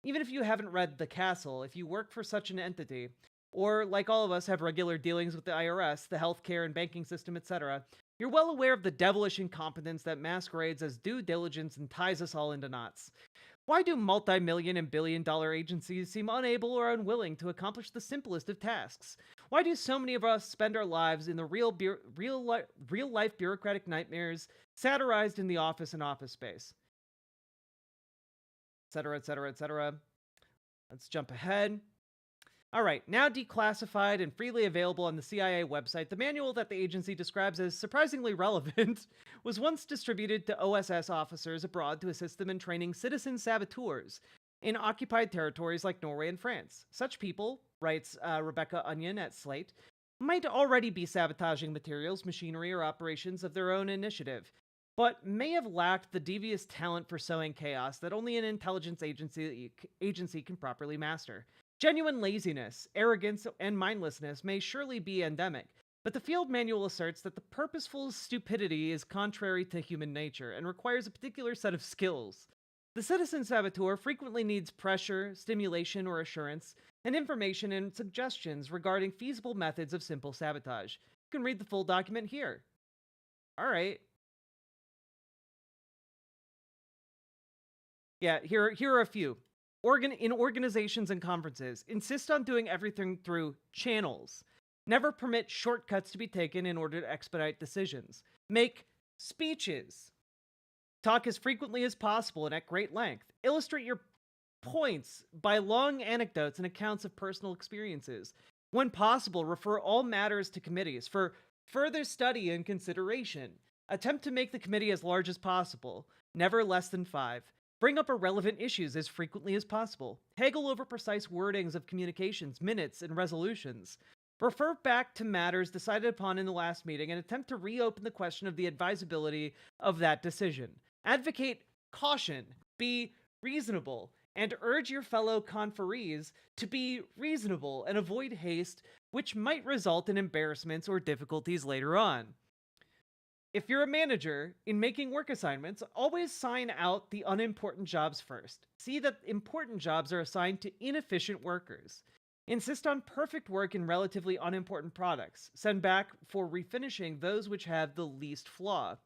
Speaker 7: Even if you haven't read The Castle, if you work for such an entity, or like all of us have regular dealings with the IRS, the healthcare and banking system, etc., you're well aware of the devilish incompetence that masquerades as due diligence and ties us all into knots. Why do multi-million and billion-dollar agencies seem unable or unwilling to accomplish the simplest of tasks? Why do so many of us spend our lives in the real-life bureaucratic nightmares satirized in the office and office space? Etc., etc., etc. Let's jump ahead. All right, now declassified and freely available on the CIA website, the manual that the agency describes as surprisingly relevant was once distributed to OSS officers abroad to assist them in training citizen saboteurs in occupied territories like Norway and France. Such people, writes Rebecca Onion at Slate, might already be sabotaging materials, machinery, or operations of their own initiative, but may have lacked the devious talent for sowing chaos that only an intelligence agency can properly master. Genuine laziness, arrogance, and mindlessness may surely be endemic, but the field manual asserts that the purposeful stupidity is contrary to human nature and requires a particular set of skills. The citizen saboteur frequently needs pressure, stimulation, or assurance, and information and suggestions regarding feasible methods of simple sabotage. You can read the full document here. All right. Yeah, here are a few. In organizations and conferences, insist on doing everything through channels. Never permit shortcuts to be taken in order to expedite decisions. Make speeches. Talk as frequently as possible and at great length. Illustrate your points by long anecdotes and accounts of personal experiences. When possible, refer all matters to committees for further study and consideration. Attempt to make the committee as large as possible, never less than 5. Bring up irrelevant issues as frequently as possible. Haggle over precise wordings of communications, minutes, and resolutions. Refer back to matters decided upon in the last meeting and attempt to reopen the question of the advisability of that decision. Advocate caution, be reasonable, and urge your fellow conferees to be reasonable and avoid haste, which might result in embarrassments or difficulties later on. If you're a manager, in making work assignments, always sign out the unimportant jobs first. See that important jobs are assigned to inefficient workers. Insist on perfect work in relatively unimportant products. Send back for refinishing those which have the least flaw.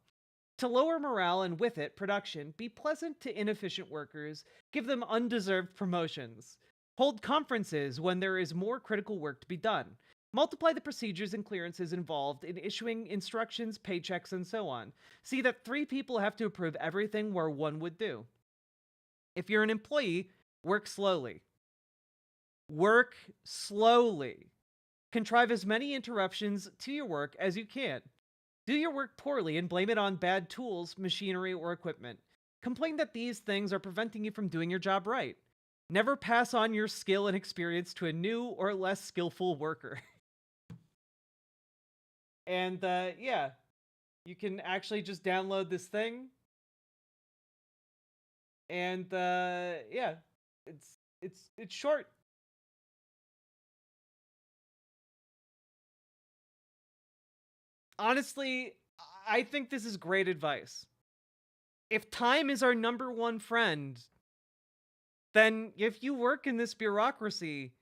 Speaker 7: To lower morale and with it production, be pleasant to inefficient workers. Give them undeserved promotions. Hold conferences when there is more critical work to be done. Multiply the procedures and clearances involved in issuing instructions, paychecks, and so on. See that 3 people have to approve everything where 1 would do. If you're an employee, work slowly. Work slowly. Contrive as many interruptions to your work as you can. Do your work poorly and blame it on bad tools, machinery, or equipment. Complain that these things are preventing you from doing your job right. Never pass on your skill and experience to a new or less skillful worker. And yeah, you can actually just download this thing. And yeah, it's short. Honestly, I think this is great advice. If time is our number one friend, then if you work in this bureaucracy,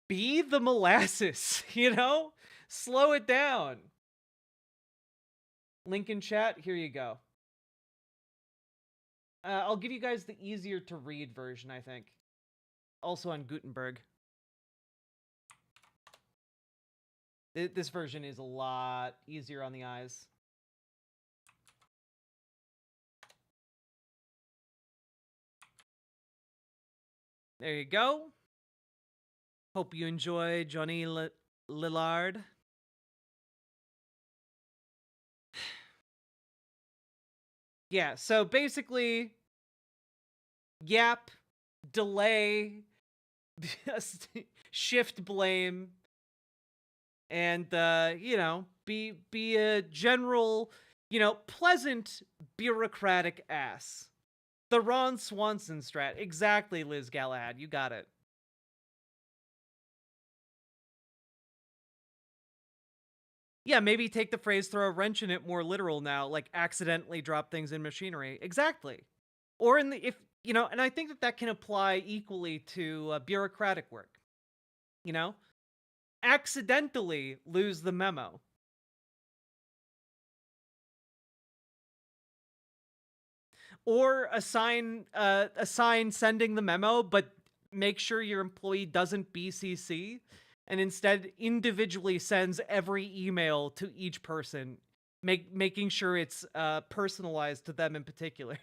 Speaker 7: be the molasses, you know? Slow it down. Link in chat, here you go. I'll give you guys the easier to read version, I think. Also on Gutenberg. This version is a lot easier on the eyes. There you go. Hope you enjoy Johnny Lillard. Yeah, so basically, yap, delay, shift blame, and, you know, be a general, you know, pleasant bureaucratic ass. The Ron Swanson strat. Exactly, Liz Galahad. You got it. Yeah, maybe take the phrase throw a wrench in it more literal now, like accidentally drop things in machinery. Exactly. Or in the, if, you know, and I think that can apply equally to bureaucratic work. You know? Accidentally lose the memo. Or assign sending the memo, but make sure your employee doesn't BCC, and instead individually sends every email to each person, making sure it's personalized to them in particular.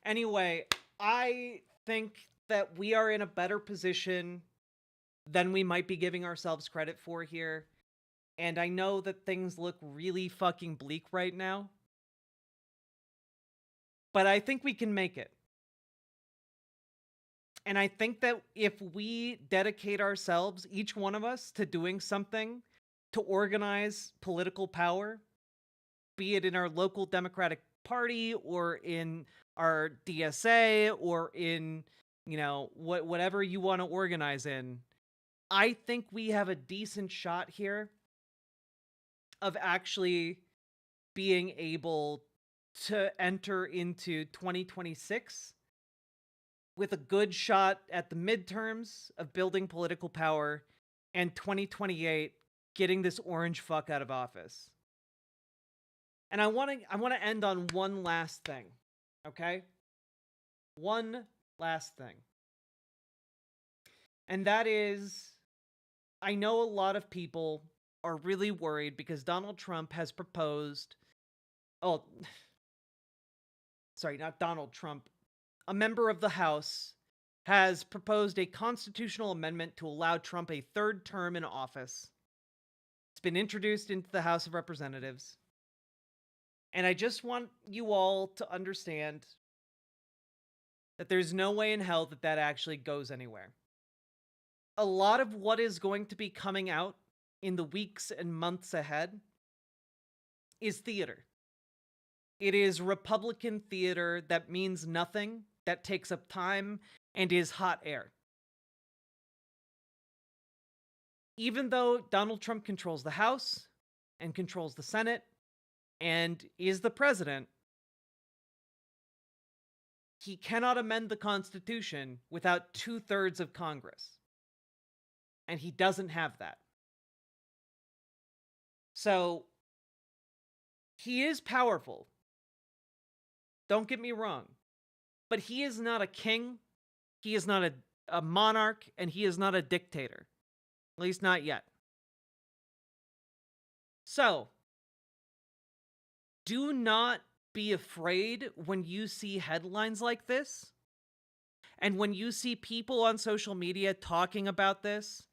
Speaker 7: Anyway, I think that we are in a better position than we might be giving ourselves credit for here. And I know that things look really fucking bleak right now. But I think we can make it. And I think that if we dedicate ourselves, each one of us, to doing something to organize political power, be it in our local Democratic Party or in our DSA or in, you know, whatever you want to organize in, I think we have a decent shot here of actually being able to enter into 2026 with a good shot at the midterms of building political power, and 2028 getting this orange fuck out of office. And I want to end on one last thing, okay? One last thing. And that is, I know a lot of people are really worried because Donald Trump has proposed, sorry, not Donald Trump, a member of the House has proposed a constitutional amendment to allow Trump a third term in office. It's been introduced into the House of Representatives. And I just want you all to understand that there's no way in hell that that actually goes anywhere. A lot of what is going to be coming out in the weeks and months ahead is theater. It is Republican theater that means nothing, that takes up time, and is hot air. Even though Donald Trump controls the House and controls the Senate and is the president, he cannot amend the Constitution without 2/3 of Congress. And he doesn't have that. So, he is powerful. Don't get me wrong. But he is not a king, he is not a monarch, and he is not a dictator. At least not yet. So, do not be afraid when you see headlines like this. And when you see people on social media talking about this,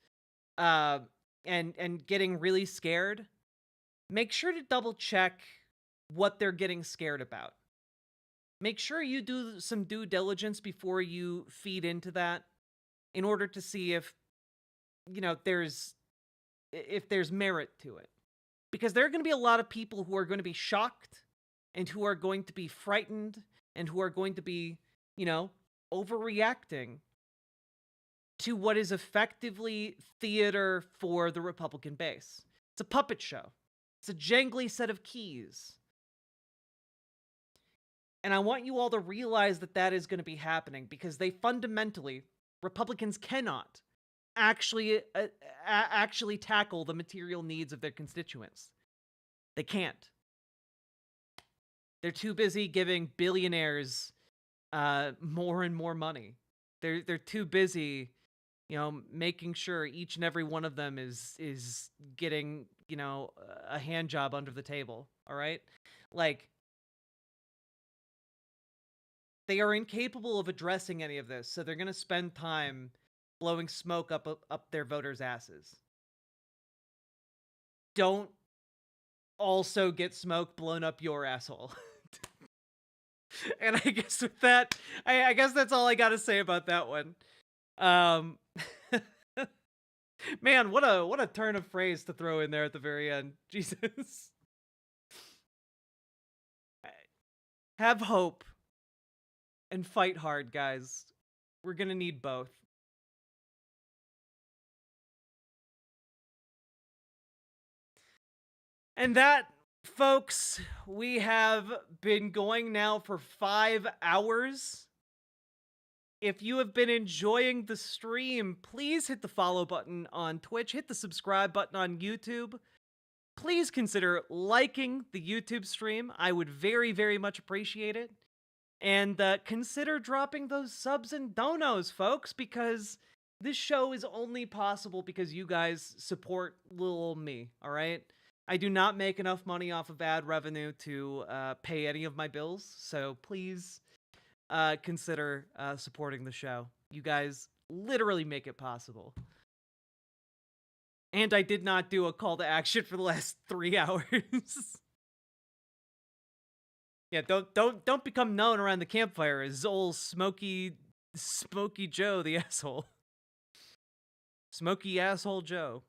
Speaker 7: and getting really scared, make sure to double check what they're getting scared about. Make sure you do some due diligence before you feed into that in order to see if, you know, there's merit to it. Because there are going to be a lot of people who are going to be shocked and who are going to be frightened and who are going to be, you know, overreacting to what is effectively theater for the Republican base. It's a puppet show. It's a jangly set of keys. And I want you all to realize that that is going to be happening because they fundamentally, Republicans cannot actually tackle the material needs of their constituents. They can't. They're too busy giving billionaires more and more money. They're too busy, making sure each and every one of them is getting, a hand job under the table. All right, like they are incapable of addressing any of this, so they're gonna spend time blowing smoke up their voters' asses. Don't also get smoke blown up your asshole. And I guess with that, I guess that's all I gotta say about that one. Man, what a turn of phrase to throw in there at the very end. Jesus. Have hope and fight hard, guys. We're gonna need both. And that, folks, we have been going now for 5 hours. If you have been enjoying the stream, please hit the follow button on Twitch, hit the subscribe button on YouTube. Please consider liking the YouTube stream. I would very, very much appreciate it. And consider dropping those subs and donos, folks, because this show is only possible because you guys support little old me, all right? I do not make enough money off of ad revenue to pay any of my bills, so please consider supporting the show. You guys literally make it possible. And I did not do a call to action for the last 3 hours. Yeah, don't become known around the campfire as old Smokey Joe the asshole. Smokey asshole Joe.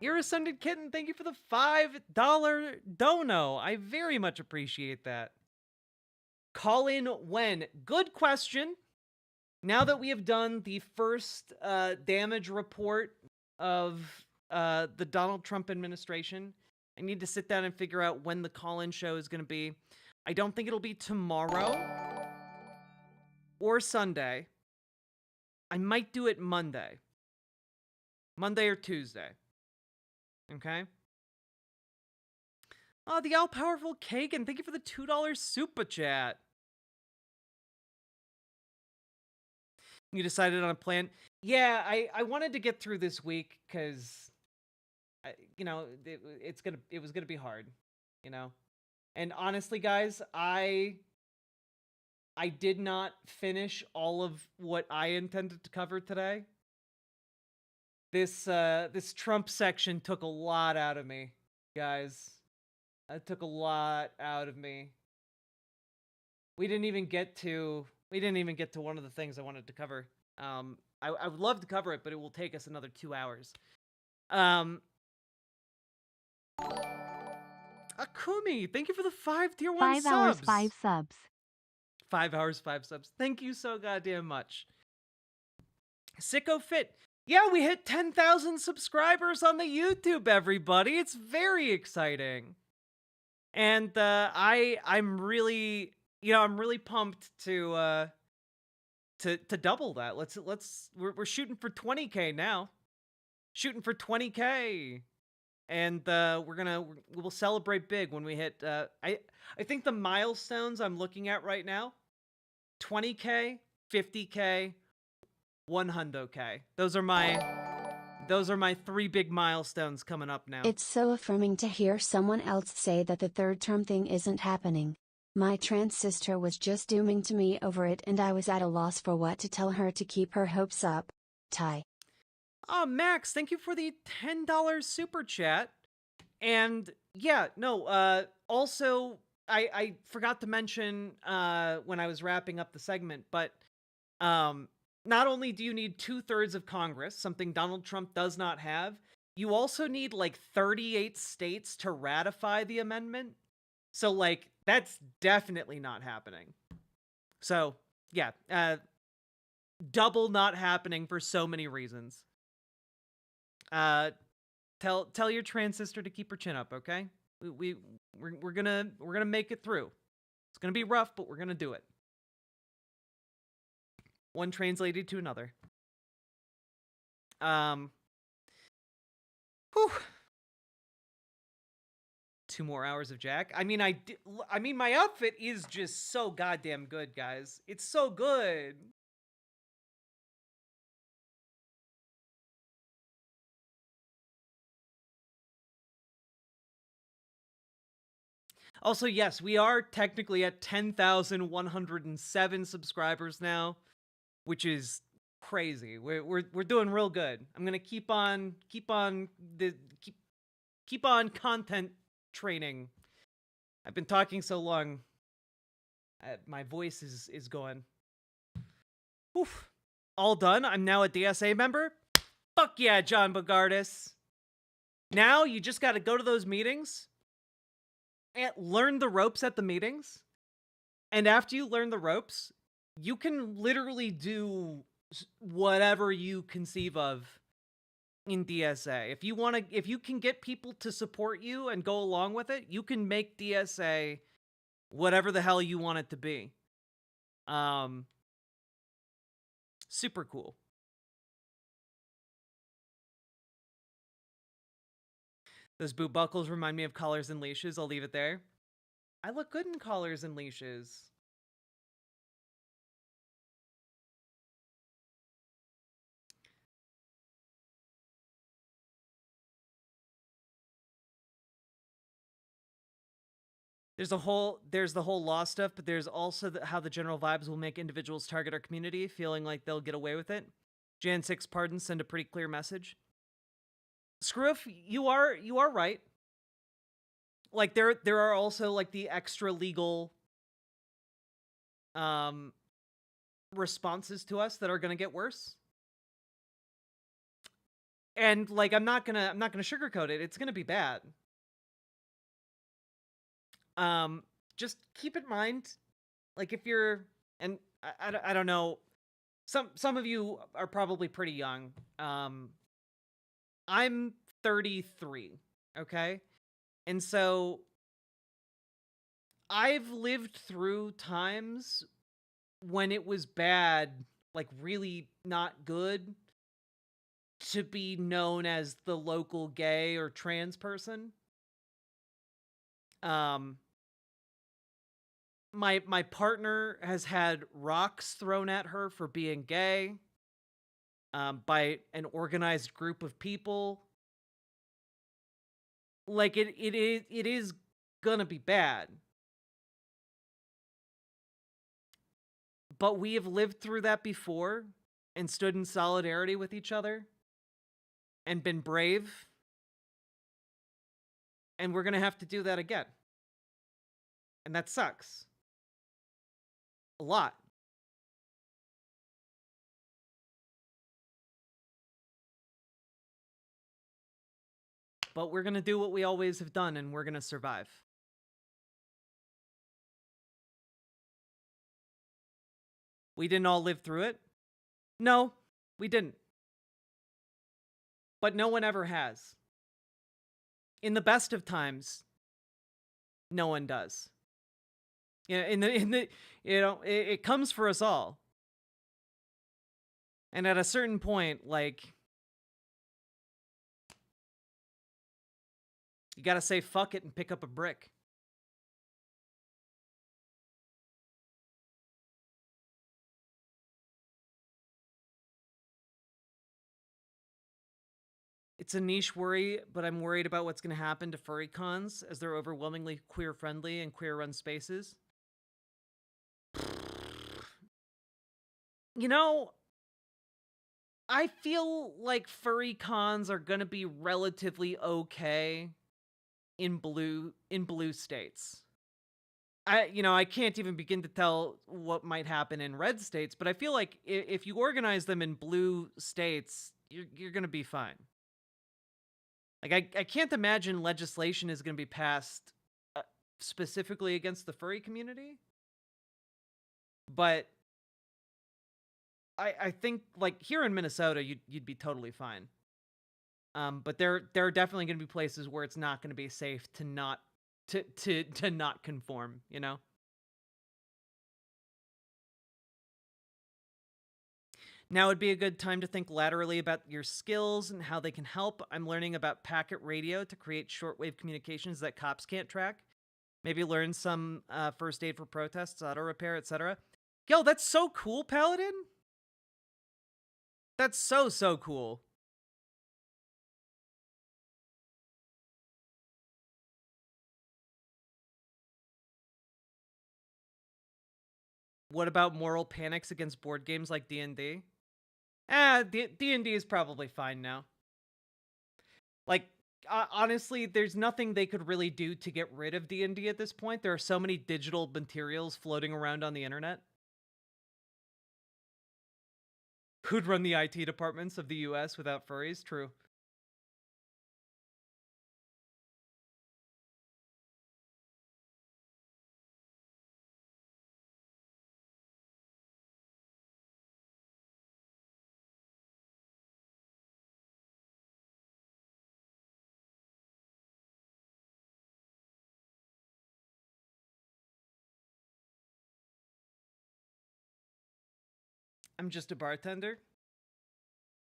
Speaker 7: You're Ascended Kitten, thank you for the $5 dono. I very much appreciate that. Call in when? Good question. Now that we have done the first damage report of the Donald Trump administration, I need to sit down and figure out when the call-in show is going to be. I don't think it'll be tomorrow or Sunday. I might do it Monday. Monday or Tuesday. Okay? Oh, the all-powerful Kagan, thank you for the $2 super chat. You decided on a plan? Yeah, I wanted to get through this week because, it was gonna be hard, And honestly, guys, I did not finish all of what I intended to cover today. This Trump section took a lot out of me, guys. It took a lot out of me. We didn't even get to one of the things I wanted to cover. I would love to cover it, but it will take us another 2 hours. Akumi, thank you for the 5 tier 1 subs.
Speaker 8: 5 hours, 5 subs.
Speaker 7: 5 hours, 5 subs. Thank you so goddamn much. Sicko Fit. Yeah, we hit 10,000 subscribers on the YouTube, everybody. It's very exciting. And I'm really pumped to double that. We're shooting for 20K now. Shooting for 20K. And we'll celebrate big when we hit I think the milestones I'm looking at right now, 20K, 50K, 100K. Those are my 3 big milestones coming up now.
Speaker 13: It's so affirming to hear someone else say that the third term thing isn't happening. My trans sister was just dooming to me over it and I was at a loss for what to tell her to keep her hopes up. Ty.
Speaker 7: Oh, Max, thank you for the $10 super chat. And yeah, no, also I forgot to mention when I was wrapping up the segment, but not only do you need 2/3 of Congress, something Donald Trump does not have, you also need like 38 states to ratify the amendment. So like, that's definitely not happening. So yeah, double not happening for so many reasons. Tell your trans sister to keep her chin up, okay? We're gonna make it through. It's going to be rough, but we're going to do it. One translated to another. Whew. 2 more hours of Jack. I mean, my outfit is just so goddamn good, guys. It's so good. Also, yes, we are technically at 10,107 subscribers now, which is crazy. We're doing real good. I'm gonna keep on content training. I've been talking so long, my voice is going. Oof. All done. I'm now a DSA member. Fuck yeah, John Bogardus. Now you just got to go to those meetings and learn the ropes at the meetings. And after you learn the ropes, you can literally do whatever you conceive of in DSA. If you can get people to support you and go along with it, you can make DSA whatever the hell you want it to be. Super cool. Those boot buckles remind me of collars and leashes. I'll leave it there. I look good in collars and leashes. There's the whole law stuff, but there's also how the general vibes will make individuals target our community, feeling like they'll get away with it. Jan 6 pardons send a pretty clear message. Scroof, you are right. Like there are also like the extra legal responses to us that are gonna get worse. And like I'm not gonna sugarcoat it. It's gonna be bad. Just keep in mind, like if you're, and I don't know, some of you are probably pretty young. I'm 33, okay? And so I've lived through times when it was bad, like really not good, to be known as the local gay or trans person. My partner has had rocks thrown at her for being gay by an organized group of people. Like it is gonna be bad. But we have lived through that before and stood in solidarity with each other and been brave. And we're gonna have to do that again. And that sucks. A lot. But we're gonna do what we always have done, and we're gonna survive. We didn't all live through it. No, we didn't. But no one ever has. In the best of times, no one does. Yeah, in the it comes for us all. And at a certain point, like, you gotta say fuck it and pick up a brick. It's a niche worry, but I'm worried about what's going to happen to furry cons as they're overwhelmingly queer-friendly and queer-run spaces. You know, I feel like furry cons are going to be relatively okay in blue states. I can't even begin to tell what might happen in red states, but I feel like if you organize them in blue states, you're going to be fine. Like, I can't imagine legislation is going to be passed specifically against the furry community. But I think, like, here in Minnesota, you'd be totally fine. But there are definitely going to be places where it's not going to be safe to not conform, you know? Now would be a good time to think laterally about your skills and how they can help. I'm learning about packet radio to create shortwave communications that cops can't track. Maybe learn some first aid for protests, auto repair, etc. Yo, that's so cool, Paladin. That's so cool. What about moral panics against board games like D&D? D&D is probably fine now. Like, honestly, there's nothing they could really do to get rid of D&D at this point. There are so many digital materials floating around on the internet. Who'd run the IT departments of the US without furries? True. I'm just a bartender.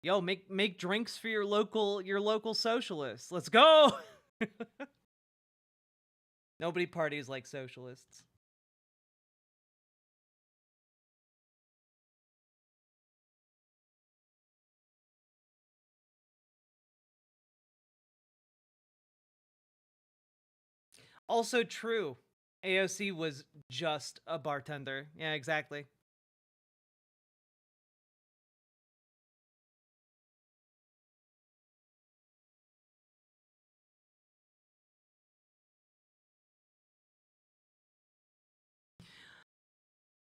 Speaker 7: Yo, make drinks for your local socialists. Let's go. Nobody parties like socialists. Also true. AOC was just a bartender. Yeah, exactly.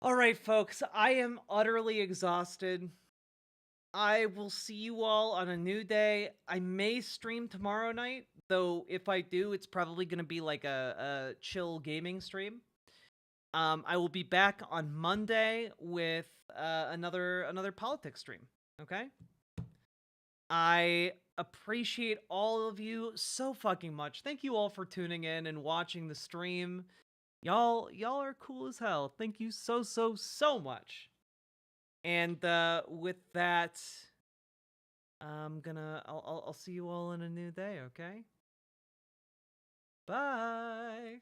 Speaker 7: All right, folks, I am utterly exhausted. I will see you all on a new day. I may stream tomorrow night, though if I do, it's probably going to be like a chill gaming stream. I will be back on Monday with another politics stream, okay? I appreciate all of you so fucking much. Thank you all for tuning in and watching the stream. Y'all are cool as hell. Thank you so much. And with that, I'll see you all in a new day, okay? Bye.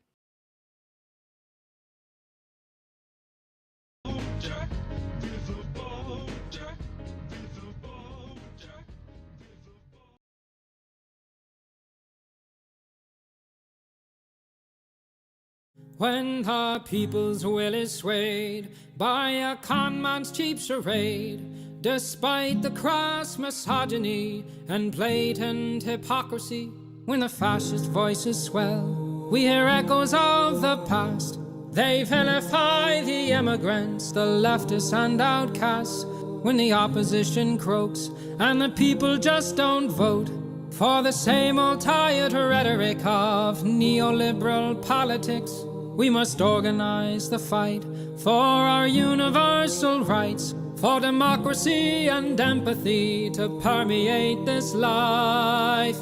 Speaker 11: When the people's will is swayed by a con man's cheap charade, despite the crass misogyny and blatant hypocrisy, when the fascist voices swell, we hear echoes of the past. They vilify the immigrants, the leftists and outcasts, when the opposition croaks and the people just don't vote for the same old tired rhetoric of neoliberal politics. We must organize the fight for our universal rights, for democracy and empathy to permeate this life.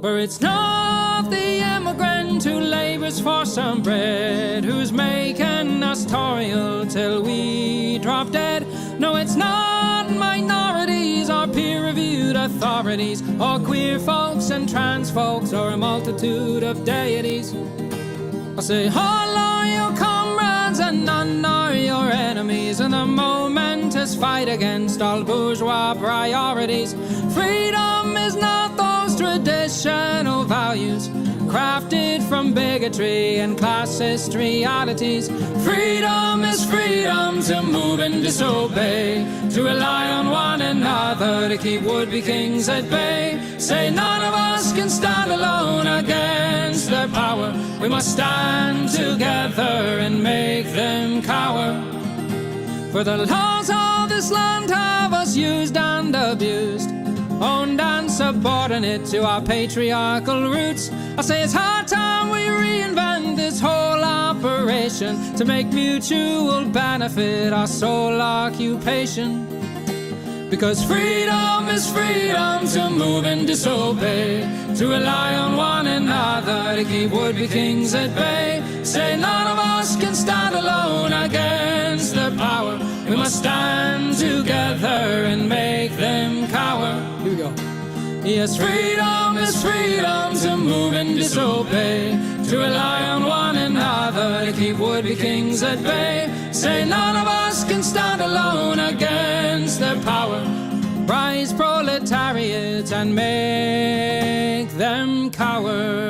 Speaker 11: For it's not the immigrant who labors for some bread, who's making us toil till we drop dead. No, it's not minorities or peer-reviewed authorities, or queer folks and trans folks, or a multitude of deities. I say all are your comrades and none are your enemies in the momentous fight against all bourgeois priorities. Freedom is not those traditional values crafted from bigotry and classist realities. Freedom is freedom to move and disobey, to rely on one another to keep would-be kings at bay. Say none of us can stand alone against their power. We must stand together and make them cower. For the laws of this land have us used and abused, owned and subordinate to our patriarchal roots. I say it's high time we reinvent this whole operation to make mutual benefit our sole occupation. Because freedom is freedom to move and disobey, to rely on one another to keep would-be kings at bay. Say none of us can stand alone against their power. We must stand together and Yes, freedom is freedom to move and disobey, to rely on one another to keep would-be kings at bay. Say none of us can stand alone against their power. Rise proletariat and make them cower.